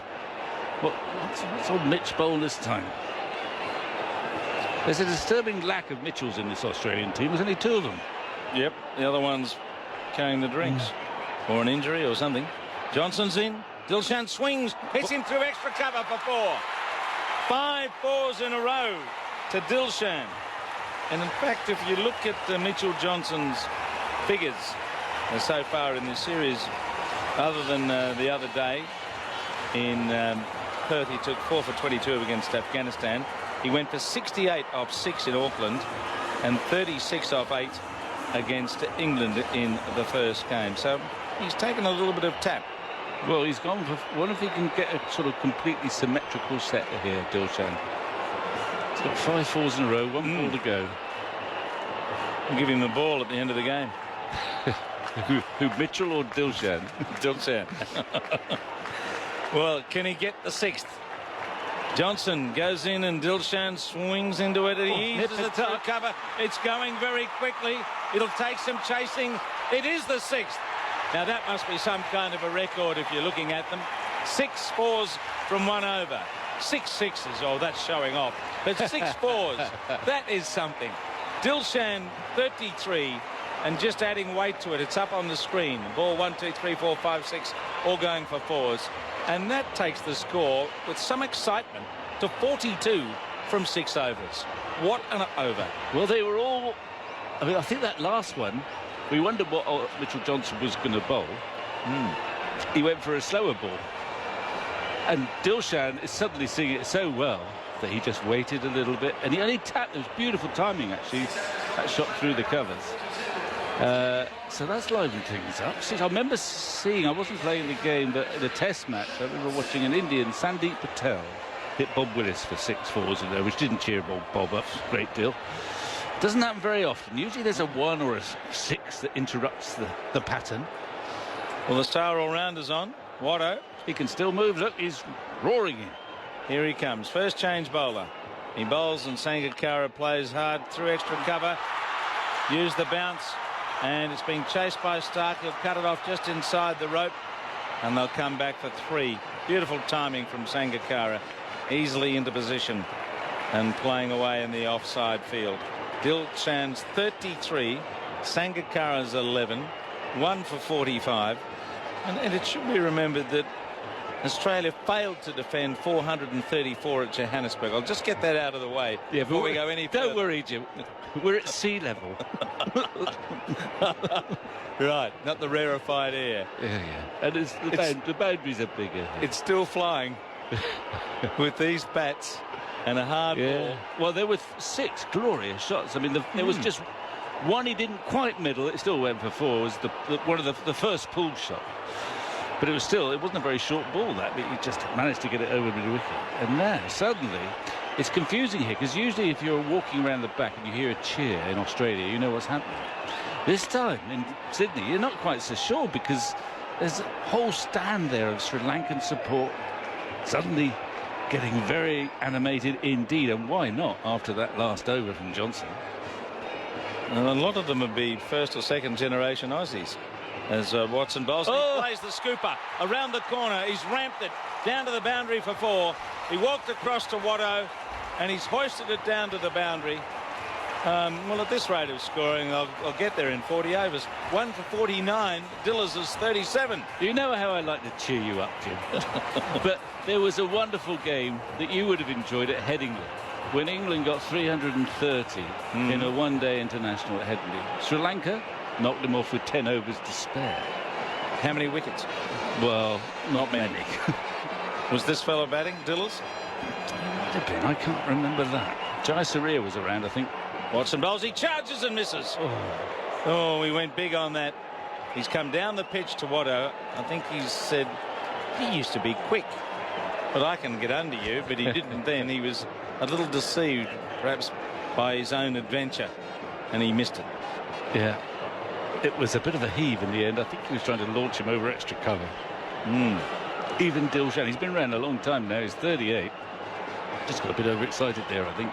S12: What's old Mitch bowled this time? There's a disturbing lack of Mitchells in this Australian team. There's only 2 of them.
S3: Yep, the other one's carrying the drinks. Or an injury or something. Johnson's in. Dilshan swings. Hits him through extra cover for 4. 5 4s in a row to Dilshan. And in fact, if you look at Mitchell Johnson's figures so far in this series, other than the other day in Perth, he took 4 for 22 against Afghanistan. He went for 68 off 6 in Auckland and 36 off 8 against England in the first game. So he's taken a little bit of tap.
S12: Well, he's gone for... What if he can get a sort of completely symmetrical set here, Dilshan? He's got 5 4s in a row, 1 ball to go.
S3: We'll give him the ball at the end of the game.
S12: Who, Mitchell or Dilshan?
S3: Dilshan. Well, can he get the 6th? Johnson goes in and Dilshan swings into it. He uses it to cover. It's going very quickly. It'll take some chasing. It is the 6th. Now that must be some kind of a record if you're looking at them. 6 4s from 1 over. 6 6s. Oh, that's showing off. But 6 4s. That is something. Dilshan 33 and just adding weight to it. It's up on the screen. Ball 1 2 3 4 5 6 all going for 4s. And that takes the score with some excitement to 42 from 6 overs. What an over.
S12: Well, they were all... I mean, I think that last one, we wondered what Mitchell Johnson was going to bowl. He went for a slower ball. And Dilshan is suddenly seeing it so well that he just waited a little bit. And he only tapped. It was beautiful timing, actually. That shot through the covers. So that's livened things up. I remember seeing, I wasn't playing the game, but in a test match, I remember watching an Indian, Sandeep Patel, hit Bob Willis for 6 4s in there, which didn't cheer Bob up a great deal. Doesn't happen very often. Usually there's a 1 or a 6 that interrupts the pattern.
S3: Well, the star all-rounder's on. Watto.
S12: He can still move. Look, he's roaring in.
S3: Here he comes. First change bowler. He bowls and Sangakkara plays hard through extra cover. Use the bounce. And it's being chased by Stark. He'll cut it off just inside the rope. And they'll come back for 3. Beautiful timing from Sangakkara. Easily into position and playing away in the offside field. Dilshan's 33. Sangakkara's 11. 1 for 45. And it should be remembered that Australia failed to defend 434 at Johannesburg. I'll just get that out of the way before we go any further.
S12: Don't worry, Jim. We're at sea level.
S3: Right, not the rarefied air.
S12: Yeah. And the boundaries are bigger.
S3: It's still flying with these bats and a hard ball.
S12: Well, there were 6 glorious shots. I mean, there was just one he didn't quite middle. It still went for 4. It was one of the first pulled shot. But it wasn't a very short ball, that, but he just managed to get it over mid-wicket. And now, suddenly, it's confusing here, because usually if you're walking around the back and you hear a cheer in Australia, you know what's happening. This time, in Sydney, you're not quite so sure, because there's a whole stand there of Sri Lankan support suddenly getting very animated indeed. And why not, after that last over from Johnson?
S3: And a lot of them would be first or second generation Aussies. As Watson bowls, he plays the scooper around the corner. He's ramped it down to the boundary for 4. He walked across to Watto and he's hoisted it down to the boundary. Well, at this rate of scoring, I'll get there in 40 overs. 1 for 49. Diller's is 37.
S12: You know how I like to cheer you up, Jim. But there was a wonderful game that you would have enjoyed at Headingley when England got 330 in a one-day international at Headingley. Sri Lanka knocked them off with 10 overs to spare.
S3: How many wickets?
S12: Well, not many.
S3: Was this fellow batting, Dillers?
S12: Might have been. I can't remember that. Jai Surya was around, I think.
S3: Watson bowls, he charges and misses. Oh, he went big on that. He's come down the pitch to Watto. I think he's said he used to be quick, but I can get under you. But he didn't then. He was a little deceived, perhaps, by his own adventure, and he missed it.
S12: Yeah. It was a bit of a heave in the end. I think he was trying to launch him over extra cover. Even Dilshan, he's been around a long time now. He's 38. Just got a bit overexcited there, I think.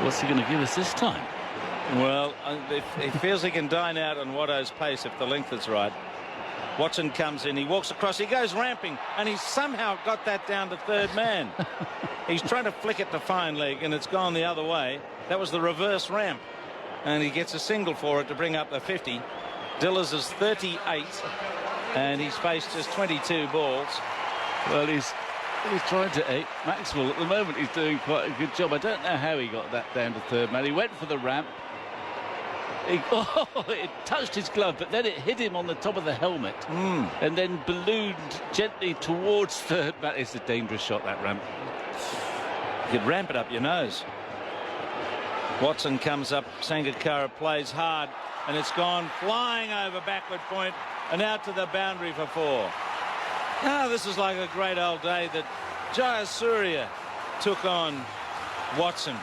S12: What's he going to give us this time?
S3: Well, he feels he can dine out on Watto's pace if the length is right. Watson comes in, he walks across, he goes ramping, and he's somehow got that down to third man. He's trying to flick it to fine leg, and it's gone the other way. That was the reverse ramp, and he gets a single for it to bring up the 50. Dillers is 38, and he's faced just 22 balls.
S12: Well, he's trying to... Maxwell, at the moment, he's doing quite a good job. I don't know how he got that down to third man. He went for the ramp. It touched his glove, but then it hit him on the top of the helmet and then ballooned gently towards third man. It's a dangerous shot, that ramp.
S3: You could ramp it up your nose. Watson comes up, Sangakkara plays hard, and it's gone flying over backward point and out to the boundary for 4. Now this is like a great old day that Jayasuriya took on Watson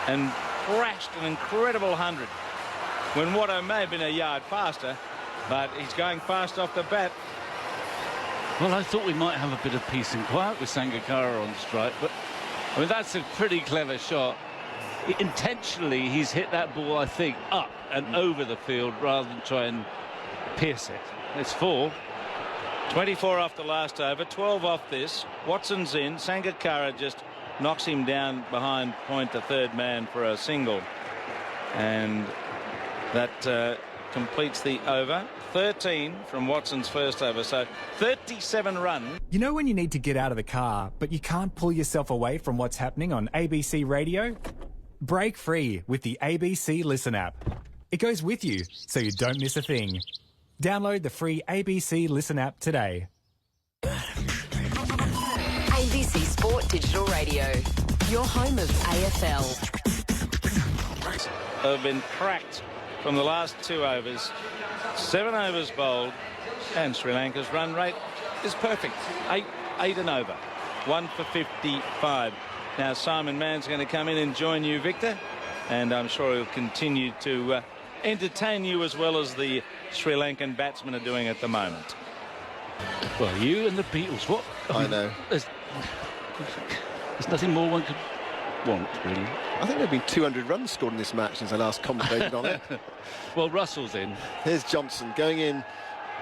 S3: and crashed an incredible 100. When Watto may have been a yard faster, but he's going fast off the bat.
S12: Well, I thought we might have a bit of peace and quiet with Sangakkara on strike, but I mean, that's a pretty clever shot. Intentionally, he's hit that ball, I think, up and over the field rather than try and pierce it. It's 4.
S3: 24 off the last over, 12 off this. Watson's in. Sangakkara just knocks him down behind point to third man for a single. And that completes the over. 13 from Watson's first over, so 37 runs.
S16: You know when you need to get out of the car, but you can't pull yourself away from what's happening on ABC Radio? Break free with the ABC Listen app. It goes with you, so you don't miss a thing. Download the free ABC Listen app today.
S15: ABC Sport Digital Radio, your home of AFL.
S3: Have been cracked from the last 2 overs. 7 overs bowled, and Sri Lanka's run rate is perfect. 8 and over. 1 for 55. Now Simon Mann's going to come in and join you, Victor, and I'm sure he'll continue to entertain you as well as the Sri Lankan batsmen are doing at the moment.
S12: Well, you and the Beatles, what?
S9: I know.
S12: There's nothing more one could want, really.
S9: I think there have been 200 runs scored in this match since I last commentated on it.
S12: Well, Russell's in.
S9: Here's Johnson going in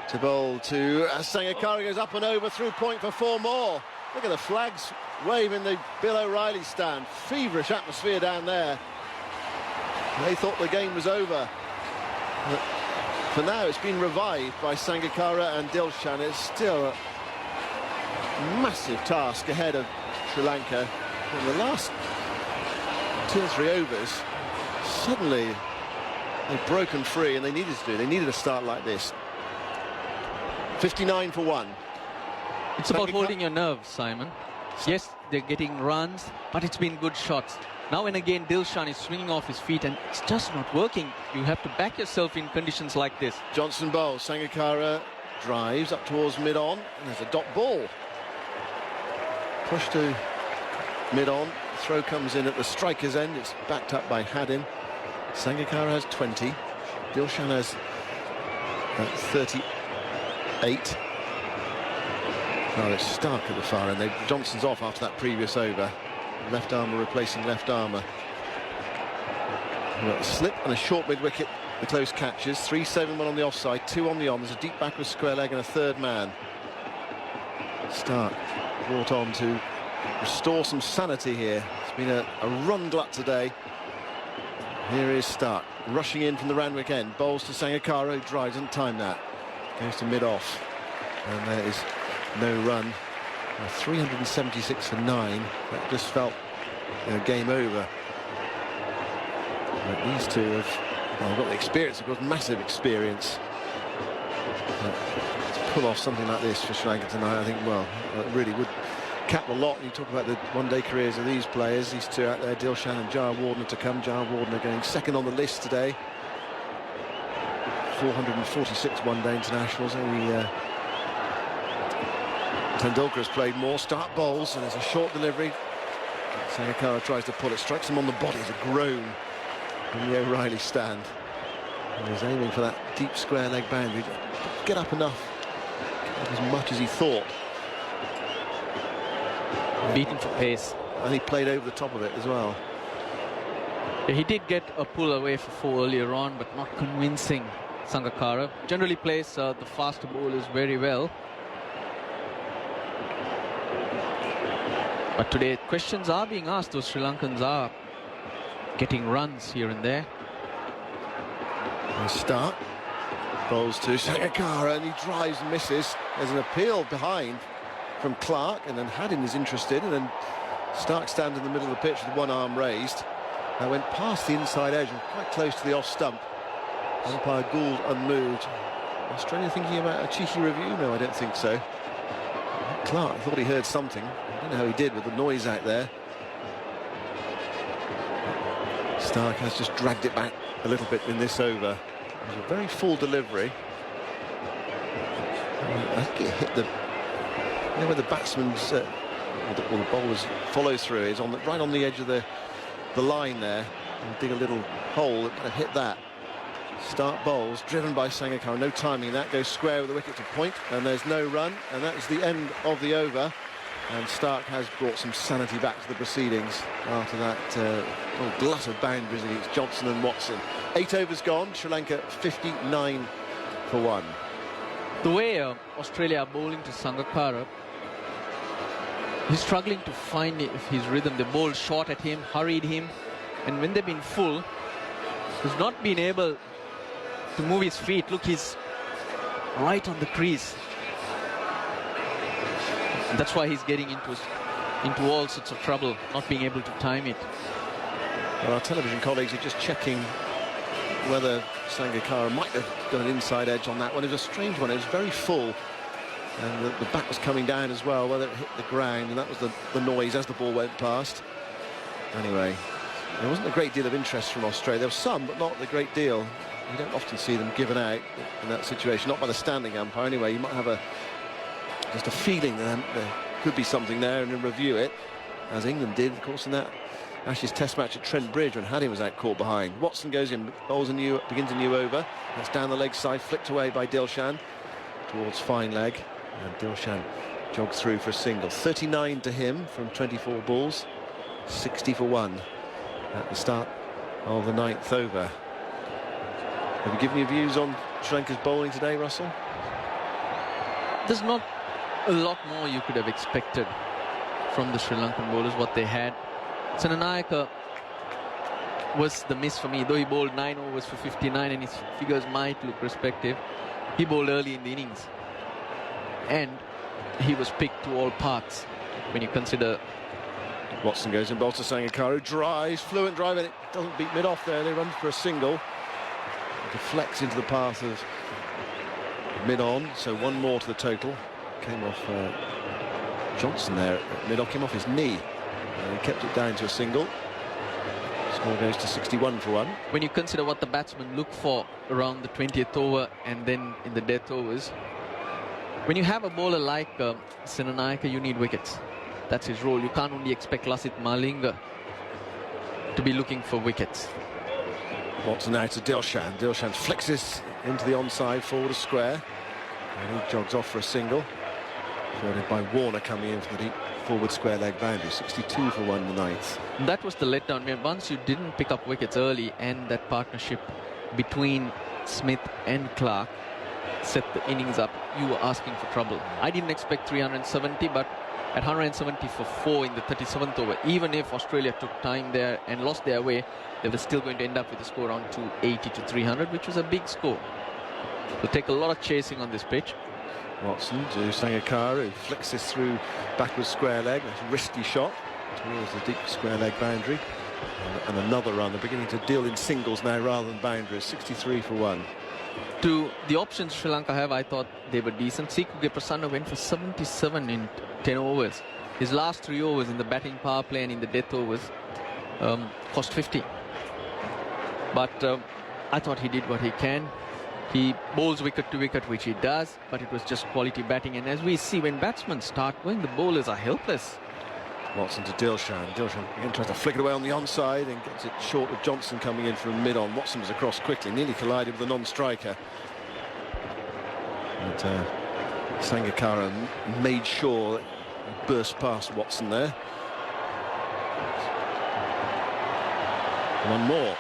S9: to bowl to Sangakkara, goes up and over through point for 4 more. Look at the flags waving the Bill O'Reilly stand. Feverish atmosphere down there. They thought the game was over. But for now, it's been revived by Sangakkara and Dilshan. It's still a massive task ahead of Sri Lanka. In the last 2 or 3 overs, suddenly they've broken free, and they needed to do. They needed a start like this. 59 for 1.
S10: It's about holding your nerves, Simon. Yes, they're getting runs, but it's been good shots. Now and again, Dilshan is swinging off his feet, and it's just not working. You have to back yourself in conditions like this.
S9: Johnson bowls. Sangakkara drives up towards mid-on, and there's a dot ball. Push to mid-on. Throw comes in at the striker's end. It's backed up by Haddin. Sangakkara has 20. Dilshan has 38. Well, it's Stark at the far end. Johnson's off after that previous over. Left armour replacing left armour. Well, a slip and a short mid-wicket. The close catches. 3-7, 1 on the offside, 2 on the on. There's a deep backward square leg and a third man. Stark brought on to restore some sanity here. It's been a run glut today. Here is Stark rushing in from the Randwick end. Bowls to Sangakkara, who drives and time that. Goes to mid-off. And there is no run. 376 for 9. That just felt game over. But these two have got the experience, of course, massive experience. To pull off something like this for Sri Lanka tonight, I think, well, it really would cap a lot. You talk about the one-day careers of these players, these two out there, Dilshan and Jayawardene to come. Jayawardene going second on the list today. 446 one-day internationals. Tendulkar has played more. Start bowls, and there's a short delivery. Sangakkara tries to pull it, strikes him on the body. There's a groan from the O'Reilly stand. And he's aiming for that deep square leg boundary. Get up enough, as much as he thought.
S10: Beaten for pace.
S9: And he played over the top of it as well.
S10: Yeah, he did get a pull away for 4 earlier on, but not convincing. Sangakkara. Generally plays the faster bowlers very well. But today questions are being asked. Those Sri Lankans are getting runs here and there.
S9: And Stark bowls to Sangakkara and he drives and misses. There's an appeal behind from Clark, and then Haddin is interested, and then Stark stands in the middle of the pitch with one arm raised. That went past the inside edge and quite close to the off stump. Umpire Gould unmoved. Australia thinking about a cheeky review? No, I don't think so. Clark thought he heard something. I don't know how he did with the noise out there. Stark has just dragged it back a little bit in this over. It was a very full delivery. I think it hit the, you know, where the batsman's or the bowler's follow through is on the, right on the edge of the line there, and dig a little hole. It might have hit that. Stark bowls, driven by Sangakkara. No timing. That goes square with the wicket to point, and there's no run, and that is the end of the over. And Stark has brought some sanity back to the proceedings after that glut of boundaries against Johnson and Watson. 8 overs gone. Sri Lanka 59 for 1.
S10: The way Australia are bowling to Sangakkara, he's struggling to find his rhythm. They bowled short at him, hurried him, and when they've been full, he's not been able to move his feet. Look, he's right on the crease. And that's why he's getting into all sorts of trouble, not being able to time it.
S9: Well, our television colleagues are just checking whether Sangakkara might have got an inside edge on that one. It was a strange one. It was very full, and the bat was coming down as well, whether it hit the ground, and that was the noise as the ball went past. Anyway, there wasn't a great deal of interest from Australia. There was some, but not a great deal. You don't often see them given out in that situation, not by the standing umpire anyway. You might have just a feeling that there could be something there, and then review it, as England did, of course, in that Ashes Test match at Trent Bridge when Haddin was out caught behind. Watson goes in, begins a new over. That's down the leg side, flicked away by Dilshan towards fine leg, and Dilshan jogs through for a single. 39 to him from 24 balls, 60 for 1 at the start of the 9th over. Have you given your views on Sri Lanka's bowling today, Russell?
S10: There's not a lot more you could have expected from the Sri Lankan bowlers, what they had. Senanayake was the miss for me, though he bowled 9 overs for 59 and his figures might look respective. He bowled early in the innings and he was picked to all parts when you consider.
S9: Watson goes in, bowls to Sangakkara, drives, fluent drive, and it doesn't beat mid-off there. They run for a single. It deflects into the path of mid-on, so one more to the total. Came off Johnson there at mid-off, came off his knee. And kept it down to a single. Score goes to 61 for 1.
S10: When you consider what the batsmen look for around the 20th over and then in the death overs, when you have a bowler like Senanayake, you need wickets. That's his role. You can't only expect Lasith Malinga to be looking for wickets.
S9: Watson now to Dilshan. Dilshan flicks this into the onside, forward a square, and he jogs off for a single. Fielded by Warner coming in from the deep forward square leg boundary. 62 for 1 in the 9th.
S10: That was the letdown. Once you didn't pick up wickets early, and that partnership between Smith and Clark set the innings up, you were asking for trouble. I didn't expect 370, but at 170 for 4 in the 37th over, even if Australia took time there and lost their way, they were still going to end up with a score around 280 to 300, which was a big score. It'll take a lot of chasing on this pitch.
S9: Watson to Sangakkara, who flicks this through backwards square leg. That's a risky shot towards the deep square leg boundary. And another run. They're beginning to deal in singles now rather than boundaries. 63 for 1.
S10: To the options Sri Lanka have, I thought they were decent. Sikuge Prasanna went for 77 in 10 overs. His last 3 overs in the batting power play and in the death overs cost 50. But I thought he did what he can. He bowls wicket to wicket, which he does, but it was just quality batting. And as we see, when batsmen start going, the bowlers are helpless.
S9: Watson to Dilshan. Dilshan again tries to flick it away on the onside and gets it short of Johnson coming in from mid-on. Watson was across quickly, nearly collided with a non-striker. But Sangakkara made sure he burst past Watson there. One more.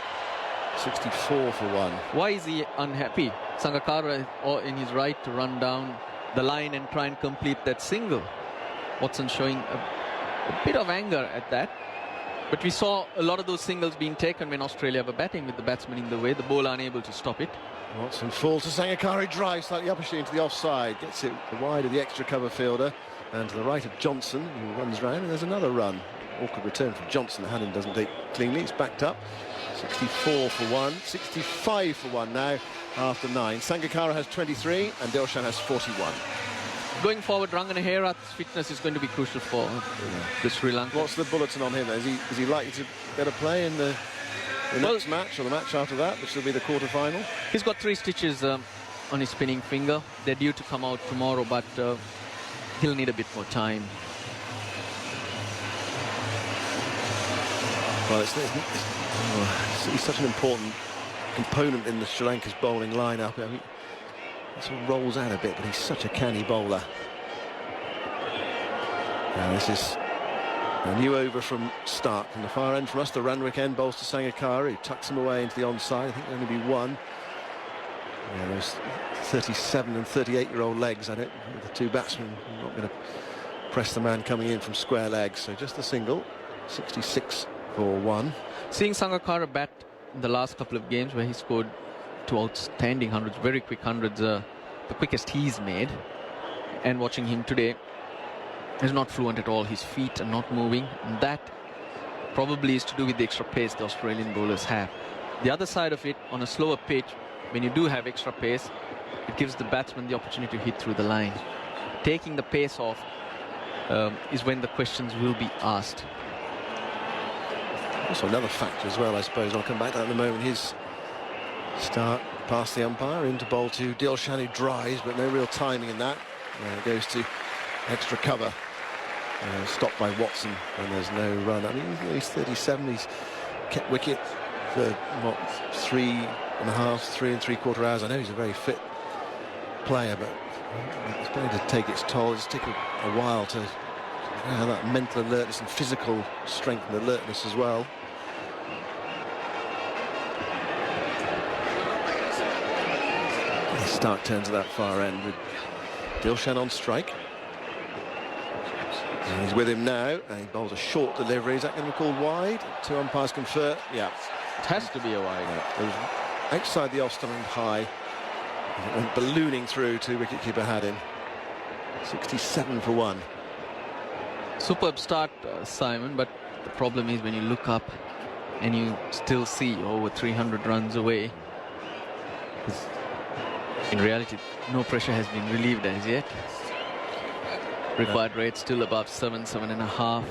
S9: 64 for 1.
S10: Why is he unhappy? Sangakkara in his right to run down the line and try and complete that single. Watson showing a bit of anger at that. But we saw a lot of those singles being taken when Australia were batting with the batsman in the way, the bowler unable to stop it.
S9: Watson falls to Sangakkara, he drives slightly upstream to the offside, gets it wide of the extra cover fielder and to the right of Johnson, who runs round, and there's another run. Awkward return from Johnson. Hannon doesn't take cleanly. It's backed up. 64 for 1, 65 for 1 now after 9. Sangakkara has 23 and Dilshan has 41.
S10: Going forward, Ranganahera's fitness is going to be crucial for the Sri Lanka.
S9: What's the bulletin on him? Is he likely to get a play in the next match or the match after that, which will be the quarter-final?
S10: He's got 3 stitches on his spinning finger. They're due to come out tomorrow, but he'll need a bit more time.
S9: Well, he's such an important component in the Sri Lanka's bowling lineup. I mean, it sort of rolls out a bit, but he's such a canny bowler. Now this is a new over from Stark from the far end from us. The Randwick end bowls to Sangakkara, who tucks him away into the onside. I think there'll only be one. Yeah, those 37 and 38-year-old legs, I don't. The 2 batsmen are not going to press the man coming in from square legs. So just a single, 66 for 1.
S10: Seeing Sangakkara bat in the last couple of games where he scored 2 outstanding hundreds, very quick hundreds, the quickest he's made, and watching him today, he's not fluent at all. His feet are not moving, and that probably is to do with the extra pace the Australian bowlers have. The other side of it, on a slower pitch, when you do have extra pace, it gives the batsman the opportunity to hit through the line. Taking the pace off is when the questions will be asked.
S9: Also another factor as well, I suppose. I'll come back to that in a moment. His start past the umpire into bowl to Dilshan, who drives, but no real timing in that. It goes to extra cover. Stopped by Watson, and there's no run. I mean, he's 37. He's kept wicket for what, 3 and 3/4 hours. I know he's a very fit player, but it's going to take its toll. It's taken a while to have that mental alertness and physical strength and alertness as well. Stark turns to that far end with Dilshan on strike. And he's with him now, and he bowls a short delivery. Is that going to be called wide? 2 umpires confer. Yeah.
S10: It has to be a wide.
S9: Yeah. It was outside the off stump and high. It went ballooning through to wicketkeeper Haddin. 67 for 1.
S10: Superb start, Simon, but the problem is when you look up and you still see over 300 runs away. In reality, no pressure has been relieved as yet. Required rate still above 7.5.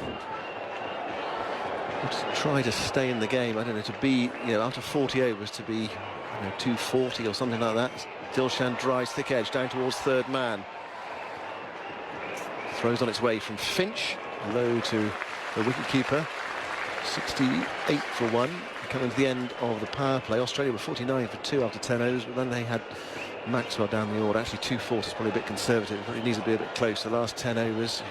S9: Just try to stay in the game. I don't know, to be, after 40 overs, to be 240 or something like that. Dilshan drives thick edge down towards third man. Throws on its way from Finch, low to the wicketkeeper. 68 for 1. Coming to the end of the power play. Australia were 49 for 2 after 10 overs, but then they had Maxwell down the order. Actually, 240 is probably a bit conservative. It needs to be a bit close. The last 10 overs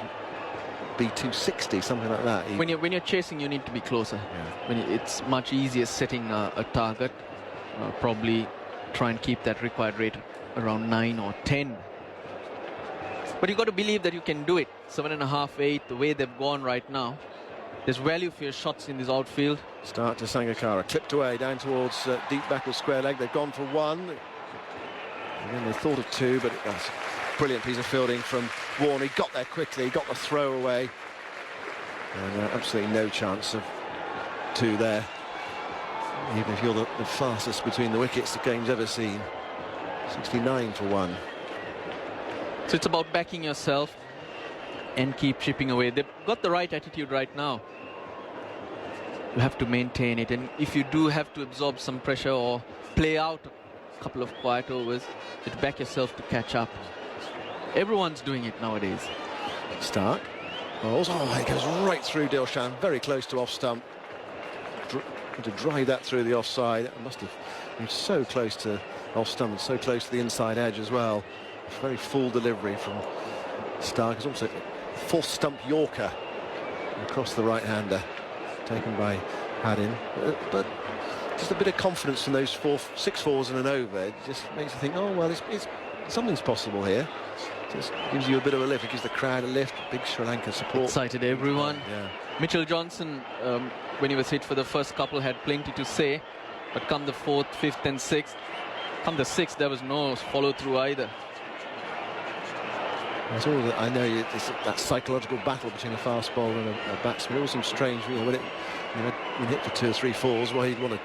S9: be 260, something like that.
S10: When you're chasing, you need to be closer. Yeah. It's much easier setting a target. Probably try and keep that required rate around 9 or 10. But you've got to believe that you can do it. 7.5, 8, the way they've gone right now. There's value for your shots in this outfield.
S9: Start to Sangakkara, clipped away down towards deep backward square leg. They've gone for 1. And then they thought of 2, but that's a brilliant piece of fielding from Warner. He got there quickly, got the throw away. And absolutely no chance of 2 there. Even if you're the fastest between the wickets the game's ever seen. 69 for 1.
S10: So it's about backing yourself and keep chipping away. They've got the right attitude right now. You have to maintain it, and if you do have to absorb some pressure or play out a couple of quiet overs, you have to back yourself to catch up. Everyone's doing it nowadays.
S9: Stark. Oh, it goes right through Dilshan, very close to off stump. To drive that through the offside. It must have been so close to off stump and so close to the inside edge as well. Very full delivery from Stark. It's also fourth stump Yorker across the right-hander, taken by Haddin. But just a bit of confidence from those 6 fours and an over. It just makes you think, oh well, it's something's possible here. Just gives you a bit of a lift. It gives the crowd a lift. Big Sri Lanka support.
S10: Excited everyone.
S9: Yeah.
S10: Mitchell Johnson, when he was hit for the first couple, had plenty to say, but come the 4th, 5th and 6th, come the 6th, there was no follow through either.
S9: That's all that I know. It's that psychological battle between a fast bowler and a batsman. It all seems strange, when you hit for 2 or 3 fours. Well, you'd want to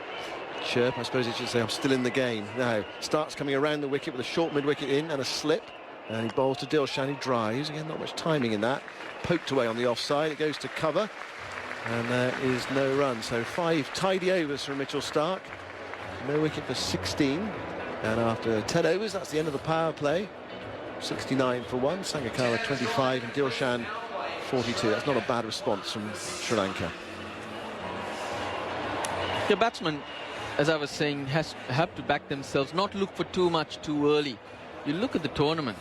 S9: chirp. I suppose it should say, I'm still in the game. Now, Stark's coming around the wicket with a short mid-wicket in and a slip. And he bowls to Dilshan, he drives. Again, not much timing in that. Poked away on the offside. It goes to cover. And there is no run. So 5 tidy overs from Mitchell Stark. No wicket for 16. And after 10 overs, that's the end of the power play. 69 for 1. Sangakkara 25 and Dilshan 42. That's not a bad response from Sri Lanka.
S10: Your batsmen, as I was saying, have to back themselves, not look for too much too early. You look at the tournament,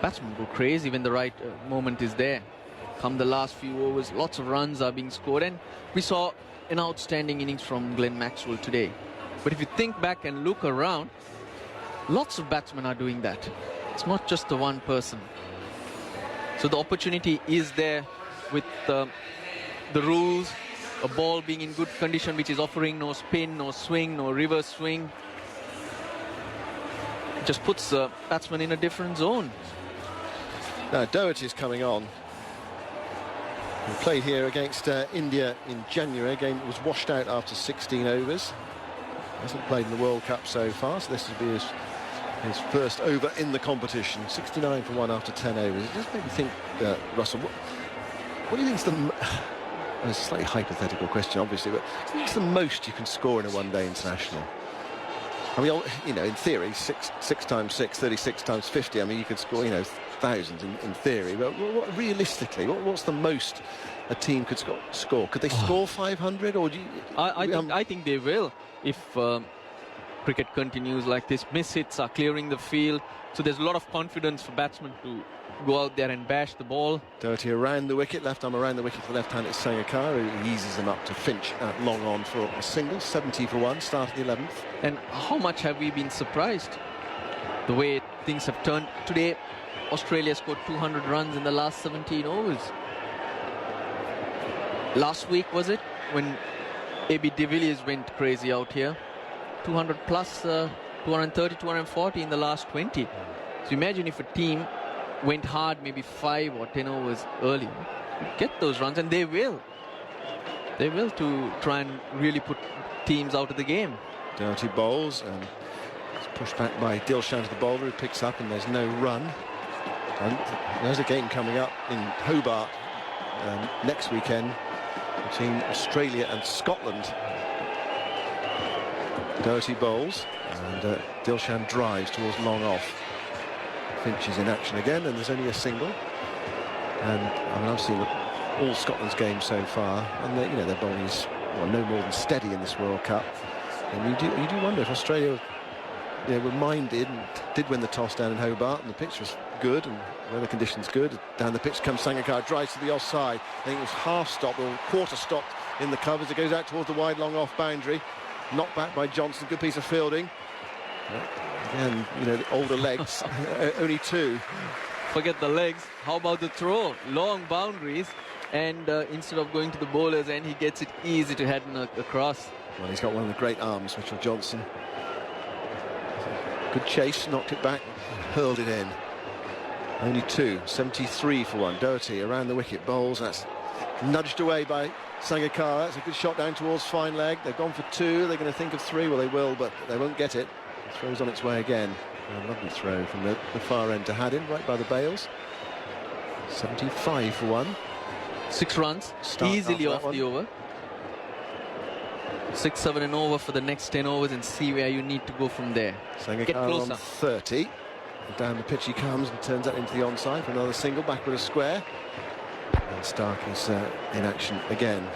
S10: batsmen go crazy when the right moment is there. Come the last few overs, lots of runs are being scored, and we saw an outstanding innings from Glenn Maxwell today. But if you think back and look around, lots of batsmen are doing that. It's not just the one person. So the opportunity is there with the rules, a ball being in good condition, which is offering no spin, no swing, no reverse swing. It just puts the batsman in a different zone.
S9: Now Doherty is coming on. He played here against India in January. Game was washed out after 16 overs. Hasn't played in the World Cup so far, so this will be his first over in the competition. 69 for 1 after 10 overs. It just made me think, Russell, what do you think's the... It's a slightly hypothetical question, obviously, but what's the most you can score in a one-day international? I mean, in theory, 6 times 6, 36 times 50. I mean, you could score, thousands in theory. But realistically, what's the most a team could score? Could they score 500, or do you?
S10: I think they will if cricket continues like this. Miss hits are clearing the field, so there's a lot of confidence for batsmen to go out there and bash the ball.
S9: Doherty around the wicket, left arm around the wicket for left hand. It's Sangakkara who eases them up to Finch at long on for a single. 70 for 1, start of the 11th.
S10: And how much have we been surprised the way things have turned today? Australia scored 200 runs in the last 17 overs. Last week, was it, when AB de Villiers went crazy out here? 200 plus, 230, 240 in the last 20. So imagine if a team went hard maybe 5 or 10 overs early, get those runs, and they will. They will, to try and really put teams out of the game.
S9: Doherty bowls and it's pushed back by Dilshan to the bowler, who picks up, and there's no run. And there's a game coming up in Hobart next weekend between Australia and Scotland. Doherty bowls and Dilshan drives towards long off. Finch is in action again, and there's only a single. And I mean, I've seen all Scotland's games so far, and their bowling is no more than steady in this World Cup. And you do wonder if Australia were minded and did win the toss down in Hobart, and the pitch was good and weather conditions good. Down the pitch comes Sangakkara, drives to the offside. I think it was half stopped or quarter stopped in the covers. It goes out towards the wide long off boundary. Knocked back by Johnson, good piece of fielding. Again, the older legs, only 2.
S10: Forget the legs. How about the throw? Long boundaries, and instead of going to the bowler's end, he gets it easy to head across.
S9: Well, he's got one of the great arms, Mitchell Johnson. Good chase, knocked it back, hurled it in. Only 2, 73 for 1. Doherty around the wicket, bowls. That's nudged away by Sangakkara. It's a good shot down towards fine leg. They've gone for 2. They're going to think of 3. Well, they will, but they won't get it. Throws on its way again. A lovely throw from the far end to Haddin, right by the bails. 75 for 1.
S10: 6 runs, easily off the over. 6, 7 and over for the next 10 overs, and see where you need to go from there. Get closer.
S9: On 30. And down the pitch he comes and turns that into the onside for another single, back with a square. And Stark is in action again.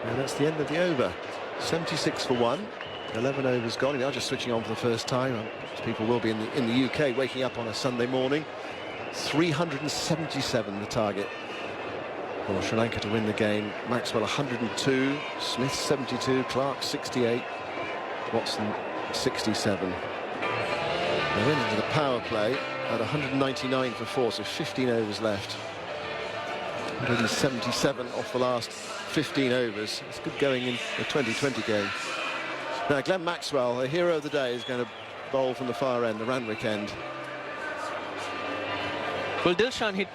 S9: And that's the end of the over. 76 for 1. 11 overs gone. They are just switching on for the first time. People will be in the UK waking up on a Sunday morning. 377 the target for Sri Lanka to win the game. Maxwell 102, Smith 72, Clark 68. Watson 67. They went into the power play at 199 for 4, so 15 overs left. 177 off the last 15 overs. It's good going in the 2020 game. Now Glenn Maxwell, the hero of the day, is going to bowl from the far end, the Randwick end.
S10: Well, Dilshan hit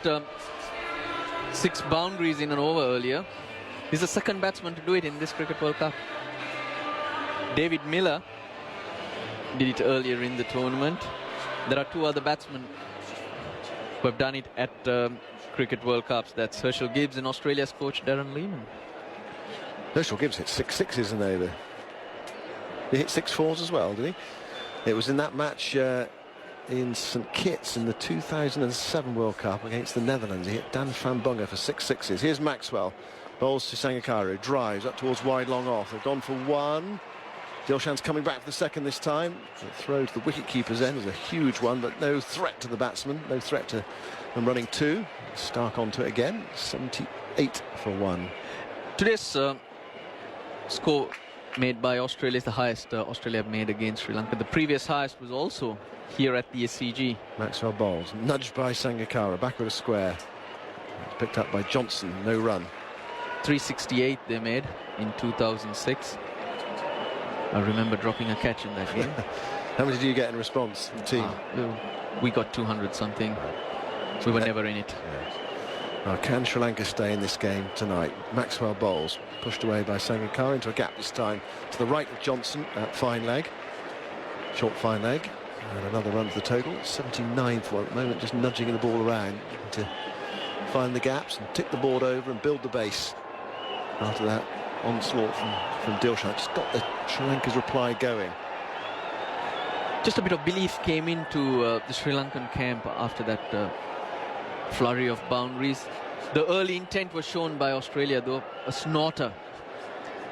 S10: 6 boundaries in an over earlier. He's the second batsman to do it in this Cricket World Cup. David Miller did it earlier in the tournament. There are 2 other batsmen who have done it at Cricket World Cups. That's Herschel Gibbs and Australia's coach Darren Lehmann.
S9: Herschel Gibbs hit 6 sixes in over. He hit 6 fours as well, did he? It was in that match in St Kitts in the 2007 World Cup against the Netherlands. He hit Dan van Bunge for 6 sixes. Here's Maxwell. Bowls to Sangakkara, drives up towards wide long off. They've gone for 1. Dilshan's coming back for the second this time. The throw to the wicket-keeper's end was a huge one, but no threat to the batsman. No threat to them running 2. Stark onto it again. 78 for 1.
S10: Today's score made by Australia is the highest Australia have made against Sri Lanka. The previous highest was also here at the SCG.
S9: Maxwell bowls, nudged by Sangakkara, backward a square. It's picked up by Johnson, no run.
S10: 368 they made in 2006. I remember dropping a catch in that game.
S9: How many did you get in response from the team?
S10: We got 200 something. We were never in it.
S9: Can Sri Lanka stay in this game tonight? Maxwell bowls, pushed away by Sangakkara into a gap this time to the right of Johnson at fine leg. Short fine leg. And another run to the total. 79 for at the moment, just nudging the ball around to find the gaps and tick the board over and build the base. After that onslaught from Dilshan, just got the Sri Lanka's reply going.
S10: Just a bit of belief came into the Sri Lankan camp after that flurry of boundaries. The early intent was shown by Australia, though, a snorter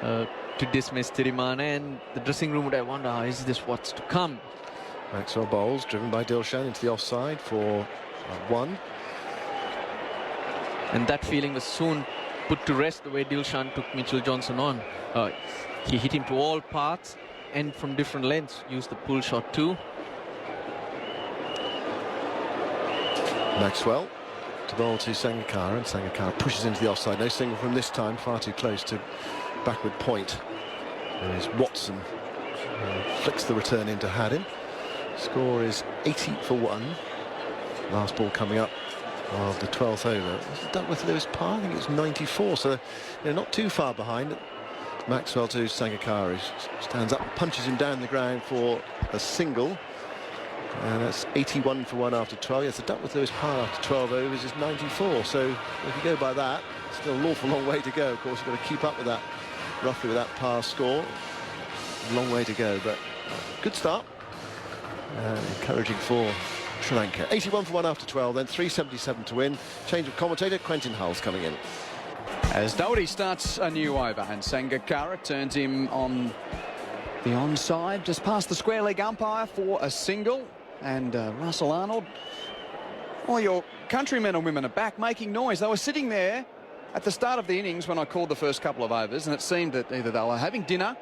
S10: to dismiss Tirimana, and the dressing room would have wondered, is this what's to come?
S9: Maxwell bowls, driven by Dilshan into the offside for 1.
S10: And that feeling was soon put to rest the way Dilshan took Mitchell Johnson on. He hit him to all parts and from different lengths, used the pull shot too.
S9: Maxwell to bowl to Sangakkara, and Sangakkara pushes into the offside. No single from this time, far too close to backward point. There is Watson, flicks the return into Haddin. Score is 80 for 1. Last ball coming up of the 12th over. Was it Duckworth Lewis par? I think it's 94, so they're not too far behind. Maxwell to Sangakkara, stands up, punches him down the ground for a single. And that's 81 for 1 after 12. Yes, the Duckworth Lewis par after 12 overs is 94. So if you go by that, still an awful long way to go. Of course, you've got to keep up with that, roughly with that par score. Long way to go, but good start. Encouraging for Sri Lanka. 81 for 1 after 12, then 377 to win. Change of commentator, Quinton Hull's coming in.
S11: As Doherty starts a new over, and Sangakkara turns him on the onside, just past the square leg umpire for a single. And Russell Arnold, all your countrymen and women are back making noise. They were sitting there at the start of the innings when I called the first couple of overs, and it seemed that either they were having dinner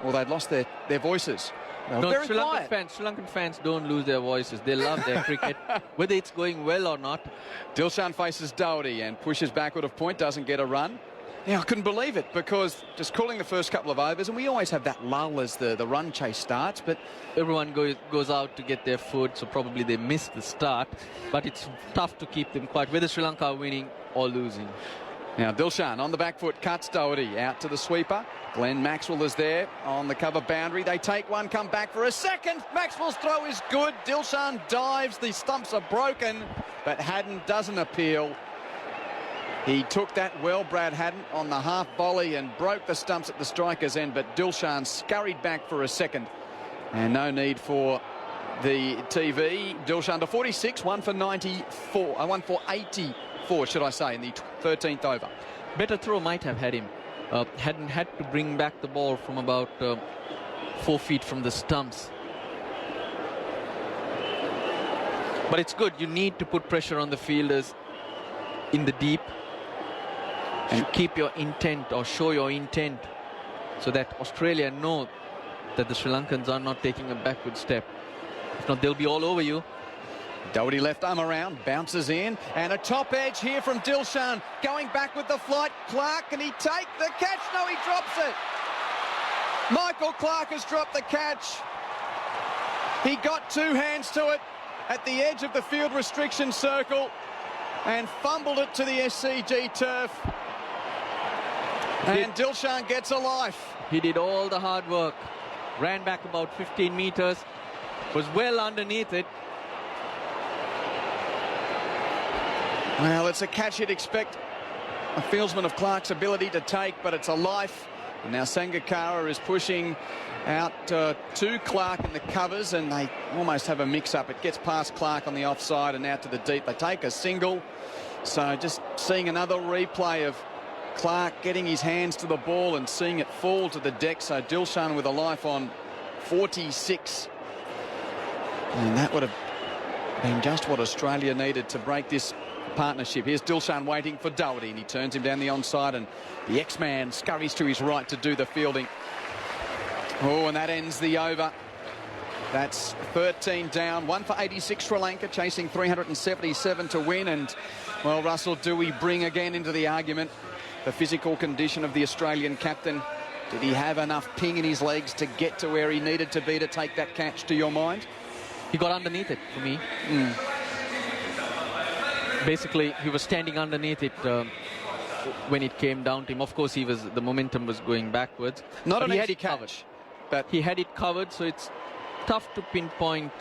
S11: or they'd lost their voices.
S10: No, Sri Lankan fans don't lose their voices. They love their cricket, whether it's going well or not.
S11: Dilshan faces Doherty and pushes backward of point, doesn't get a run. Yeah, I couldn't believe it, because just calling the first couple of overs, and we always have that lull as the run chase starts, but
S10: everyone goes out to get their food, so probably they missed the start, but it's tough to keep them quiet, whether Sri Lanka are winning or losing.
S11: Now Dilshan on the back foot, cuts Doherty out to the sweeper. Glenn Maxwell is there on the cover boundary. They take one, come back for a second. Maxwell's throw is good. Dilshan dives. The stumps are broken, but Haddin doesn't appeal. He took that well, Brad Haddin, on the half volley and broke the stumps at the striker's end, but Dilshan scurried back for a second. And no need for the TV. Dilshan to 46, 1 for 94, 1 for 84, should I say, in the 13th over.
S10: Better throw might have had him. Hadn't had to bring back the ball from about 4 feet from the stumps. But it's good. You need to put pressure on the fielders in the deep and keep your intent, or show your intent, so that Australia know that the Sri Lankans are not taking a backward step. If not, they'll be all over you.
S11: Doherty left arm around, bounces in, and a top edge here from Dilshan. Going back with the flight. Clark, can he take the catch? No, he drops it. Michael Clark has dropped the catch. He got two hands to it at the edge of the field restriction circle and fumbled it to the SCG turf. And Dilshan gets a life.
S10: He did all the hard work. Ran back about 15 metres. Was well underneath it.
S11: Well, it's a catch you'd expect a fieldsman of Clark's ability to take, but it's a life. And now Sangakkara is pushing out to Clark in the covers, and they almost have a mix-up. It gets past Clark on the offside and out to the deep. They take a single. So just seeing another replay of Clark getting his hands to the ball and seeing it fall to the deck. So Dilshan with a life on 46. And that would have been just what Australia needed to break this partnership. Here's Dilshan waiting for Doherty, and he turns him down the onside, and the X-Man scurries to his right to do the fielding. Oh, and that ends the over. That's 13 down, 1 for 86 Sri Lanka, chasing 377 to win. And, well, Russell, do we bring again into the argument the physical condition of the Australian captain? Did he have enough ping in his legs to get to where he needed to be to take that catch, to your mind?
S10: He got underneath it, for me. Basically, he was standing underneath it when it came down to him. Of course, the momentum was going backwards.
S11: Not an
S10: easy
S11: catch,
S10: but he had it covered, so it's tough to pinpoint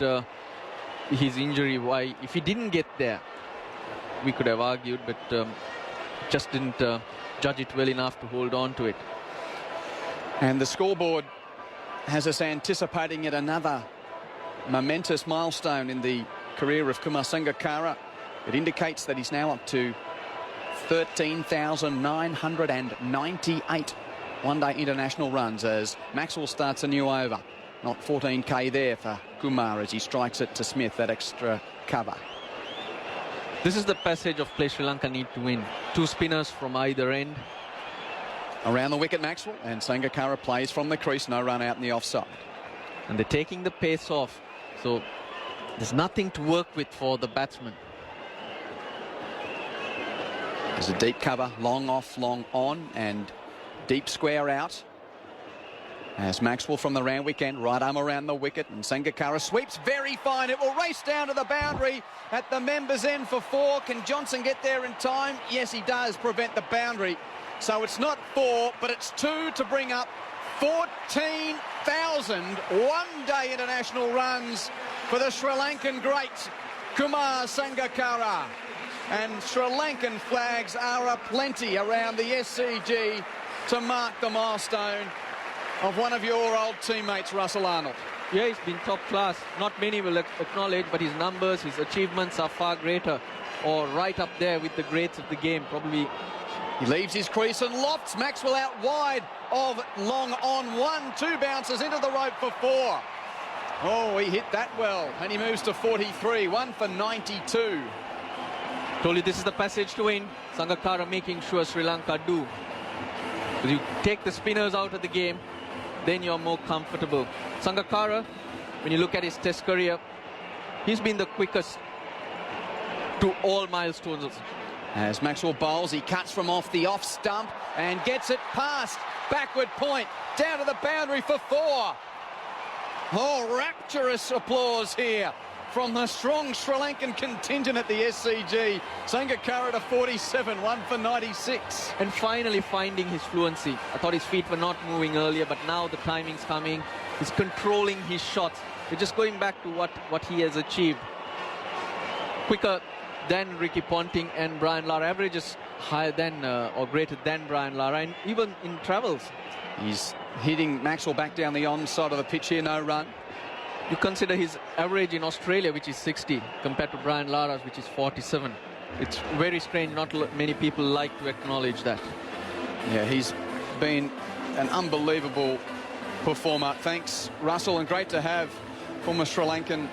S10: his injury. Why, if he didn't get there, we could have argued, but just didn't judge it well enough to hold on to it.
S11: And the scoreboard has us anticipating yet another momentous milestone in the career of Kumar Sangakkara. It indicates that he's now up to 13,998 one-day international runs as Maxwell starts a new over. Not 14k there for Kumar as he strikes it to Smith, that extra cover.
S10: This is the passage of play Sri Lanka need to win. Two spinners from either end.
S11: Around the wicket, Maxwell, and Sangakkara plays from the crease, no run out in the offside.
S10: And they're taking the pace off, so there's nothing to work with for the batsman.
S11: There's a deep cover, long off, long on, and deep square out. As Maxwell from the round weekend, right arm around the wicket, and Sangakkara sweeps very fine. It will race down to the boundary at the members' end for 4. Can Johnson get there in time? Yes, he does prevent the boundary. So it's not 4, but it's 2 to bring up 14,000 one-day international runs for the Sri Lankan great Kumar Sangakkara. And Sri Lankan flags are aplenty around the SCG to mark the milestone of one of your old teammates, Russell Arnold.
S10: Yeah, he's been top class. Not many will acknowledge, but his numbers, his achievements are far greater, or right up there with the greats of the game, probably.
S11: He leaves his crease and lofts Maxwell out wide of long on 1-2 bounces into the rope for 4. Oh, he hit that well, and he moves to 43, 1 for 92.
S10: Told you this is the passage to win. Sangakkara making sure Sri Lanka do. Because you take the spinners out of the game, then you're more comfortable. Sangakkara, when you look at his test career, he's been the quickest to all milestones.
S11: As Maxwell bowls, he cuts from off the off stump and gets it past backward point, down to the boundary for 4. Oh, rapturous applause here from the strong Sri Lankan contingent at the SCG. Sangakkara to 47, 1 for 96.
S10: And finally finding his fluency. I thought his feet were not moving earlier, but now the timing's coming. He's controlling his shots. We're just going back to what he has achieved. Quicker than Ricky Ponting and Brian Lara. Averages higher than or greater than Brian Lara, and even in travels.
S11: He's hitting Maxwell back down the onside of the pitch here, no run.
S10: You consider his average in Australia, which is 60, compared to Brian Lara's, which is 47. It's very strange. Not many people like to acknowledge that.
S11: Yeah, he's been an unbelievable performer. Thanks, Russell, and great to have former Sri Lankan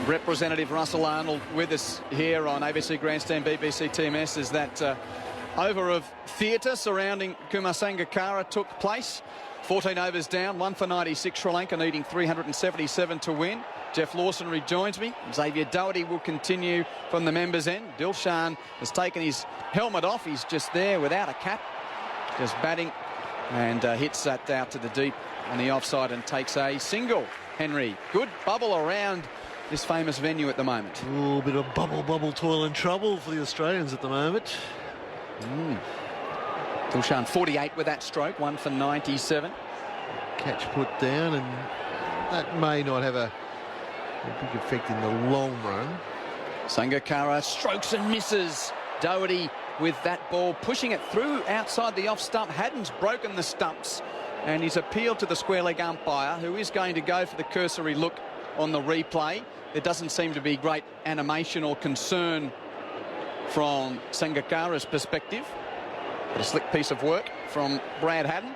S11: representative Russell Arnold with us here on ABC Grandstand BBC TMS as that over of theatre surrounding Kumar Sangakkara took place. 14 overs down, 1 for 96. Sri Lanka needing 377 to win. Jeff Lawson rejoins me. Xavier Doherty will continue from the members' end. Dilshan has taken his helmet off. He's just there without a cap, just batting, and hits that out to the deep on the offside and takes a single. Henry, good bubble around this famous venue at the moment.
S8: A little bit of bubble, toil and trouble for the Australians at the moment.
S11: Dilshan 48 with that stroke, 1 for 97.
S8: Catch put down, and that may not have a big effect in the long run.
S11: Sangakkara strokes and misses. Doherty with that ball, pushing it through outside the off stump. Haddon's broken the stumps, and he's appealed to the square leg umpire, who is going to go for the cursory look on the replay. There doesn't seem to be great animation or concern from Sangakkara's perspective. But a slick piece of work from Brad Haddon.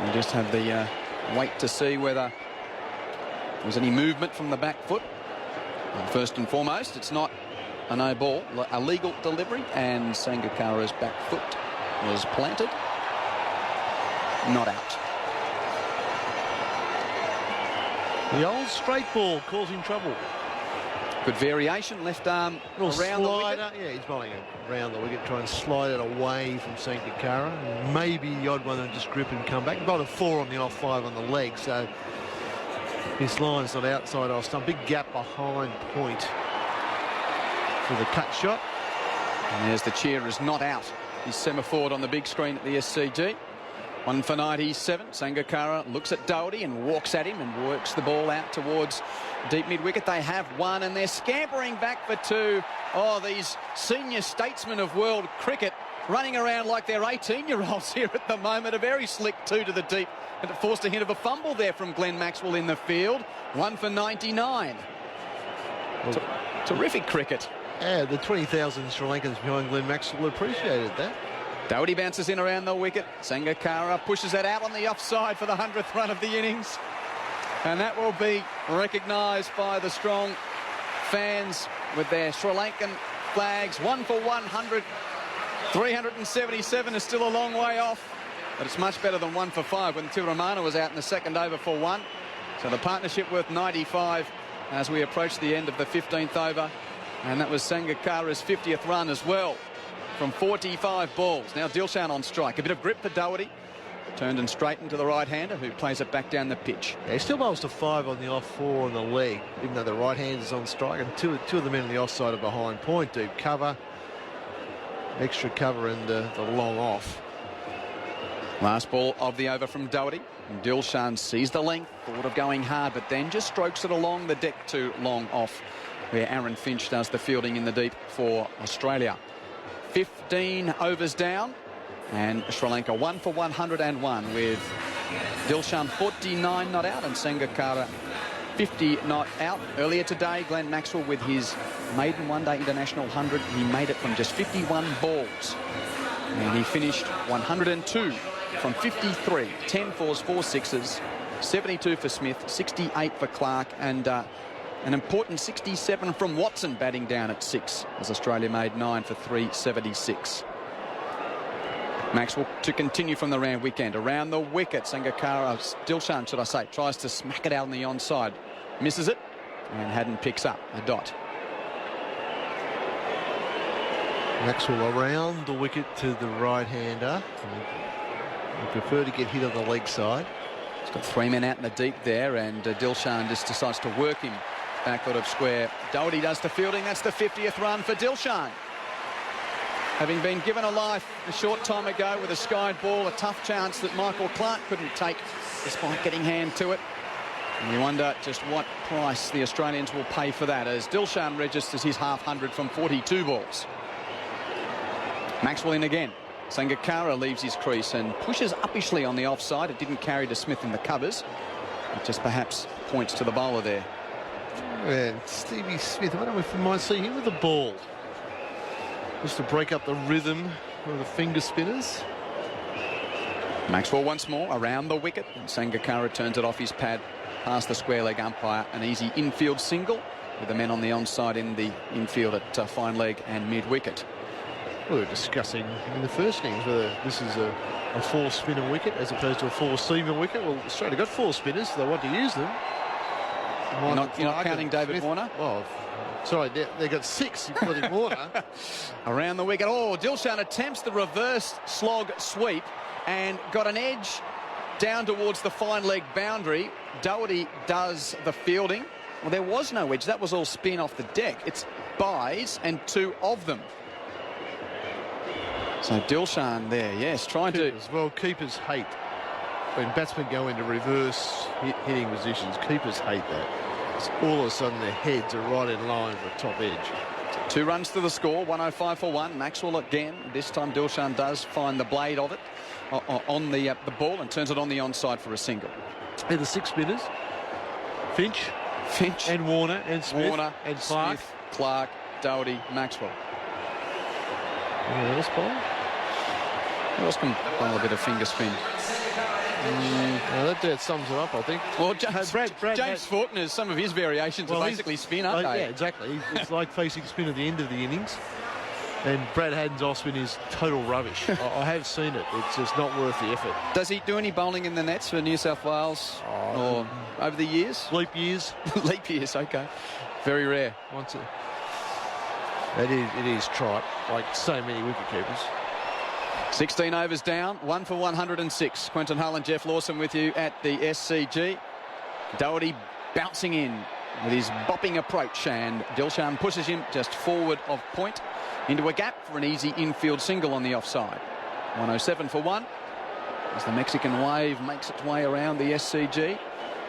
S11: We just have the wait to see whether there was any movement from the back foot. And first and foremost, it's not a no ball, a legal delivery, and Sangakkara's back foot was planted. Not out.
S8: The old straight ball causing trouble.
S11: Good variation, left arm around
S8: slider.
S11: the wicket.
S8: Yeah, he's bowling around the wicket, try and slide it away from Sangakkara. And maybe the odd one and just grip and come back. He bowled a 4 on the off, 5 on the leg, so his line's not outside off stump. Big gap behind point for the cut shot.
S11: And there's the cheer is not out. He's semaphore on the big screen at the SCG. 1 for 97. Sangakkara looks at Doherty and walks at him and works the ball out towards deep mid-wicket. They have 1 and they're scampering back for 2. Oh, these senior statesmen of world cricket running around like they're 18-year-olds here at the moment. A very slick 2 to the deep, and it forced a hint of a fumble there from Glenn Maxwell in the field. 1 for 99. Terrific cricket.
S8: Yeah, the 20,000 Sri Lankans behind Glenn Maxwell appreciated that.
S11: Doherty bounces in around the wicket. Sangakkara pushes that out on the offside for the 100th run of the innings. And that will be recognised by the strong fans with their Sri Lankan flags. 1 for 100. 377 is still a long way off, but it's much better than 1 for 5 when Tiramana was out in the second over for 1. So the partnership worth 95 as we approach the end of the 15th over. And that was Sangakkara's 50th run as well from 45 balls. Now Dilshan on strike. A bit of grip for Doherty. Turned and straightened to the right-hander, who plays it back down the pitch.
S8: Yeah, he still bowls to 5 on the off, 4 on the leg, even though the right-hander's on strike. And two of the men on the offside are behind point. Do cover, extra cover, and the long off.
S11: Last ball of the over from Doherty. And Dilshan sees the length, thought of going hard, but then just strokes it along the deck to long off, where Aaron Finch does the fielding in the deep for Australia. 15 overs down, and Sri Lanka 1 for 101 with Dilshan 49 not out and Sangakkara 50 not out. Earlier today, Glenn Maxwell with his maiden one-day international 100. He made it from just 51 balls, and he finished 102 from 53. 10 fours, 4 sixes, 72 for Smith, 68 for Clark, and an important 67 from Watson batting down at 6 as Australia made 9 for 376. Maxwell to continue from the round weekend. Around the wicket, Sangakkara, Dilshan should I say, tries to smack it out on the onside. Misses it, and Haddon picks up a dot.
S8: Maxwell around the wicket to the right-hander. I prefer to get hit on the leg side.
S11: He's got 3 men out in the deep there, and Dilshan just decides to work him back foot of square. Doherty does the fielding. That's the 50th run for Dilshan. Having been given a life a short time ago with a skied ball, a tough chance that Michael Clark couldn't take despite getting hand to it. And you wonder just what price the Australians will pay for that as Dilshan registers his half-100 from 42 balls. Maxwell in again. Sangakkara leaves his crease and pushes uppishly on the offside. It didn't carry to Smith in the covers. It just perhaps points to the bowler there.
S8: And Stevie Smith, I wonder if we might see him with the ball, just to break up the rhythm of the finger spinners.
S11: Maxwell once more around the wicket, and Sangakkara turns it off his pad past the square leg umpire. An easy infield single with the men on the onside in the infield at fine leg and mid wicket.
S8: We were discussing in the first innings whether this is a a 4-spinner wicket as opposed to a 4-seamer wicket. Well, Australia got 4 spinners, so they want to use them.
S11: You're not counting David
S8: Smith.
S11: Warner?
S8: Well, sorry, they got 6, including Warner.
S11: Around the wicket. Oh, Dilshan attempts the reverse slog sweep and got an edge down towards the fine leg boundary. Doherty does the fielding. Well, there was no edge. That was all spin off the deck. It's byes and 2 of them. So Dilshan there, yes, trying to...
S8: Well, keepers hate when batsmen go into reverse hitting positions. Keepers hate that. It's all of a sudden their heads are right in line for a top edge.
S11: 2 runs to the score, 105 for 1. Maxwell again. This time Dilshan does find the blade of it on the ball and turns it on the onside for a single.
S8: And the 6 spinners, Finch and Warner and Smith
S11: Warner
S8: and Clark.
S11: Smith, Clark, Doherty, Maxwell.
S8: Anyone else bowl?
S11: Who else can bowl a bit of finger spin?
S8: That sums it up, I think.
S11: Well, James Faulkner's, some of his variations are basically spin, aren't they?
S8: Yeah, exactly. It's like facing spin at the end of the innings. And Brad Haddon's off-spin is total rubbish. I have seen it. It's just not worth the effort.
S11: Does he do any bowling in the nets for New South Wales or over the years?
S8: Leap years.
S11: Leap years, OK. Very rare.
S8: It is trite, like so many wicket-keepers.
S11: 16 overs down, 1 for 106. Quinton Hull and Jeff Lawson with you at the SCG. Doherty bouncing in with his bopping approach, and Dilshan pushes him just forward of point into a gap for an easy infield single on the offside. 107 for 1 as the Mexican wave makes its way around the SCG.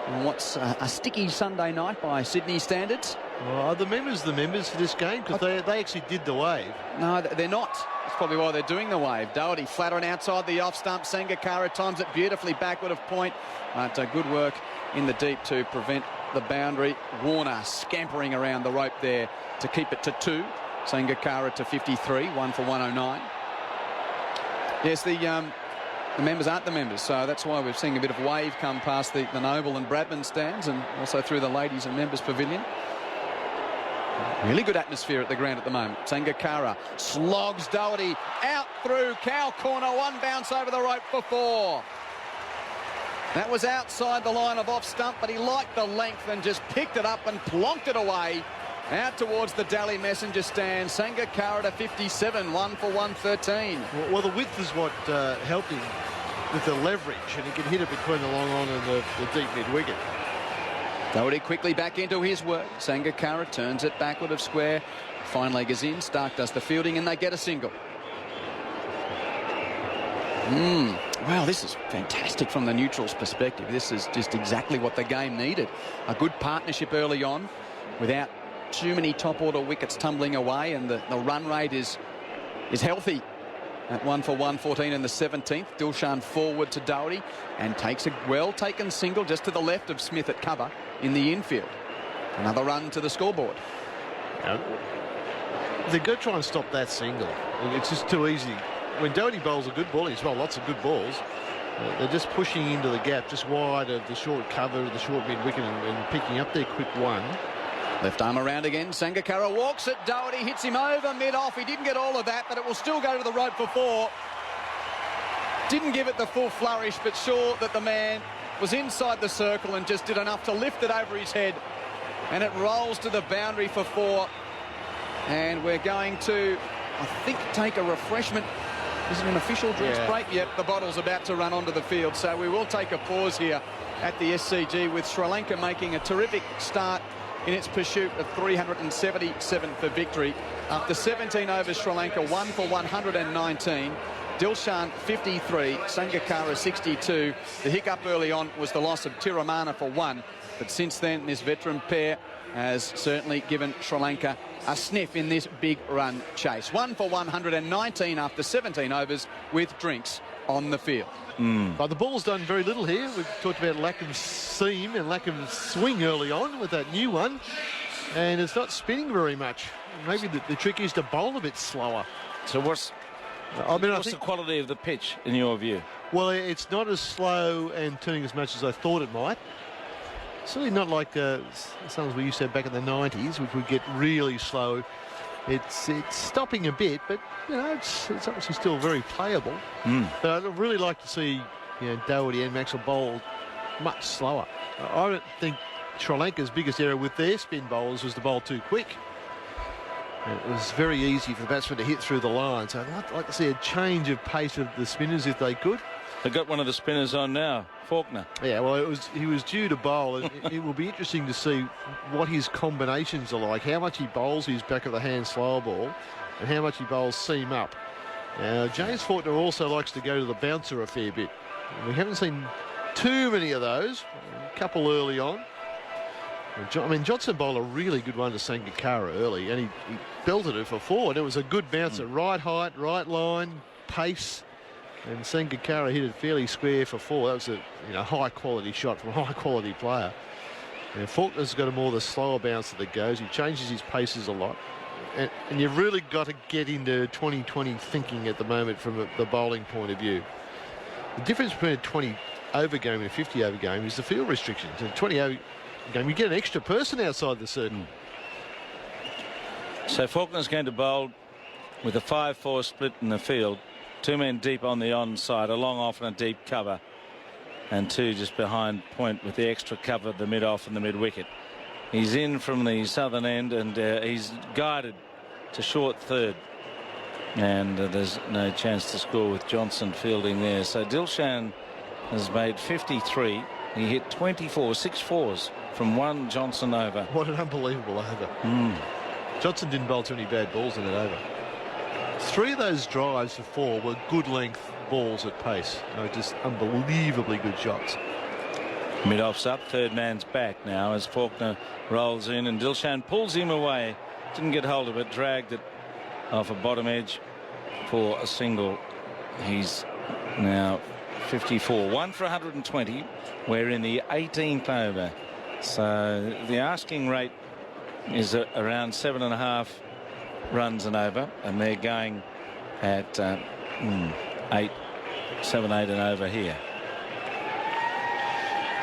S11: And what's a sticky Sunday night by Sydney standards.
S8: Are the members for this game? Because they actually did the wave.
S11: No, they're not. That's probably why they're doing the wave. Doherty flat on outside the off stump. Sangakkara times it beautifully backward of point. But good work in the deep to prevent the boundary. Warner scampering around the rope there to keep it to 2. Sangakkara to 53, 1 for 109. Yes, the members aren't the members, so that's why we're seeing a bit of wave come past the Noble and Bradman stands and also through the ladies and members pavilion. Really good atmosphere at the ground at the moment. Sangakkara slogs Doherty out through cow corner. 1 bounce over the rope for 4. That was outside the line of off stump, but he liked the length and just picked it up and plonked it away out towards the Dally Messenger stand. Sangakkara to 57, 1 for 113.
S8: Well, the width is what helped him with the leverage, and he could hit it between the long on and the deep mid-wicket.
S11: Doherty quickly back into his work. Sangakkara turns it backward of square. Fine leg is in. Stark does the fielding, and they get a single. Wow, this is fantastic from the neutrals' perspective. This is just exactly what the game needed. A good partnership early on without too many top-order wickets tumbling away, and the run rate is healthy at 1 for 114 in the 17th. Dilshan forward to Doherty and takes a well-taken single just to the left of Smith at cover in the infield. Another run to the scoreboard.
S8: They've got to try and stop that single. It's just too easy. When Doherty bowls a good ball, he's well, lots of good balls. They're just pushing into the gap, just wide of the short cover, the short mid-wicket, and picking up their quick one.
S11: Left arm around again. Sangakkara walks it. Doherty hits him over mid-off. He didn't get all of that, but it will still go to the rope for 4. Didn't give it the full flourish, but sure that the man was inside the circle and just did enough to lift it over his head. And it rolls to the boundary for 4. And we're going to, I think, take a refreshment. Is it an official drinks break? Yep, the bottle's about to run onto the field. So we will take a pause here at the SCG with Sri Lanka making a terrific start in its pursuit of 377 for victory. After 17 overs, Sri Lanka 1 for 119. Dilshan 53, Sangakkara 62. The hiccup early on was the loss of Tiramana for 1. But since then, this veteran pair has certainly given Sri Lanka a sniff in this big run chase. 1 for 119 after 17 overs with drinks on the field.
S8: But the ball's done very little here. We've talked about lack of seam and lack of swing early on with that new one. And it's not spinning very much. Maybe the trick is to bowl a bit slower.
S3: So what's the quality of the pitch in your view?
S8: Well, it's not as slow and turning as much as I thought it might. Certainly not like sometimes we used to have back in the 90s, which would get really slow It's stopping a bit, but you know it's obviously still very playable. But I'd really like to see Doherty and Maxwell bowl much slower. I don't think Sri Lanka's biggest error with their spin bowlers was to bowl too quick. And it was very easy for the batsmen to hit through the line. So I'd like to see a change of pace of the spinners if they could.
S3: They've got one of the spinners on now, Faulkner.
S8: Yeah, well, he was due to bowl, and it will be interesting to see what his combinations are like, how much he bowls his back of the hand slower ball, and how much he bowls seam up. Now, James Faulkner also likes to go to the bouncer a fair bit. We haven't seen too many of those, a couple early on. I mean, Johnson bowled a really good one to Sangakkara early, and he belted it for 4, and it was a good bouncer, right height, right line, pace. And Sangakkara hit it fairly square for 4. That was a high-quality shot from a high-quality player. And Faulkner's got a more the slower bouncer that goes. He changes his paces a lot. And you've really got to get into 2020 thinking at the moment from the bowling point of view. The difference between a 20-over game and a 50-over game is the field restrictions. In a 20-over game, you get an extra person outside the circle.
S3: So Faulkner's going to bowl with a 5-4 split in the field. 2 men deep on the onside, a long off and a deep cover, and 2 just behind point with the extra cover, the mid off and the mid wicket. He's in from the southern end, and he's guided to short third, and there's no chance to score with Johnson fielding there. So Dilshan has made 53. He hit 24, 6 fours from 1 Johnson over.
S8: What an unbelievable over. Johnson didn't bowl too many bad balls in that over. 3 of those drives for 4 were good length balls at pace. Just unbelievably good shots.
S3: Mid-off's up, third man's back now as Faulkner rolls in, and Dilshan pulls him away. Didn't get hold of it, dragged it off a bottom edge for a single. He's now 54. 1 for 120. We're in the 18th over. So the asking rate is around 7.5 runs and over, and they're going at 7, 8 and over here.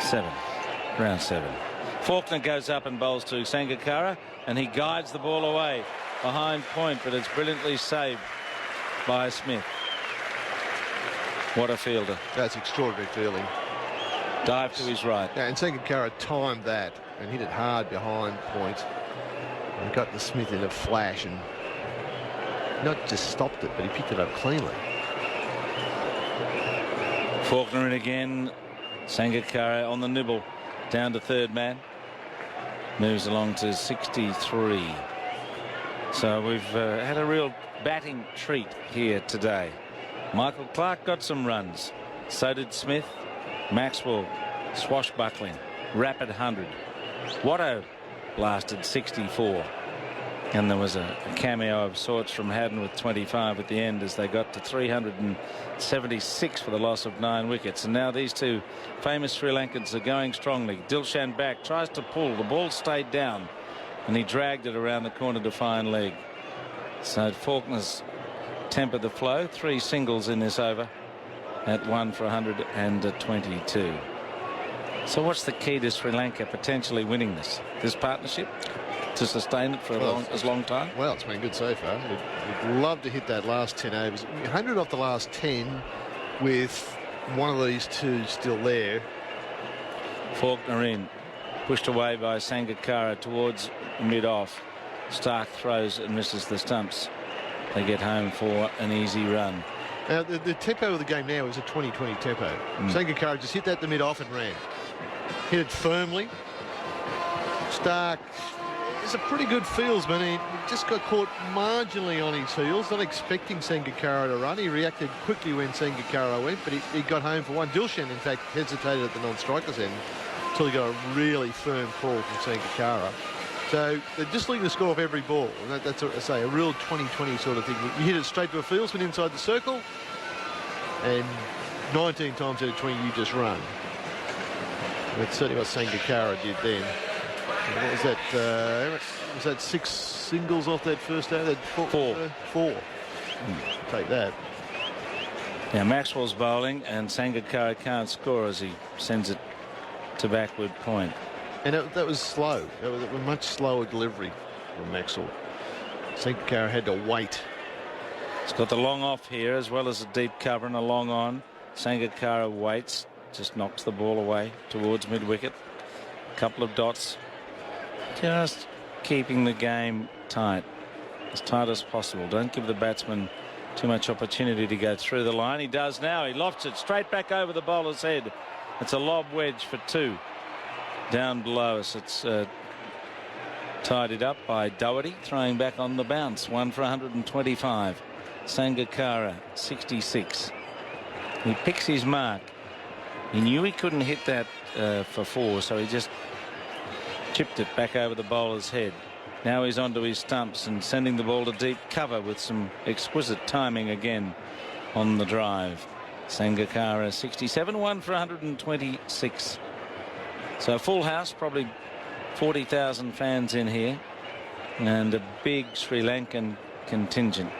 S3: 7, round 7. Faulkner goes up and bowls to Sangakkara, and he guides the ball away behind point, but it's brilliantly saved by Smith. What a fielder.
S8: That's extraordinary fielding.
S3: Dive to his right.
S8: Yeah, and Sangakkara timed that and hit it hard behind point. And got the Smith in a flash and not just stopped it, but he picked it up cleanly.
S3: Faulkner in again. Sangakkara on the nibble down to third man. Moves along to 63. So we've had a real batting treat here today. Michael Clarke got some runs. So did Smith. Maxwell swashbuckling. Rapid 100. Watto blasted 64. And there was a cameo of sorts from Haddon with 25 at the end as they got to 376 for the loss of 9 wickets. And now these 2 famous Sri Lankans are going strongly. Dilshan back, tries to pull. The ball stayed down, and he dragged it around the corner to fine leg. So Faulkner's tempered the flow. 3 singles in this over at 1 for 122. So what's the key to Sri Lanka potentially winning this partnership? To sustain it for a long time?
S8: Well, it's been good so far. We'd love to hit that last 10 overs. 100 off the last 10 with one of these 2 still there.
S3: Faulkner in. Pushed away by Sangakkara towards mid-off. Stark throws and misses the stumps. They get home for an easy run.
S8: Now, the tempo of the game now is a 20-20 tempo. Sangakkara just hit that to mid-off and ran. Hit it firmly. Stark is a pretty good fieldsman. He just got caught marginally on his heels, not expecting Sangakkara to run. He reacted quickly when Sangakkara went, but he got home for 1. Dilshan, in fact, hesitated at the non-strikers end until he got a really firm call from Sangakkara. So they're just leaving the score off every ball. And that's what I say, a real 20-20 sort of thing. You hit it straight to a fieldsman inside the circle, and 19 times out of 20 you just run. That's certainly what Sangakkara did then. What was that? Was that 6 singles off that first over? That 4. Take that.
S3: Now Maxwell's bowling, and Sangakkara can't score as he sends it to backward point.
S8: And that was slow. That was a much slower delivery from Maxwell. Sangakkara had to wait.
S3: It's got the long off here as well as a deep cover and a long on. Sangakkara waits, just knocks the ball away towards mid-wicket. A couple of dots. Just keeping the game tight, as tight as possible. Don't give the batsman too much opportunity to go through the line. He does now. He lofts it straight back over the bowler's head. It's a lob wedge for 2. Down below us, it's tidied up by Doherty, throwing back on the bounce. 1 for 125. Sangakkara 66. He picks his mark. He knew he couldn't hit that for 4, so he just chipped it back over the bowler's head. Now he's onto his stumps and sending the ball to deep cover with some exquisite timing again on the drive. Sangakkara 67, 1 for 126. So a full house, probably 40,000 fans in here, and a big Sri Lankan contingent.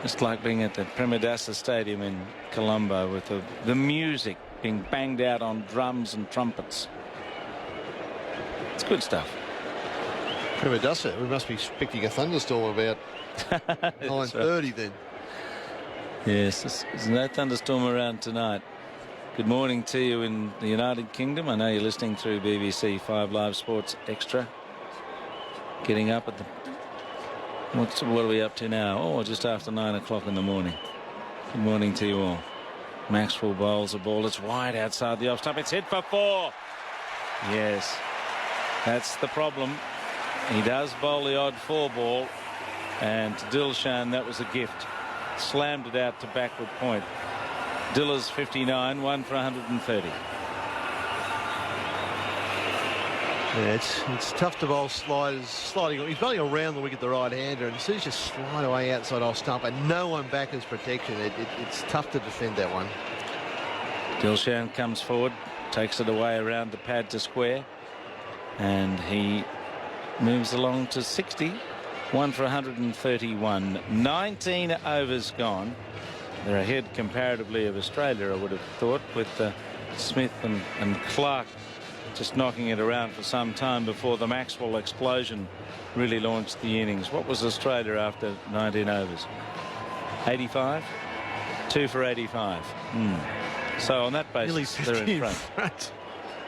S3: It's like being at the Premadasa Stadium in Colombo with the music being banged out on drums and trumpets. It's good stuff.
S8: Premadasa, we must be expecting a thunderstorm about 9:30 then.
S3: Yes, there's no thunderstorm around tonight. Good morning to you in the United Kingdom. I know you're listening through BBC 5 Live Sports Extra. Getting up at the... What are we up to now? Oh, just after 9 o'clock in the morning. Good morning to you all. Maxwell bowls a ball. It's wide outside the off stump. It's hit for 4. Yes, that's the problem. He does bowl the odd 4 ball, and to Dilshan that was a gift. Slammed it out to backward point. Dilla's 59, 1 for 130.
S8: Yeah, it's tough to bowl sliders sliding. He's bowling around the wicket, the right-hander, and as soon as you slide away outside off stump and no one back as protection, it's tough to defend that one.
S3: Dilshan comes forward, takes it away around the pad to square, and he moves along to 60. 1 for 131. 19 overs gone. They're ahead comparatively of Australia, I would have thought, with Smith and Clark just knocking it around for some time before the Maxwell explosion really launched the innings. What was Australia after 19 overs? 85? 2 for 85. So on that basis, they're in front.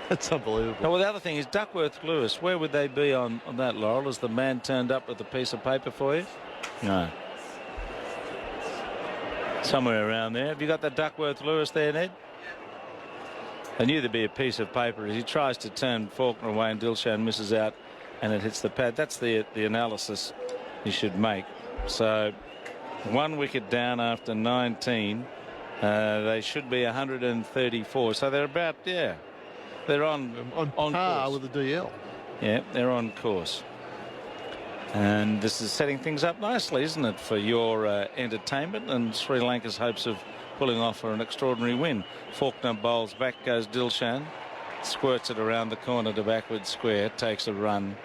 S8: That's unbelievable.
S3: Now, well, the other thing is Duckworth-Lewis. Where would they be on that, Laurel? Has the man turned up with a piece of paper for you? No. Somewhere around there. Have you got that Duckworth-Lewis there, Ned? I knew there'd be a piece of paper as he tries to turn Faulkner away and Dilshan misses out and it hits the pad. That's the analysis you should make. So 1 wicket down after 19. They should be 134. So they're about, yeah. They're on
S8: par
S3: course
S8: with the DL.
S3: Yeah, they're on course. And this is setting things up nicely, isn't it, for your entertainment and Sri Lanka's hopes of pulling off an extraordinary win. Faulkner bowls back, goes Dilshan, squirts it around the corner to backward square, takes a run,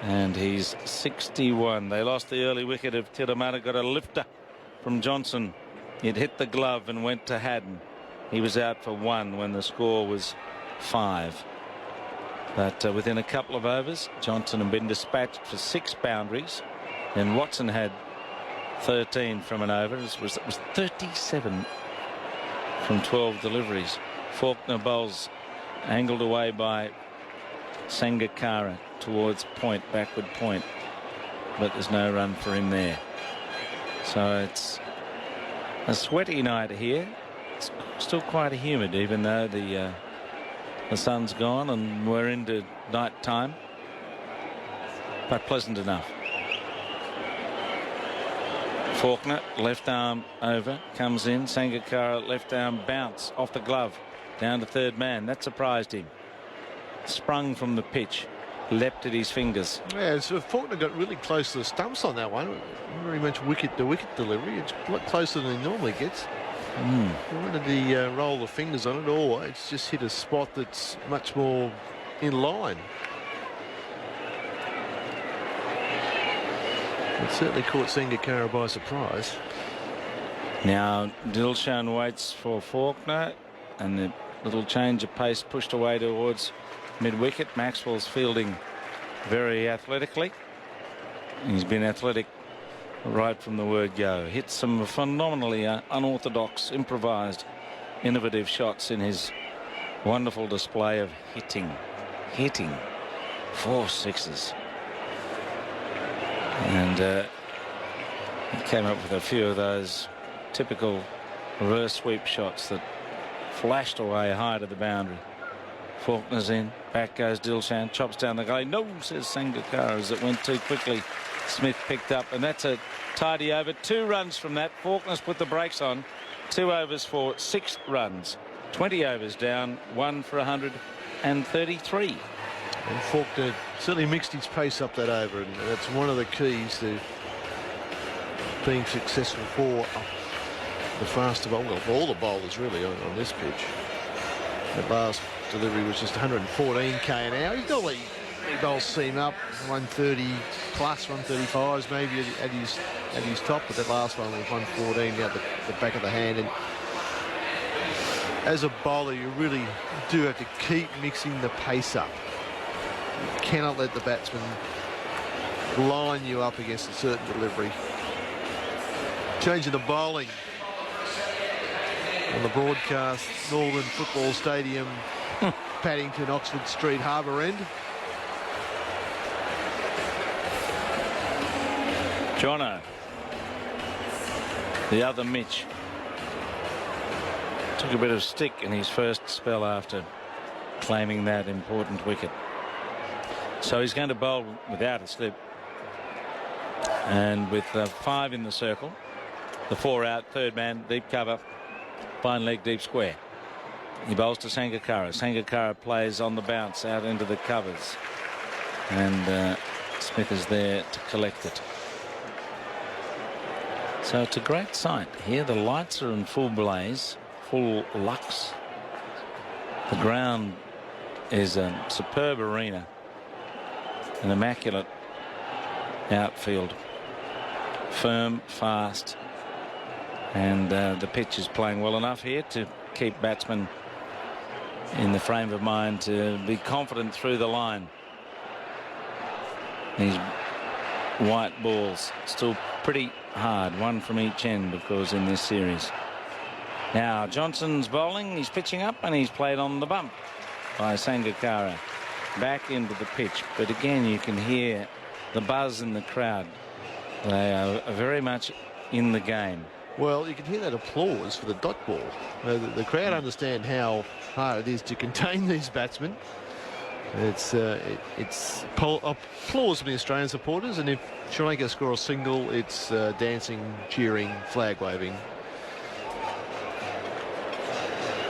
S3: and he's 61. They lost the early wicket of Tiramana, got a lifter from Johnson. It hit the glove and went to Haddon. He was out for 1 when the score was 5. But within a couple of overs, Johnson had been dispatched for 6 boundaries, and Watson had 13 from an over. It was 37 from 12 deliveries. Faulkner bowls angled away by Sangakkara towards point, backward point, but there's no run for him there. So it's a sweaty night here. It's still quite humid, even though the sun's gone and we're into night time, but pleasant enough. Faulkner, left arm over, comes in. Sangakkara, left arm bounce off the glove down to third man. That surprised him. Sprung from the pitch, leapt at his fingers.
S8: Yeah, so Faulkner got really close to the stumps on that one. Very much wicket to wicket delivery. It's a lot closer than he normally gets. Where did he roll the fingers on it? Or it's just hit a spot that's much more in line. It certainly caught Sangakkara by surprise.
S3: Now Dilshan waits for Faulkner, and the little change of pace pushed away towards mid-wicket. Maxwell's fielding very athletically. He's been athletic right from the word go. Hit some phenomenally unorthodox, improvised, innovative shots in his wonderful display of hitting 4 sixes. And he came up with a few of those typical reverse sweep shots that flashed away high to the boundary. Faulkner's in, back goes Dilshan, chops down the gully. No, says Sangakkara, as it went too quickly. Smith picked up, and that's a tidy over. 2 runs from that. Faulkner's put the brakes on. 2 overs for 6 runs. 20 overs down, 1 for 133.
S8: And Faulkner certainly mixed his pace up that over, and that's one of the keys to being successful for the faster bowl. Well, for all the bowlers really on this pitch. That last delivery was just 114 k an hour. He's normally he bowls seam up 130 plus 135s maybe at his top, but that last one was 114 out the back of the hand. And as a bowler, you really do have to keep mixing the pace up. You cannot let the batsman line you up against a certain delivery. Changing the bowling on the broadcast, Northern Football Stadium, Paddington, Oxford Street, Harbour End.
S3: Jono, the other Mitch, took a bit of stick in his first spell after claiming that important wicket. So he's going to bowl without a slip, and with 5 in the circle, the 4 out, third man, deep cover, fine leg, deep square. He bowls to Sangakkara. Sangakkara plays on the bounce out into the covers, and Smith is there to collect it. So it's a great sight here. The lights are in full blaze, full lux. The ground is a superb arena, an immaculate outfield, firm, fast, and the pitch is playing well enough here to keep batsmen in the frame of mind to be confident through the line. These white balls still pretty hard, 1 from each end, of course, in this series. Now Johnson's bowling, he's pitching up, and he's played on the bump by Sangakkara back into the pitch. But again, you can hear the buzz in the crowd. They are very much in the game.
S8: Well, you can hear that applause for the dot ball. The crowd understand how hard it is to contain these batsmen. It's applause from the Australian supporters, and if Sri Lanka score a single, it's dancing, cheering, flag waving.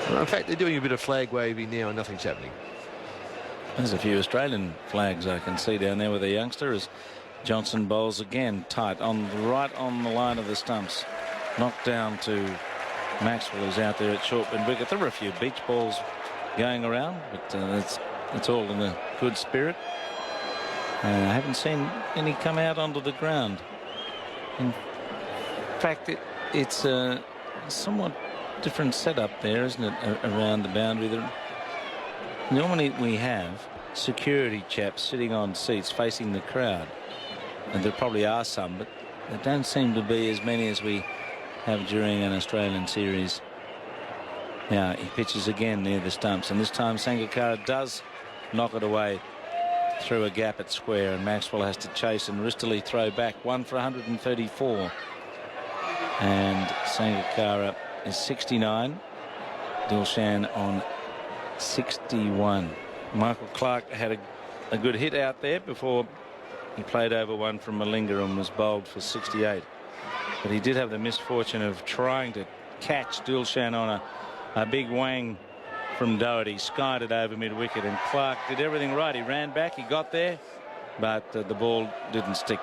S8: Well, in fact, they're doing a bit of flag waving now and nothing's happening.
S3: There's a few Australian flags I can see down there with the youngster as Johnson bowls again tight right on the line of the stumps. Knocked down to Maxwell, who's out there at short mid wicket. There were a few beach balls going around, but it's all in a good spirit. I haven't seen any come out onto the ground. In fact, it's a somewhat different setup there, isn't it, around the boundary? Normally we have security chaps sitting on seats facing the crowd, and there probably are some, but there don't seem to be as many as we have during an Australian series. Now he pitches again near the stumps, and this time Sangakkara does knock it away through a gap at square, and Maxwell has to chase and wristily throw back. 1 for 134, and Sangakkara is 69, Dilshan on 61. Michael Clarke had a good hit out there before he played over 1 from Malinga and was bowled for 68. But he did have the misfortune of trying to catch Dilshan on a big wang from Doherty, skied it over mid-wicket, and Clarke did everything right. He ran back, he got there, but the ball didn't stick.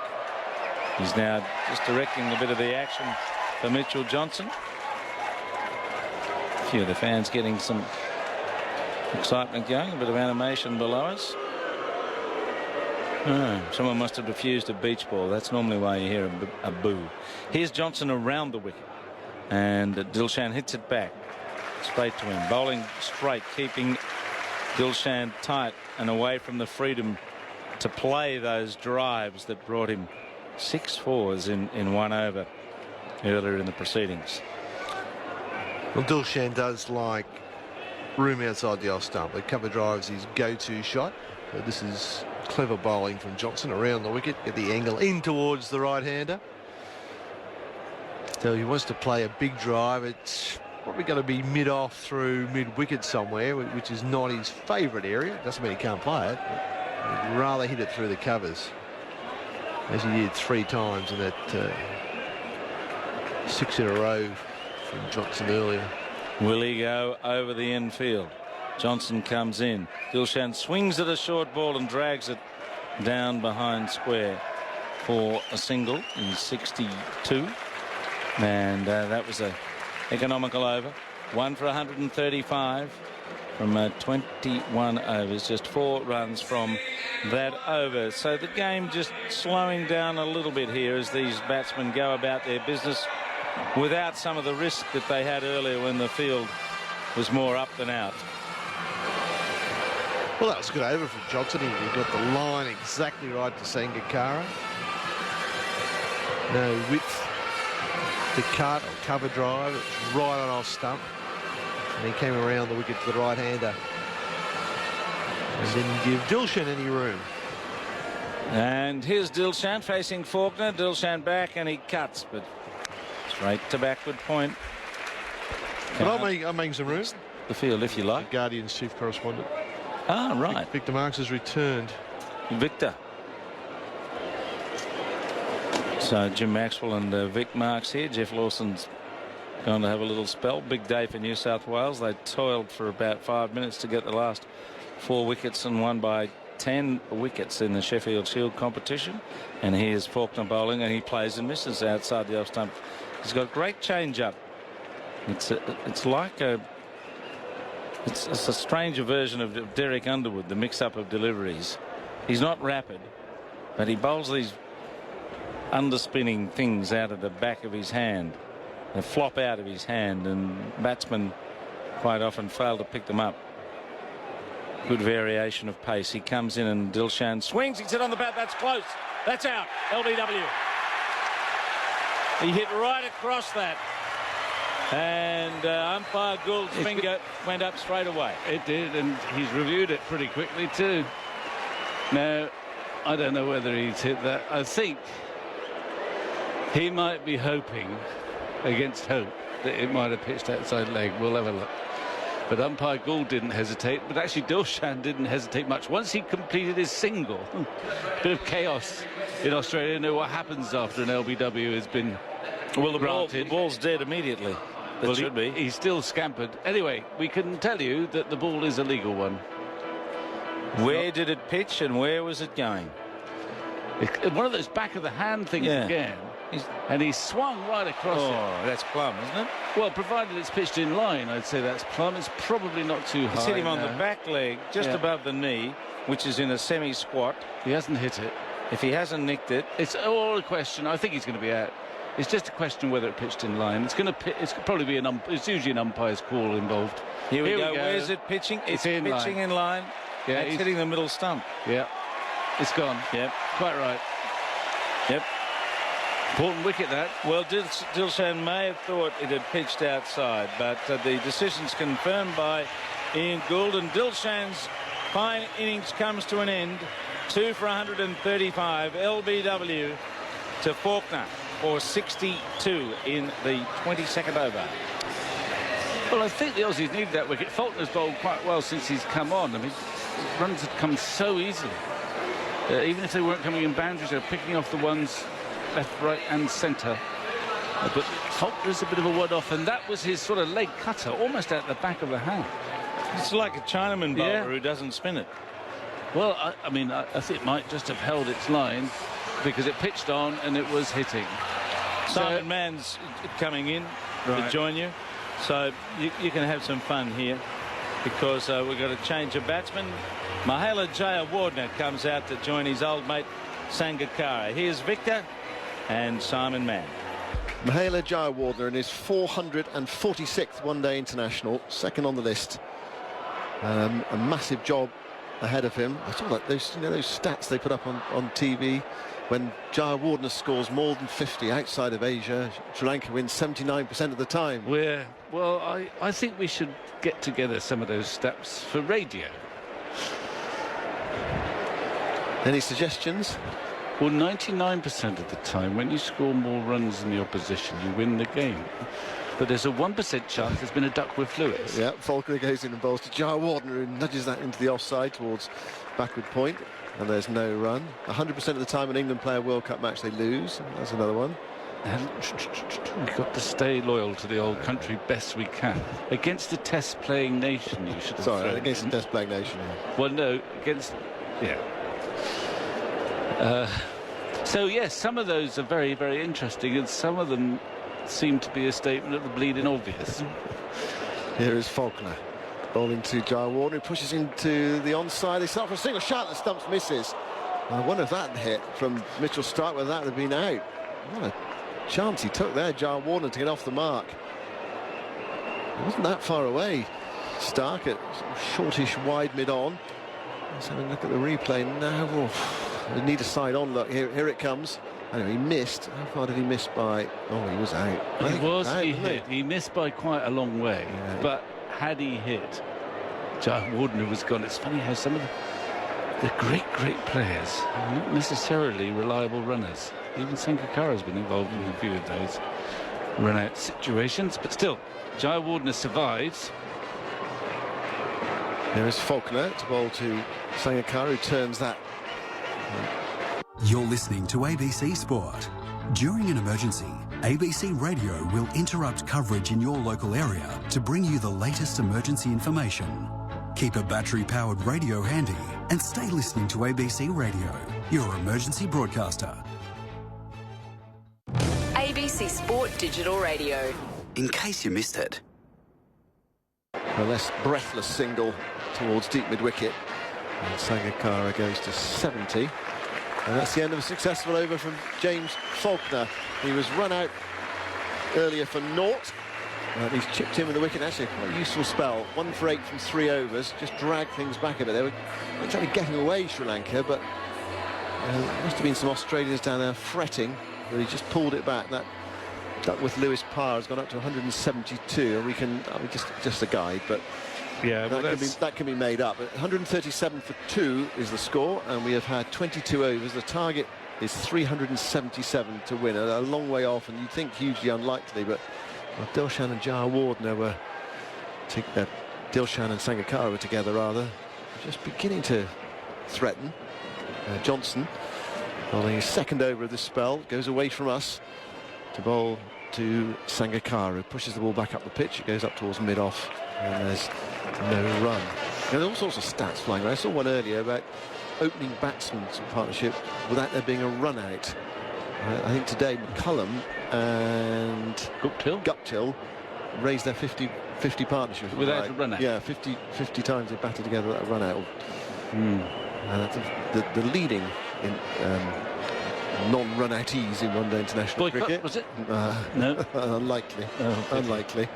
S3: He's now just directing a bit of the action for Mitchell Johnson. A few of the fans getting some excitement going, a bit of animation below us. Someone must have refused a beach ball. That's normally why you hear a boo. Here's Johnson around the wicket, and Dilshan hits it back straight to him, bowling straight, keeping Dilshan tight and away from the freedom to play those drives that brought him 6 fours in 1 over earlier in the proceedings.
S8: Well, Dilshan does like room outside the off stump. The cover drive is his go-to shot. So this is clever bowling from Johnson around the wicket. Get the angle in towards the right-hander. So he wants to play a big drive. It's probably going to be mid-off through mid-wicket somewhere, which is not his favourite area. Doesn't mean he can't play it. But he'd rather hit it through the covers, as he did 3 times in that 6 in a row from Johnson earlier.
S3: Will he go over the infield? Johnson comes in. Dilshan swings at a short ball and drags it down behind square for a single in 62. And that was a economical over. 1 for 135 from 21 overs. Just 4 runs from that over. So the game just slowing down a little bit here as these batsmen go about their business without some of the risk that they had earlier when the field was more up than out.
S8: Well, that was a good over from Johnson. He got the line exactly right to Sangakkara. No width to cut or cover drive. It's right on off stump. And he came around the wicket to the right-hander and didn't give Dilshan any room.
S3: And here's Dilshan facing Faulkner. Dilshan back and he cuts, but straight to backward point.
S8: But I'm making some room.
S3: The field, if you like.
S8: The Guardian's chief correspondent.
S3: Ah, right.
S8: Victor Marks has returned.
S3: Victor. So Jim Maxwell and Vic Marks here. Jeff Lawson's going to have a little spell. Big day for New South Wales. They toiled for about 5 minutes to get the last 4 wickets and won by 10 wickets in the Sheffield Shield competition. And here's Faulkner bowling, and he plays and misses outside the off stump. He's got a great change up. It's like a stranger version of Derek Underwood, the mix-up of deliveries. He's not rapid, but he bowls these underspinning things out of the back of his hand. They flop out of his hand, and batsmen quite often fail to pick them up. Good variation of pace. He comes in and Dilshan swings. He's hit on the bat. That's close. That's out. LBW. He hit right across that. And umpire Gould's finger went up straight away.
S12: It did, and he's reviewed it pretty quickly too. Now, I don't know whether he's hit that. I think he might be hoping against hope that it might have pitched outside leg. We'll have a look. But umpire Gould didn't hesitate, but actually Dilshan didn't hesitate much. Once he completed his single, bit of chaos in Australia. You know what happens after an LBW has been
S3: the ball's dead immediately.
S12: Well, should be. He's still scampered. Anyway, we can tell you that the ball is a legal one.
S3: Where did it pitch and where was it going?
S12: One of those back of the hand things again. And he swung right across it.
S3: Oh, that's plumb, isn't it?
S12: Well, provided it's pitched in line, I'd say that's plumb. It's probably not too high.
S3: It's hit him on the back leg, just above the knee, which is in a semi-squat.
S12: He hasn't hit it.
S3: If he hasn't nicked it...
S12: It's all a question. I think he's going to be out. It's just a question whether it pitched in line. It's probably be it's usually an umpire's call involved.
S3: Here we go. Where's it pitching? It's pitching in line. Yeah, it's hitting the middle stump.
S12: Yeah, it's gone.
S3: Yep,
S12: quite right.
S3: Yep.
S12: Important wicket that.
S3: Well, Dilshan may have thought it had pitched outside, but the decision's confirmed by Ian Gould, and Dilshan's fine innings comes to an end. 2 for 135. LBW to Faulkner for 62 in the 22nd over.
S12: Well, I think the Aussies need that wicket. Faulkner's bowled quite well since he's come on. I mean, runs have come so easily. Even if they weren't coming in boundaries, they're picking off the ones left, right and centre. But Faulkner's a bit of a one-off, and that was his sort of leg cutter, almost at the back of the hand.
S3: It's like a Chinaman bowler who doesn't spin it.
S12: Well, I mean, I think it might just have held its line because it pitched on and it was hitting.
S3: Simon Mann's coming in to join you. So you can have some fun here because we've got to change a batsman. Mahela Jayawardene comes out to join his old mate Sangakkara. Here's Victor and Simon Mann.
S9: Mahela Jayawardene in his 446th one-day international, second on the list. A massive job ahead of him. I saw like those stats they put up on TV when Jayawardene scores more than 50 outside of Asia. Sri Lanka wins 79% of the time.
S12: Well, I think we should get together some of those stats for radio.
S9: Any suggestions?
S12: Well, 99% of the time, when you score more runs than the opposition, you win the game. But there's a 1% chance there's been a duck with Lewis.
S9: Yeah, Faulkner goes in and bowls to Jayawardene, who nudges that into the offside towards backward point, and there's no run. 100% of the time an England player World Cup match they lose. That's another one.
S12: And we've got to stay loyal to the old country best we can. Against a test-playing nation, you should have
S9: Sorry, against a test-playing nation. Yeah.
S12: Well, no, against... Yeah. So, yes, some of those are very, very interesting, and some of them seem to be a statement of the bleeding obvious.
S9: Here is Faulkner bowling to Jayawardene, who pushes into the onside. They start for a single shot, the stumps misses. I wonder if that hit from Mitchell Stark, whether that would have been out. What a chance he took there, Jayawardene, to get off the mark. It wasn't that far away. Stark at shortish wide mid-on. Let's have a look at the replay now. Oh, we need a side on look. Here it comes. Anyway, he missed. How far did he miss by? Oh, he was out.
S12: He hit. He missed by quite a long way. Yeah. But had he hit, Jayawardene was gone. It's funny how some of the great players are not necessarily reliable runners. Even Sangakkara has been involved in a few of those run-out situations. But still, Jayawardene survives.
S9: There is Faulkner to bowl to Sangakkara, who turns that.
S1: You're listening to ABC Sport. During an emergency, ABC Radio will interrupt coverage in your local area to bring you the latest emergency information. Keep a battery-powered radio handy and stay listening to ABC Radio, your emergency broadcaster.
S15: ABC Sport Digital Radio.
S1: In case you missed it.
S9: A less breathless single towards deep mid-wicket. And Sangakkara goes to 70. And that's the end of a successful over from James Faulkner. He was run out earlier for naught. And he's chipped in with the wicket. Actually, quite a useful spell. 1 for 8 from 3 overs. Just dragged things back a bit. They were actually getting away, Sri Lanka, but must have been some Australians down there fretting. But he just pulled it back. That Duckworth Lewis par has gone up to 172. And we can, just a guide, but
S12: yeah,
S9: that can be made up. 137 for 2 is the score, and we have had 22 overs. The target is 377 to win. A long way off, and you'd think hugely unlikely, but Dilshan and Jayawardene were Dilshan and Sangakkara were together rather, just beginning to threaten. Johnson, on his second over of this spell, goes away from us to bowl to Sangakkara, who pushes the ball back up the pitch. It goes up towards mid-off, and there's no run. There are all sorts of stats flying around. I saw one earlier about opening batsmen's partnership without there being a run out. I think today McCullum and Guptill raised their 50 partnership
S12: without a run out.
S9: Yeah, 50 times they batted together without a run out. And that's the leading in non-run outees in one-day international cricket.
S12: Was it?
S9: No, unlikely. Unlikely.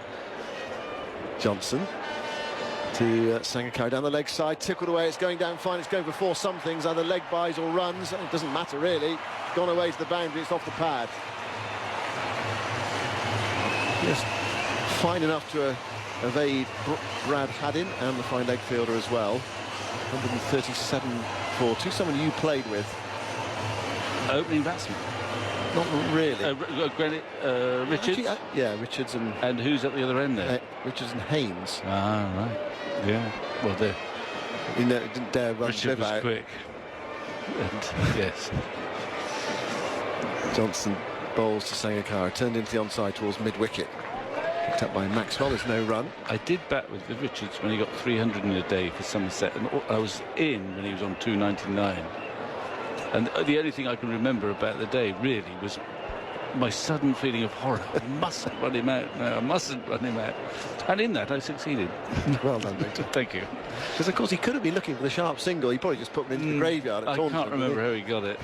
S9: Johnson to Sangakkara down the leg side, tickled away. It's going down fine. It's going for 4 somethings, either leg buys or runs. It doesn't matter really. Gone away to the boundary. It's off the pad. Just fine enough to evade Brad Haddin and the fine leg fielder as well. 137 for 2. Someone you played with.
S12: Opening batsman.
S9: Not really.
S12: Richards?
S9: Yeah, Richards and...
S12: And who's at the other end there?
S9: Richards and Haynes.
S12: Ah, right. Yeah. Well,
S9: he didn't dare run.
S12: Richard was out. Quick. And, yes.
S9: Johnson bowls to Sangakkara, turned into the onside towards mid-wicket. Picked up by Maxwell, there's no run.
S12: I did bat with Richards when he got 300 in a day for Somerset, and I was in when he was on 299. And the only thing I can remember about the day, really, was my sudden feeling of horror. I mustn't run him out. No, I mustn't run him out. And in that, I succeeded.
S9: Well done, Victor.
S12: Thank you.
S9: Because, of course, he could have been looking for the sharp single. He probably just put him into the graveyard at Taunton.
S12: I can't remember how he got it.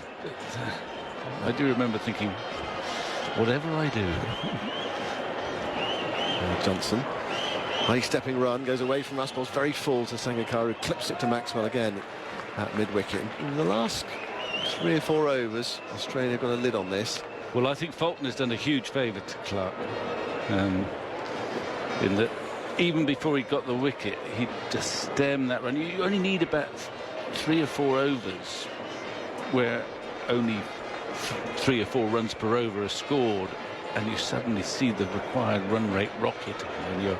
S12: I do remember thinking, whatever I do.
S9: Johnson High stepping run, goes away from us, ball's very full to Sangakkara, who clips it to Maxwell again at mid-wicket. In the last 3 or 4 overs, Australia got a lid on this.
S12: Well, I think Faulkner's done a huge favour to Clark, in that even before he got the wicket, he just stemmed that run. You only need about 3 or 4 overs where only 3 or 4 runs per over are scored, and you suddenly see the required run rate rocket when you've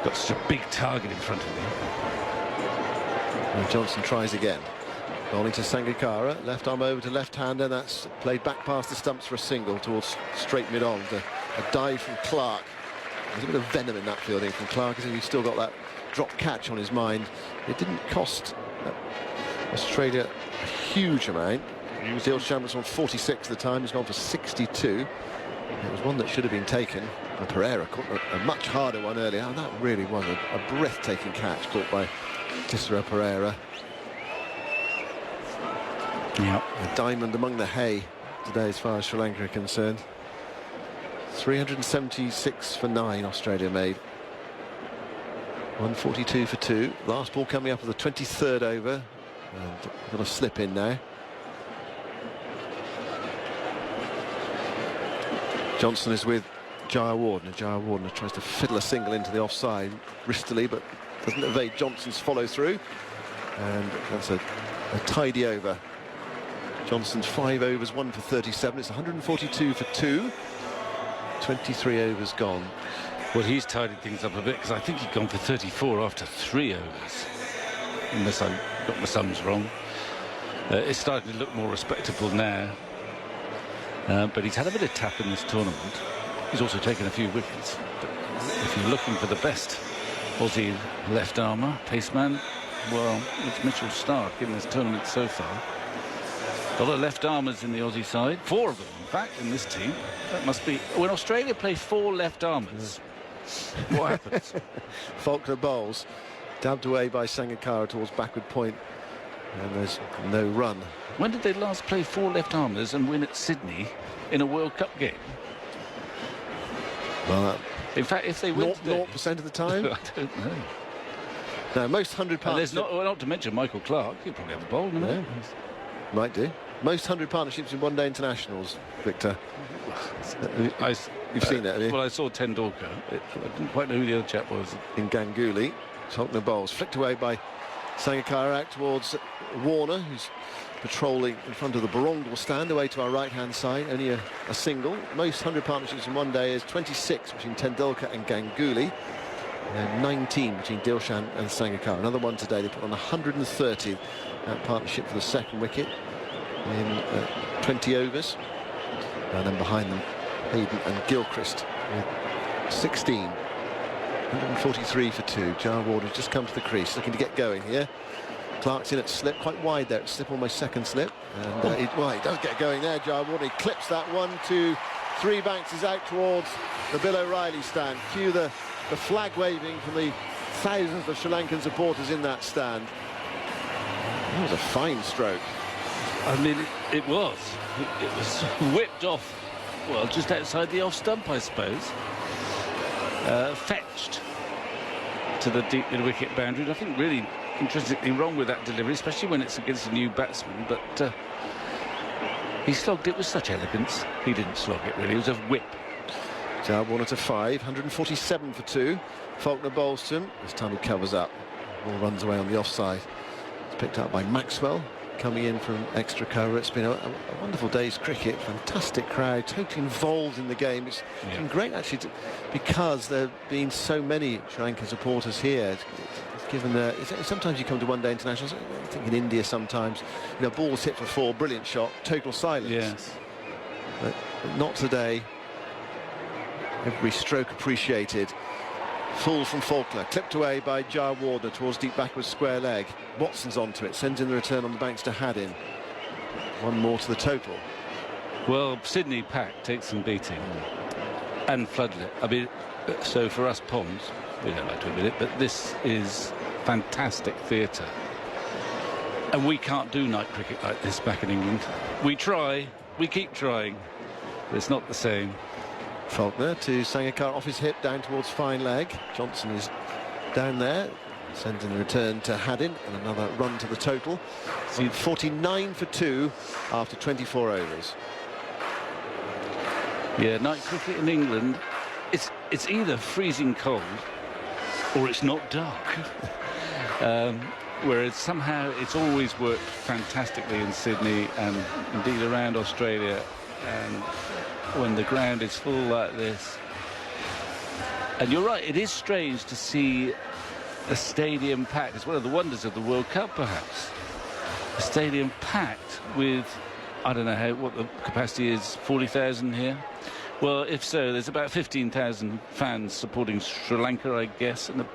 S12: got such a big target in front of you.
S9: And Johnson tries again. Bowling to Sangakkara, left arm over to left-hander, that's played back past the stumps for a single towards straight mid-on. A dive from Clark. There's a bit of venom in that fielding from Clark, as if he's still got that drop catch on his mind. It didn't cost Australia a huge amount. Dilshan was on 46 at the time, he's gone for 62. It was one that should have been taken by Pereira, caught a much harder one earlier, and that really was a breathtaking catch caught by Tisera Pereira.
S12: Yeah.
S9: A diamond among the hay today as far as Sri Lanka are concerned. 376 for 9 Australia made. 142 for 2. Last ball coming up at the 23rd over. And got a slip in now. Johnson is with Jayawardene. Jayawardene tries to fiddle a single into the offside wristily, but doesn't evade Johnson's follow through. And that's a tidy over. Johnson's 5 overs, 1 for 37. It's 142 for 2. 23 overs gone.
S12: Well, he's tidied things up a bit, because I think he'd gone for 34 after 3 overs. Unless I got my sums wrong. It's starting to look more respectable now. But he's had a bit of tap in this tournament. He's also taken a few wickets. But if you're looking for the best Aussie left armour, paceman, well, it's Mitchell Starc in this tournament so far. A lot of left armers in the Aussie side. 4 of them, in fact, in this team. That must be... When Australia play 4 left armers, what happens?
S9: Faulkner bowls, dabbed away by Sangakkara towards backward point, and there's no run.
S12: When did they last play 4 left armers and win at Sydney in a World Cup game?
S9: Well,
S12: in fact, if they win
S9: 0% of the time?
S12: I don't know.
S9: No, most 100 partnerships...
S12: There's not to mention Michael Clark. He'll probably have a bowl, no?
S9: Yeah. Might do. Most 100 partnerships in one-day internationals, Victor. You've seen that, have you?
S12: Well, I saw Tendulkar. I didn't quite know who the other chap was.
S9: In Ganguly. Faulkner bowls, flicked away by Sangakkara out towards Warner, who's patrolling in front of the Barongal stand, away to our right-hand side. Only a single. Most 100 partnerships in one day is 26 between Tendulkar and Ganguly, and 19 between Dilshan and Sangakkara. Another one today. They put on 130 partnership for the second wicket in 20 overs. And then behind them, Hayden and Gilchrist with 16. 143 for 2. Jayawardene has just come to the crease, looking to get going here. Clark's in at slip, quite wide there. It's slip on my second slip. And he does get going there, Jayawardene. He clips that 1, 2, 3 banks is out towards the Bill O'Reilly stand. Cue the flag waving from the thousands of Sri Lankan supporters in that stand. That was a fine stroke.
S12: I mean, it was. It was whipped off, well, just outside the off stump, I suppose. Fetched to the deep mid-wicket boundary. Nothing really intrinsically wrong with that delivery, especially when it's against a new batsman, but he slogged it with such elegance. He didn't slog it, really. It was a whip.
S9: Jayawardene to 5, 147 for 2. Faulkner bowls to him. This time he covers up. Ball runs away on the offside. It's picked up by Maxwell, coming in from extra cover. It's been a wonderful day's cricket. Fantastic crowd, totally involved in the game. It's been great, actually, because there have been so many Sri Lankan supporters here. It's given sometimes you come to one-day internationals, I think in India sometimes, balls hit for 4, brilliant shot, total silence.
S12: Yes.
S9: But not today. Every stroke appreciated. Full from Faulkner, clipped away by Jayawardene towards deep backward square leg. Watson's onto it, sends in the return on the banks to Haddin. 1 more to the total.
S12: Well, Sydney Pack takes some beating and floodlit. I mean, so for us Poms, we don't like to admit it, but this is fantastic theatre. And we can't do night cricket like this back in England. We try, we keep trying, but it's not the same.
S9: Faulkner to Sangakkara off his hip, down towards fine leg. Johnson is down there, sends in the return to Haddin, and another run to the total. 49 for 2 after 24 overs.
S12: Yeah, night cricket in England, it's either freezing cold or it's not dark. Whereas somehow it's always worked fantastically in Sydney and indeed around Australia. And when the ground is full like this. And you're right, it is strange to see a stadium packed. It's one of the wonders of the World Cup, perhaps. A stadium packed with, I don't know what the capacity is, 40,000 here. Well, if so, there's about 15,000 fans supporting Sri Lanka, I guess, and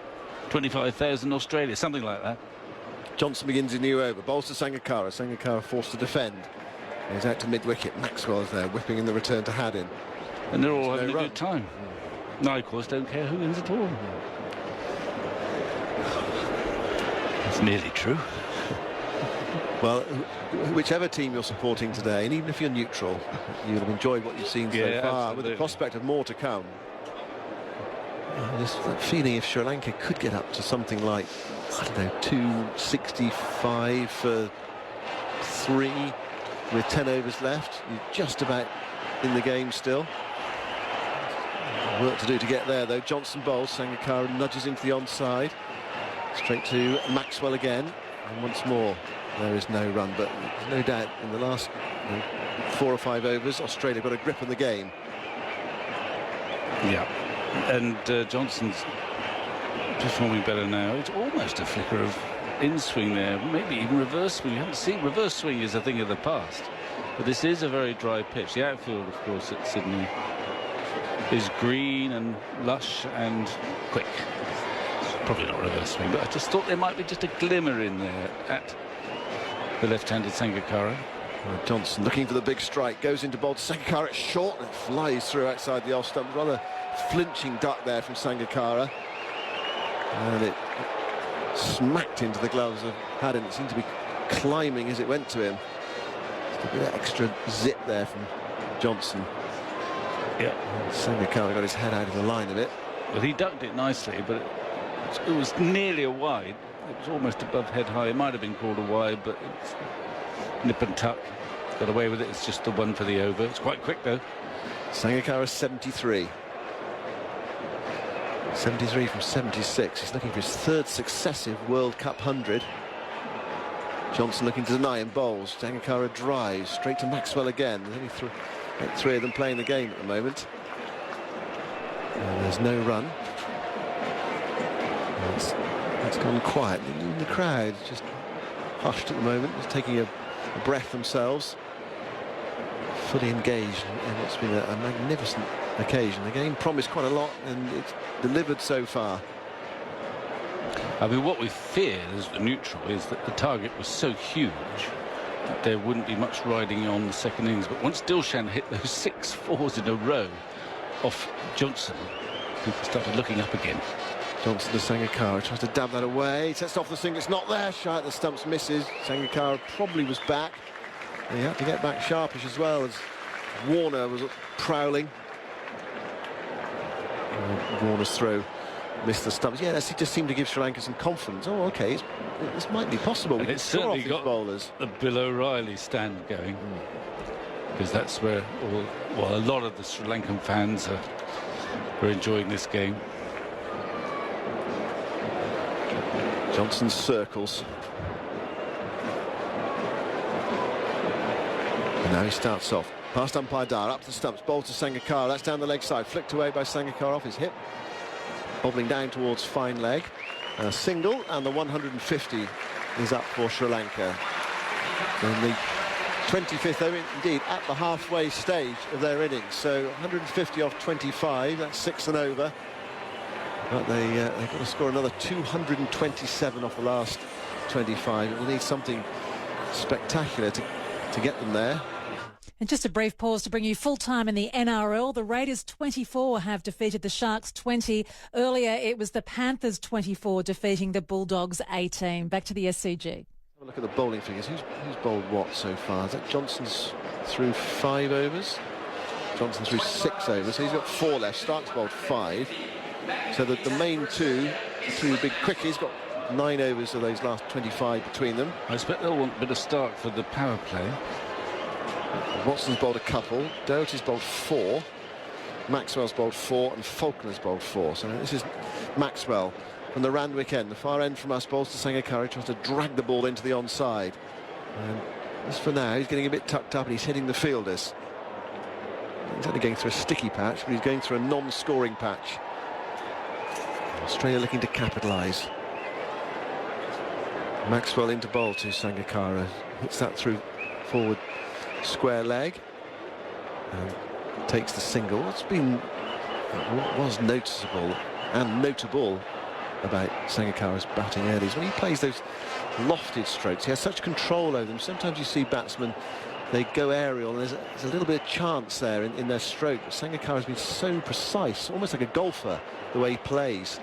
S12: 25,000 Australia, something like that.
S9: Johnson begins a new over, bowls to Sangakkara. Sangakkara forced to defend. He's out to mid-wicket. Maxwell is there, whipping in the return to Haddin.
S12: And they're all having a good time. No, of course, don't care who wins at all. That's nearly true.
S9: Well, whichever team you're supporting today, and even if you're neutral, you'll have enjoyed what you've seen so far,
S12: absolutely.
S9: with the prospect of more to come. This feeling if Sri Lanka could get up to something like, I don't know, 265 for 3 with 10 overs left, you're just about in the game still. Work to do to get there though. Johnson bowls, Sangakkara nudges into the onside, straight to Maxwell again, and once more there is no run, but there's no doubt in the last 4 or 5 overs Australia got a grip on the game.
S12: Yeah, and Johnson's performing better now. It's almost a flicker of in-swing there, maybe even reverse swing. You haven't seen reverse swing is a thing of the past, but this is a very dry pitch. The outfield, of course, at Sydney is green and lush and quick. Probably not reverse swing, but I just thought there might be just a glimmer in there at the left-handed Sangakkara.
S9: Johnson looking for the big strike, goes into bowl to Sangakkara. It's short and it flies through outside the off stump. Rather flinching duck there from Sangakkara, and it smacked into the gloves of Haddin. It seemed to be climbing as it went to him. Just a bit of extra zip there from Johnson.
S12: Yeah,
S9: Sangakkara got his head out of the line of it.
S12: Well, he ducked it nicely, but it was nearly a wide. It was almost above head high. It might have been called a wide, but it's nip and tuck. Got away with it. It's just the one for the over. It's quite quick though.
S9: Sangakkara 73. 73 from 76. He's looking for his 3rd successive World Cup 100. Johnson looking to deny him, bowls. Sangakkara drives straight to Maxwell again. There's only 3 of them playing the game at the moment. And there's no run. It's gone quiet. The crowd just hushed at the moment, just taking a breath themselves. Fully engaged in what's been a magnificent occasion. The game promised quite a lot and it's delivered so far.
S12: I mean, what we feared as the neutral is that the target was so huge that there wouldn't be much riding on the second innings. But once Dilshan hit those 6 fours in a row off Johnson, people started looking up again.
S9: Johnson to Sangakkara, tries to dab that away, sets off the single, it's not there, shy at the stumps, misses. Sangakkara probably was back. And he had to get back sharpish as well as Warner was prowling. Warner's throw missed the stumps. Yeah, he just seemed to give Sri Lanka some confidence. Oh, OK, this might be possible. We can score off these bowlers.
S12: The Bill O'Reilly stand going, because that's where a lot of the Sri Lankan fans are enjoying this game.
S9: Johnson circles. And now he starts off. Past umpire Dar, up to the stumps, bowl to Sangakkara. That's down the leg side, flicked away by Sangakkara off his hip. Bobbling down towards fine leg. A single, and the 150 is up for Sri Lanka. And the 25th over, indeed, at the halfway stage of their innings. So 150 off 25, that's 6 and over. But they've got to score another 227 off the last 25. It will need something spectacular to get them there.
S17: And just a brief pause to bring you full time in the NRL. The Raiders 24 have defeated the Sharks 20. Earlier, it was the Panthers 24 defeating the Bulldogs 18. Back to the SCG.
S9: Have a look at the bowling figures. Who's bowled what so far? Is that Johnson's through 5 overs? Johnson threw 6 overs, so he's got 4 left. Stark's bowled 5. So that the main two big quickies got 9 overs of those last 25 between them.
S12: I expect they'll want a bit of Stark for the power play.
S9: Watson's bowled a couple. Doherty's bowled 4. Maxwell's bowled 4, and Faulkner's bowled 4. So this is Maxwell from the Randwick end. The far end from us, bowls to Sangakkara, tries to drag the ball into the onside. And as for now, he's getting a bit tucked up and he's hitting the fielders. He's only going through a sticky patch, but he's going through a non-scoring patch. Australia looking to capitalise. Maxwell into bowl to Sangakkara. Hits that through forward square leg. And takes the single. What's been what was noticeable and notable about Sangakkara's batting early is when he plays those lofted strokes, he has such control over them. Sometimes you see batsmen, they go aerial and there's a little bit of chance there in their stroke, but Sangakkara's been so precise, almost like a golfer, the way he plays.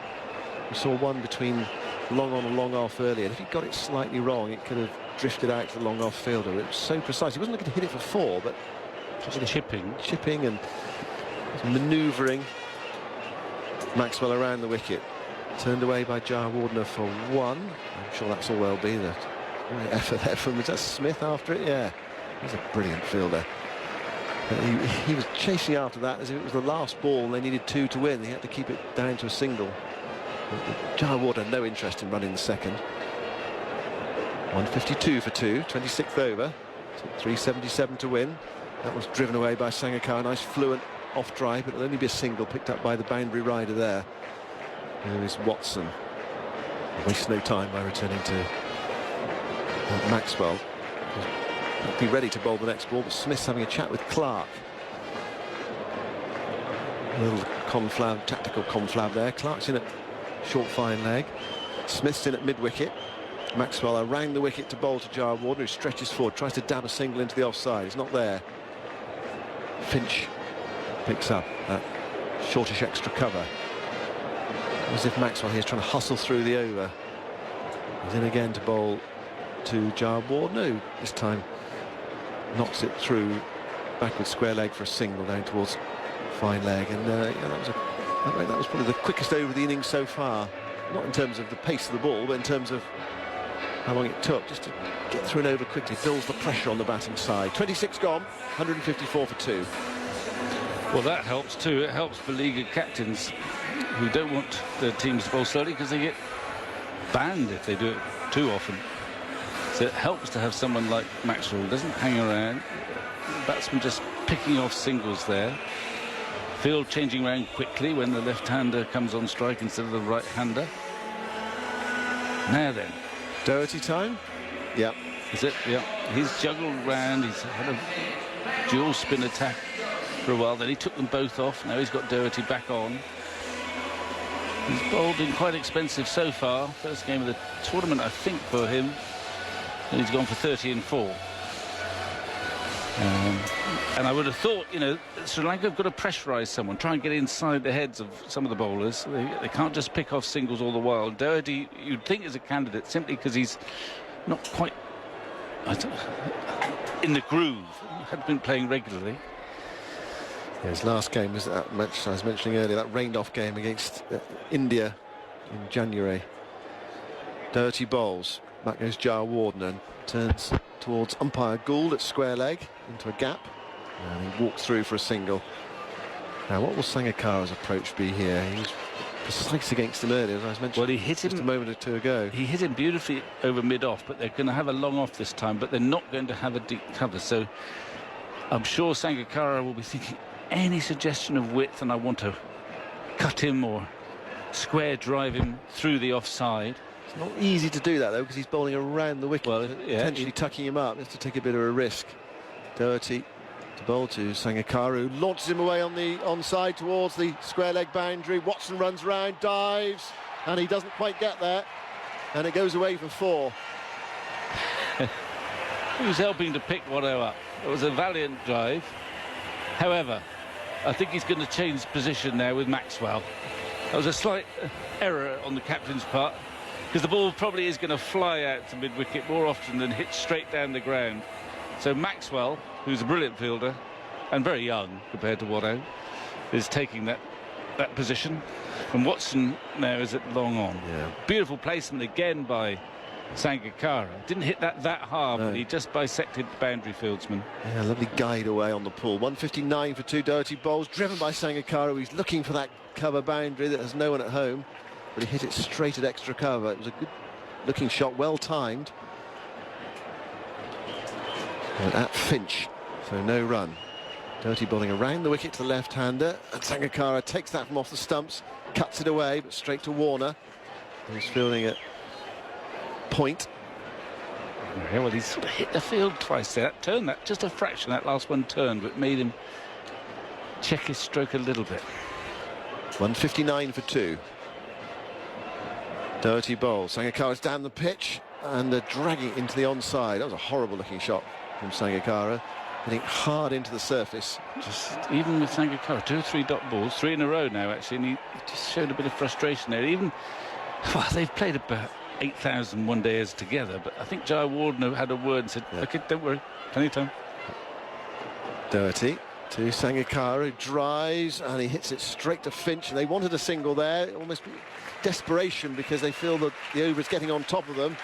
S9: We saw one between long on and long off earlier, and if he got it slightly wrong it could have drifted out to the long off fielder. It was so precise. He wasn't looking to hit it for 4, but
S12: just chipping
S9: and manoeuvring Maxwell around the wicket. Turned away by Jayawardene for 1. I'm sure that's all there'll be. That effort there from, was that Smith after it? Yeah, he's a brilliant fielder. He was chasing after that as if it was the last ball and they needed 2 to win. He had to keep it down to a single. Jayawardene no interest in running the second. 152 for 2, 26th over, 377 to win. That was driven away by Sangakkara. Nice fluent off drive, but it'll only be a single picked up by the boundary rider there. There is Watson. Waste no time by returning to Maxwell. He'll be ready to bowl the next ball, but Smith's having a chat with Clark. A little conflab, tactical conflab there. Clark's in at short fine leg. Smith's in at mid-wicket. Maxwell around the wicket to bowl to Jayawardene, who stretches forward, tries to dab a single into the offside. It's not there. Finch picks up that shortish extra cover. As if Maxwell here is trying to hustle through the over. He's in again to bowl to Jayawardene, who this time knocks it through backward square leg for a single down towards fine leg. And yeah, that was probably the quickest over the innings so far. Not in terms of the pace of the ball, but in terms of how long it took just to get through and over quickly. Builds the pressure on the batting side. 26 gone, 154 for 2.
S12: Well, that helps too. It helps for league captains who don't want their teams to bowl slowly because they get banned if they do it too often. So it helps to have someone like Maxwell who doesn't hang around. Batsman just picking off singles there. Field changing around quickly when the left-hander comes on strike instead of the right-hander. Now then.
S9: Doherty time? Yeah.
S12: Is it? Yeah. He's juggled round. He's had a dual spin attack for a while. Then he took them both off. Now he's got Doherty back on. He's bowled in quite expensive so far. First game of the tournament, I think, for him. And he's gone for 30 and 4. And I would have thought, you know, Sri Lanka have got to pressurise someone, try and get inside the heads of some of the bowlers. They can't just pick off singles all the while. Doherty, you'd think, is a candidate simply because he's not quite in the groove. Hadn't been playing regularly.
S9: Yeah, his last game was that match I was mentioning earlier, that rained-off game against India in January. Doherty bowls. Back goes Jayawardene and turns towards umpire Gould at square leg into a gap, and he walks through for a single. Now, what will Sangakkara's approach be here? He was precise against him earlier, as I was mentioning.
S12: Well, he hit him
S9: just a moment or two ago.
S12: He hit him beautifully over mid-off, but they're going to have a long off this time, but they're not going to have a deep cover. So I'm sure Sangakkara will be thinking, any suggestion of width, and I want to cut him or square drive him through the offside.
S9: It's not easy to do that, though, because he's bowling around the wicket,
S12: well, yeah,
S9: potentially tucking him up. He has to take a bit of a risk. Doherty to bowl to Sangakkara, who launches him away on the onside towards the square leg boundary. Watson runs round, dives, and he doesn't quite get there, and it goes away for 4.
S12: He was helping to pick Watto up. It was a valiant drive. However, I think he's going to change position now with Maxwell. That was a slight error on the captain's part, because the ball probably is going to fly out to mid-wicket more often than hit straight down the ground. So Maxwell, who's a brilliant fielder, and very young compared to Watto, is taking that position. And Watson now is at long on.
S9: Yeah.
S12: Beautiful placement again by Sangakkara. Didn't hit that hard, but he just bisected the boundary fieldsman.
S9: Yeah, lovely guide away on the pull. 159 for 2 Doherty bowls, driven by Sangakkara. He's looking for that cover boundary that has no one at home, but he hit it straight at extra cover. It was a good looking shot, well timed. And at Finch, so no run. Doherty bowling around the wicket to the left-hander, and Sangakkara takes that from off the stumps, cuts it away, but straight to Warner, who's fielding at point.
S12: Yeah, well, he's sort of hit the field twice there. That turned, that just a fraction, that last one turned, but made him check his stroke a little bit.
S9: 159 for 2. Doherty bowls. Sangakkara's down the pitch and dragging it into the onside. That was a horrible looking shot from Sangakkara, hitting hard into the surface.
S12: Just even with Sangakkara, 2 or 3 dot balls, 3 in a row now actually, and he just showed a bit of frustration there. Even, well, they've played about 8,000 one-dayers together, but I think Jayawardene had a word and said, OK, don't worry, plenty of time.
S9: Doherty to Sangakkara, who drives, and he hits it straight to Finch. And they wanted a single there, almost desperation, because they feel that the over is getting on top of them.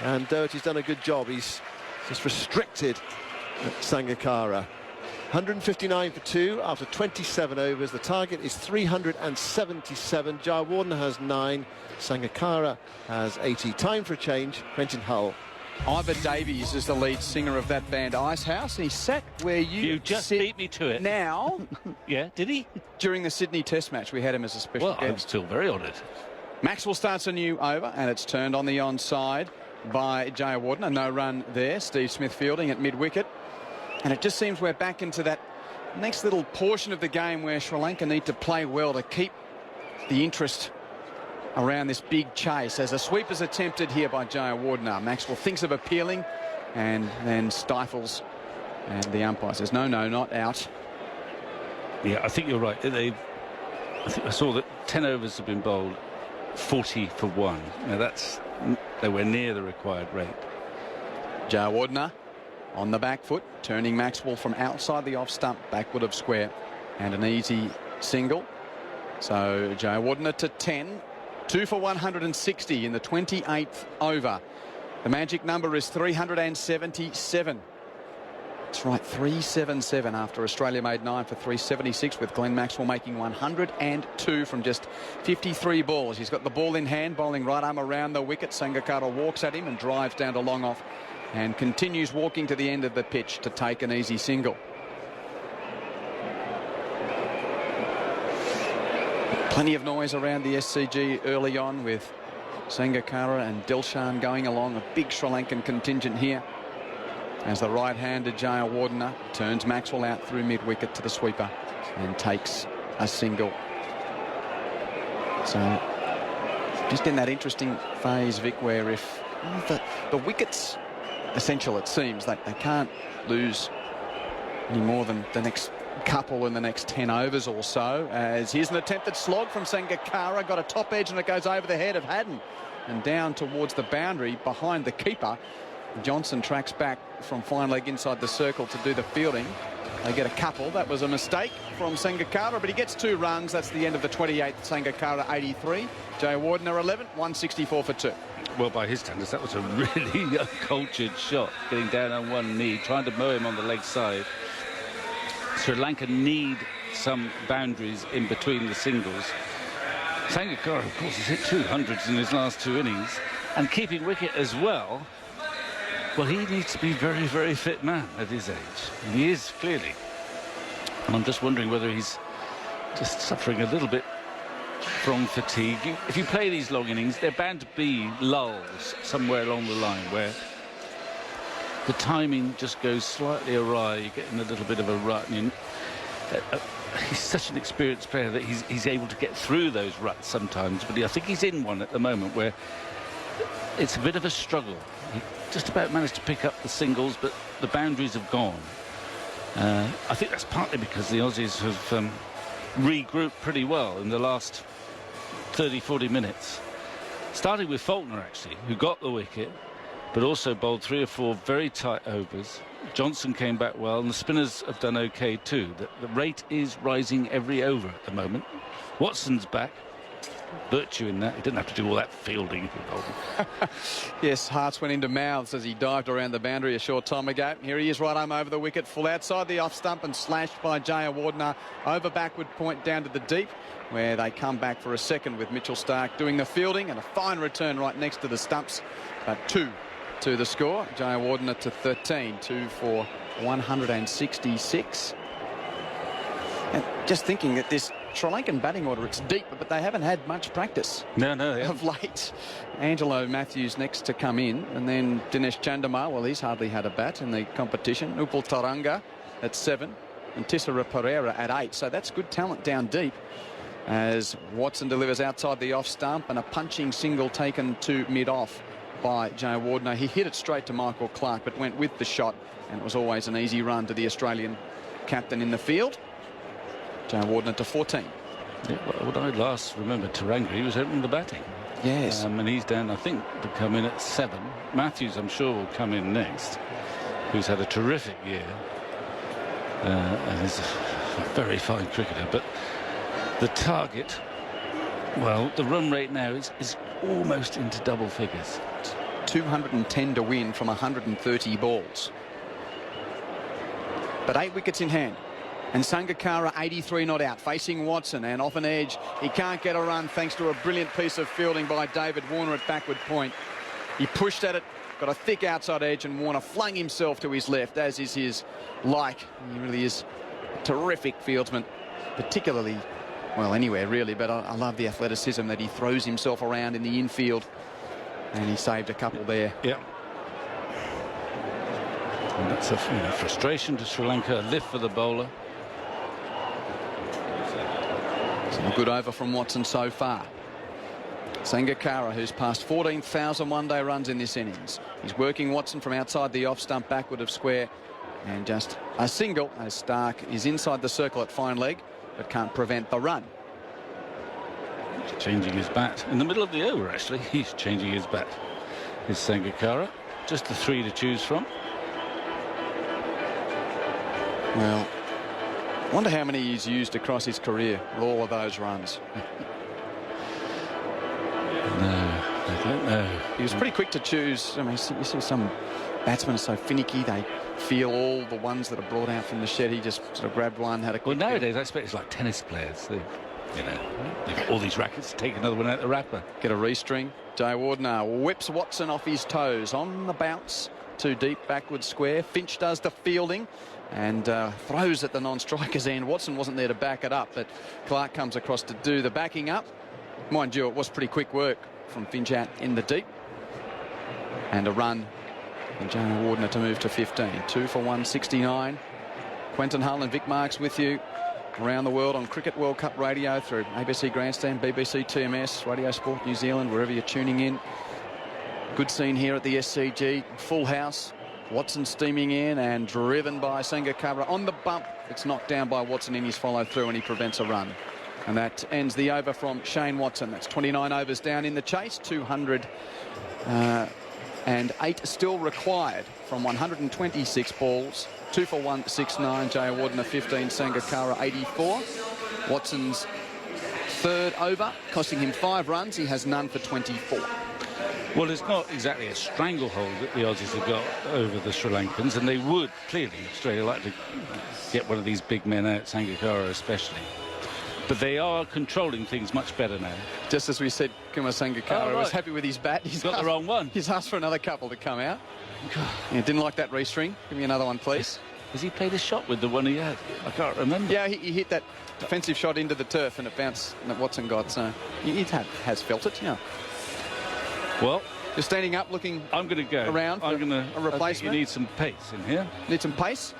S9: And Doherty's done a good job. He's just restricted Sangakkara. 159 for 2 after 27 overs. The target is 377. Jayawardene has 9. Sangakkara has 80. Time for a change. Quinton Hull.
S11: Ivor Davies is the lead singer of that band Icehouse, and he sat where you
S12: just
S11: sit
S12: beat me to it
S11: now.
S12: Yeah, did he?
S11: During the Sydney Test match, we had him as a special guest.
S12: I'm still very honoured.
S11: Maxwell starts a new over, and it's turned on the onside by Jayawardene. A no run there. Steve Smith fielding at mid-wicket. And it just seems we're back into that next little portion of the game where Sri Lanka need to play well to keep the interest around this big chase. As a sweep is attempted here by Jayawardene. Maxwell thinks of appealing and then stifles, and the umpire says no, not out.
S12: Yeah, I think you're right. I think I saw that 10 overs have been bowled, 40 for 1. Now that's nowhere near the required rate.
S11: Jayawardene on the back foot, turning Maxwell from outside the off stump backward of square, and an easy single. So Jayawardene to 10. 2 for 160 in the 28th over. The magic number is 377. That's right, 377 after Australia made 9 for 376, with Glenn Maxwell making 102 from just 53 balls. He's got the ball in hand, bowling right arm around the wicket. Sangakkara walks at him and drives down to long off and continues walking to the end of the pitch to take an easy single. Plenty of noise around the SCG early on, with Sangakkara and Dilshan going along. A big Sri Lankan contingent here, as the right-handed Jayawardene turns Maxwell out through mid-wicket to the sweeper and takes a single. So just in that interesting phase, Vic, where if the wicket's essential, it seems that they can't lose any more than the next couple in the next 10 overs or so. As here's an attempted slog from Sangakkara, got a top edge and it goes over the head of Haddon and down towards the boundary behind the keeper. Johnson tracks back from fine leg inside the circle to do the fielding. They get a couple. That was a mistake from Sangakkara, but he gets 2 runs. That's the end of the 28th. Sangakkara 83, Jayawardene 11, 164 for 2.
S12: Well, by his standards, that was a really cultured shot, getting down on one knee, trying to mow him on the leg side. Sri Lanka need some boundaries in between the singles. Sangakkara, of course, has hit 200s in his last 2 innings, and keeping wicket as well. Well, he needs to be a very, very fit man at his age, and he is clearly. And I'm just wondering whether he's just suffering a little bit from fatigue. If you play these long innings, they're bound to be lulls somewhere along the line where the timing just goes slightly awry. You get in a little bit of a rut, and he's such an experienced player that he's able to get through those ruts sometimes. But I think he's in one at the moment where it's a bit of a struggle. He just about managed to pick up the singles, but the boundaries have gone. I think that's partly because the Aussies have regrouped pretty well in the last 30-40 minutes. Starting with Faulkner, actually, who got the wicket, but also bowled 3 or 4 very tight overs. Johnson came back well, and the spinners have done okay too. The rate is rising every over at the moment. Watson's back. Virtue in that. He didn't have to do all that fielding.
S11: Yes, hearts went into mouths as he dived around the boundary a short time ago. Here he is right arm over the wicket, full outside the off stump and slashed by Jayawardene over backward point down to the deep, where they come back for a second with Mitchell Starc doing the fielding, and a fine return right next to the stumps. But 2 to the score. Jayawardene to 13, 2 for 166. And just thinking that this Sri Lankan batting order, it's deep, but they haven't had much practice.
S12: No,
S11: of late. Angelo Matthews next to come in, and then Dinesh Chandimal, well, he's hardly had a bat in the competition. Upal Taranga at 7, and Tisara Pereira at 8. So that's good talent down deep, as Watson delivers outside the off stump, and a punching single taken to mid-off by Jayawardene. He hit it straight to Michael Clarke, but went with the shot, and it was always an easy run to the Australian captain in the field. Jayawardene to 14.
S12: Yeah, well, when I last remember Taranga, he was opening the batting.
S11: Yes.
S12: And he's down, I think, to come in at 7. Matthews, I'm sure, will come in next, who's had a terrific year. And is a very fine cricketer. But the target, well, the run rate now is almost into double figures.
S11: 210 to win from 130 balls. But 8 wickets in hand. And Sangakkara 83 not out, facing Watson, and off an edge. He can't get a run thanks to a brilliant piece of fielding by David Warner at backward point. He pushed at it, got a thick outside edge, and Warner flung himself to his left, as is his like. He really is a terrific fieldsman, particularly, well, anywhere really, but I love the athleticism that he throws himself around in the infield, and he saved a couple there.
S12: Yeah. And that's a frustration to Sri Lanka, a lift for the bowler.
S11: A good over from Watson so far. Sangakkara, who's passed 14,000 one-day runs in this innings. He's working Watson from outside the off-stump backward of square, and just a single as Starc is inside the circle at fine leg, but can't prevent the run.
S12: He's changing his bat. In the middle of the over, actually, he's changing his bat. Is Sangakkara. Just the 3 to choose from.
S11: Well, I wonder how many he's used across his career with all of those runs.
S12: No, I don't know.
S11: He was pretty quick to choose. I mean, you see some batsmen are so finicky, they feel all the ones that are brought out from the shed. He just sort of grabbed one, had a quick...
S12: Well, nowadays, I expect it's like tennis players. They've got all these rackets, take another one out the wrapper.
S11: Get a restring. Jayawardene whips Watson off his toes on the bounce. Too deep backward square. Finch does the fielding and throws at the non-striker's end. Watson wasn't there to back it up, but Clarke comes across to do the backing up. Mind you, it was pretty quick work from Finch out in the deep. And a run, and Jayawardene to move to 15. 2 for 169. Quinton Hull and Vic Marks with you around the world on Cricket World Cup radio through ABC Grandstand, BBC TMS, Radio Sport New Zealand, wherever you're tuning in. Good scene here at the SCG. Full house. Watson steaming in and driven by Sangakkara on the bump. It's knocked down by Watson in his follow-through, and he prevents a run. And that ends the over from Shane Watson. That's 29 overs down in the chase. 208 still required from 126 balls. 2 for 169. Jayawardene 15. Sangakkara 84. Watson's third over, costing him 5 runs. He has none for 24.
S12: Well, it's not exactly a stranglehold that the Aussies have got over the Sri Lankans, and they would clearly, Australia, like to get one of these big men out, Sangakkara especially. But they are controlling things much better now.
S11: Just as we said, Kumar Sangakkara was happy with his bat. He's
S12: got the wrong one.
S11: He's asked for another couple to come out. Yeah, didn't like that restring. Give me another one, please.
S12: Has he played a shot with the one he had? I can't remember.
S11: Yeah, he hit that defensive shot into the turf, and it bounced, and Watson got. So he has felt it, yeah.
S12: Well,
S11: you're standing up, looking.
S12: I'm going to go
S11: around.
S12: I'm going to.
S11: A replacement.
S12: You need some pace in here.
S11: Need some pace.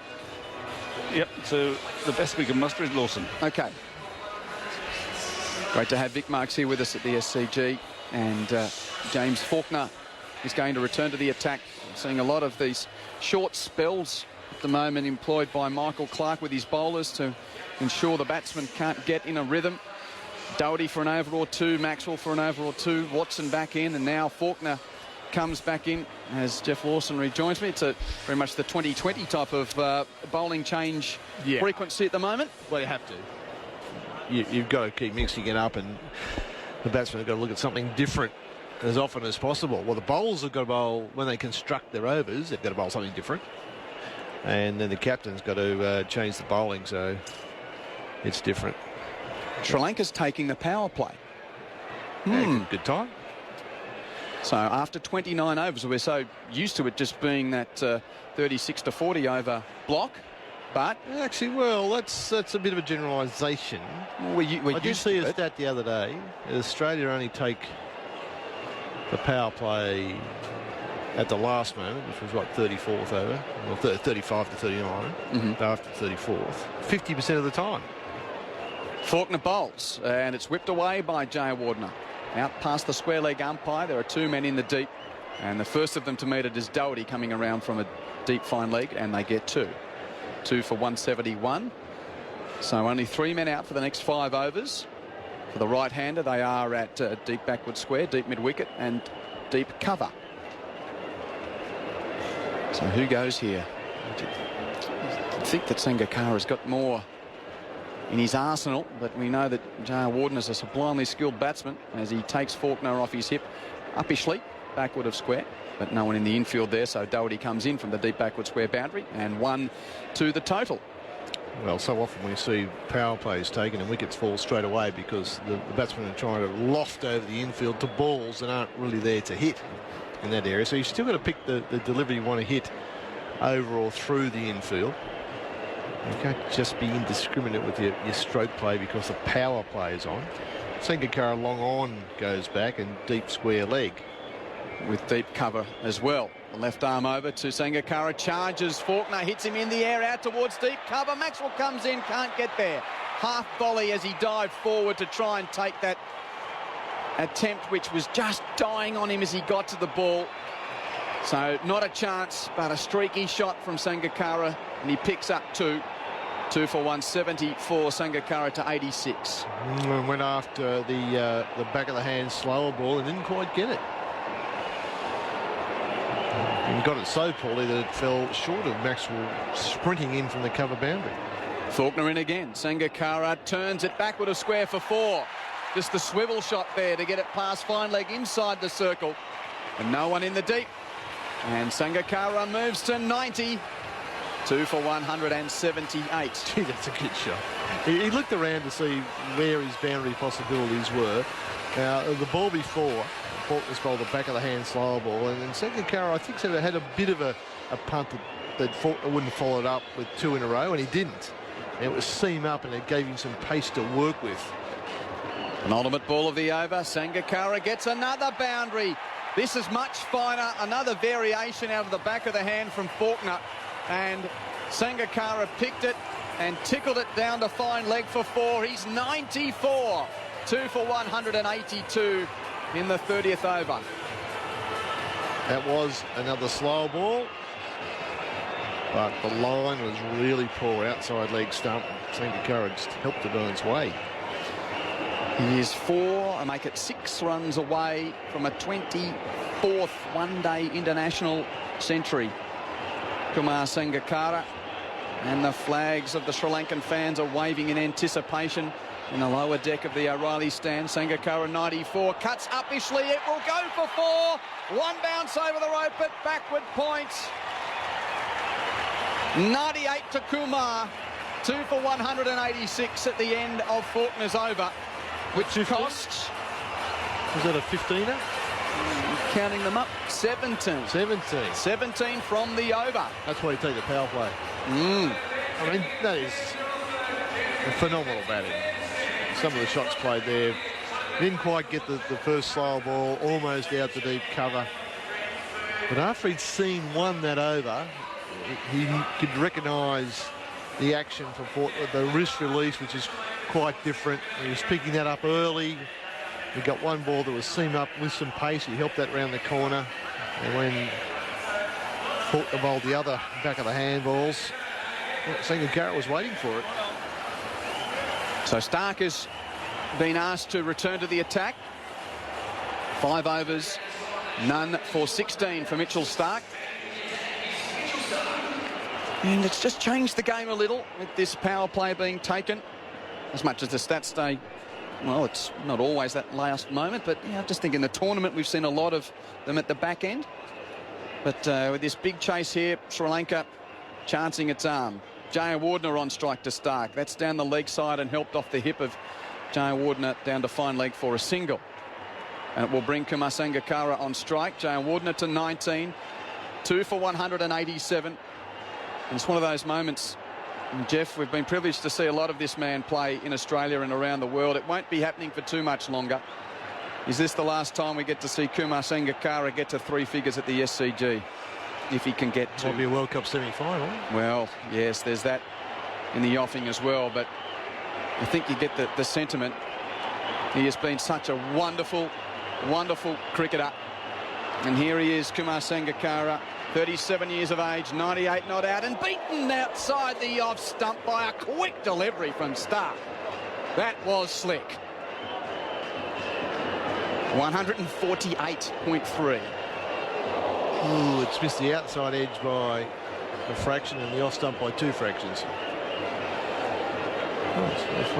S12: Yep. So the best we can muster is Lawson.
S11: Okay. Great to have Vic Marks here with us at the SCG, and James Faulkner is going to return to the attack. I'm seeing a lot of these short spells at the moment employed by Michael Clarke with his bowlers to ensure the batsman can't get in a rhythm. Doherty for an over or 2, Maxwell for an over or 2, Watson back in, and now Faulkner comes back in as Jeff Lawson rejoins me. It's very much the 2020 type of bowling change frequency at the moment.
S8: Well, you have to. You've got to keep mixing it up, and the batsmen have got to look at something different as often as possible. Well, the bowlers have got to bowl, when they construct their overs, they've got to bowl something different. And then the captain's got to change the bowling, so it's different.
S11: Sri Lanka's taking the power play.
S8: Yeah, good time.
S11: So after 29 overs, we're so used to it just being that 36 to 40 over block. But
S8: actually, well, that's a bit of a generalisation. I did see a stat the other day. Australia only take the power play at the last moment, which was, what, 34th over? Well, 35 to 39, after 34th. 50% of the time.
S11: Faulkner bowls, and it's whipped away by Jay Wardner. Out past the square leg umpire. There are two men in the deep, and the first of them to meet it is Doherty coming around from a deep fine leg, and they get two. 2 for 171. So only 3 men out for the next 5 overs. For the right-hander, they are at deep backward square, deep mid-wicket, and deep cover. So who goes here? I think that Sangakkara's got more in his arsenal, but we know that J.R. Warden is a sublimely skilled batsman as he takes Faulkner off his hip, uppishly, backward of square, but no one in the infield there, so Doherty comes in from the deep backward square boundary, and 1 to the total.
S8: Well, so often we see power plays taken and wickets fall straight away because the batsmen are trying to loft over the infield to balls that aren't really there to hit in that area. So you've still got to pick the delivery you want to hit over or through the infield. You can't just be indiscriminate with your stroke play because the power play is on. Sangakkara long on goes back and deep square leg.
S11: With deep cover as well. The left arm over to Sangakkara, charges Faulkner, hits him in the air out towards deep cover. Maxwell comes in, can't get there. Half volley as he dived forward to try and take that attempt, which was just dying on him as he got to the ball. So not a chance, but a streaky shot from Sangakkara, and he picks up 2. 2 for 170 for Sangakkara to 86.
S8: And went after the back of the hand slower ball and didn't quite get it. And got it so poorly that it fell short of Maxwell sprinting in from the cover boundary.
S11: Faulkner in again. Sangakkara turns it backward of square for 4. Just the swivel shot there to get it past fine leg inside the circle. And no one in the deep. And Sangakkara moves to 90. 2 for 178.
S8: Gee, that's a good shot. He looked around to see where his boundary possibilities were. Now, the ball before, Faulkner's bowled the back of the hand slower ball, and then Sangakkara, I think, had a bit of a punt that Faulkner wouldn't follow it up with 2 in a row, and he didn't. And it was seam up, and it gave him some pace to work with.
S11: An ultimate ball of the over. Sangakkara gets another boundary. This is much finer. Another variation out of the back of the hand from Faulkner. And Sangakkara picked it and tickled it down to fine leg for 4. He's 94. 2 for 182 in the 30th over.
S8: That was another slow ball, but the line was really poor outside leg stump. Sangakkara just helped it on its way.
S11: He is 4, I make it 6 runs away from a 24th one-day international century. Kumar Sangakkara, and the flags of the Sri Lankan fans are waving in anticipation in the lower deck of the O'Reilly stand. Sangakkara 94, cuts uppishly, it will go for 4. 1 bounce over the rope at backward points. 98 to Kumar. 2 for 186 at the end of Faulkner's over, which costs...
S8: Was that a 15er?
S11: Counting them up, 17. 17 from the over.
S8: That's why you take the power play. I mean, that is a phenomenal batting. Some of the shots played there. Didn't quite get the first slow ball, almost out to deep cover. But after he'd seen 1 that over, he could recognise the action for the wrist release, which is quite different. He was picking that up early. He got 1 ball that was seam up with some pace. He helped that round the corner. And when Faulkner bowled the other back of the hand balls, Sangakkara was waiting for it.
S11: So Stark has been asked to return to the attack. 5 overs, None for 16 for Mitchell Starc. And it's just changed the game a little with this power play being taken. As much as the stats stay, well, it's not always that last moment, but yeah, I just think in the tournament we've seen a lot of them at the back end. But with this big chase here, Sri Lanka chancing its arm. Jaya Wardner on strike to Starc. That's down the leg side and helped off the hip of Jaya Wardner down to fine leg for a single. And it will bring Kumar Sangakkara on strike. Jaya Wardner to 19. 2 for 187. And it's one of those moments, Jeff, we've been privileged to see a lot of this man play in Australia and around the world. It won't be happening for too much longer. Is this the last time we get to see Kumar Sangakkara get to 3 figures at the SCG? If he can get to...
S8: Might be a World Cup semi-final.
S11: Well, yes, there's that in the offing as well, but I think you get the sentiment. He has been such a wonderful, wonderful cricketer. And here he is, Kumar Sangakkara, 37 years of age, 98 not out, and beaten outside the off stump by a quick delivery from Starc. That was slick. 148.3.
S8: Ooh, it's missed the outside edge by a fraction and the off stump by 2 fractions.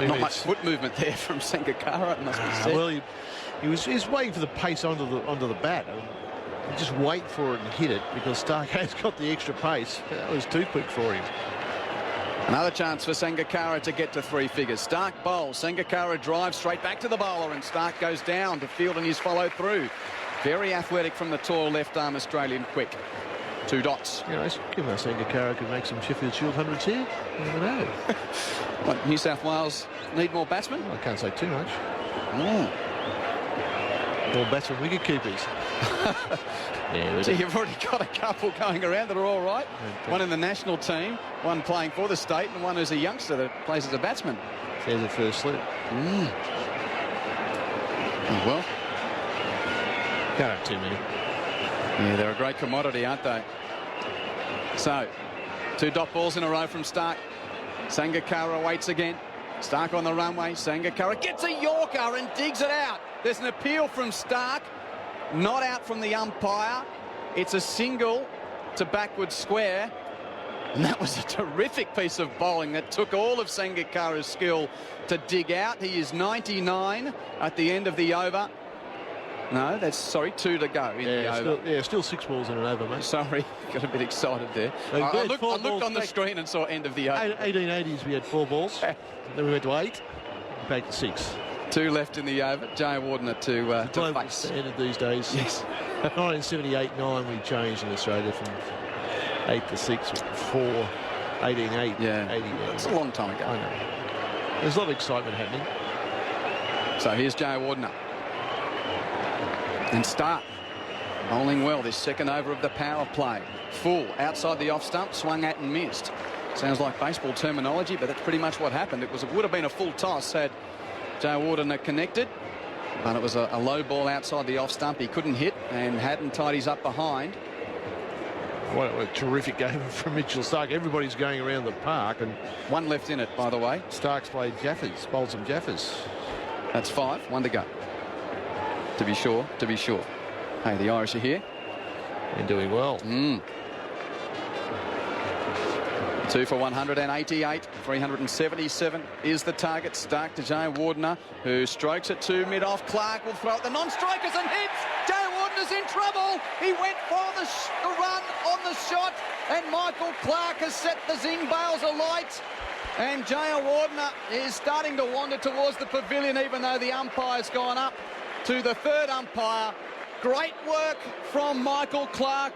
S11: Not much foot movement there from Sangakkara, it must be said.
S8: Well, he was waiting for the pace onto the bat. He just wait for it and hit it because Starc has got the extra pace. That was too quick for him.
S11: Another chance for Sangakkara to get to 3 figures. Starc bowls. Sangakkara drives straight back to the bowler and Starc goes down to field and he's followed through. Very athletic from the tall left arm Australian quick. 2 dots.
S8: You know, give us Sangakkara could make some Sheffield Shield hundreds here. You never know.
S11: What, New South Wales need more batsmen?
S8: I can't say too much.
S11: Oh.
S8: More batsmen wicket keepers.
S11: Yeah, so you've already got a couple going around that are all right. Okay. One in the national team, one playing for the state, and one who's a youngster that plays as a batsman.
S8: There's the first slip.
S11: Well,
S8: can't have too many.
S11: Yeah, they're a great commodity, aren't they? So, 2 dot balls in a row from Starc. Sangakkara waits again. Starc on the runway. Sangakkara gets a Yorker and digs it out. There's an appeal from Starc. Not out from the umpire. It's a single to backward square. And that was a terrific piece of bowling that took all of Sangakkara's skill to dig out. He is 99 at the end of the over. No, that's, sorry, 2 to go in the over.
S8: Still 6 balls in an over, mate.
S11: Sorry, got a bit excited there. I looked on the screen and saw end of the over.
S8: 1880s, we had 4 balls. Then we went to 8, back to 6.
S11: 2 left in the over. Jaya Wardner to face.
S8: Standard these days.
S11: Yes.
S8: 1978-9 we changed in Australia from 8 to 6, 4, 18-8.
S11: Yeah,
S8: 80.
S11: It's a long time ago.
S8: I know. There's a lot of excitement happening.
S11: So here's Jaya Wardner. And Starc bowling well this second over of the power play. Full outside the off stump, swung at and missed. Sounds like baseball terminology, but that's pretty much what happened. It would have been a full toss had Jaya Wardner connected, but it was a low ball outside the off stump. He couldn't hit and hadn't tied his up behind.
S8: What a terrific game from Mitchell Starc. Everybody's going around the park. And
S11: 1 left in it, by the way.
S8: Stark's played Jaffers, bowled some Jaffers.
S11: That's 5, 1 to go. To be sure, to be sure. Hey, the Irish are here.
S8: They're doing well.
S11: 2 for 188, 377 is the target. Starc to Jaya Wardner, who strokes it to mid-off. Clark will throw at the non-strikers and hits. Jaya Wardner's in trouble. He went for the run on the shot, and Michael Clark has set the Zing bails alight. And Jaya Wardner is starting to wander towards the pavilion, even though the umpire's gone up to the 3rd umpire. Great work from Michael Clark.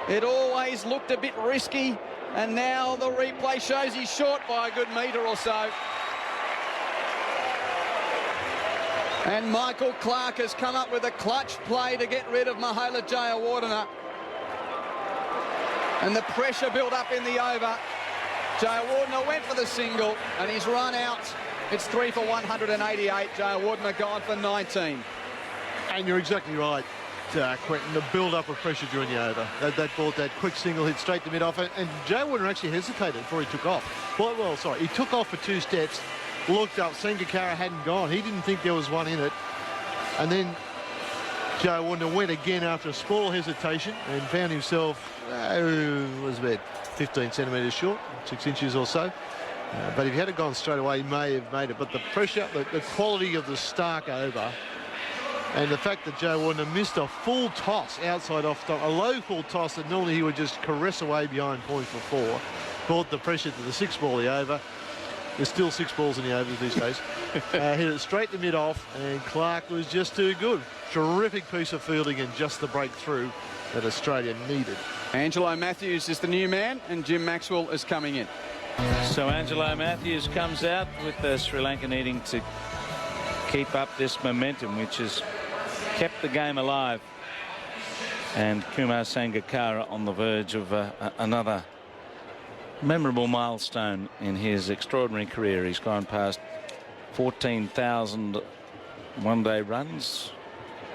S11: It always looked a bit risky, and now the replay shows he's short by a good metre or so. And Michael Clark has come up with a clutch play to get rid of Mahela Jaya Wardner. And the pressure built up in the over. Jaya Wardner went for the single, and he's run out. It's 3 for 188. Jaya Wardner gone for 19.
S8: And you're exactly right, Quinton. The build-up of pressure during the over. That ball, that quick single hit straight to mid-off. And Jaya Wardner actually hesitated before he took off. Well, sorry, he took off for 2 steps, looked up. Sangakkara hadn't gone. He didn't think there was one in it. And then Joe Warner went again after a small hesitation and found himself, was about 15 centimetres short, 6 inches or so. But if he had gone straight away, he may have made it. But the pressure, the quality of the Stark over, and the fact that Joe Warner missed a full toss outside off stop, a low full toss that normally he would just caress away behind point for 4, brought the pressure to the 6 ball the over. There's still 6 balls in the overs these days. Hit it straight to mid-off, and Clark was just too good. Terrific piece of fielding and just the breakthrough that Australia needed.
S11: Angelo Matthews is the new man, and Jim Maxwell is coming in.
S3: So Angelo Matthews comes out with Sri Lanka needing to keep up this momentum, which has kept the game alive. And Kumar Sangakkara on the verge of another memorable milestone in his extraordinary career. He's gone past 14,000 one-day runs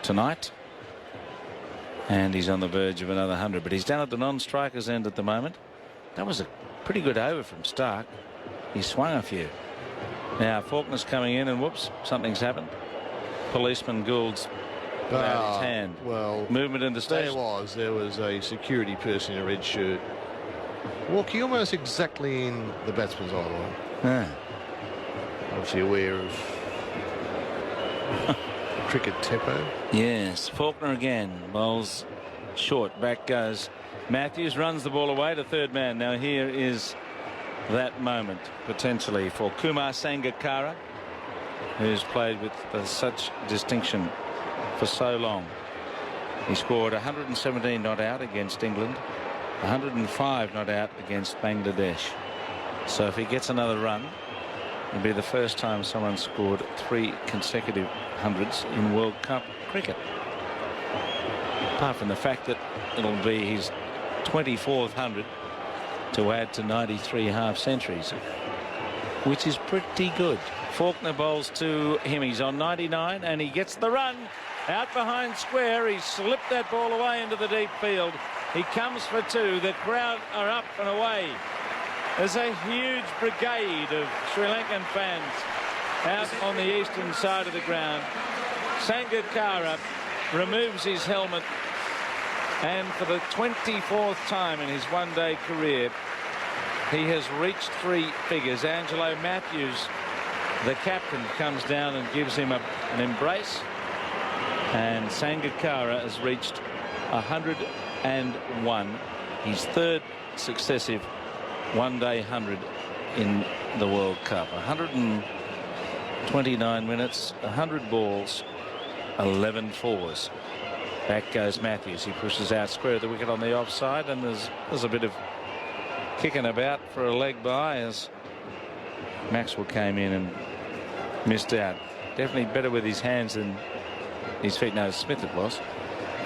S3: tonight, and he's on the verge of another 100. But he's down at the non-strikers end at the moment. That was a pretty good over from Stark. He swung a few. Now Faulkner's coming in, and whoops, something's happened. Policeman Gould's put out his hand.
S8: Well,
S3: movement in the station.
S8: There was a security person in a red shirt walking almost exactly in the batsman's eye line.
S3: Yeah.
S8: Obviously aware of cricket tempo.
S3: Yes, Faulkner again bowls short. Back goes Matthews, runs the ball away to third man. Now here is that moment potentially for Kumar Sangakkara, who's played with such distinction for so long. He scored 117 not out against England, 105 not out against Bangladesh. So if he gets another run, it'll be the first time someone scored 3 consecutive hundreds in World Cup cricket. Apart from the fact that it'll be his 24th 100 to add to 93 half centuries, which is pretty good. Faulkner bowls to him. He's on 99 and he gets the run out behind square. He slipped that ball away into the deep field. He comes for 2. The crowd are up and away. There's a huge brigade of Sri Lankan fans out on the eastern side of the ground. Sangakkara removes his helmet, and for the 24th time in his one-day career, he has reached 3 figures. Angelo Matthews, the captain, comes down and gives him an embrace, and Sangakkara has reached 101, his 3rd successive one-day 100 in the World Cup. 129 minutes, 100 balls, 11 fours. Back goes Matthews. He pushes out square of the wicket on the offside, and there's a bit of kicking about for a leg by as Maxwell came in and missed out. Definitely better with his hands than his feet. No, Smith it was,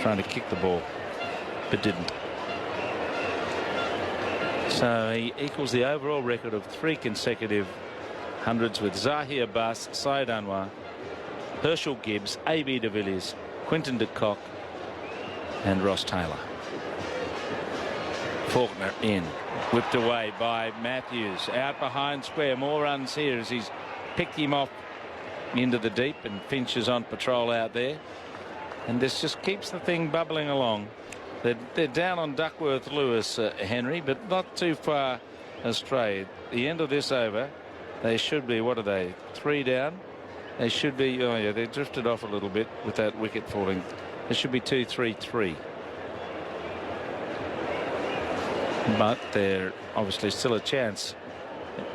S3: trying to kick the ball, but didn't. So he equals the overall record of 3 consecutive hundreds with Zahir Bass, Syed Anwar, Herschel Gibbs, A.B. de Villiers, Quinton de Kock and Ross Taylor. Faulkner in, whipped away by Matthews, out behind square. More runs here as he's picked him off into the deep, and Finch is on patrol out there, and this just keeps the thing bubbling along. They're down on Duckworth Lewis, Henry, but not too far astray. At the end of this over, they should be, what are they, 3 down? They should be, oh yeah, they drifted off a little bit with that wicket falling. There should be 2-3-3. But they're obviously still a chance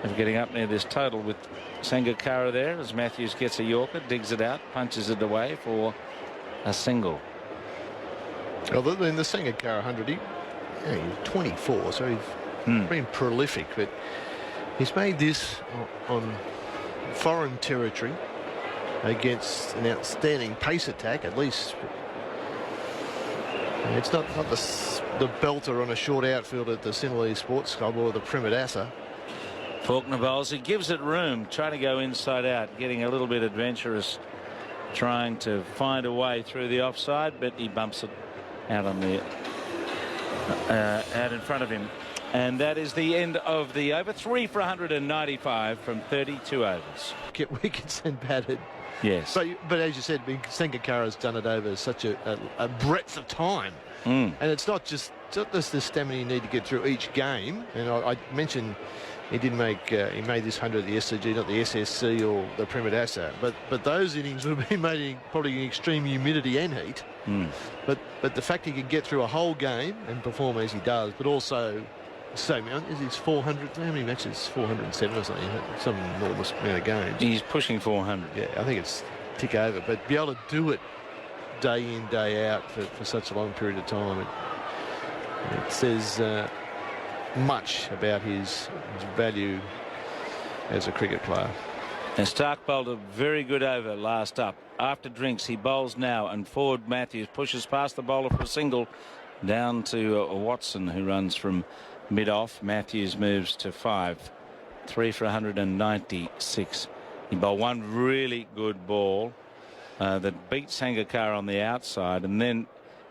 S3: of getting up near this total with Sangakkara there as Matthews gets a Yorker, digs it out, punches it away for a single.
S8: Well, in the Sangakkara 100, he's 24, so he's been prolific, but he's made this on foreign territory against an outstanding pace attack, at least. It's not the belter on a short outfield at the Sinhalese Sports Club or the Primadasa.
S3: Faulkner bowls. He gives it room, trying to go inside out, getting a little bit adventurous, trying to find a way through the offside, but he bumps it out on the out in front of him. And that is the end of the over. 3 for 195 from 32 overs.
S8: Get wickets and batted.
S3: Yes.
S8: But as you said, Sangakkara's done it over such a breadth of time.
S3: Mm.
S8: And it's not just the stamina you need to get through each game. And I mentioned he did make he made this 100 at the SCG, not the SSC or the Premadasa. But those innings would have been made in probably in extreme humidity and heat.
S3: Mm.
S8: But the fact he can get through a whole game and perform as he does, but also is his 400? How many matches? 407 or something. Some enormous amount of games.
S3: He's pushing 400.
S8: Yeah, I think it's tick over. But be able to do it day in, day out for such a long period of time, it says much about his value as a cricket player.
S3: And Stark bowled a very good over last up. After drinks, he bowls now, and forward Matthews pushes past the bowler for a single down to Watson, who runs from mid-off. Matthews moves to 5. 3 for 196. He bowled one really good ball that beat Sangakkara on the outside, and then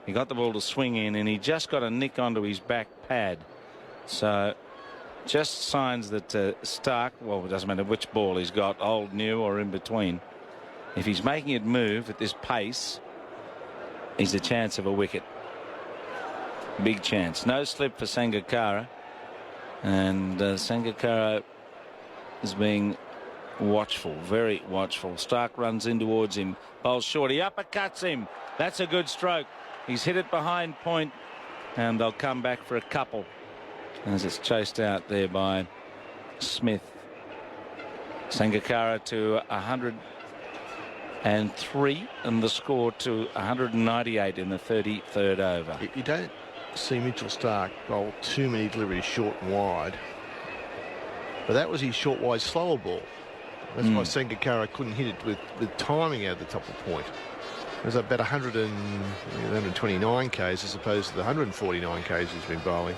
S3: he got the ball to swing in, and he just got a nick onto his back pad. So just signs that Stark, well, it doesn't matter which ball he's got, old, new or in between, if he's making it move at this pace, he's a chance of a wicket. Big chance. No slip for Sangakkara, and Sangakkara is being watchful, very watchful. Stark runs in towards him, bowls short, he uppercuts him. That's a good stroke. He's hit it behind point, and they'll come back for a couple as it's chased out there by Smith. Sangakkara to 103, and the score to 198 in the 33rd over.
S8: You don't see Mitchell Stark bowl too many deliveries short and wide, but that was his short, wide, slower ball. That's why Sangakkara couldn't hit it with timing out the top of point. There's about 129 Ks as opposed to the 149 Ks he's been bowling.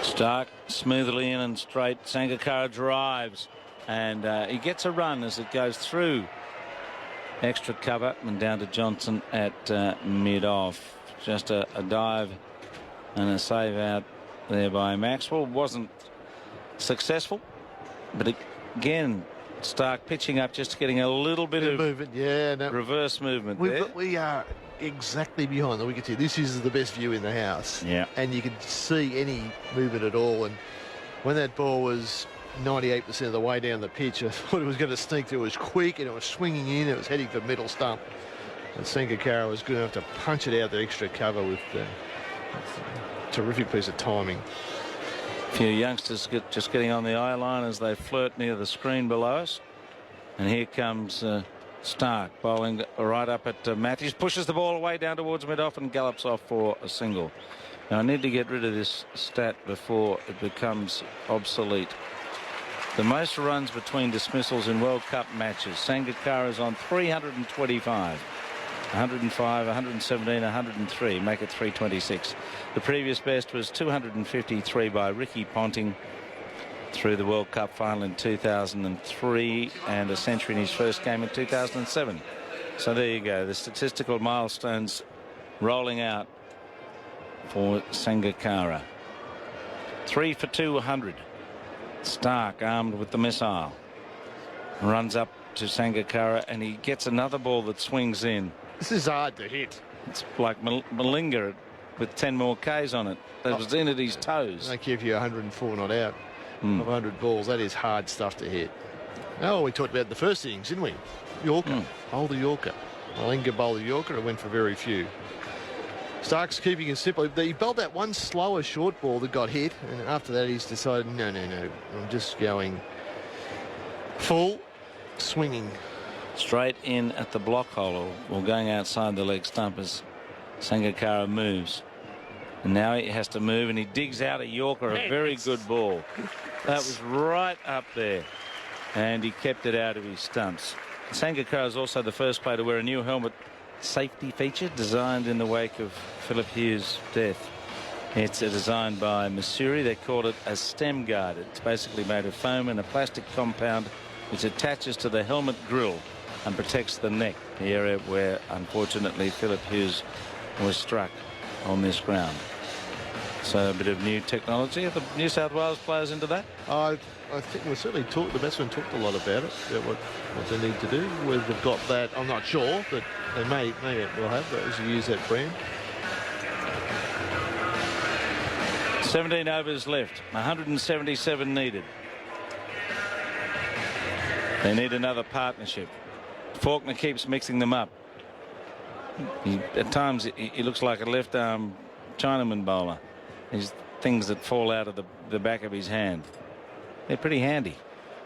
S3: Stark smoothly in and straight. Sangakkara drives, and he gets a run as it goes through extra cover and down to Johnson at mid-off. Just a dive and a save out there by Maxwell. Wasn't successful, but again, Stark pitching up, just getting a little bit of
S8: movement. Yeah, no,
S3: reverse movement there.
S8: We are exactly behind the wicket here. This is the best view in the house.
S3: Yeah.
S8: And you could see any movement at all. And when that ball was 98% of the way down the pitch, I thought it was going to sneak through. It was quick and it was swinging in. It was heading for middle stump. And Sangakkara was good enough to punch it out the extra cover with a terrific piece of timing.
S3: A few youngsters just getting on the eye line as they flirt near the screen below us. And here comes Stark bowling right up at Matthews. Pushes the ball away down towards mid-off and gallops off for a single. Now I need to get rid of this stat before it becomes obsolete. The most runs between dismissals in World Cup matches. Sangakkara is on 325. 105, 117, 103, make it 326. The previous best was 253 by Ricky Ponting through the World Cup final in 2003 and a century in his first game in 2007. So there you go, the statistical milestones rolling out for Sangakkara. 3 for 200. Stark armed with the missile runs up to Sangakkara, and he gets another ball that swings in.
S8: This is hard to hit.
S3: It's like Malinga with 10 more Ks on it. That was in at his toes.
S8: They give you 104 not out of 100 balls. That is hard stuff to hit. Oh, we talked about the first innings, didn't we? Yorker. Bowled a Yorker. Malinga bowled a Yorker and went for very few. Stark's keeping it simple. He bowled that one slower short ball that got hit, and after that he's decided, no, I'm just going full swinging.
S3: Straight in at the block hole, or going outside the leg stump as Sangakkara moves. And now he has to move, and he digs out a Yorker, a very good ball. That was right up there, and he kept it out of his stumps. Sangakkara is also the first player to wear a new helmet safety feature designed in the wake of Philip Hughes' death. It's designed by Missouri. They call it a stem guard. It's basically made of foam and a plastic compound which attaches to the helmet grill and protects the neck, the area where unfortunately Philip Hughes was struck on this ground. So a bit of new technology. Are the New South Wales players into that?
S8: I think we certainly talked. The batsmen talked a lot about it. About what they need to do. Whether they've got that, I'm not sure, but they may well have those who use that brand.
S3: 17 overs left. 177 needed. They need another partnership. Faulkner keeps mixing them up. At times he looks like a left-arm Chinaman bowler. These things that fall out of the back of his hand. They're pretty handy.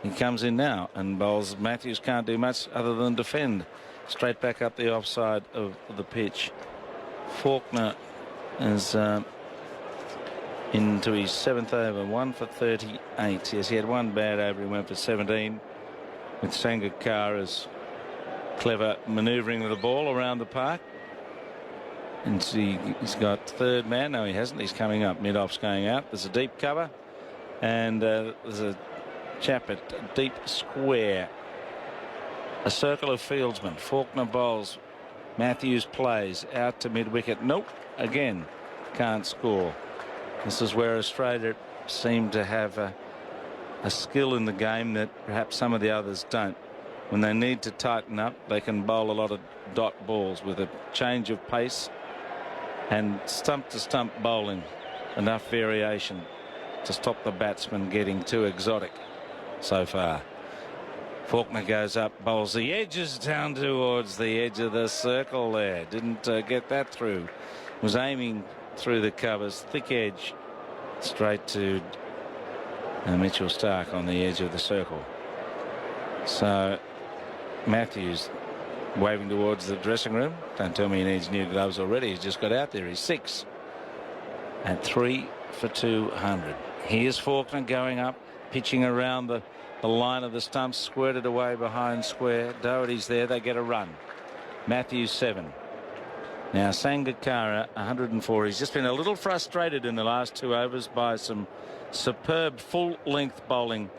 S3: He comes in now and bowls. Matthews can't do much other than defend. Straight back up the offside of the pitch. Faulkner is into his 7th over, 1 for 38. Yes, he had one bad over. He went for 17. With Sangakkara's clever manoeuvring of the ball around the park. And he's got third man. No, he hasn't. He's coming up. Mid-off's going out. There's a deep cover. And there's a chap at deep square. A circle of fieldsmen. Faulkner bowls. Matthews plays out to mid-wicket. Nope. Again, can't score. This is where Australia seem to have a skill in the game that perhaps some of the others don't. When they need to tighten up, they can bowl a lot of dot balls with a change of pace and stump-to-stump bowling. Enough variation to stop the batsman getting too exotic so far. Faulkner goes up, bowls the edges down towards the edge of the circle there. Didn't get that through. Was aiming through the covers, thick edge, straight to Mitchell Starc on the edge of the circle. So Matthews waving towards the dressing room. Don't tell me he needs new gloves already. He's just got out there. He's 6 at 3 for 200. Here's Faulkner going up, pitching around the line of the stumps, squirted away behind square. Doherty's there. They get a run. Matthews 7. Now Sangakkara 104. He's just been a little frustrated in the last 2 overs by some superb full-length bowling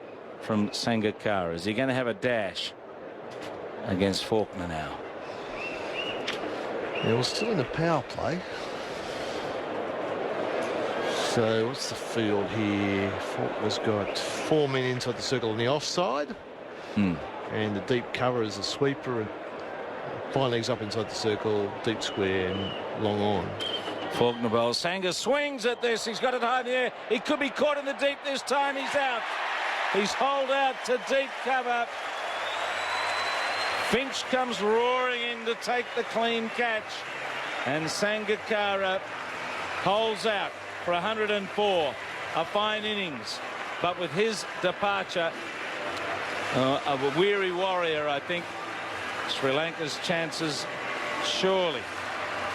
S3: from Sangakkara. Is he going to have a dash against Faulkner now?
S8: Yeah, we're still in the power play. So what's the field here? Faulkner's got 4 men inside the circle on the offside. And the deep cover is a sweeper. And fine legs up inside the circle, deep square and long on.
S3: Faulkner bowls. Sanger swings at this. He's got it high in the air. He could be caught in the deep this time. He's out. He's holed out to deep cover. Finch comes roaring in to take the clean catch. And Sangakkara holds out for 104. A fine innings. But with his departure of a weary warrior, I think Sri Lanka's chances surely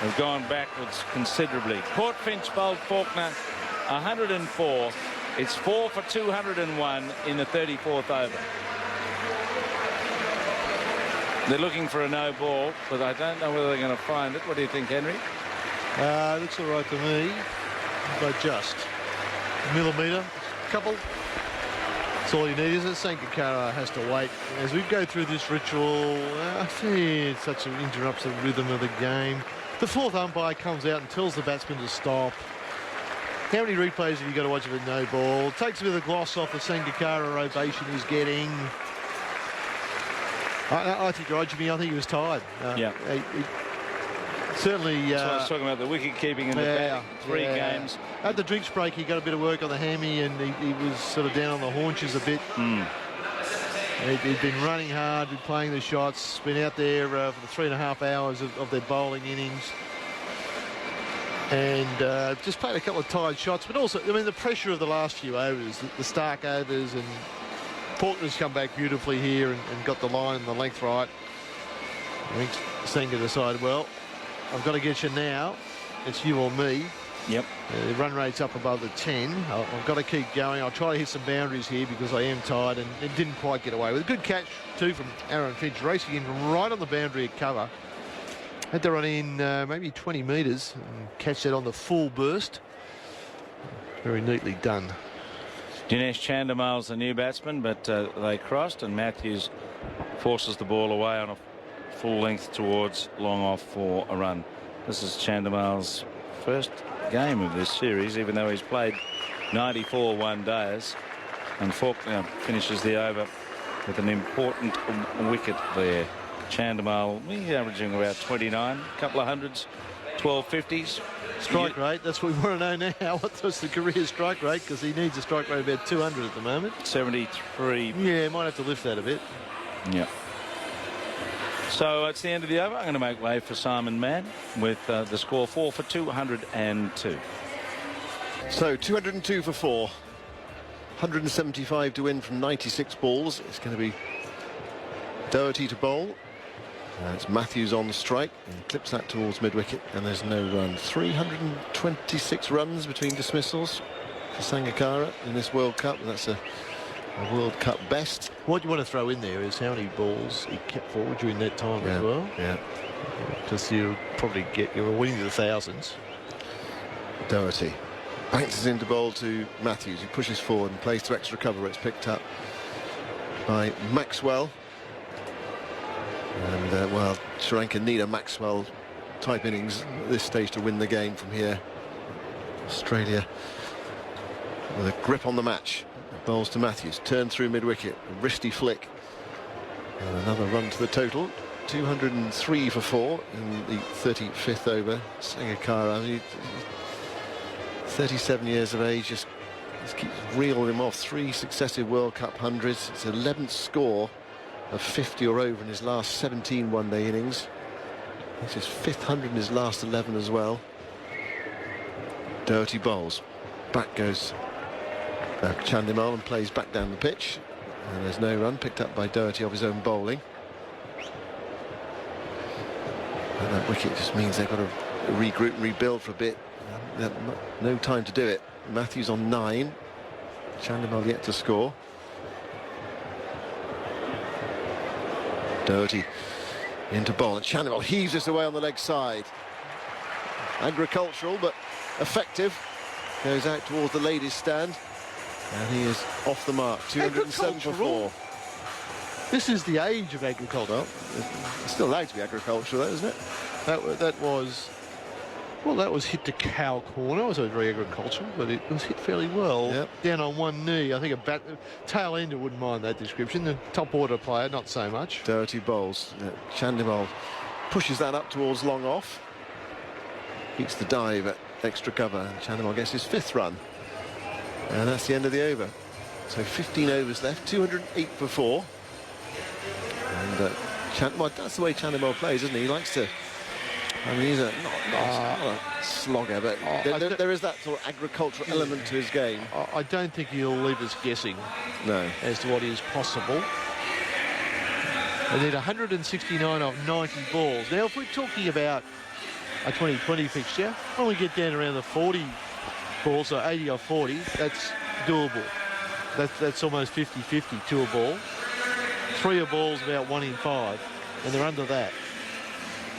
S3: have gone backwards considerably. Port Finch bowled Faulkner 104. It's 4 for 201 in the 34th over. They're looking for a no ball, but I don't know whether they're going to find it. What do you think, Henry?
S8: Looks all right to me, but just a millimetre, couple. That's all you need, isn't it? Sangakkara has to wait. As we go through this ritual, it's such an interrupts the rhythm of the game. The fourth umpire comes out and tells the batsman to stop. How many replays have you got to watch of a no ball? Takes a bit of the gloss off the Sangakkara ovation he's getting. I think you're right, Jimmy. I think he was tired.
S3: Yeah.
S8: He certainly.
S3: That's what I was talking about, the wicket keeping in the back. 3 games.
S8: At the drinks break, he got a bit of work on the hammy and he was sort of down on the haunches a bit. He'd been running hard, been playing the shots, been out there for the 3.5 hours of their bowling innings. And just played a couple of tired shots, but also, I mean, the pressure of the last few overs, the Starc overs, and Faulkner's come back beautifully here and got the line and the length right. I think Sanger decided, well, I've got to get you now. It's you or me.
S3: Yep.
S8: The run rate's up above the 10. I've got to keep going. I'll try to hit some boundaries here because I am tired, and it didn't quite get away with a good catch too from Aaron Finch, racing in from right on the boundary at cover. Had to run in maybe 20 metres and catch that on the full burst. Very neatly done.
S3: Dinesh Chandimal's the new batsman, but they crossed, and Matthews forces the ball away on a full length towards long off for a run. This is Chandimal's first game of this series, even though he's played 94 one-dayers. And Faulkner finishes the over with an important wicket there. Chandimal, he's averaging about 29, a couple of hundreds, 1250s.
S8: Strike rate, that's what we want to know now. What's the career strike rate? Because he needs a strike rate of about 200 at the moment.
S3: 73.
S8: Yeah, might have to lift that a bit.
S3: Yeah. So it's the end of the over. I'm going to make way for Simon Mann with the score 4 for 202.
S9: So 202 for 4. 175 to win from 96 balls. It's going to be Doherty to bowl. It's Matthews on strike and clips that towards mid-wicket, and there's no run. 326 runs between dismissals for Sangakkara in this World Cup, and that's a World Cup best.
S8: What you want to throw in there is how many balls he kept forward during that time as well.
S9: Yeah.
S8: Because you'll probably you're winning the thousands.
S9: Doherty banks into bowl to Matthews, who pushes forward and plays to extra cover. It's picked up by Maxwell. And, well, Sri Lanka need a Maxwell-type innings at this stage to win the game from here. Australia with a grip on the match. Bowls to Matthews, turn through mid-wicket, a wristy flick. And another run to the total. 203 for 4 in the 35th over. Sangakkara, I mean, 37 years of age, just keeps reeling him off. 3 successive World Cup hundreds. It's 11th score of 50 or over in his last 17 one-day innings. It's his 5th 100 in his last 11 as well. Doherty bowls. Back goes Chandimal and plays back down the pitch. And there's no run, picked up by Doherty off his own bowling. And that wicket just means they've got to regroup and rebuild for a bit. No time to do it. Matthews on 9. Chandimal yet to score. Doherty into bowl, and Chandimal heaves this away on the leg side. Agricultural but effective. Goes out towards the ladies' stand, and he is off the mark. 207 for 4.
S8: This is the age of agriculture.
S9: Well, it's still allowed to be agricultural, though, isn't it?
S8: That was. Well, that was hit to cow corner. It was very agricultural, but it was hit fairly well.
S9: Yep.
S8: Down on one knee. I think a tail ender wouldn't mind that description. The top order player, not so much.
S9: Doherty bowls. Chandimal pushes that up towards long off. Keeps the dive at extra cover. And Chandimal gets his 5th run. And that's the end of the over. So 15 overs left. 208 for 4. And well, that's the way Chandimal plays, isn't he? He likes to. I mean, he's not a slogger, but there is that sort of agricultural element to his game.
S8: I don't think he'll leave us guessing as to what is possible. They need 169 of 90 balls. Now, if we're talking about a 2020 fixture, when we get down around the 40 balls, so 80 or 40, that's doable. That's almost 50-50 to a ball. 3 a ball's about 1 in 5, and they're under that.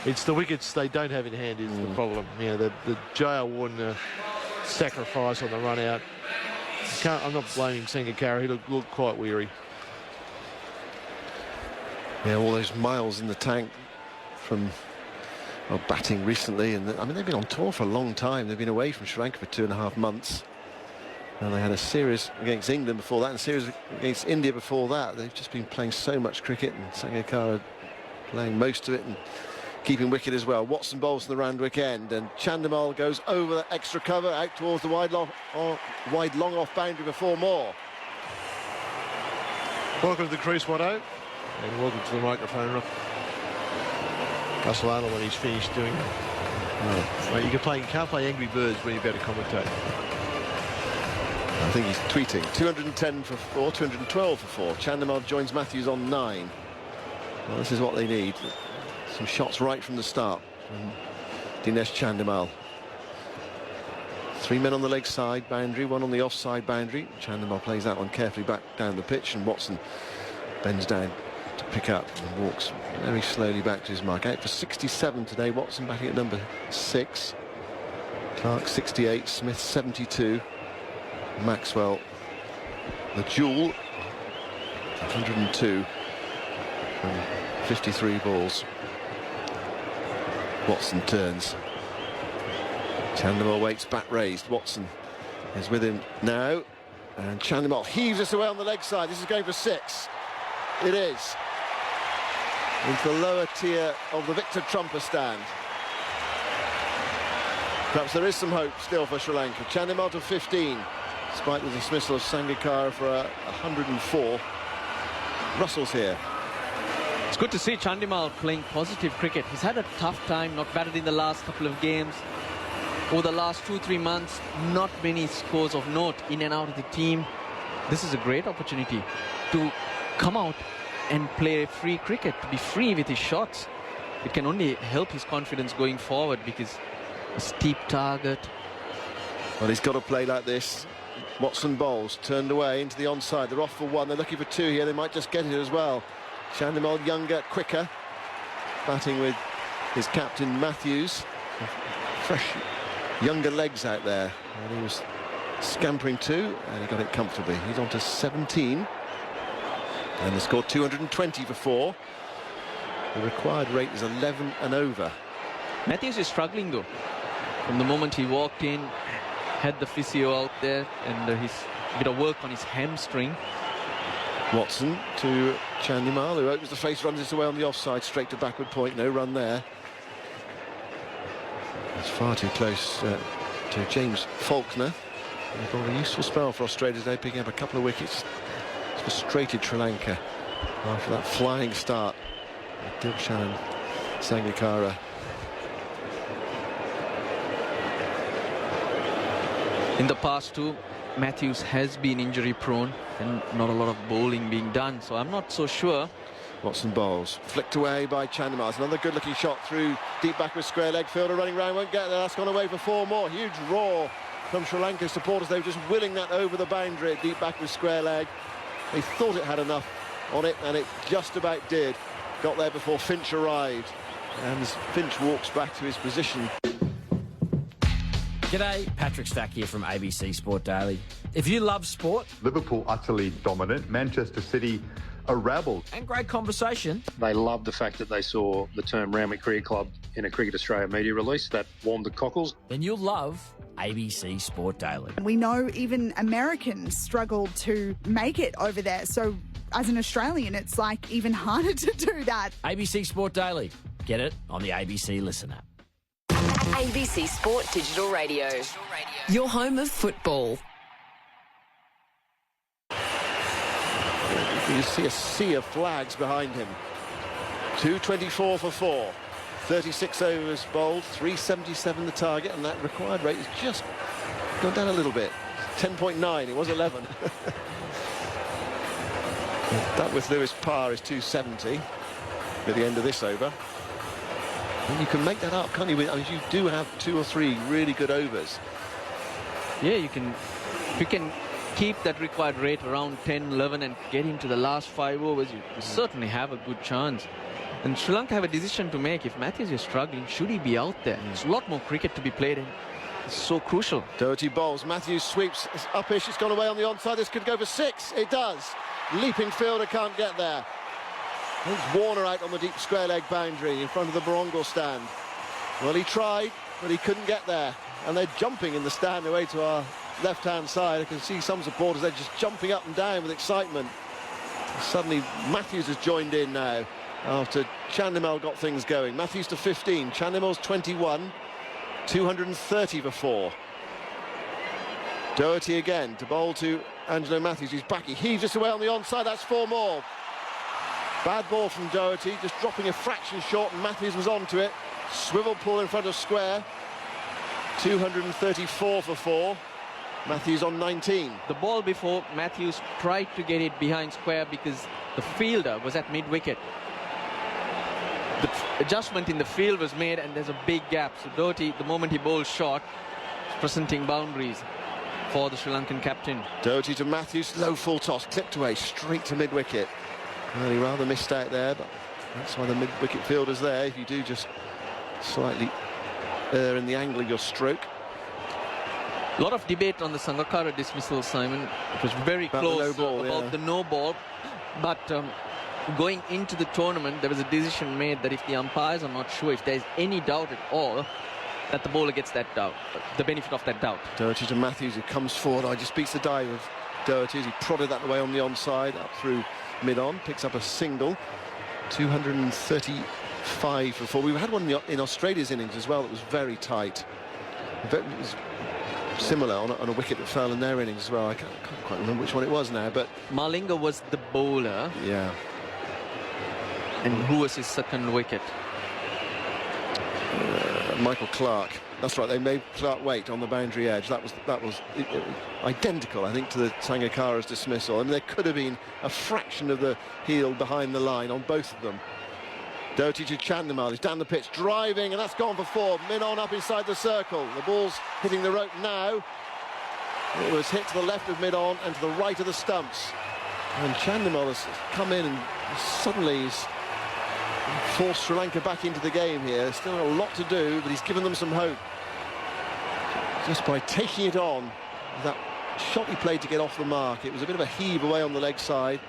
S8: It's the wickets they don't have in hand is the problem. You know, the jail warden sacrifice on the run out. I'm not blaming Sangakkara. He looked quite weary.
S9: Yeah, all those miles in the tank from batting recently, and I mean they've been on tour for a long time. They've been away from Sri Lanka for 2.5 months, and they had a series against England before that, and a series against India before that. They've just been playing so much cricket, and Sangakkara playing most of it and keeping wicket as well. Watson bowls to the Randwick end, and Chandimal goes over the extra cover out towards the wide long off boundary for 4 more.
S8: Welcome to the crease, Watto, and welcome to the microphone, Russell Arnold, when he's finished doing it. Well, you can't play Angry Birds when you're about to commentate.
S9: I think he's tweeting. 210 for 4, 212 for 4. Chandimal joins Matthews on 9. Well, this is what they need. Some shots right from the start from Dinesh Chandimal. 3 men on the leg side boundary, 1 on the offside boundary. Chandimal plays that one carefully back down the pitch, and Watson bends down to pick up and walks very slowly back to his mark. Out for 67 today. Watson batting at number 6. Clark 68, Smith 72. Maxwell, the duel, 102 from 53 balls. Watson turns. Chandimal waits, bat raised. Watson is with him now. And Chandimal heaves us away on the leg side. This is going for 6. It is. Into the lower tier of the Victor Trumper stand. Perhaps there is some hope still for Sri Lanka. Chandimal to 15, despite the dismissal of Sangakkara for 104. Russell's here.
S10: It's good to see Chandimal playing positive cricket. He's had a tough time, not batted in the last couple of games. Over the last 2-3 months, not many scores of note in and out of the team. This is a great opportunity to come out and play free cricket, to be free with his shots. It can only help his confidence going forward because a steep target.
S9: Well, he's got to play like this. Watson bowls, turned away into the onside. They're off for 1. They're looking for 2 here. They might just get it as well. Chandimal younger, quicker. Batting with his captain Matthews. Fresh, younger legs out there. And he was scampering too, and he got it comfortably. He's on to 17. And they scored 220 for 4. The required rate is 11 and over.
S10: Matthews is struggling though. From the moment he walked in, had the physio out there, and his bit of work on his hamstring.
S9: Watson to Chandimal, who opens the face, runs this away on the offside, straight to backward point. No run there. It's far too close to James Faulkner. They've got a useful spell for Australia today, picking up a couple of wickets. It's frustrated Sri Lanka after that flying start. Dilshan and Sangakkara.
S10: In the past too, Matthews has been injury prone and not a lot of bowling being done, so I'm not so sure.
S9: Watson bowls, flicked away by Chandimal. Another good looking shot through deep backward square leg. Fielder running round, won't get there. That's gone away for 4 more. Huge roar from Sri Lanka supporters. They were just willing that over the boundary at deep backward square leg. They thought it had enough on it, and it just about did. Got there before Finch arrived, and as Finch walks back to his position.
S18: G'day, Patrick Stack here from ABC Sport Daily. If you love sport...
S19: Liverpool utterly dominant, Manchester City a rabble.
S18: And great conversation.
S20: They loved the fact that they saw the term Randwick Cricket Club in a Cricket Australia media release. That warmed the cockles.
S18: Then you'll love ABC Sport Daily.
S21: We know even Americans struggle to make it over there, so as an Australian, it's like even harder to do that.
S18: ABC Sport Daily. Get it on the ABC Listen app.
S15: ABC Sport Digital Radio. Your home of football.
S9: You see a sea of flags behind him. 224 for 4. 36 overs bowled, 377 the target, and that required rate has just gone down a little bit. 10.9, it was 11. That with Lewis par is 270 at the end of this over. And you can make that up, can't you? I mean, you do have 2 or 3 really good overs.
S10: Yeah, you can keep that required rate around 10, 11 and get into the last 5 overs. You certainly have a good chance. And Sri Lanka have a decision to make. If Matthews is struggling, should he be out there? There's a lot more cricket to be played in. It's so crucial.
S9: Doherty bowls. Matthews sweeps. It's upish. It's gone away on the onside. This could go for 6. It does. Leaping fielder can't get there. There's Warner out on the deep square leg boundary in front of the Barongal stand. Well, he tried, but he couldn't get there. And they're jumping in the stand away to our left-hand side. I can see some supporters, they're just jumping up and down with excitement. Suddenly, Matthews has joined in now after Chandimal got things going. Matthews to 15, Chandimal's 21, 230 for 4. Doherty again to bowl to Angelo Matthews. He's back, he heaves this away on the onside. That's 4 more. Bad ball from Doherty, just dropping a fraction short, and Matthews was onto it. Swivel pull in front of square. 234 for 4. Matthews on 19.
S10: The ball before, Matthews tried to get it behind square because the fielder was at mid-wicket. The adjustment in the field was made and there's a big gap. So Doherty, the moment he bowls short, is presenting boundaries for the Sri Lankan captain.
S9: Doherty to Matthews, low full toss, clipped away, straight to mid-wicket. Well, he rather missed out there, but that's why the mid-wicket fielder's there. If you do just slightly err in the angle of your stroke.
S10: A lot of debate on the Sangakkara dismissal, Simon. It was very close about the no ball. But going into the tournament, there was a decision made that if the umpires are not sure, if there's any doubt at all, that the bowler gets that doubt, the benefit of that doubt.
S9: Doherty to Matthews, who comes forward. I just beats the dive of Doherty. He prodded that away on the onside, up through mid-on, picks up a single. 235 for 4. We had one in Australia's innings as well that was very tight. It was similar on a wicket that fell in their innings as well. I can't quite remember which one it was now, but
S10: Malinga was the bowler.
S9: Yeah.
S10: And who was his second wicket?
S9: Michael Clarke. That's right. They made Clarke wait on the boundary edge. That was identical, I think, to the Sangakkara's dismissal. I mean, there could have been a fraction of the heel behind the line on both of them. Doherty to Chandimal. He's down the pitch, driving, and that's gone for 4. Min-on up inside the circle. The ball's hitting the rope now. It was hit to the left of mid-on and to the right of the stumps. And Chandimal has come in and suddenly he's forced Sri Lanka back into the game here. Still a lot to do, but he's given them some hope. Just by taking it on, that shot he played to get off the mark, it was a bit of a heave away on the leg side.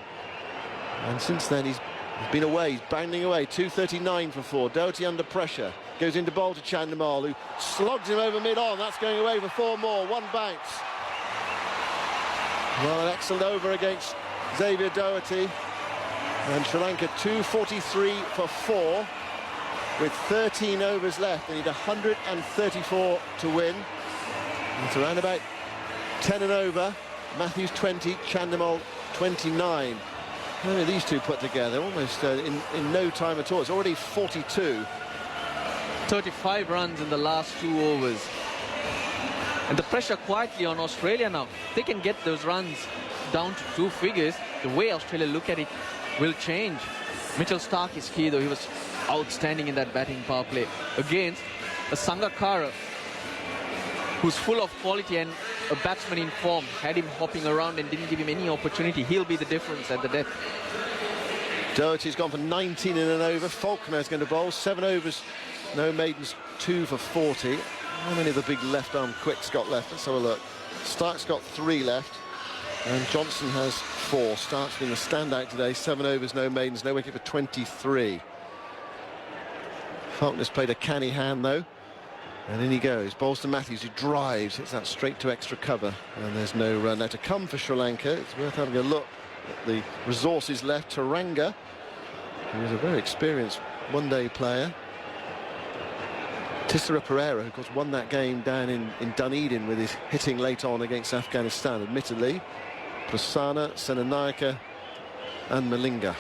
S9: And since then he's been away, he's bounding away. 239 for 4. Doherty under pressure. Goes into bowl to Chandimal, who slogs him over mid-on. That's going away for 4 more. 1 bounce. Well, an excellent over against Xavier Doherty. And Sri Lanka 243 for 4 with 13 overs left. They need 134 to win. It's around about 10 and over. Matthews 20, Chandimal 29. How many of these two put together? Almost in no time at all. It's already 42.
S10: 35 runs in the last 2 overs. And the pressure quietly on Australia now. They can get those runs down to 2 figures. The way Australia look at it will change. Mitchell Starc is key, though. He was outstanding in that batting power play against a Sangakkara who's full of quality and a batsman in form. Had him hopping around and didn't give him any opportunity. He'll be the difference at the death.
S9: Doherty's gone for 19 in an over. Faulkner's going to bowl 7 overs, no maidens, 2 for 40. How many of the big left-arm quicks got left? Let's have a look. Stark's got 3 left, and Johnson has 4. Stark's been the standout today. 7 overs, no maidens, no wicket for 23. Faulkner's played a canny hand, though. And in he goes. Bowls to Matthews, who drives. Hits that straight to extra cover. And there's no run now to come for Sri Lanka. It's worth having a look at the resources left. Taranga, who is a very experienced one-day player. Tissera Pereira, who of course won that game down in Dunedin with his hitting late on against Afghanistan, admittedly. Prasanna, Senanayake and Malinga.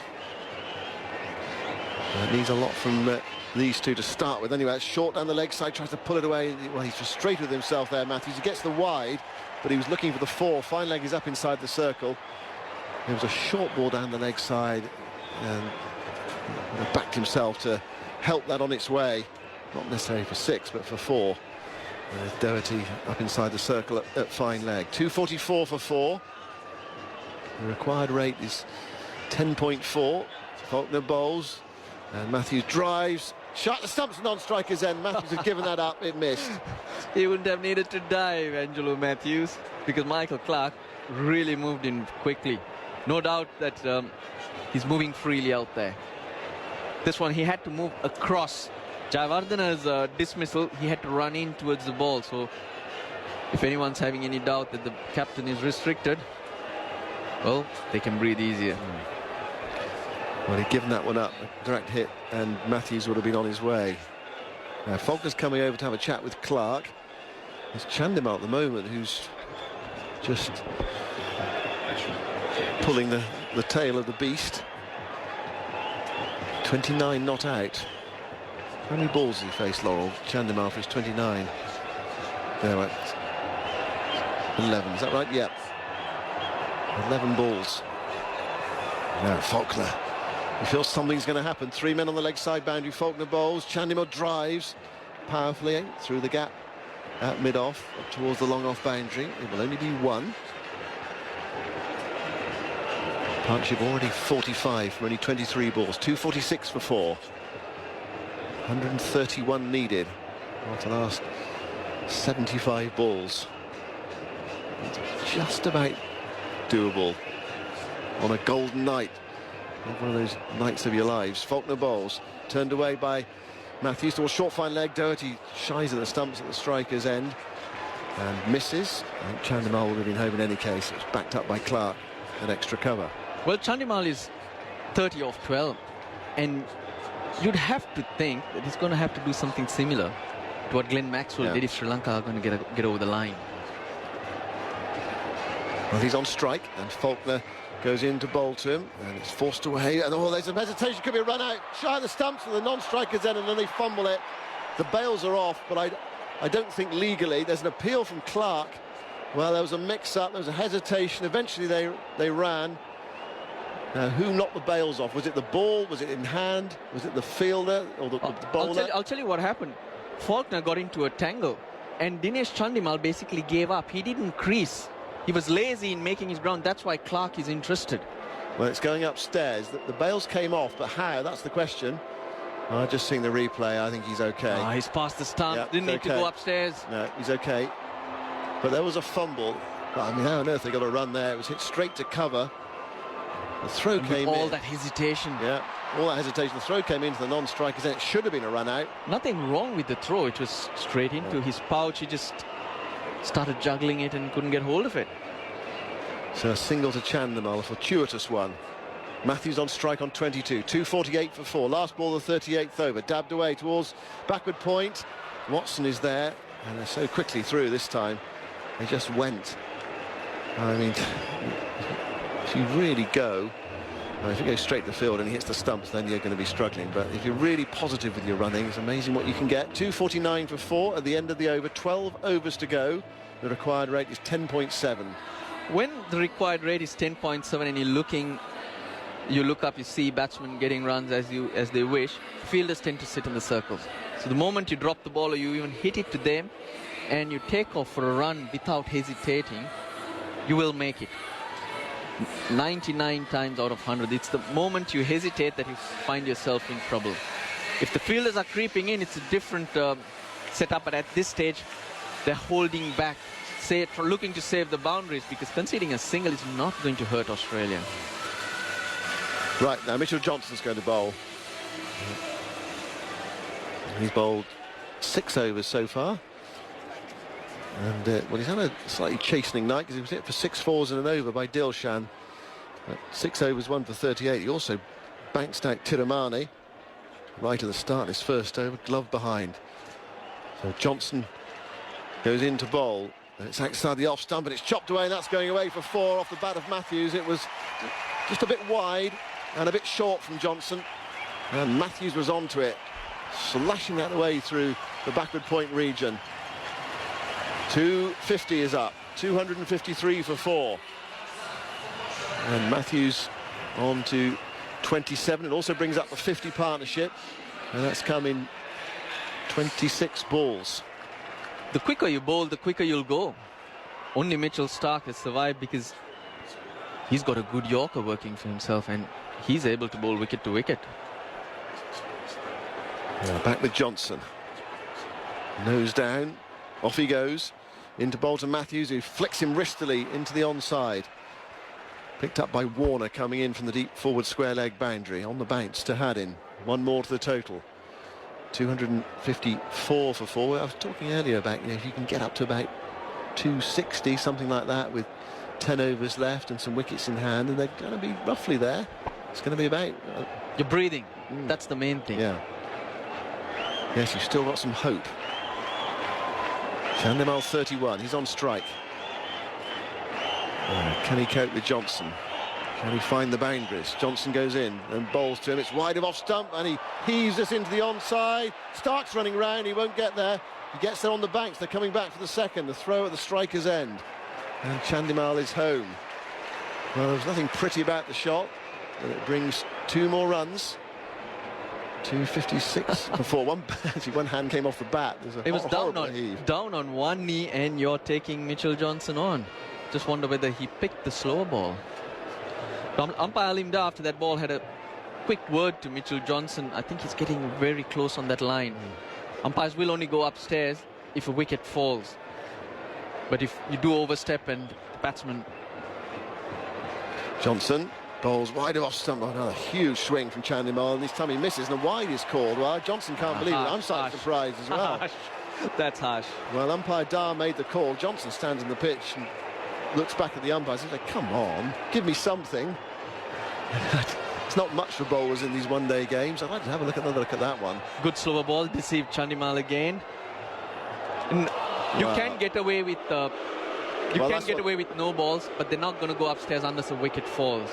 S9: Needs a lot from these two to start with. Anyway, it's short down the leg side, tries to pull it away. Well, he's frustrated with himself there, Matthews. He gets the wide, but he was looking for the 4. Fine leg is up inside the circle. There was a short ball down the leg side, and backed himself to help that on its way. Not necessarily for 6, but for 4. Doherty up inside the circle at fine leg. 244 for 4. The required rate is 10.4. Faulkner bowls, and Matthews drives. Shot the stumps, non-strikers end. Matthews has given that up. It missed.
S10: He wouldn't have needed to dive, Angelo Matthews, because Michael Clarke really moved in quickly. No doubt that he's moving freely out there. This one, he had to move across. Jayawardena's dismissal, he had to run in towards the ball. So if anyone's having any doubt that the captain is restricted, well, they can breathe easier.
S9: Well, he'd given that one up, a direct hit, and Matthews would have been on his way. Now, Faulkner's coming over to have a chat with Clarke. It's Chandimal at the moment who's just pulling the tail of the beast. 29 not out. How many balls has he faced, Laurel? Chandimal for his 29. There, right. 11, is that right? Yep. 11 balls. Now, Faulkner. He feels something's going to happen. 3 men on the leg side boundary. Faulkner bowls. Chandimal drives powerfully through the gap at mid-off up towards the long-off boundary. It will only be 1. Partnership already 45 from only 23 balls. 246 for 4. 131 needed after the last 75 balls. It's just about doable on a golden night. One of those nights of your lives. Faulkner bowls, turned away by Matthews towards short fine leg. Doherty shies at the stumps at the striker's end and misses. I think Chandimal would have been home in any case. It was backed up by Clark at extra cover.
S10: Well, Chandimal is 30 off 12, and you'd have to think that he's going to have to do something similar to what Glenn Maxwell did if Sri Lanka are going to get over the line.
S9: Well, he's on strike, and Faulkner goes in to bowl to him, and it's forced away. And there's some hesitation. Could be a run out. Shy of the stumps for the non-strikers end, and then they fumble it. The bails are off, but I don't think legally. There's an appeal from Clark. Well, there was a mix-up. There was a hesitation. Eventually, they ran. Now, who knocked the bails off? Was it the ball? Was it in hand? Was it the fielder or the bowler?
S10: I'll tell you what happened. Faulkner got into a tangle, and Dinesh Chandimal basically gave up. He didn't crease. He was lazy in making his ground. That's why Clark is interested.
S9: Well, it's going upstairs. The bails came off, but how? That's the question. Just seeing the replay, I think he's okay.
S10: He's past the stump.
S9: Yep,
S10: Didn't need to go upstairs.
S9: No, he's okay. But there was a fumble. But, I mean, how on earth they got a run there? It was hit straight to cover. The throw came in.
S10: All that hesitation.
S9: Yeah, all that hesitation. The throw came into the non-strikers, and it should have been a run out.
S10: Nothing wrong with the throw. It was straight into his pouch. He just started juggling it and couldn't get hold of it.
S9: So a single to Chandimal, a fortuitous one. Matthews on strike on 22. 2:48 for 4. Last ball, the 38th over. Dabbed away towards backward point. Watson is there, and they're so quickly through this time. They just went. I mean, if you really go, if you go straight to the field and he hits the stumps, then you're going to be struggling. But if you're really positive with your running, it's amazing what you can get. 2:49 for 4 at the end of the over. 12 overs to go. The required rate is 10.7.
S10: When the required rate is 10.7 and you look up, you see batsmen getting runs as they wish. Fielders tend to sit in the circles. So the moment you drop the ball or you even hit it to them and you take off for a run without hesitating, you will make it. 99 times out of 100. It's the moment you hesitate that you find yourself in trouble. If the fielders are creeping in, it's a different setup, but at this stage, they're holding back, looking to save the boundaries, because conceding a single is not going to hurt Australia.
S9: Right, now Mitchell Johnson's going to bowl. He's bowled 6 overs so far. And, well, he's had a slightly chastening night because he was hit for 6 fours and an over by Dilshan. 6 overs, 1 for 38. He also bounced out Tiramani right at the start of his first over, glove behind. So Johnson goes in to bowl. It's outside the off stump, and it's chopped away, and that's going away for 4 off the bat of Matthews. It was just a bit wide and a bit short from Johnson, and Matthews was onto it, slashing that away through the backward point region. 250 is up, 253 for 4. And Matthews on to 27. It also brings up the 50 partnership, and that's come in 26 balls.
S10: The quicker you bowl, the quicker you'll go. Only Mitchell Starc has survived because he's got a good Yorker working for himself, and he's able to bowl wicket to wicket.
S9: Yeah, back with Johnson. Nose down, off he goes. Into bowl to Matthews, who flicks him wristily into the onside. Picked up by Warner coming in from the deep forward square leg boundary. On the bounce to Haddin. 1 more to the total. 254 for 4. I was talking earlier about, if you can get up to about 260, something like that, with 10 overs left and some wickets in hand, and they're going to be roughly there. It's going to be about...
S10: You're breathing. That's the main thing.
S9: Yeah. Yes, you've still got some hope. Chandimal 31. He's on strike. Can he cope with Johnson? Can he find the boundaries? Johnson goes in and bowls to him. It's wide of off stump, and he heaves this into the onside. Stark's running round. He won't get there. He gets there on the banks. They're coming back for the second. The throw at the striker's end. And Chandimal is home. Well, there's nothing pretty about the shot, but it brings 2 more runs. 256 before one hand came off the bat.
S10: It was down on one knee, and you're taking Mitchell Johnson on. Just wonder whether he picked the slower ball. Umpire Linda after that ball had a quick word to Mitchell Johnson. I think he's getting very close on that line. Umpires will only go upstairs if a wicket falls. But if you do overstep and the batsman...
S9: Johnson Bowls wide off stump. Another huge swing from Chandimal, and this time he misses, and a wide is called. Well, Johnson can't believe it. I'm slightly surprised as well.
S10: Harsh. That's harsh.
S9: Well, umpire Dar made the call. Johnson stands on the pitch and looks back at the umpires and says, come on, give me something. It's not much for bowlers in these one-day games. I'd like to have another look at that one.
S10: Good slower ball, deceived Chandimal again. You can get away with get away with no balls, but they're not going to go upstairs unless a wicket falls.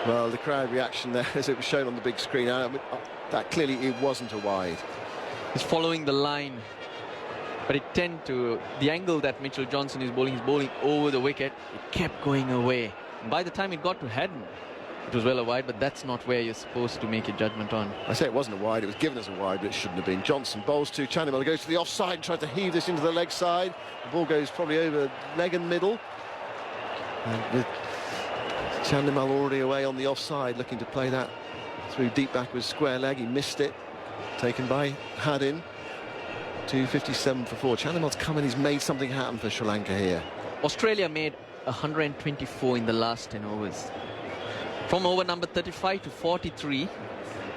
S9: Well, the crowd reaction there, as it was shown on the big screen, that clearly it wasn't a wide.
S10: He's following the line, but the angle that Mitchell Johnson is bowling, he's bowling over the wicket. It kept going away. And by the time it got to Haddon, it was well a wide, but that's not where you're supposed to make a judgment on.
S9: I say it wasn't a wide, it was given as a wide, but it shouldn't have been. Johnson bowls to Chandimal, goes to the offside, tries to heave this into the leg side. The ball goes probably over leg and middle. And with Chandimal already away on the offside, looking to play that through deep backwards square leg. He missed it. Taken by Haddon. 257 for 4. Chandimal's come and he's made something happen for Sri Lanka here.
S10: Australia made 124 in the last 10 overs. From over number 35 to 43,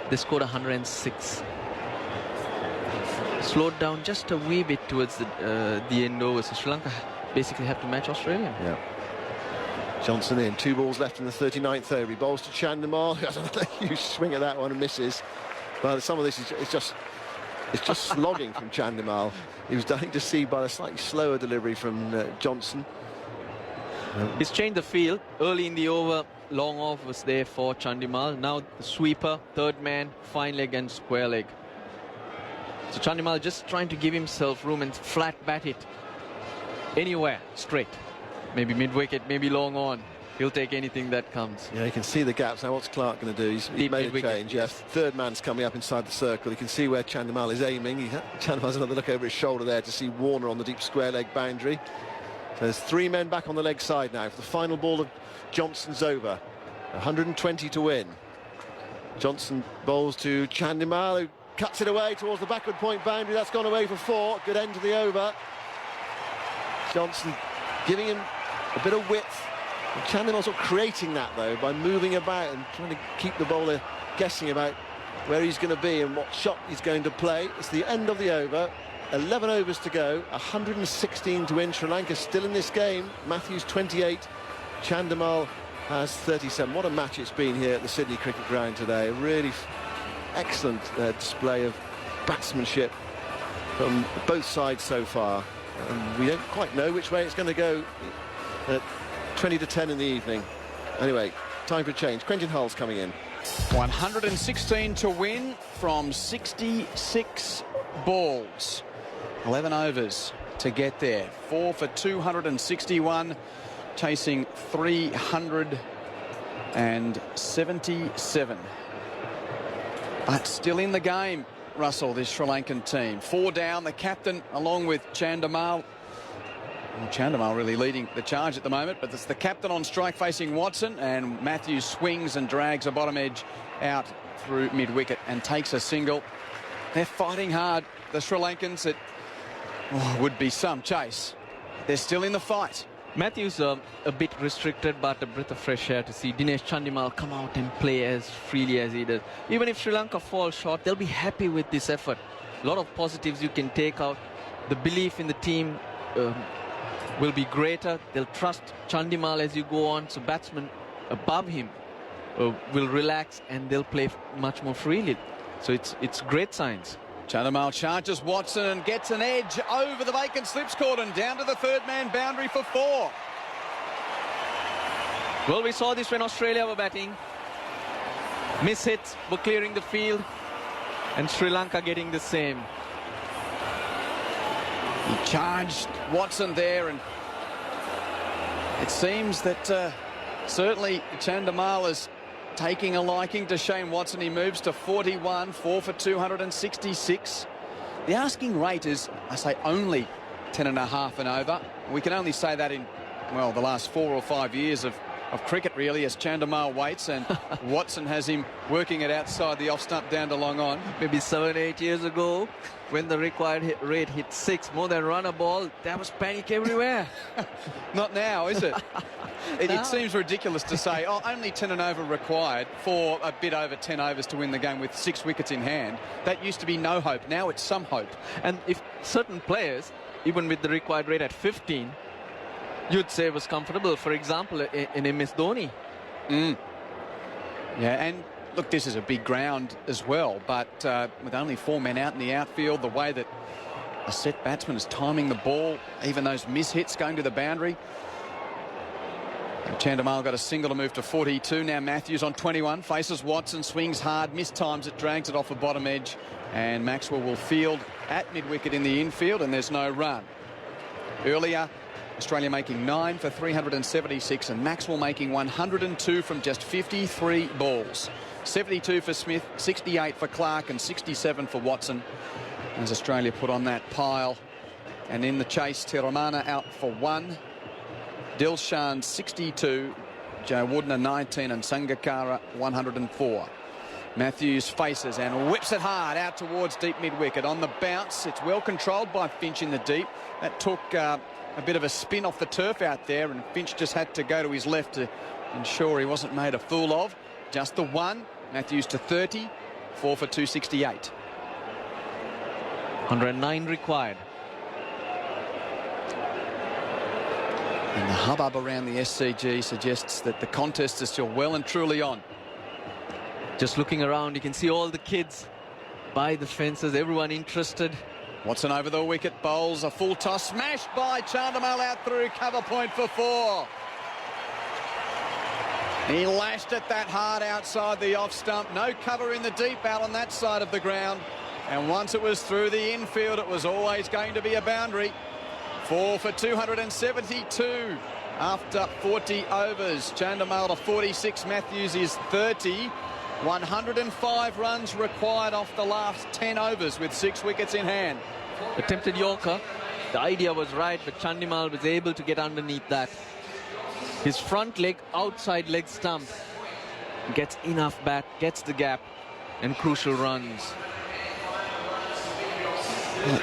S10: they scored 106. Slowed down just a wee bit towards the end overs. So Sri Lanka basically have to match Australia.
S9: Yeah. Johnson in. 2 balls left in the 39th over. He bowls to Chandimal, who has another huge swing at that one and misses. But some of this is just slogging from Chandimal. He was dying to see by a slightly slower delivery from Johnson.
S10: He's changed the field. Early in the over, long off was there for Chandimal. Now the sweeper, third man, fine leg and square leg. So Chandimal just trying to give himself room and flat bat it anywhere, straight. Maybe mid-wicket, maybe long on. He'll take anything that comes.
S9: Yeah, you can see the gaps. Now what's Clark going to do? He's made a change, yes. Third man's coming up inside the circle. You can see where Chandimal is aiming. Chandimal has another look over his shoulder there to see Warner on the deep square leg boundary. So there's 3 men back on the leg side now for the final ball of Johnson's over. 120 to win. Johnson bowls to Chandimal, who cuts it away towards the backward point boundary. That's gone away for 4. Good end to the over. Johnson giving him a bit of width. And Chandimal's sort of creating that, though, by moving about and trying to keep the bowler guessing about where he's going to be and what shot he's going to play. It's the end of the over. 11 overs to go. 116 to win. Sri Lanka still in this game. Matthews 28. Chandimal has 37. What a match it's been here at the Sydney Cricket Ground today. A really excellent display of batsmanship from both sides so far. And we don't quite know which way it's going to go at 20 to 10 in the evening. Anyway, time for a change. Quinton Hull's coming in.
S11: 116 to win from 66 balls. 11 overs to get there. 4 for 261, chasing 377. But still in the game, Russell, this Sri Lankan team. 4 down, the captain along with Chandimal. Chandimal really leading the charge at the moment, but it's the captain on strike facing Watson, and Matthews swings and drags a bottom edge out through mid-wicket and takes a single. They're fighting hard, the Sri Lankans. It would be some chase. They're still in the fight.
S10: Matthews a bit restricted, but a breath of fresh air to see Dinesh Chandimal come out and play as freely as he does. Even if Sri Lanka falls short, they'll be happy with this effort. A lot of positives you can take out. The belief in the team will be greater. They'll trust Chandimal as you go on, so batsmen above him will relax and they'll play much more freely. So it's great signs.
S11: Chandimal charges Watson and gets an edge over the vacant slips cordon down to the third man boundary for 4.
S10: Well, we saw this when Australia were batting. Miss hits were clearing the field, and Sri Lanka getting the same.
S11: He charged Watson there, and it seems that certainly Chandimal is taking a liking to Shane Watson. He moves to 41, 4 for 266. The asking rate is, I say, only 10.5 and over. We can only say that in, well, the last 4 or 5 years of of cricket, really, as Chandimal waits, and Watson has him working it outside the off stump down to long on.
S10: Maybe 7-8 years ago, when the required rate hit 6 more than run a ball, there was panic everywhere.
S11: Not now, is it? It seems ridiculous to say, oh, only 10 and over required for a bit over 10 overs to win the game with 6 wickets in hand. That used to be no hope. Now it's some hope.
S10: And if certain players, even with the required rate at 15, you'd say was comfortable. For example, in MS Dhoni.
S11: Yeah, and look, this is a big ground as well, but with only 4 men out in the outfield, the way that a set batsman is timing the ball, even those mishits going to the boundary. Chandimal got a single to move to 42. Now Matthews on 21, faces Watson, swings hard, mistimes it, drags it off the bottom edge, and Maxwell will field at mid-wicket in the infield, and there's no run. Earlier, Australia making 9 for 376 and Maxwell making 102 from just 53 balls. 72 for Smith, 68 for Clark and 67 for Watson as Australia put on that pile. And in the chase, Tiramana out for 1. Dilshan 62, Joe Woodner 19 and Sangakkara 104. Matthews faces and whips it hard out towards deep mid-wicket. On the bounce, it's well controlled by Finch in the deep. That took a bit of a spin off the turf out there, and Finch just had to go to his left to ensure he wasn't made a fool of. Just the 1. Matthews to 30, 4 for 268.
S10: 109 required.
S11: And the hubbub around the SCG suggests that the contest is still well and truly on.
S10: Just looking around, you can see all the kids by the fences, everyone interested.
S11: Watson over the wicket, bowls a full toss, smashed by Chandimal out through, cover point for 4. He lashed it that hard outside the off stump. No cover in the deep out on that side of the ground. And once it was through the infield, it was always going to be a boundary. 4 for 272 after 40 overs. Chandimal to 46, Matthews is 30. 105 runs required off the last 10 overs with 6 wickets in hand.
S10: Attempted Yorker. The idea was right, but Chandimal was able to get underneath that. His front leg, outside leg stump, gets enough back, gets the gap, and crucial runs.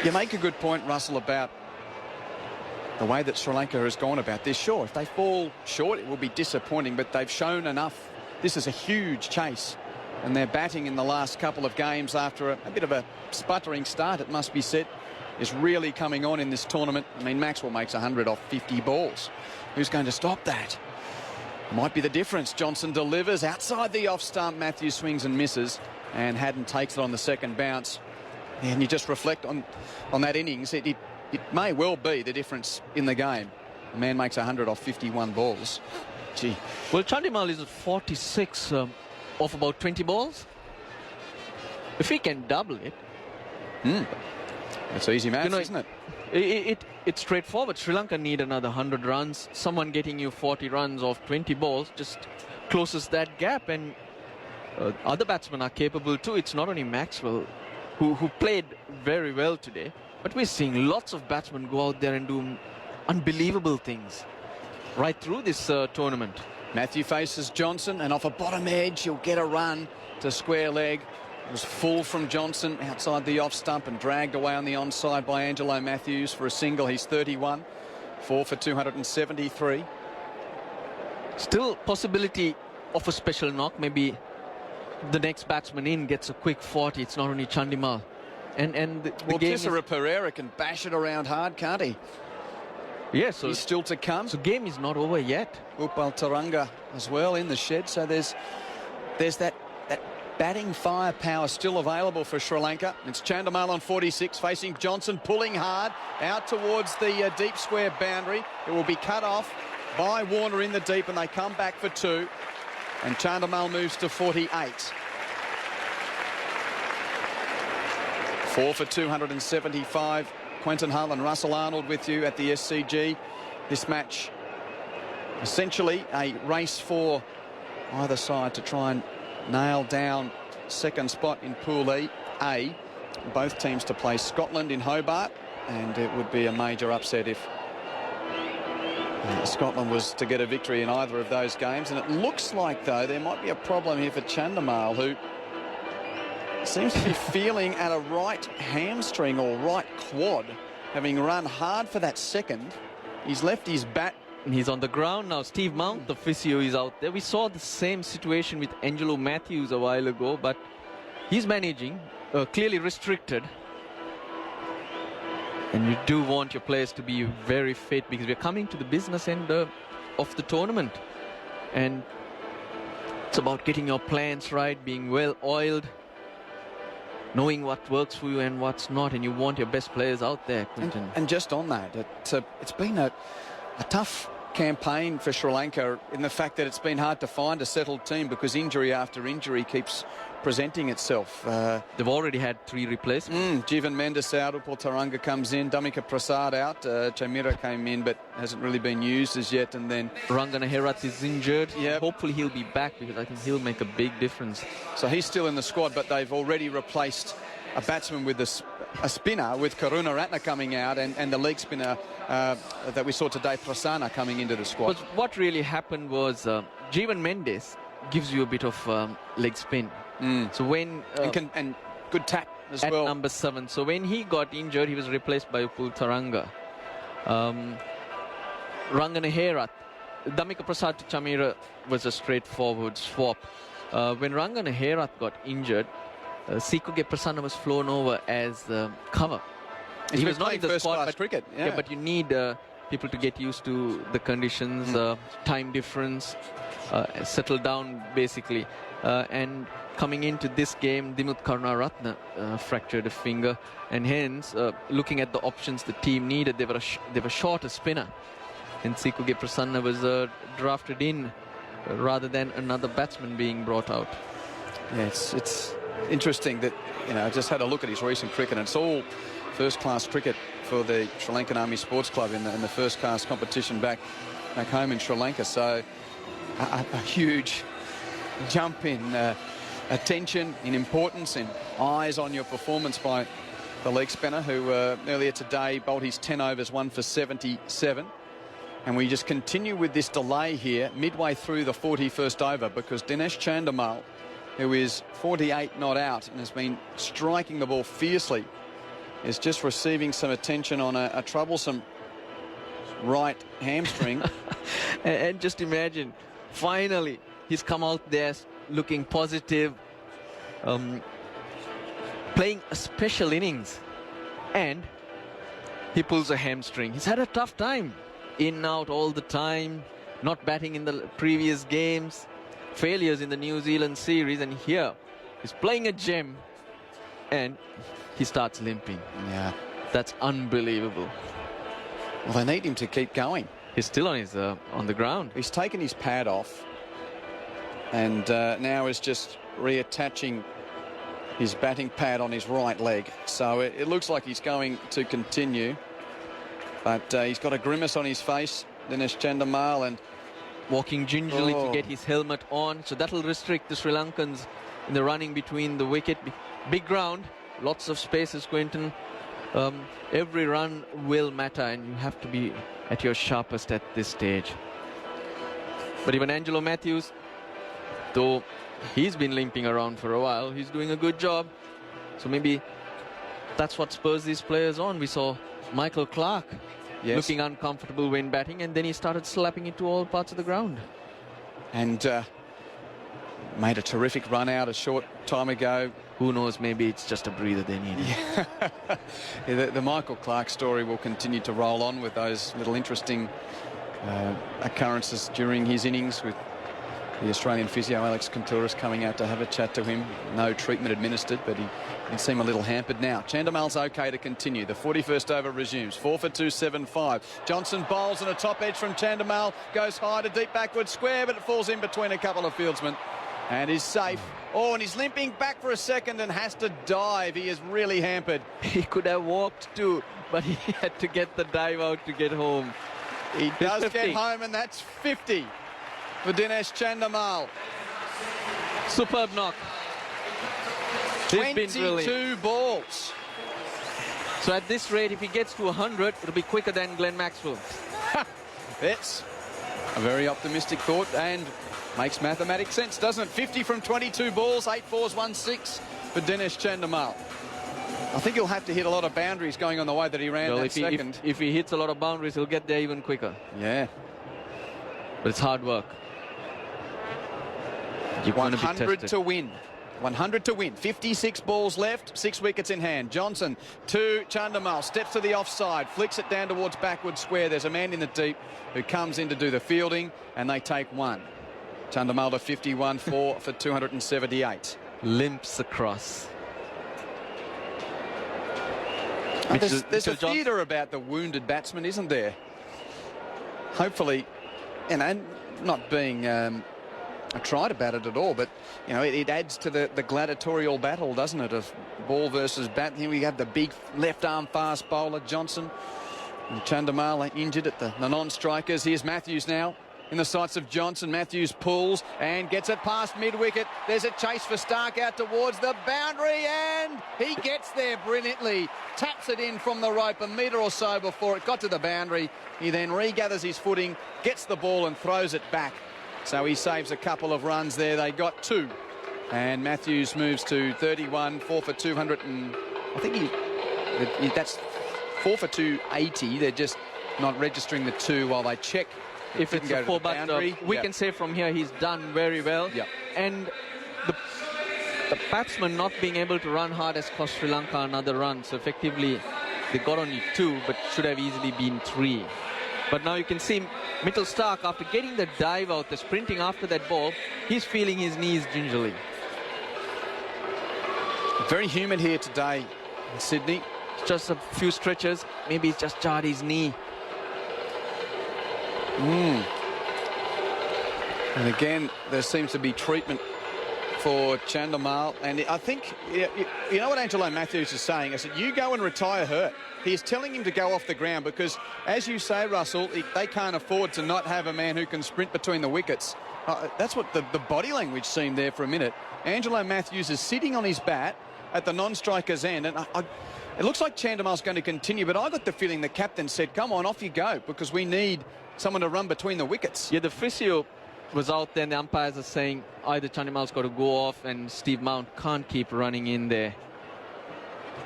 S11: You make a good point, Russell, about the way that Sri Lanka has gone about this. Sure, if they fall short, it will be disappointing, but they've shown enough. This is a huge chase, and their batting in the last couple of games after a bit of a sputtering start, it must be said, is really coming on in this tournament. I mean, Maxwell makes 100 off 50 balls. Who's going to stop that? Might be the difference. Johnson delivers outside the off stump. Matthews swings and misses, and Haddon takes it on the second bounce. And you just reflect on that innings. It may well be the difference in the game. The man makes 100 off 51 balls. Gee.
S10: Well, Chandimal is at 46 off about 20 balls. If he can double it.
S11: That's easy maths, isn't it?
S10: It's straightforward. Sri Lanka need another 100 runs. Someone getting you 40 runs off 20 balls just closes that gap. And other batsmen are capable too. It's not only Maxwell who played very well today, but we're seeing lots of batsmen go out there and do unbelievable things right through this tournament.
S11: Matthew faces Johnson, and off a bottom edge, he'll get a run to square leg. It was full from Johnson outside the off stump and dragged away on the onside by Angelo Matthews for a single. He's 31, 4 for 273.
S10: Still possibility of a special knock. Maybe the next batsman in gets a quick 40. It's not only Chandimal. And the game is...
S11: Pereira can bash it around hard, can't he?
S10: Yes.
S11: He's still to come.
S10: So game is not over yet.
S11: Upal Taranga as well in the shed. So there's that batting firepower still available for Sri Lanka. It's Chandimal on 46 facing Johnson, pulling hard out towards the deep square boundary. It will be cut off by Warner in the deep, and they come back for 2. And Chandimal moves to 48. 4 for 275. Quinton Hull and Russell Arnold with you at the SCG. This match essentially a race for either side to try and nail down second spot in Pool A. Both teams to play Scotland in Hobart, and it would be a major upset if Scotland was to get a victory in either of those games, and it looks like, though, there might be a problem here for Chandimal, who seems to be feeling at a right hamstring or right quad, having run hard for that second. He's left his bat.
S10: He's on the ground now. Steve Mount, the physio, is out there. We saw the same situation with Angelo Matthews a while ago, but he's managing, clearly restricted. And you do want your players to be very fit, because we're coming to the business end of the tournament. And it's about getting your plans right, being well oiled, knowing what works for you and what's not, and you want your best players out there, Quinton.
S11: And just on that, it's been a tough campaign for Sri Lanka in the fact that it's been hard to find a settled team because injury after injury keeps presenting itself.
S10: They've already had 3 replacements.
S11: Jivan Mendes out, Upal Taranga comes in, Damika Prasad out, Chamira came in but hasn't really been used as yet, and then
S10: Rangana Herath is injured. Yep. Hopefully he'll be back, because I think he'll make a big difference.
S11: So he's still in the squad, but they've already replaced a batsman with a spinner, with Karuna Ratna coming out, and the leg spinner that we saw today, Prasanna, coming into the squad.
S10: But what really happened was Jivan Mendes gives you a bit of leg spin. So when
S11: and good tap as
S10: at
S11: well.
S10: Number 7. So when he got injured, he was replaced by Upul Taranga. Rangana Herath, Damika Prasad to Chamira was a straightforward swap. When Rangana Herath got injured, Sikuge Prasanna was flown over as cover.
S11: He was not in the squad, but
S10: cricket. Yeah, but you need people to get used to the conditions, time difference, settle down basically. And coming into this game, Dimut Karunaratne fractured a finger, and hence, looking at the options the team needed, they were short a spinner. And Sikuge Prasanna was drafted in rather than another batsman being brought out.
S11: Yeah, it's interesting that, I just had a look at his recent cricket, and it's all first-class cricket for the Sri Lankan Army Sports Club in the first-class competition back home in Sri Lanka. So a huge jump in attention, in importance, in eyes on your performance by the leg spinner, who earlier today bowled his 10 overs, 1 for 77. And we just continue with this delay here midway through the 41st over, because Dinesh Chandimal, who is 48 not out and has been striking the ball fiercely, is just receiving some attention on a troublesome right hamstring.
S10: And just imagine, finally, he's come out there looking positive, playing a special innings, and he pulls a hamstring. He's had a tough time, in and out all the time, not batting in the previous games, failures in the New Zealand series, and here he's playing a gem and he starts limping.
S11: Yeah,
S10: that's unbelievable.
S11: Well, they need him to keep going.
S10: He's still on his on the ground.
S11: He's taken his pad off and now is just reattaching his batting pad on his right leg. So it looks like he's going to continue, but he's got a grimace on his face, Dinesh Chandimal, and
S10: walking gingerly to get his helmet on. So that'll restrict the Sri Lankans in the running between the wicket. Big ground, lots of spaces, Quinton. Every run will matter, and you have to be at your sharpest at this stage. But even Angelo Matthews, though he's been limping around for a while, he's doing a good job. So maybe that's what spurs these players on. We saw Michael Clarke looking uncomfortable when batting, and then he started slapping it to all parts of the ground.
S11: And made a terrific run out a short time ago.
S10: Who knows, maybe it's just a breather they need.
S11: Yeah, the Michael Clarke story will continue to roll on with those little interesting occurrences during his innings, with the Australian physio Alex Contouris coming out to have a chat to him. No treatment administered, but he seemed a little hampered now. Chandimal's okay to continue. The 41st over resumes. 4 for 275. Johnson bowls on a top edge from Chandimal. Goes high to deep backward square, but it falls in between a couple of fieldsmen and is safe. Oh, and he's limping back for a second and has to dive. He is really hampered.
S10: He could have walked too, but he had to get the dive out to get home.
S11: He does get home, and that's 50 for Dinesh Chandimal.
S10: Superb knock.
S11: 22 balls.
S10: So at this rate, if he gets to 100, it'll be quicker than Glenn Maxwell.
S11: It's a very optimistic thought and makes mathematic sense, doesn't it? 50 from 22 balls, 8 fours, 1 6 for Dinesh Chandimal. I think he'll have to hit a lot of boundaries going on the way that he ran that second.
S10: If he hits a lot of boundaries, he'll get there even quicker.
S11: Yeah.
S10: But it's hard work.
S11: 100 to win. 100 to win. 56 balls left, 6 wickets in hand. Johnson to Chandimal, steps to the offside, flicks it down towards backward square. There's a man in the deep who comes in to do the fielding, and they take 1. Chandimal to 51, 4 for 278.
S10: Limps across.
S11: There's a theatre about the wounded batsman, isn't there? Hopefully, you know, not being I tried about it at all, but you know, it adds to the gladiatorial battle, doesn't it, of ball versus bat. Here we have the big left arm fast bowler Johnson, and Chandimal injured at the non-strikers. Here's Matthews now in the sights of Johnson. Matthews pulls and gets it past mid-wicket. There's a chase for Stark out towards the boundary, and he gets there brilliantly. Taps it in from the rope a metre or so before it got to the boundary. He then regathers his footing, gets the ball and throws it back. So he saves a couple of runs there. They got 2. And Matthews moves to 31, 4 for 200. And I think that's 4 for 280. They're just not registering the 2 while they check.
S10: If it's a 4, but we can say from here he's done very well.
S11: Yeah.
S10: And the batsman not being able to run hard has cost Sri Lanka another run. So effectively, they got only 2, but should have easily been 3. But now you can see Mitchell Stark, after getting the dive out, the sprinting after that ball, he's feeling his knees gingerly.
S11: Very humid here today in Sydney.
S10: Just a few stretches. Maybe it's just jarred his knee.
S11: And again, there seems to be treatment for Chandimal. And I think, you know what Angelo Matthews is saying? I said, you go and retire hurt. He's telling him to go off the ground because, as you say, Russell, they can't afford to not have a man who can sprint between the wickets. That's what the body language seemed there for a minute. Angelo Matthews is sitting on his bat at the non-striker's end. And it looks like Chandimal's going to continue, but I got the feeling the captain said, come on, off you go, because we need someone to run between the wickets.
S10: Yeah, the physio was out there and the umpires are saying either Chandimal's got to go off and Steve Mount can't keep running in there.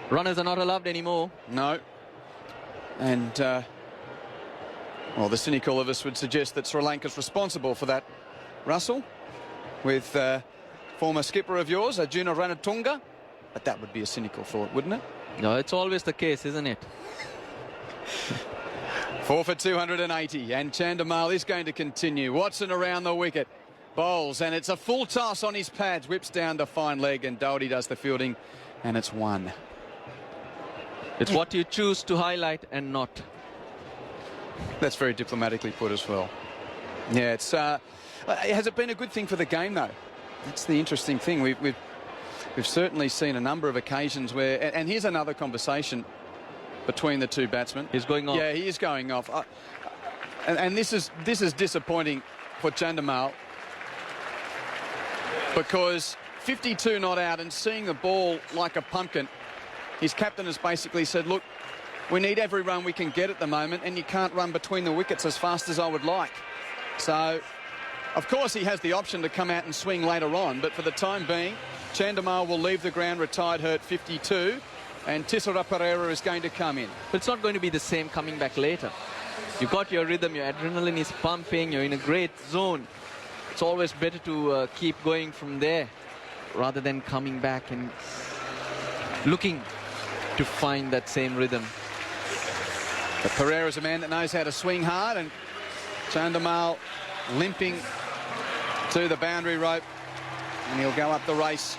S10: Runners are not allowed anymore.
S11: No. And, well, the cynical of us would suggest that Sri Lanka's responsible for that, Russell, with former skipper of yours, Arjuna Ranatunga. But that would be a cynical thought, wouldn't it?
S10: No, it's always the case, isn't it?
S11: 4 for 280, and Chandimal is going to continue. Watson around the wicket, bowls, and it's a full toss on his pads, whips down to fine leg, and Doherty does the fielding, and it's 1.
S10: It's what you choose to highlight and not.
S11: That's very diplomatically put as well. Yeah, it's has it been a good thing for the game, though? That's the interesting thing. We've certainly seen a number of occasions where, and here's another conversation between the two batsmen.
S10: He's going off.
S11: Yeah, he is going off. And this is disappointing for Chandimal, because 52 not out and seeing the ball like a pumpkin, his captain has basically said, look, we need every run we can get at the moment, and you can't run between the wickets as fast as I would like. So, of course, he has the option to come out and swing later on, but for the time being, Chandimal will leave the ground retired hurt 52, and Tisara Pereira is going to come in.
S10: But it's not going to be the same coming back later. You've got your rhythm, your adrenaline is pumping, you're in a great zone. It's always better to keep going from there rather than coming back and looking to find that same rhythm.
S11: But Pereira's a man that knows how to swing hard, and Chandimal limping to the boundary rope, and he'll go up the race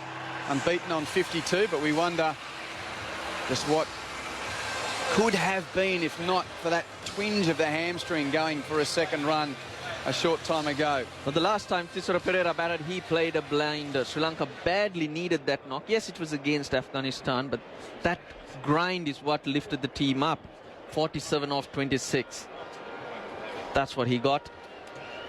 S11: unbeaten on 52, but we wonder just what could have been if not for that twinge of the hamstring going for a second run a short time ago.
S10: But the last time Tisara Pereira batted, he played a blinder. Sri Lanka badly needed that knock. Yes, it was against Afghanistan, but that grind is what lifted the team up. 47 off 26. That's what he got.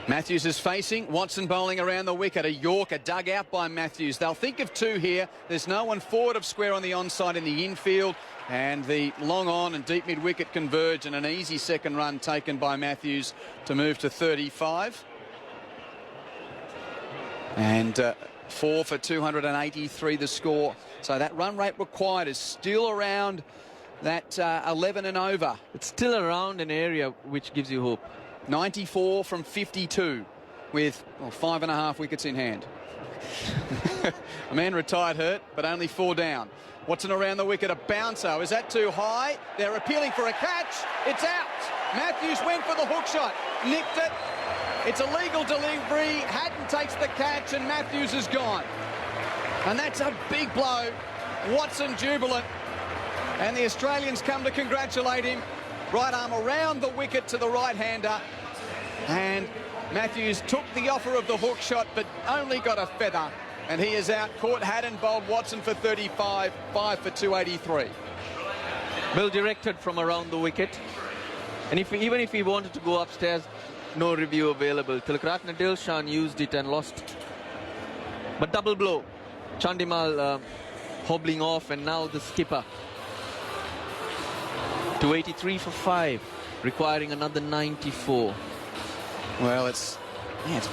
S11: Matthews is facing. Watson bowling around the wicket. A Yorker dug out by Matthews. They'll think of two here. There's no one forward of square on the onside in the infield. And the long on and deep mid-wicket converge, and an easy second run taken by Matthews to move to 35. And 4 for 283 the score. So that run rate required is still around that 11 and over.
S10: It's still around an area which gives you hope.
S11: 94 from 52 with 5.5 wickets in hand. A man retired hurt, but only 4 down. Watson around the wicket, a bouncer. Is that too high? They're appealing for a catch. It's out. Matthews went for the hook shot, nicked it. It's a legal delivery. Haddon takes the catch, and Matthews is gone. And that's a big blow. Watson jubilant. And the Australians come to congratulate him. Right arm around the wicket to the right-hander. And Matthews took the offer of the hook shot, but only got a feather. And he is out. Caught Haddon, bowled Watson for 35, 5 for 283.
S10: Well directed from around the wicket. And even if he wanted to go upstairs, no review available. Tilakratna Dilshan used it and lost. But double blow. Chandimal hobbling off, and now the skipper. 283 for 5, requiring another 94.
S11: Well, it's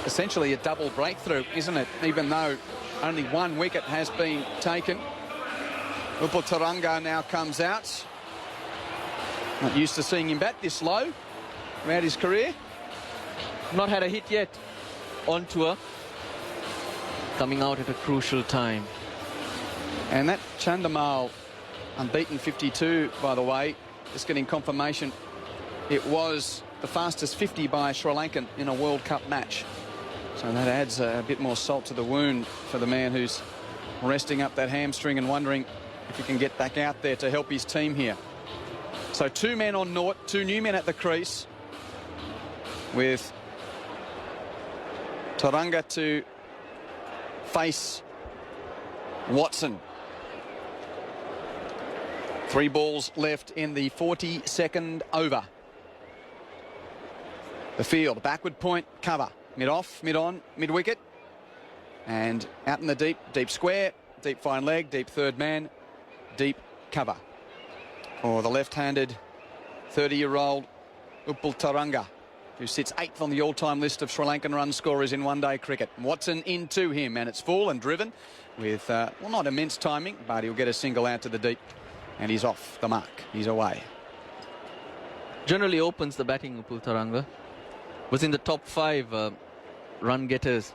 S11: essentially a double breakthrough, isn't it? Even though only 1 wicket has been taken. Upal Taranga now comes out. Not used to seeing him bat this low throughout his career.
S10: Not had a hit yet on tour. Coming out at a crucial time.
S11: And that Chandimal unbeaten 52, by the way, just getting confirmation, it was the fastest 50 by a Sri Lankan in a World Cup match. So that adds a bit more salt to the wound for the man who's resting up that hamstring and wondering if he can get back out there to help his team here. So 2 men on naught, 2 new men at the crease, with Taranga to face Watson. 3 balls left in the 42nd over. The field, backward point, cover. Mid-off, mid-on, mid-wicket. And out in the deep square, deep fine leg, deep third man, deep cover. For the left-handed 30-year-old Upal Taranga, who sits 8th on the all-time list of Sri Lankan run scorers in one-day cricket. Watson into him, and it's full and driven with, well, not immense timing, but he'll get a single out to the deep. And he's off the mark. He's away.
S10: Generally opens the batting, Upal Taranga. Was in the top 5 run getters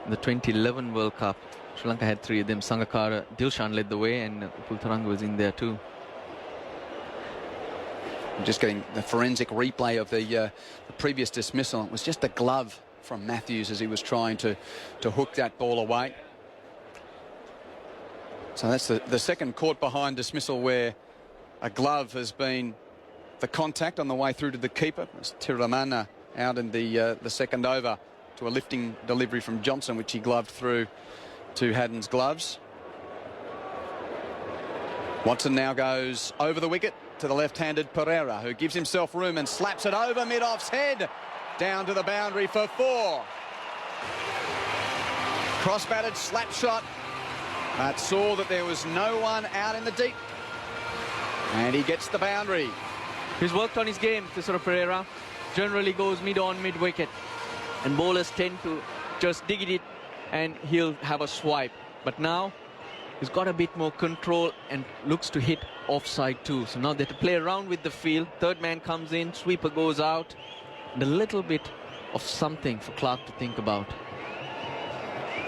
S10: in the 2011 World Cup. Sri Lanka had 3 of them. Sangakkara, Dilshan led the way, and Upal Taranga was in there too.
S11: I'm just getting the forensic replay of the previous dismissal. It was just a glove from Matthews as he was trying to hook that ball away. So that's the second caught behind dismissal where a glove has been the contact on the way through to the keeper. It's Tiramana out in the second over to a lifting delivery from Johnson, which he gloved through to Haddon's gloves. Watson now goes over the wicket to the left-handed Pereira, who gives himself room and slaps it over mid-off's head down to the boundary for 4. Cross-batted slap shot. But saw that there was no one out in the deep. And he gets the boundary.
S10: He's worked on his game, Tisara Pereira. Generally goes mid-on, mid-wicket. And bowlers tend to just dig it and he'll have a swipe. But now he's got a bit more control and looks to hit offside too. So now they have to play around with the field. Third man comes in, sweeper goes out. And a little bit of something for Clark to think about.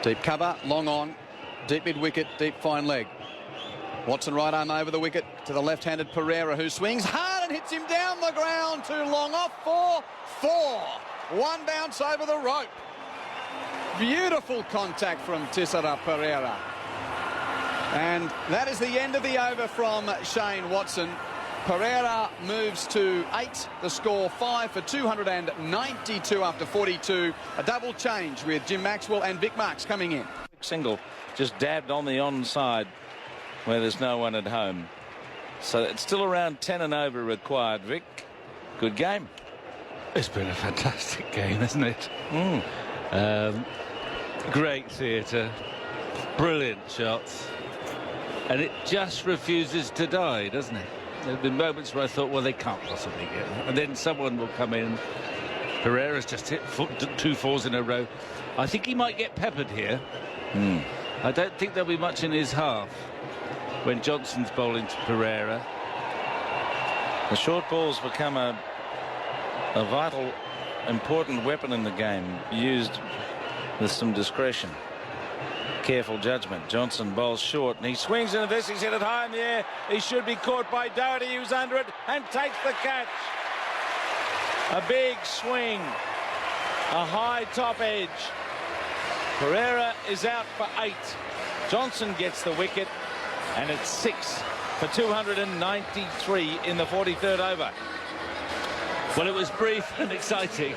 S11: Deep cover, long on. Deep mid-wicket, deep fine leg. Watson right arm over the wicket to the left-handed Pereira, who swings hard and hits him down the ground. Too long off for 4. 1 bounce over the rope. Beautiful contact from Tisara Pereira. And that is the end of the over from Shane Watson. Pereira moves to 8. The score 5 for 292 after 42. A double change with Jim Maxwell and Vic Marks coming in.
S3: Single just dabbed on the onside where there's no one at home. So it's still around 10 and over required, Vic. Good game.
S12: It's been a fantastic game, hasn't it? Great theatre, brilliant shots, and it just refuses to die, doesn't it? There have been moments where I thought, well, they can't possibly get that. And then someone will come in. Pereira's just hit 2 fours in a row. I think he might get peppered here. I don't think there'll be much in his half when Johnson's bowling to Pereira.
S3: The short balls become a vital, important weapon in the game, used with some discretion. Careful judgment. Johnson bowls short and he swings into this. He's hit it high in the air. He should be caught by Doherty, who's under it and takes the catch. A big swing, a high top edge. Pereira is out for 8. Johnson gets the wicket, and it's 6 for 293 in the 43rd over.
S12: Well, it was brief and exciting.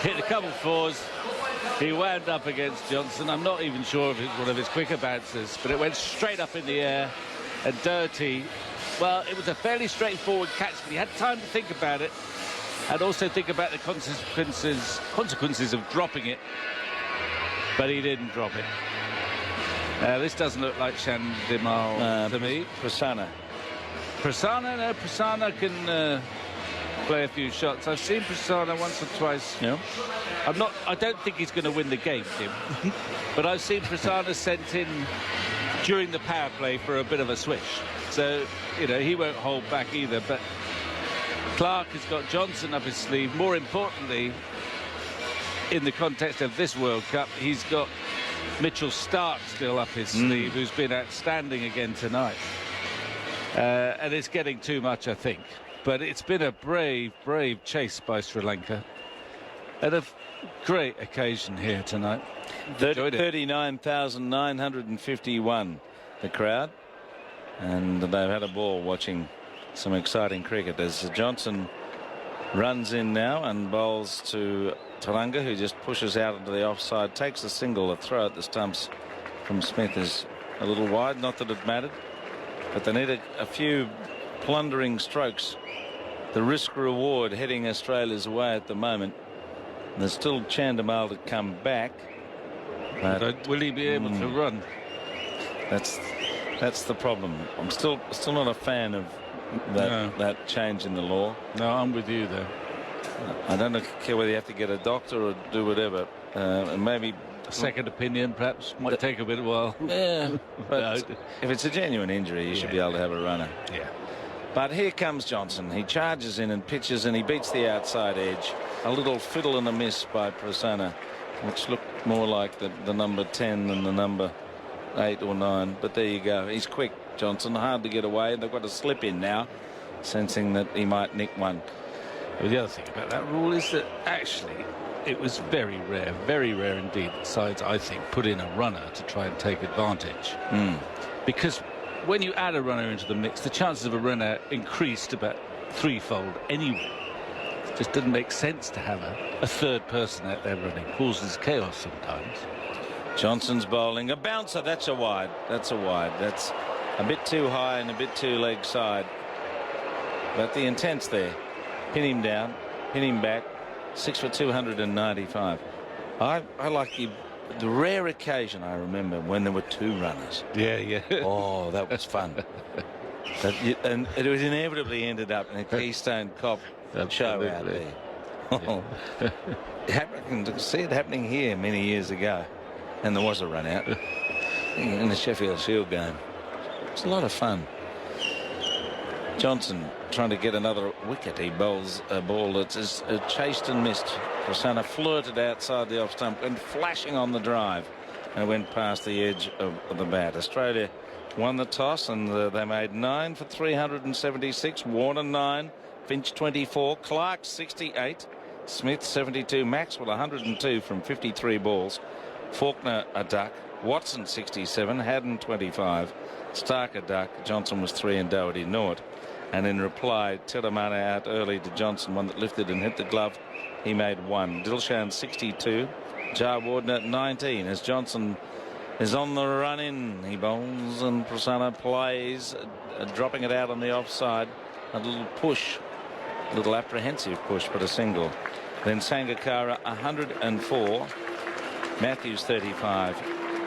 S12: Hit a couple fours. He wound up against Johnson. I'm not even sure if it's one of his quicker bounces, but it went straight up in the air. And Doherty, well, it was a fairly straightforward catch, but he had time to think about it and also think about the consequences of dropping it. But he didn't drop it. This doesn't look like Chandimal to me.
S3: Prasanna.
S12: Prasanna? No, Prasanna can play a few shots. I've seen Prasanna once or twice.
S3: Yeah.
S12: I don't think he's going to win the game, Tim. But I've seen Prasanna sent in during the power play for a bit of a switch. So, you know, he won't hold back either. But Clark has got Johnson up his sleeve. More importantly, in the context of this World Cup, he's got Mitchell Stark still up his sleeve, who's been outstanding again tonight. And it's getting too much, I think. But it's been a brave, brave chase by Sri Lanka. And a great occasion here tonight.
S3: 39,951, the crowd. And they've had a ball watching some exciting cricket as Johnson runs in now and bowls to Taranga, who just pushes out into the offside, takes a single. A throw at the stumps from Smith is a little wide. Not that it mattered, but they need a few plundering strokes. The risk reward heading Australia's way at the moment. There's still Chandimal to come back.
S12: But will he be able to run?
S3: That's the problem. I'm still not a fan of that change in the law.
S12: No, I'm with you though.
S3: I don't care whether you have to get a doctor or do whatever. And maybe
S12: a second opinion perhaps might take a bit of a while.
S3: Yeah, but if it's a genuine injury, you should be able to have a runner.
S12: Yeah.
S3: But here comes Johnson. He charges in and pitches and he beats the outside edge. A little fiddle and a miss by Prasanna, which looked more like the number 10 than the number 8 or 9. But there you go. He's quick, Johnson. Hard to get away. They've got to slip in now, sensing that he might nick one.
S12: Well, the other thing about that rule is that actually it was very rare indeed that sides, I think, put in a runner to try and take advantage. Because when you add a runner into the mix, the chances of a runner increased about threefold anyway. It just doesn't make sense to have a third person out there running. Causes chaos sometimes.
S3: Johnson's bowling a bouncer. That's a wide. That's a bit too high and a bit too leg side. But the intent's there. Pin him down, pin him back. 6 for 295. I like the rare occasion I remember when there were 2 runners.
S12: Yeah.
S3: Oh, that was fun. And it was inevitably ended up in a Keystone Cop show out there. I can see it happening here many years ago, and there was a run out in the Sheffield Shield game. It's a lot of fun. Johnson trying to get another wicket. He bowls a ball that's chased and missed. Prasanna flirted outside the off stump and flashing on the drive, and went past the edge of the bat. Australia won the toss and they made 9 for 376. Warner 9, Finch 24, Clark 68, Smith 72, Maxwell 102 from 53 balls, Faulkner a duck, Watson 67, Haddon 25, Stark a duck, Johnson was 3 and Doherty naught. And in reply, Tilamana out early to Johnson, one that lifted and hit the glove. He made 1. Dilshan 62, Jawardner 19 as Johnson is on the run in. He bowls and Prasanna plays, dropping it out on the offside. A little push Little apprehensive push, but a single. Then Sangakkara 104. Matthews 35.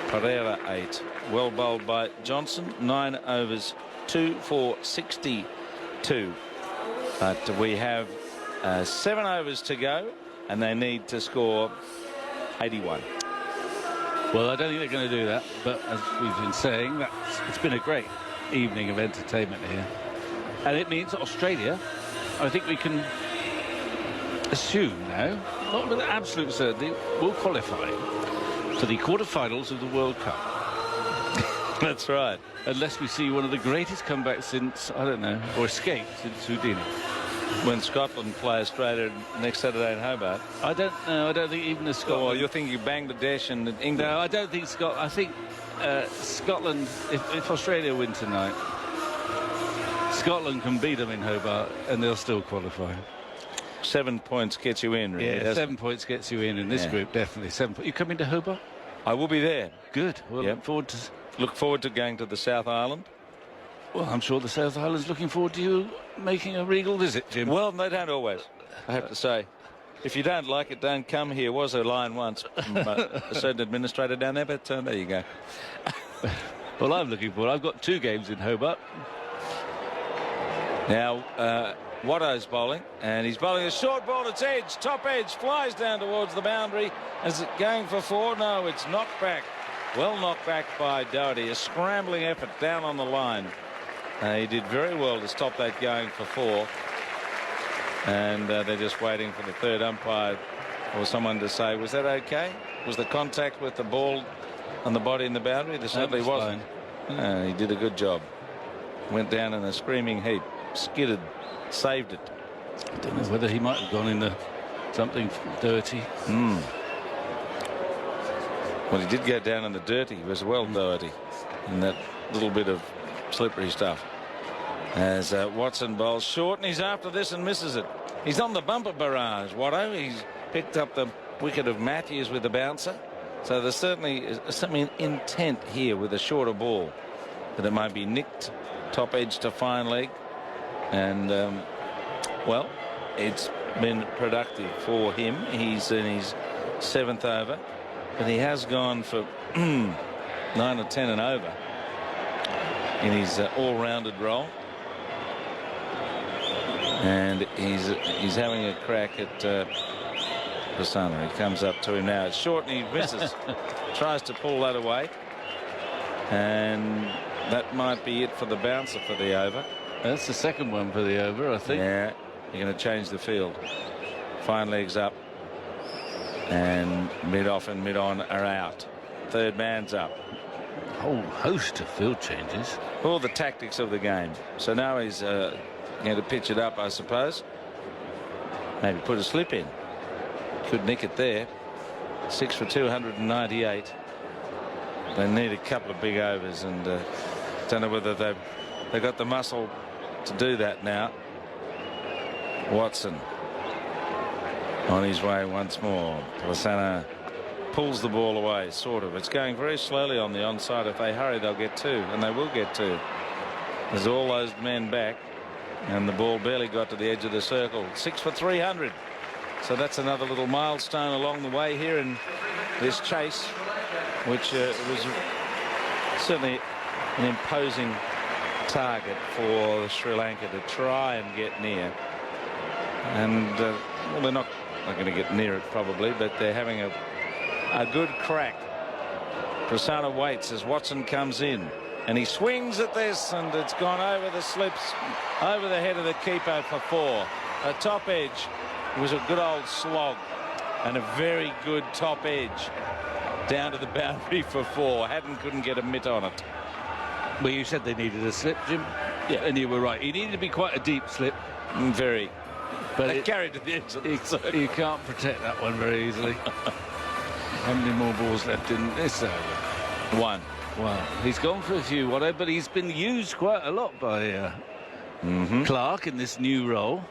S3: Pereira 8. Well bowled by Johnson. 9 overs, 2 for 62. But we have 7 overs to go, and they need to score 81.
S12: Well, I don't think they're going to do that, but as we've been saying, it's been a great evening of entertainment here. And it means Australia, I think we can assume now, not with absolute certainty, will qualify for the quarterfinals of the World Cup.
S3: That's right.
S12: Unless we see one of the greatest comebacks since, I don't know, or escape since Houdini.
S3: When Scotland play Australia next Saturday in Hobart.
S12: I don't know. I don't think even the Scotland.
S3: Oh, you're thinking Bangladesh and England?
S12: No, I don't think Scotland. I think Scotland, if Australia win tonight, Scotland can beat them in Hobart and they'll still qualify.
S3: 7 points gets you in, really.
S12: Yeah, 7 points gets you in this group, definitely. 7 points. You coming to Hobart?
S3: I will be there.
S12: Good. Well,
S3: yep. Look forward to going to the South Island.
S12: Well, I'm sure the South Island's looking forward to you making a regal visit, Jim.
S3: Well, they don't always, I have to say. If you don't like it, don't come here. Was a line once from a certain administrator down there, but there you go.
S12: Well, I'm looking forward. I've got 2 games in Hobart.
S3: Now, Watto's bowling, and he's bowling a short ball. It's edge, top edge, flies down towards the boundary. Is it going for 4? No, it's knocked back. Well knocked back by Doherty. A scrambling effort down on the line. He did very well to stop that going for 4. And they're just waiting for the third umpire or someone to say, was that okay? Was the contact with the ball on the body in the boundary? There certainly wasn't. He did a good job. Went down in a screaming heap. Skidded. Saved it.
S12: I don't know whether he might have gone into something dirty.
S3: Well, he did go down in the dirty. He was well dirty in that little bit of slippery stuff. As Watson bowls short, and he's after this and misses it. He's on the bumper barrage, Watto. He's picked up the wicket of Matthews with the bouncer. So there's certainly something intent here with a shorter ball, that it might be nicked top edge to fine leg. And, well, it's been productive for him. He's in his 7th over, but he has gone for 9 or 10 and over in his all-rounded role. And he's having a crack at Prasanna. He comes up to him now. It's short and he misses. Tries to pull that away. And that might be it for the bouncer for the over.
S12: That's the second one for the over, I think.
S3: Yeah, you're going to change the field. Fine legs up. And mid-off and mid-on are out. Third man's up.
S12: A whole host of field changes.
S3: All the tactics of the game. So now he's going to pitch it up, I suppose. Maybe put a slip in. Could nick it there. 6 for 298. They need a couple of big overs, and don't know whether they've got the muscle to do that now. Watson on his way once more. Prasanna pulls the ball away, sort of. It's going very slowly on the onside. If they hurry, they'll get 2, and they will get 2. There's all those men back, and the ball barely got to the edge of the circle. 6 for 300. So that's another little milestone along the way here in this chase, which was certainly an imposing target for Sri Lanka to try and get near. And well, they're not going to get near it probably, but they're having a good crack. Prasanna waits as Watson comes in, and he swings at this, and it's gone over the slips, over the head of the keeper for 4. A top edge. It was a good old slog, and a very good top edge down to the boundary for 4. Haddon couldn't get a mitt on it.
S12: Well, you said they needed a slip, Jim. Yeah, and you were right. He needed to be quite a deep slip.
S3: Very.
S12: But
S3: it carried to the edge of the circle.
S12: You can't protect that one very easily. How many more balls left in this over?
S3: 1.
S12: Well, he's gone for a few, whatever, but he's been used quite a lot by Clark in this new role.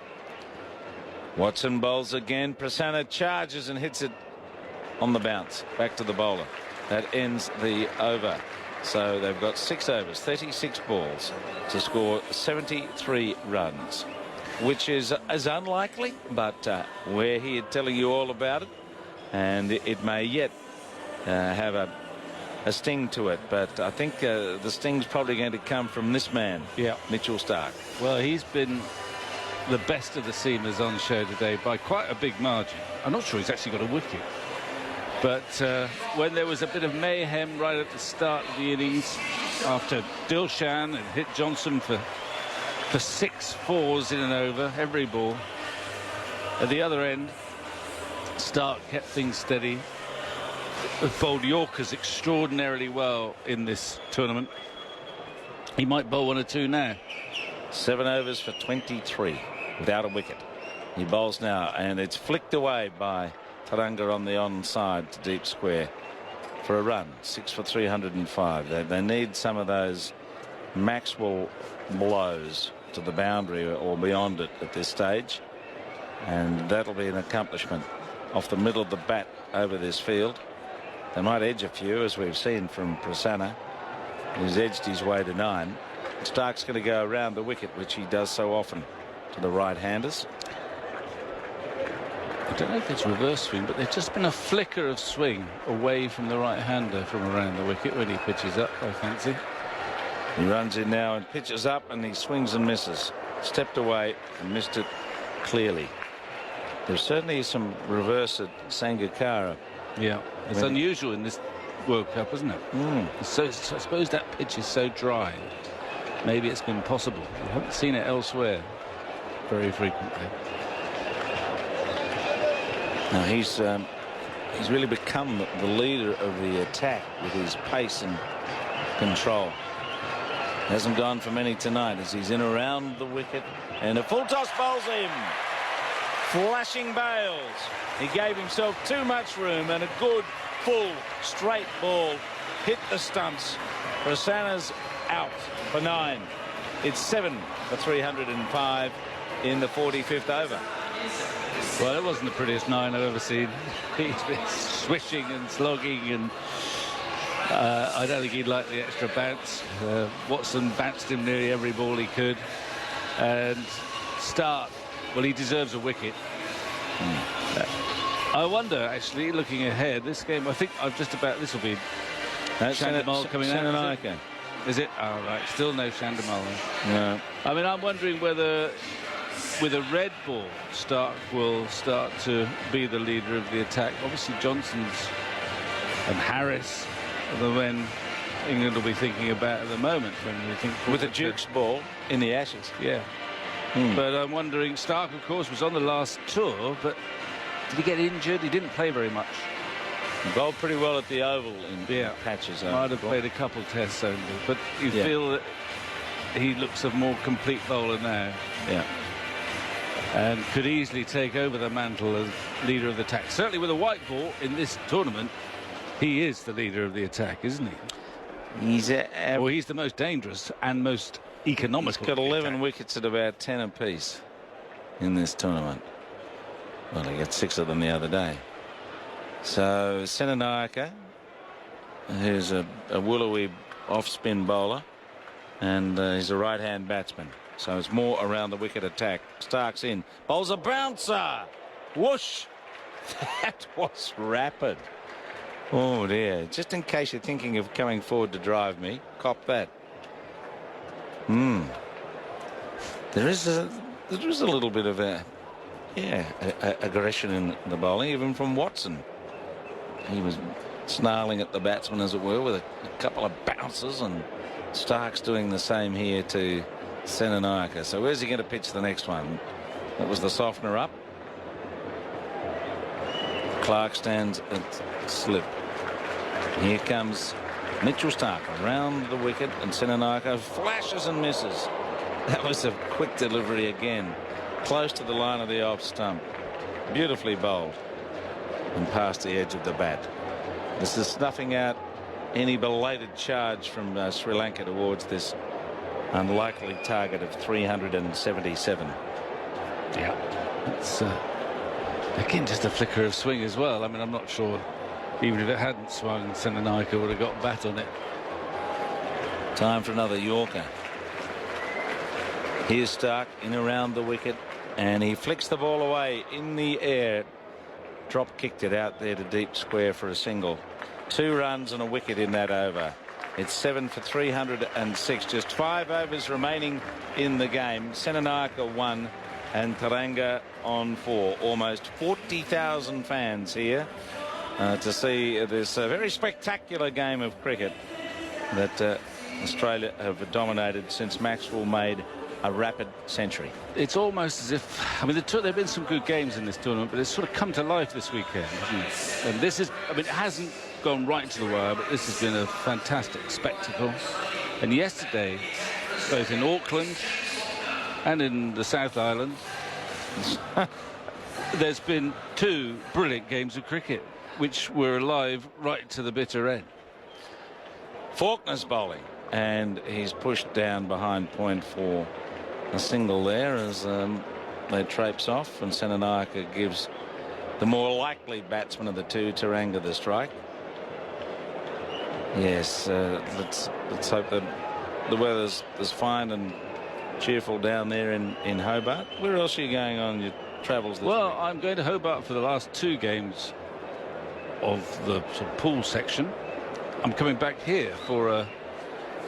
S3: Watson bowls again. Prasanna charges and hits it on the bounce. Back to the bowler. That ends the over. So they've got 6 overs, 36 balls to score 73 runs. which is unlikely, but we're here telling you all about it, and it may yet have a sting to it. But I think the sting's probably going to come from this man, Mitchell Starc.
S12: Well, he's been the best of the seamers on show today by quite a big margin. I'm not sure he's actually got a wicket. But when there was a bit of mayhem right at the start of the innings, after Dilshan had hit Johnson for 6 fours in and over every ball, at the other end, Starc kept things steady. Bowled Yorkers extraordinarily well in this tournament. He might bowl 1 or 2 now.
S3: 7 overs for 23 without a wicket. He bowls now, and it's flicked away by Taranga on the onside to deep square for a run. 6 for 305. They need some of those Maxwell blows to the boundary or beyond it at this stage, and that'll be an accomplishment off the middle of the bat over this field. They might edge a few, as we've seen from Prasanna, who's edged his way to 9. Stark's going to go around the wicket, which he does so often, to the right-handers.
S12: I don't know if it's reverse swing, but there's just been a flicker of swing away from the right-hander from around the wicket when he pitches up, I fancy.
S3: He runs in now and pitches up, and he swings and misses. Stepped away and missed it clearly. There's certainly some reverse at Sangakkara.
S12: Yeah, it's unusual in this World Cup, isn't it? So I suppose that pitch is so dry. Maybe it's been possible. We haven't seen it elsewhere very frequently.
S3: Now he's really become the leader of the attack with his pace and control. Hasn't gone for many tonight as he's in around the wicket, and a full toss bowls him. Flashing bails. He gave himself too much room, and a good full straight ball hit the stumps. Prasanna's out for 9. It's 7 for 305 in the 45th over.
S12: Well, it wasn't the prettiest 9 I've ever seen. He's been swishing and slogging, and I don't think he'd like the extra bounce. Watson bounced him nearly every ball he could, and Starc, well, he deserves a wicket. I wonder, actually, looking ahead, this game, I think this will be Chandimal coming out. Is it? Oh, right. Still no Chandimal.
S3: No.
S12: I mean, I'm wondering whether, with a red ball, Starc will start to be the leader of the attack. Obviously, Johnson's and Harris are the men England will be thinking about at the moment when we think
S3: with the Duke's ball in the Ashes.
S12: Yeah. But I'm wondering, Starc, of course, was on the last tour, but did he get injured? He didn't play very much.
S3: He bowled pretty well at the Oval in patches.
S12: Might have played a couple tests only, but you feel that he looks a more complete bowler now.
S3: Yeah.
S12: And could easily take over the mantle as leader of the attack. Certainly with a white ball in this tournament, he is the leader of the attack, isn't he?
S3: He's
S12: he's the most dangerous and most economical.
S3: He's got 11 wickets at about 10 apiece in this tournament. Well, he got 6 of them the other day. So Senanayake, who's a willowy off-spin bowler, and he's a right-hand batsman. So it's more around the wicket attack. Stark's in. Bowls a bouncer. Whoosh. That was rapid. Oh dear. Just in case you're thinking of coming forward to drive me, cop that. There is a little bit of aggression in the bowling, even from Watson. He was snarling at the batsman, as it were, with a couple of bounces, and Stark's doing the same here to Senanayake. So where's he going to pitch the next one? That was the softener up. Clark stands at slip. Here comes Mitchell Starc around the wicket, and Senanayake flashes and misses. That was a quick delivery again, close to the line of the off stump. Beautifully bowled and past the edge of the bat. This is snuffing out any belated charge from Sri Lanka towards this unlikely target of 377.
S12: Yeah, it's again just a flicker of swing as well. I mean, I'm not sure, even if it hadn't swung, Senanayake would have got bat on it.
S3: Time for another Yorker. Here's Stark in around the wicket, and he flicks the ball away in the air. Drop kicked it out there to deep square for a single. 2 runs and a wicket in that over. It's 7 for 306. Just 5 overs remaining in the game. Senanayake 1 and Taranga on 4. Almost 40,000 fans here to see this very spectacular game of cricket that Australia have dominated since Maxwell made a rapid century.
S12: It's almost as if, I mean, there have been some good games in this tournament, but it's sort of come to life this weekend, hasn't it? And this is, I mean, it hasn't gone right to the wire, but this has been a fantastic spectacle. And yesterday, both in Auckland and in the South Island, there's been 2 brilliant games of cricket, which were alive right to the bitter end.
S3: Faulkner's bowling, and he's pushed down behind point for a single there as they traipse off, and Senanayake gives the more likely batsman of the 2, Taranga, the strike. Yes, let's hope that the weather's fine and cheerful down there in Hobart. Where else are you going on your travels this week?
S12: I'm going to Hobart for the last 2 games of the sort of pool section. I'm coming back here for a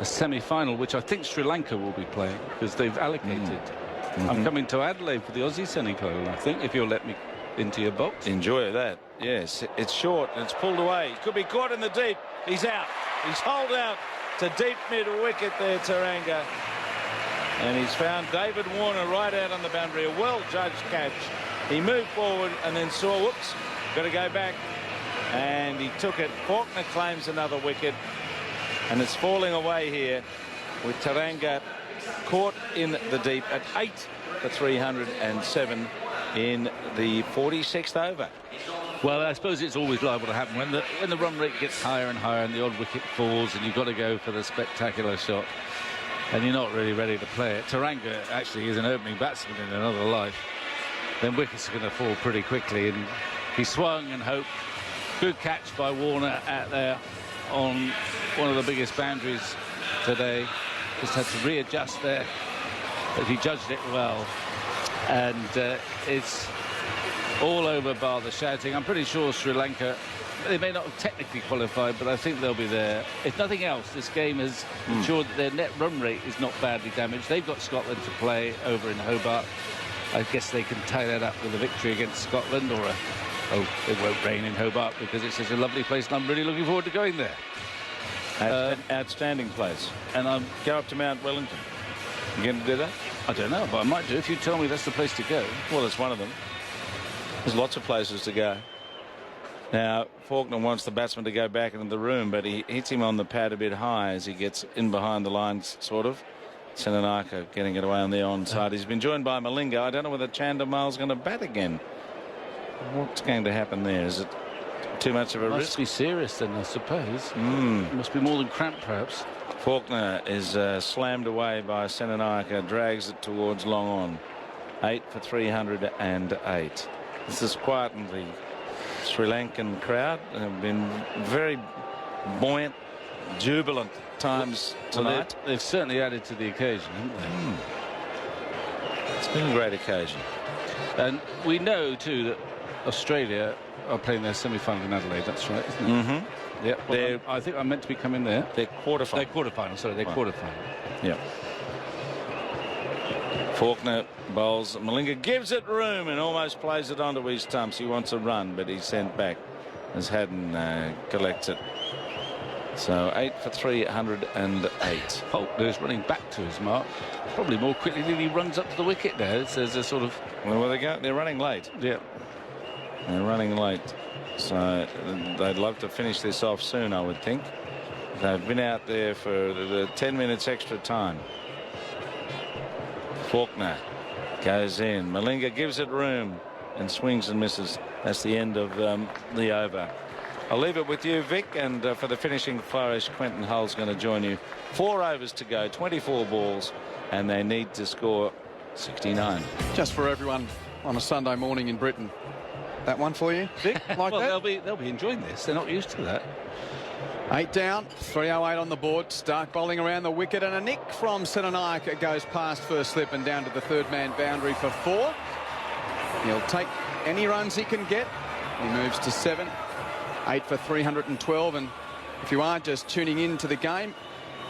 S12: semi-final, which I think Sri Lanka will be playing because they've allocated. I'm coming to Adelaide for the Aussie semi-final, I think, if you'll let me into your box.
S3: Enjoy that. Yes, it's short and it's pulled away. Could be caught in the deep. He's out. He's holed out to deep mid-wicket there, Taranga. And he's found David Warner right out on the boundary. A well-judged catch. He moved forward and then saw, whoops, got to go back. And he took it. Faulkner claims another wicket. And it's falling away here with Taranga caught in the deep at 8 for 307 in the 46th over.
S12: Well, I suppose it's always liable to happen when the run rate gets higher and higher and the odd wicket falls and you've got to go for the spectacular shot and you're not really ready to play it. Taranga actually is an opening batsman in another life. Then wickets are going to fall pretty quickly, and he swung and hoped. Good catch by Warner out there on one of the biggest boundaries today. Just had to readjust there, but he judged it well, and it's all over bar the shouting. I'm pretty sure Sri Lanka, they may not have technically qualified, but I think they'll be there. If nothing else, this game has ensured that their net run rate is not badly damaged. They've got Scotland to play over in Hobart. I guess they can tie that up with a victory against Scotland, or it won't rain in Hobart because it's such a lovely place, and I'm really looking forward to going there.
S3: Outstanding place. And I'll go up to Mount Wellington. You going to do that?
S12: I don't know, but I might do if you tell me that's the place to go.
S3: Well, that's one of them. There's lots of places to go. Now, Faulkner wants the batsman to go back into the room, but he hits him on the pad a bit high as he gets in behind the lines, sort of. Senanayake getting it away on the onside. He's been joined by Malinga. I don't know whether Chandimal's going to bat again. What's going to happen there? Is it too much of a risk?
S12: Must be serious then, I suppose. It must be more than cramp, perhaps.
S3: Faulkner is slammed away by Senanayake, drags it towards long on. 8 for 308. This is quietened the Sri Lankan crowd. Have been very buoyant, jubilant times tonight.
S12: Well, they've certainly added to the occasion, haven't they?
S3: It's been a great occasion.
S12: And we know, too, that Australia are playing their semi-final in Adelaide. That's right, isn't it? Yeah. Well, I think I'm meant to be coming there.
S3: They're quarterfinal.
S12: They're quarterfinal. Sorry, they're quarterfinal.
S3: Yeah. Faulkner bowls. Malinga gives it room and almost plays it onto his stumps. He wants a run, but he's sent back as Haddon collects it. So 8 for 308.
S12: Faulkner's running back to his mark. Probably more quickly than he runs up to the wicket now. There's a sort of...
S3: Well, where they go? They're running late.
S12: Yeah.
S3: They're running late. So they'd love to finish this off soon, I would think. They've been out there for the 10 minutes extra time. Faulkner goes in. Malinga gives it room and swings and misses. That's the end of the over. I'll leave it with you, Vic, and for the finishing flourish, Quinton Hull's going to join you. 4 overs to go, 24 balls, and they need to score 69.
S11: Just for everyone on a Sunday morning in Britain. That one for you, Vic? Like
S12: well,
S11: that?
S12: they'll be enjoying this. They're not used to that.
S11: 8 down, 3:08 on the board. Stark bowling around the wicket, and a nick from Senanaika goes past first slip and down to the third man boundary for 4. He'll take any runs he can get. He moves to 7, 8 for 312. And if you are just tuning in to the game,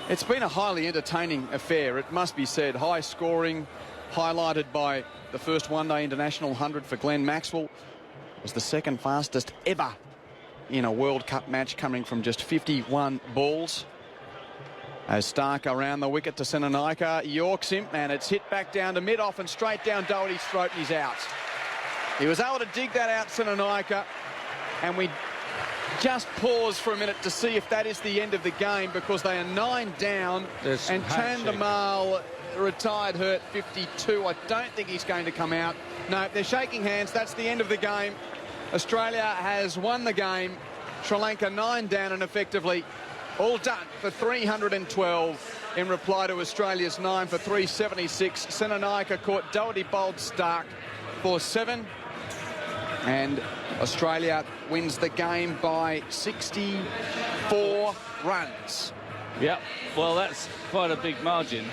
S11: it's been a highly entertaining affair, it must be said. High scoring, highlighted by the first one-day international 100 for Glenn Maxwell. It was the second fastest ever in a World Cup match, coming from just 51 balls. As Stark around the wicket to Senanaika, yorks him, and it's hit back down to mid-off and straight down Doherty's throat, and he's out. He was able to dig that out, Senanaika, and we just pause for a minute to see if that is the end of the game, because they are 9 down. And Chandamal retired hurt 52. I don't think he's going to come out. No, they're shaking hands. That's the end of the game. Australia has won the game. Sri Lanka 9 down, and effectively all done for 312 in reply to Australia's 9 for 376. Senanaika caught, Doherty bowled Stark for 7. And Australia wins the game by 64 runs.
S12: Yep, well, that's quite a big margin.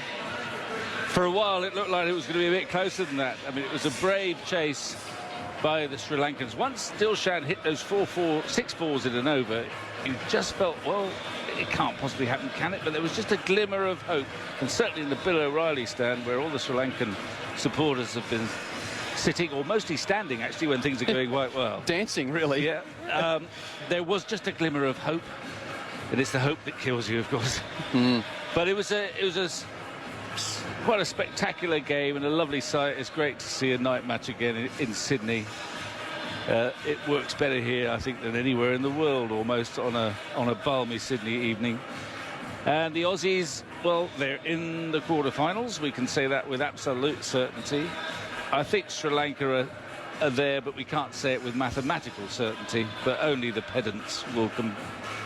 S12: For a while, it looked like it was going to be a bit closer than that. I mean, it was a brave chase by the Sri Lankans. Once Dilshan hit those 6 fours in an over, you just felt, well, it can't possibly happen, can it? But there was just a glimmer of hope. And certainly in the Bill O'Reilly stand, where all the Sri Lankan supporters have been sitting, or mostly standing, actually, when things are going quite well.
S11: Dancing, really.
S12: Yeah. There was just a glimmer of hope. And it's the hope that kills you, of course. But it was quite a spectacular game and a lovely sight. It's great to see a night match again in Sydney. It works better here, I think, than anywhere in the world, almost, on a balmy Sydney evening. And the Aussies, well, they're in the quarterfinals. We can say that with absolute certainty. I think Sri Lanka are there, but we can't say it with mathematical certainty. But only the pedants will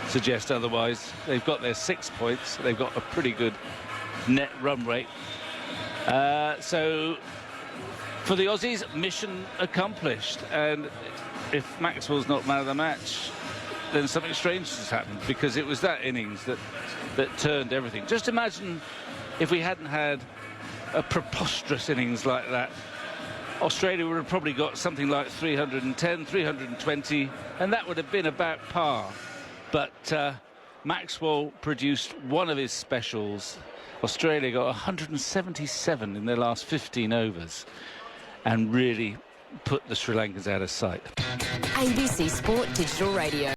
S12: suggest otherwise. They've got their 6 points. They've got a pretty good net run rate. So for the Aussies, mission accomplished. And if Maxwell's not man of the match, then something strange has happened, because it was that innings that turned everything. Just imagine if we hadn't had a preposterous innings like that. Australia would have probably got something like 310, 320, and that would have been about par. But Maxwell produced one of his specials. Australia got 177 in their last 15 overs and really put the Sri Lankans out of sight.
S15: ABC Sport Digital Radio.